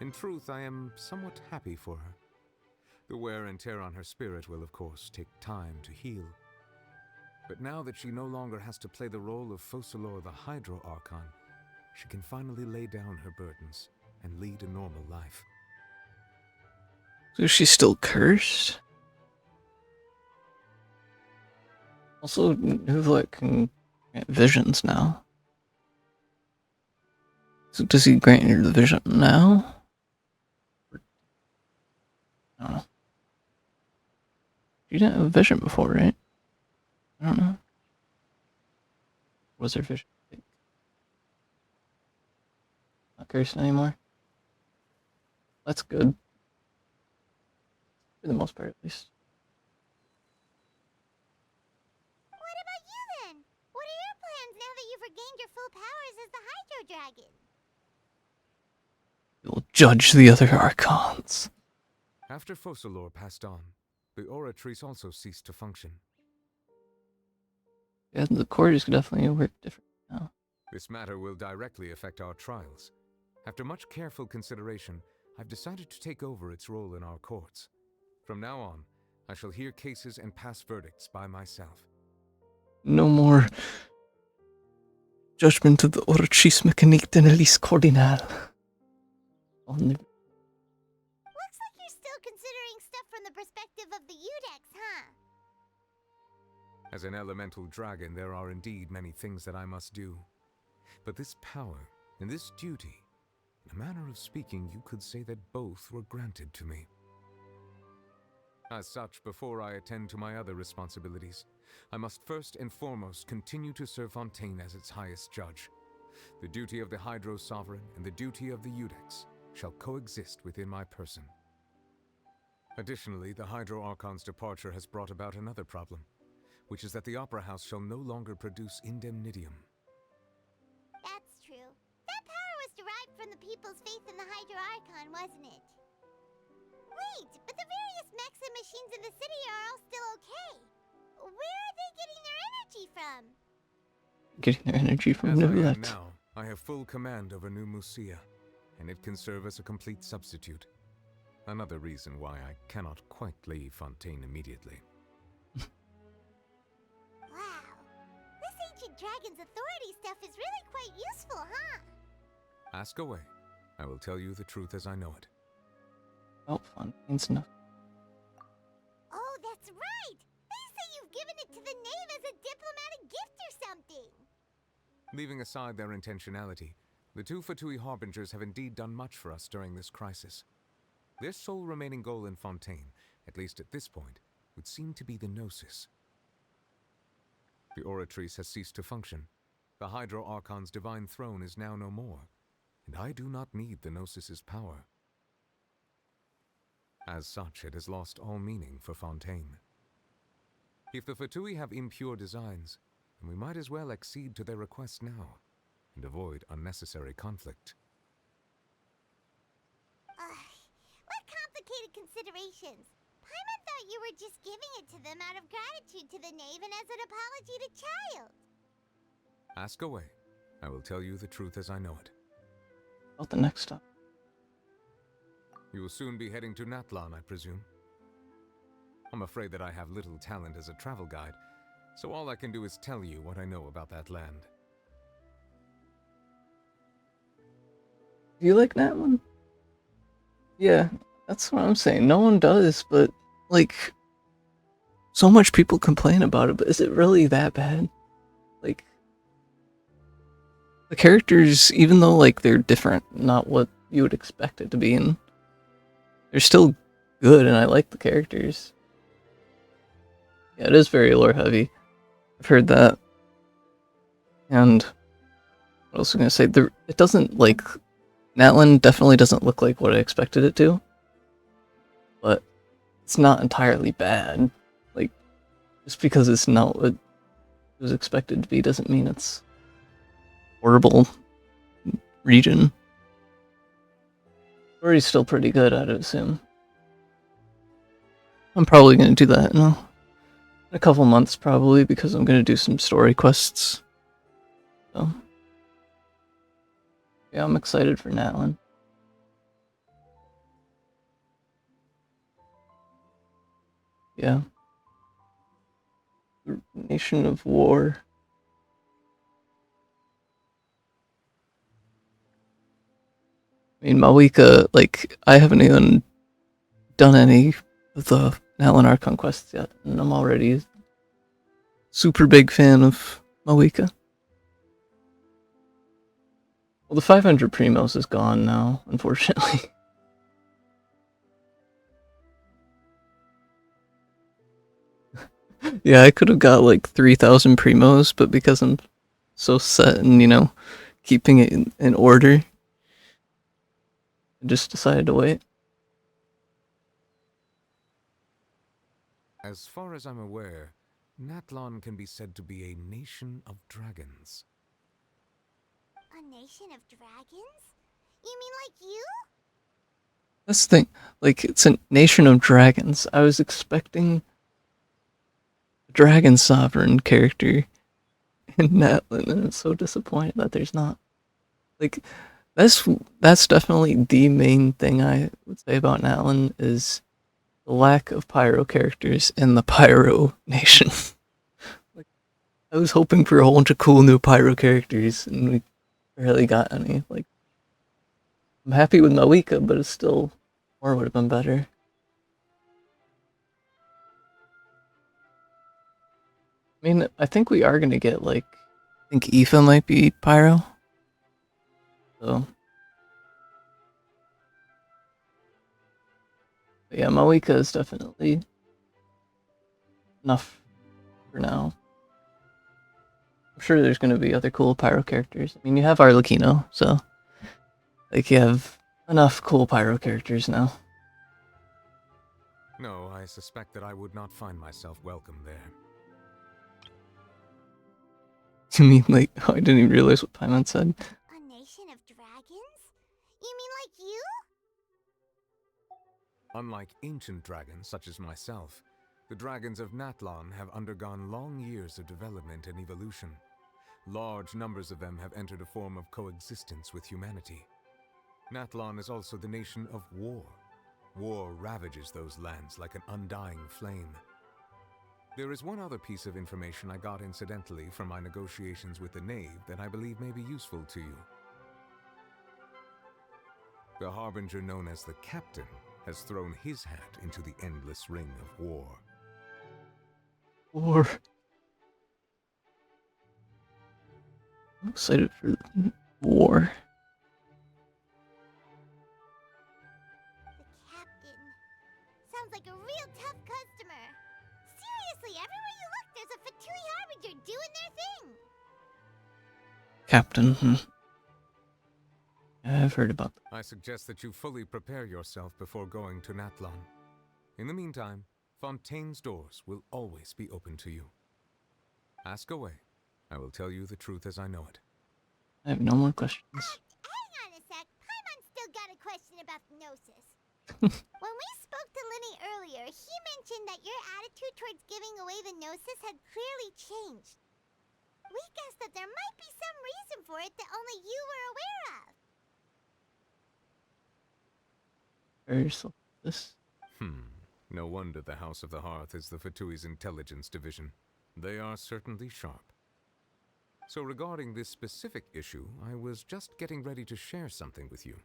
In truth, I am somewhat happy for her. The wear and tear on her spirit will, of course, take time to heal. But now that she no longer has to play the role of Focalor the Hydro Archon, she can finally lay down her burdens and lead a normal life. So she's still cursed? Also, Nuvla can grant visions now. So does he grant her the vision now? I don't know. She didn't have a vision before, right? I don't know. Was her vision fake? Not cursed anymore? That's good. For the most part, at least. What about you then? What are your plans now that you've regained your full powers as the Hydro Dragon? You'll judge the other Archons. After Focalor passed on, The oratrice also ceased to function. Yeah, the quarters could definitely work different now. This matter will directly affect our trials. After much careful consideration, I've decided to take over its role in our courts. From now on, I shall hear cases and pass verdicts by myself. No more judgment of the Oratrice Mécanique de l'Elise Cardinal. Looks like you're still considering stuff from the perspective of the Udex, huh? As an elemental dragon, there are indeed many things that I must do. But this power and this duty, in a manner of speaking, you could say that both were granted to me. As such, before I attend to my other responsibilities, I must first and foremost continue to serve Fontaine as its highest judge. The duty of the Hydro Sovereign and the duty of the Udex shall coexist within my person. Additionally, the Hydro Archon's departure has brought about another problem, which is that the Opera House shall no longer produce indemnitium. That's true. That power was derived from the people's faith in the Hydro Archon, wasn't it? Wait, but the various mechs and machines in the city are all still okay. Where are they getting their energy from? Getting their energy from As I am Neuvillette. now, I have full command over New Musia, and it can serve as a complete substitute. Another reason why I cannot quite leave Fontaine immediately. Wow. This ancient dragon's authority stuff is really quite useful, huh? Ask away. I will tell you the truth as I know it. Oh, Fontaine's enough. Oh, that's right! They say you've given it to the knave as a diplomatic gift or something! Leaving aside their intentionality, the two Fatui Harbingers have indeed done much for us during this crisis. Their sole remaining goal in Fontaine, at least at this point, would seem to be the Gnosis. The Oratrice has ceased to function. The Hydro Archon's divine throne is now no more, and I do not need the Gnosis's power. As such, it has lost all meaning for Fontaine. If the Fatui have impure designs, then we might as well accede to their request now, and avoid unnecessary conflict. What complicated considerations! Paimon thought you were just giving it to them out of gratitude to the knave and as an apology to Child. Ask away. I will tell you the truth as I know it. About the next stop. You will soon be heading to Natlan, I presume. I'm afraid that I have little talent as a travel guide, so all I can do is tell you what I know about that land. Do you like that one? Yeah, that's what I'm saying. No one does, but, like, so much people complain about it, but is it really that bad? Like, the characters, even though, like, they're different, not what you would expect it to be, and they're still good, and I like the characters. Yeah, it is very lore heavy. I've heard that. And what else was I gonna say? It doesn't, like, Natlan definitely doesn't look like what I expected it to. But it's not entirely bad. Like, just because it's not what it was expected to be doesn't mean it's horrible region. Story's still pretty good, I'd assume. I'm probably going to do that in a couple months, probably, because I'm going to do some story quests. So, yeah, I'm excited for Natlan. Yeah. The Nation of War. I mean, Mawika, like, I haven't even done any of the Natlan Archon quests yet, and I'm already a super big fan of Mawika. Well, the 500 Primos is gone now, unfortunately. Yeah, I could have got like 3,000 Primos, but because I'm so set in, keeping it in order, I just decided to wait. As far as I'm aware, Natlan can be said to be a nation of dragons. A nation of dragons? You mean like you? That's the thing. Like, it's a nation of dragons. I was expecting a dragon sovereign character in Natlan, and I'm so disappointed that there's not. Like, that's definitely the main thing I would say about Natlan is the lack of pyro characters in the pyro nation. Like, I was hoping for a whole bunch of cool new pyro characters, and we barely got any. Like, I'm happy with Malika, but it's still more would have been better. I mean, I think we are gonna get like, I think Aoife might be pyro. So, but yeah, Malika is definitely enough for now. I'm sure there's gonna be other cool pyro characters. I mean, you have Arlecchino, so like you have enough cool pyro characters now. No, I suspect that I would not find myself welcome there. You mean like, oh, I didn't even realize what Paimon said. A nation of dragons? You mean like you? Unlike ancient dragons such as myself, the dragons of Natlan have undergone long years of development and evolution. Large numbers of them have entered a form of coexistence with humanity. Natlan is also the nation of war. War ravages those lands like an undying flame. There is one other piece of information I got incidentally from my negotiations with the Knave that I believe may be useful to you. The Harbinger known as the Captain has thrown his hat into the endless ring of war. War. I'm excited for war. The captain. Sounds like a real tough customer. Seriously, everywhere you look, there's a Fatui Harbinger doing their thing. Captain. Yeah, I've heard about that. I suggest that you fully prepare yourself before going to Natlan. In the meantime, Fontaine's doors will always be open to you. Ask away. I will tell you the truth as I know it. I have no more questions. Hang on a sec. Paimon's still got a question about the Gnosis. When we spoke to Linny earlier, he mentioned that your attitude towards giving away the Gnosis had clearly changed. We guessed that there might be some reason for it that only you were aware of. Very selfless. No wonder the House of the Hearth is the Fatui's intelligence division. They are certainly sharp. So regarding this specific issue, I was just getting ready to share something with you.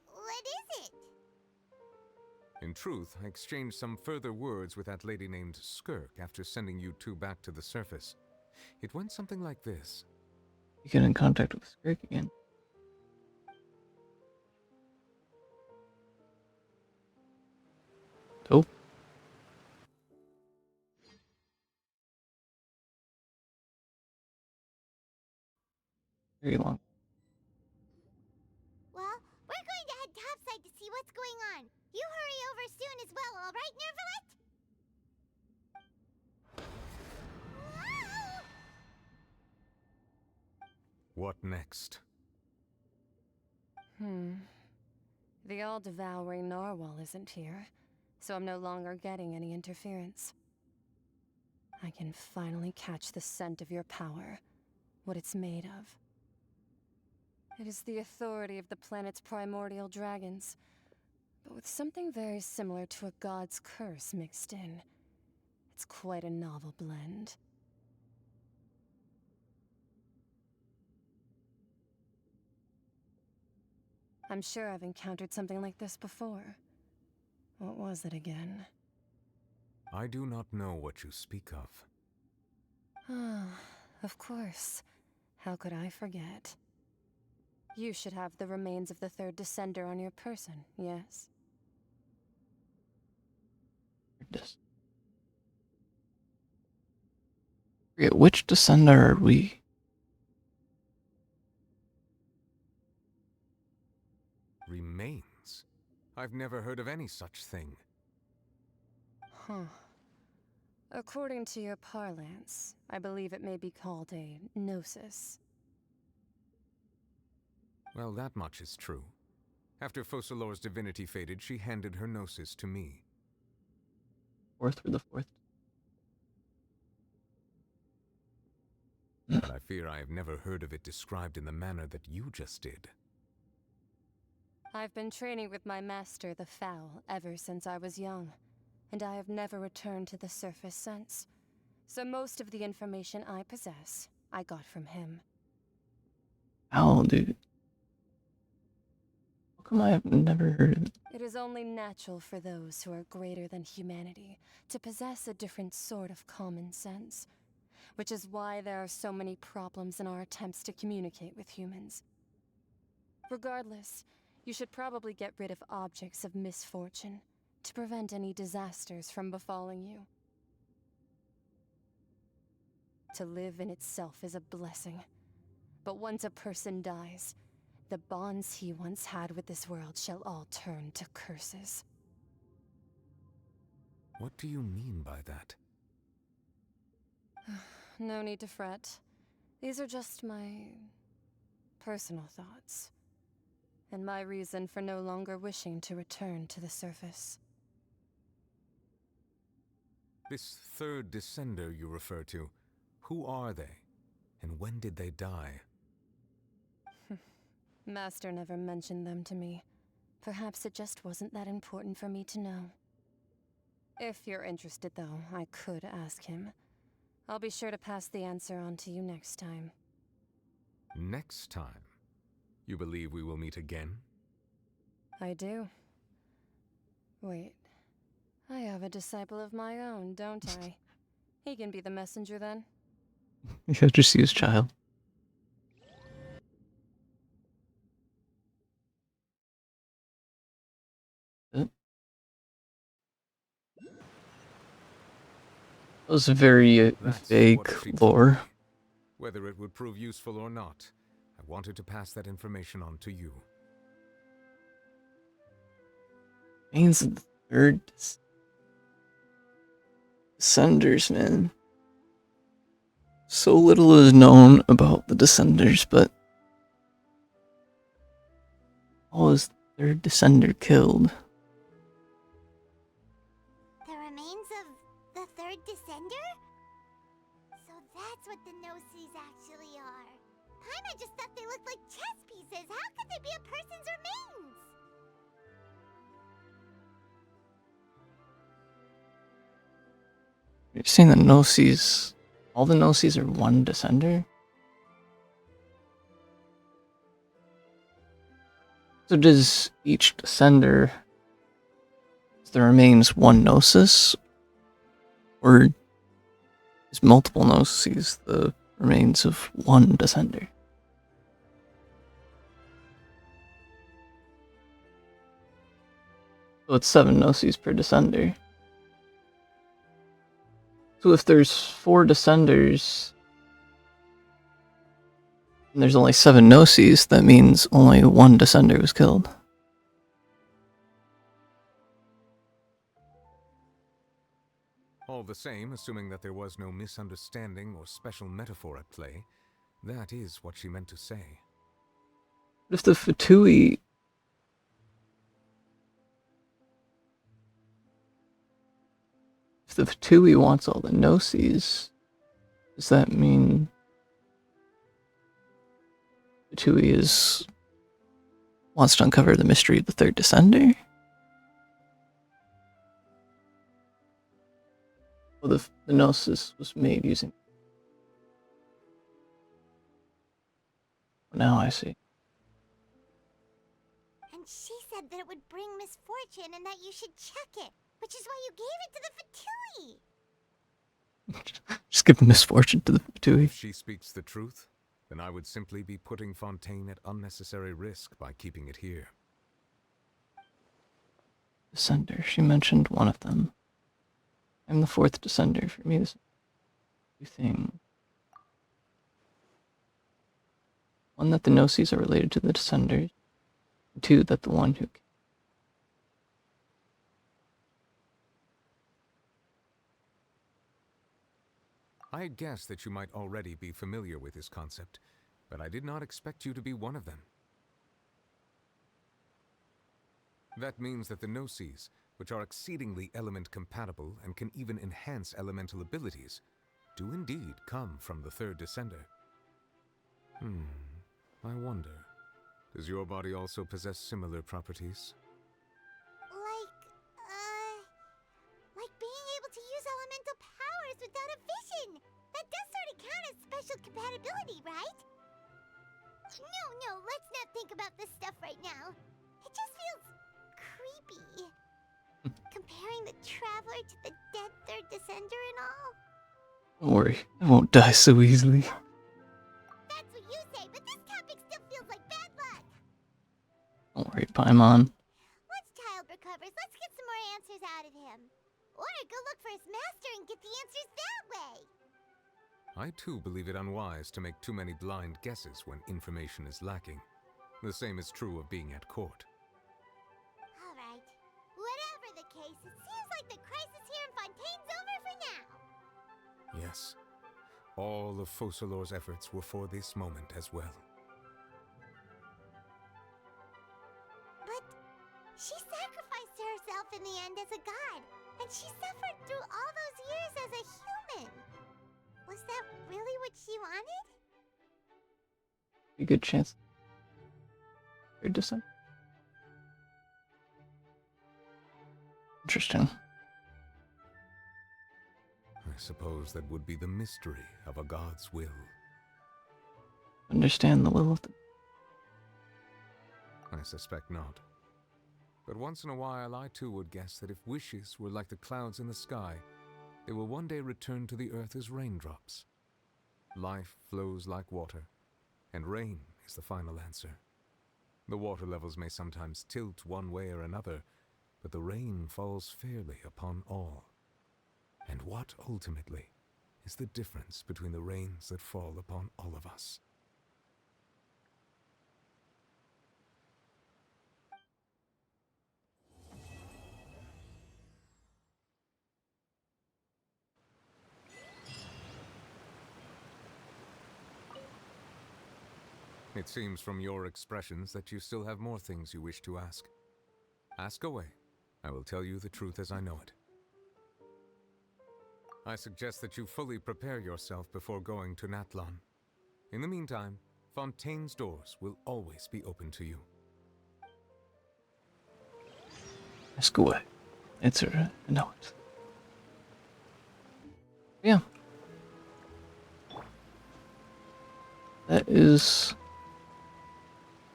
What is it? In truth, I exchanged some further words with that lady named Skirk after sending you two back to the surface. It went something like this. You get in contact with Skirk again. Oh. Very long. Well, we're going to head topside to see what's going on. You hurry over soon as well, alright, Nervalet? What next? The all-devouring narwhal isn't here, so I'm no longer getting any interference. I can finally catch the scent of your power, what it's made of. It is the authority of the planet's primordial dragons, but with something very similar to a god's curse mixed in. It's quite a novel blend. I'm sure I've encountered something like this before. What was it again? I do not know what you speak of. Ah, of course. How could I forget? You should have the remains of the third Descender on your person, yes? Forget which Descender are we? Remains? I've never heard of any such thing. Huh. According to your parlance, I believe it may be called a gnosis. Well, that much is true. After Focalor's divinity faded, she handed her gnosis to me. Fourth or the fourth? But I fear I have never heard of it described in the manner that you just did. I've been training with my master, the Foul, ever since I was young, and I have never returned to the surface since. So most of the information I possess, I got from him. Ow, dude. How come I have never heard of it? It is only natural for those who are greater than humanity to possess a different sort of common sense, which is why there are so many problems in our attempts to communicate with humans. Regardless, you should probably get rid of objects of misfortune to prevent any disasters from befalling you. To live in itself is a blessing, but once a person dies, the bonds he once had with this world shall all turn to curses. What do you mean by that? No need to fret. These are just my personal thoughts, and my reason for no longer wishing to return to the surface. This third descender you refer to, who are they? And when did they die? Master never mentioned them to me. Perhaps it just wasn't that important for me to know. If you're interested, though, I could ask him. I'll be sure to pass the answer on to you next time. Next time? You believe we will meet again? I do. Wait. I have a disciple of my own, don't I? He can be the messenger then. Yeah, just use child. That was very vague lore. Whether it would prove useful or not, I wanted to pass that information on to you. Means the third Descenders, man. So little is known about the Descenders, but how was the third Descender killed? The remains of the third Descender? So that's what the Gnosis actually are. Paimon just thought they looked like chess pieces. How could they be a person's remains? You're saying the Gnosis, all the Gnosis are one Descender? So does each Descender, is the remains one Gnosis? Or is multiple Gnosis the remains of one Descender? So it's 7 Gnosis per Descender. So if there's 4 Descenders, and there's only 7 Gnosis, that means only 1 Descender was killed. All the same, assuming that there was no misunderstanding or special metaphor at play, that is what she meant to say. If the Fatui... If the Fatui wants all the Gnosis, does that mean Fatui wants to uncover the mystery of the third Descender? Well, the Gnosis was made using... Now I see. And she said that it would bring misfortune and that you should check it, which is why you gave it to the Fatui. Just give misfortune to the Fatui. If she speaks the truth, then I would simply be putting Fontaine at unnecessary risk by keeping it here. Descender, she mentioned one of them. I'm the 4th Descender. For me, this is a new thing. One, that the Gnosis are related to the Descenders. 2, that the one who... I guessed that you might already be familiar with this concept, but I did not expect you to be one of them. That means that the Gnosis, which are exceedingly element compatible and can even enhance elemental abilities, do indeed come from the third descender. I wonder, does your body also possess similar properties? Like being able to use elemental powers without a vision. That does sort of count as special compatibility, right? No, let's not think about this stuff right now. It just feels creepy. Comparing the Traveler to the dead third descender and all. Don't worry, I won't die so easily. That's what you say, but this topic still feels like bad luck. Don't worry, Paimon. Once Child recovers, let's get some more answers out of him. Or go look for his master and get the answers that way. I too believe it unwise to make too many blind guesses when information is lacking. The same is true of being at court. Alright. Whatever the case, it seems like the crisis here in Fontaine's over for now. Yes. All of Focalor's efforts were for this moment as well. But she sacrificed herself in the end as a god, and she suffered through all those years as a human. Was that really what she wanted? A good chance. Third descent. Interesting. I suppose that would be the mystery of a god's will. Understand the will of the... I suspect not. But once in a while I too would guess that if wishes were like the clouds in the sky, they will one day return to the earth as raindrops. Life flows like water, and rain is the final answer. The water levels may sometimes tilt one way or another, but the rain falls fairly upon all. And what, ultimately, is the difference between the rains that fall upon all of us? It seems from your expressions that you still have more things you wish to ask. Ask away. I will tell you the truth as I know it. I suggest that you fully prepare yourself before going to Natlan. In the meantime, Fontaine's doors will always be open to you. Ask away. It's a no. Yeah. That is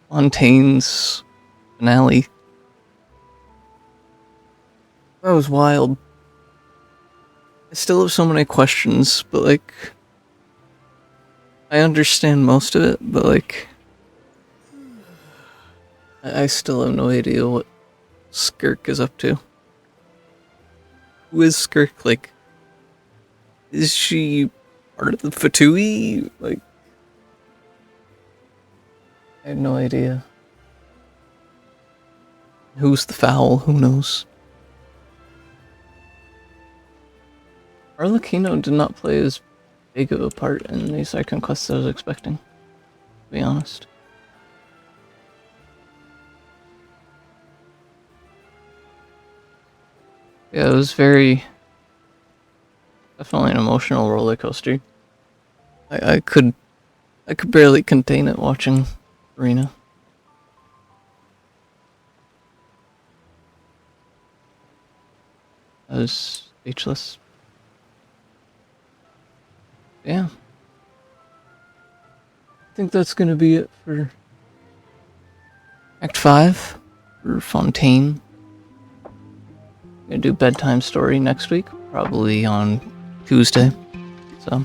Fontaine's finale. That was wild. I still have so many questions, but like, I understand most of it, but like, I still have no idea what Skirk is up to. Who is Skirk? Like, is she part of the Fatui? Like, I have no idea. Who's the foul? Who knows? Arlecchino did not play as big of a part in the second quest as I was expecting, to be honest. Yeah, it was definitely an emotional roller coaster. I could barely contain it watching Arena. I was speechless. Yeah. I think that's gonna be it for Act 5 for Fontaine. Gonna do bedtime story next week, probably on Tuesday. So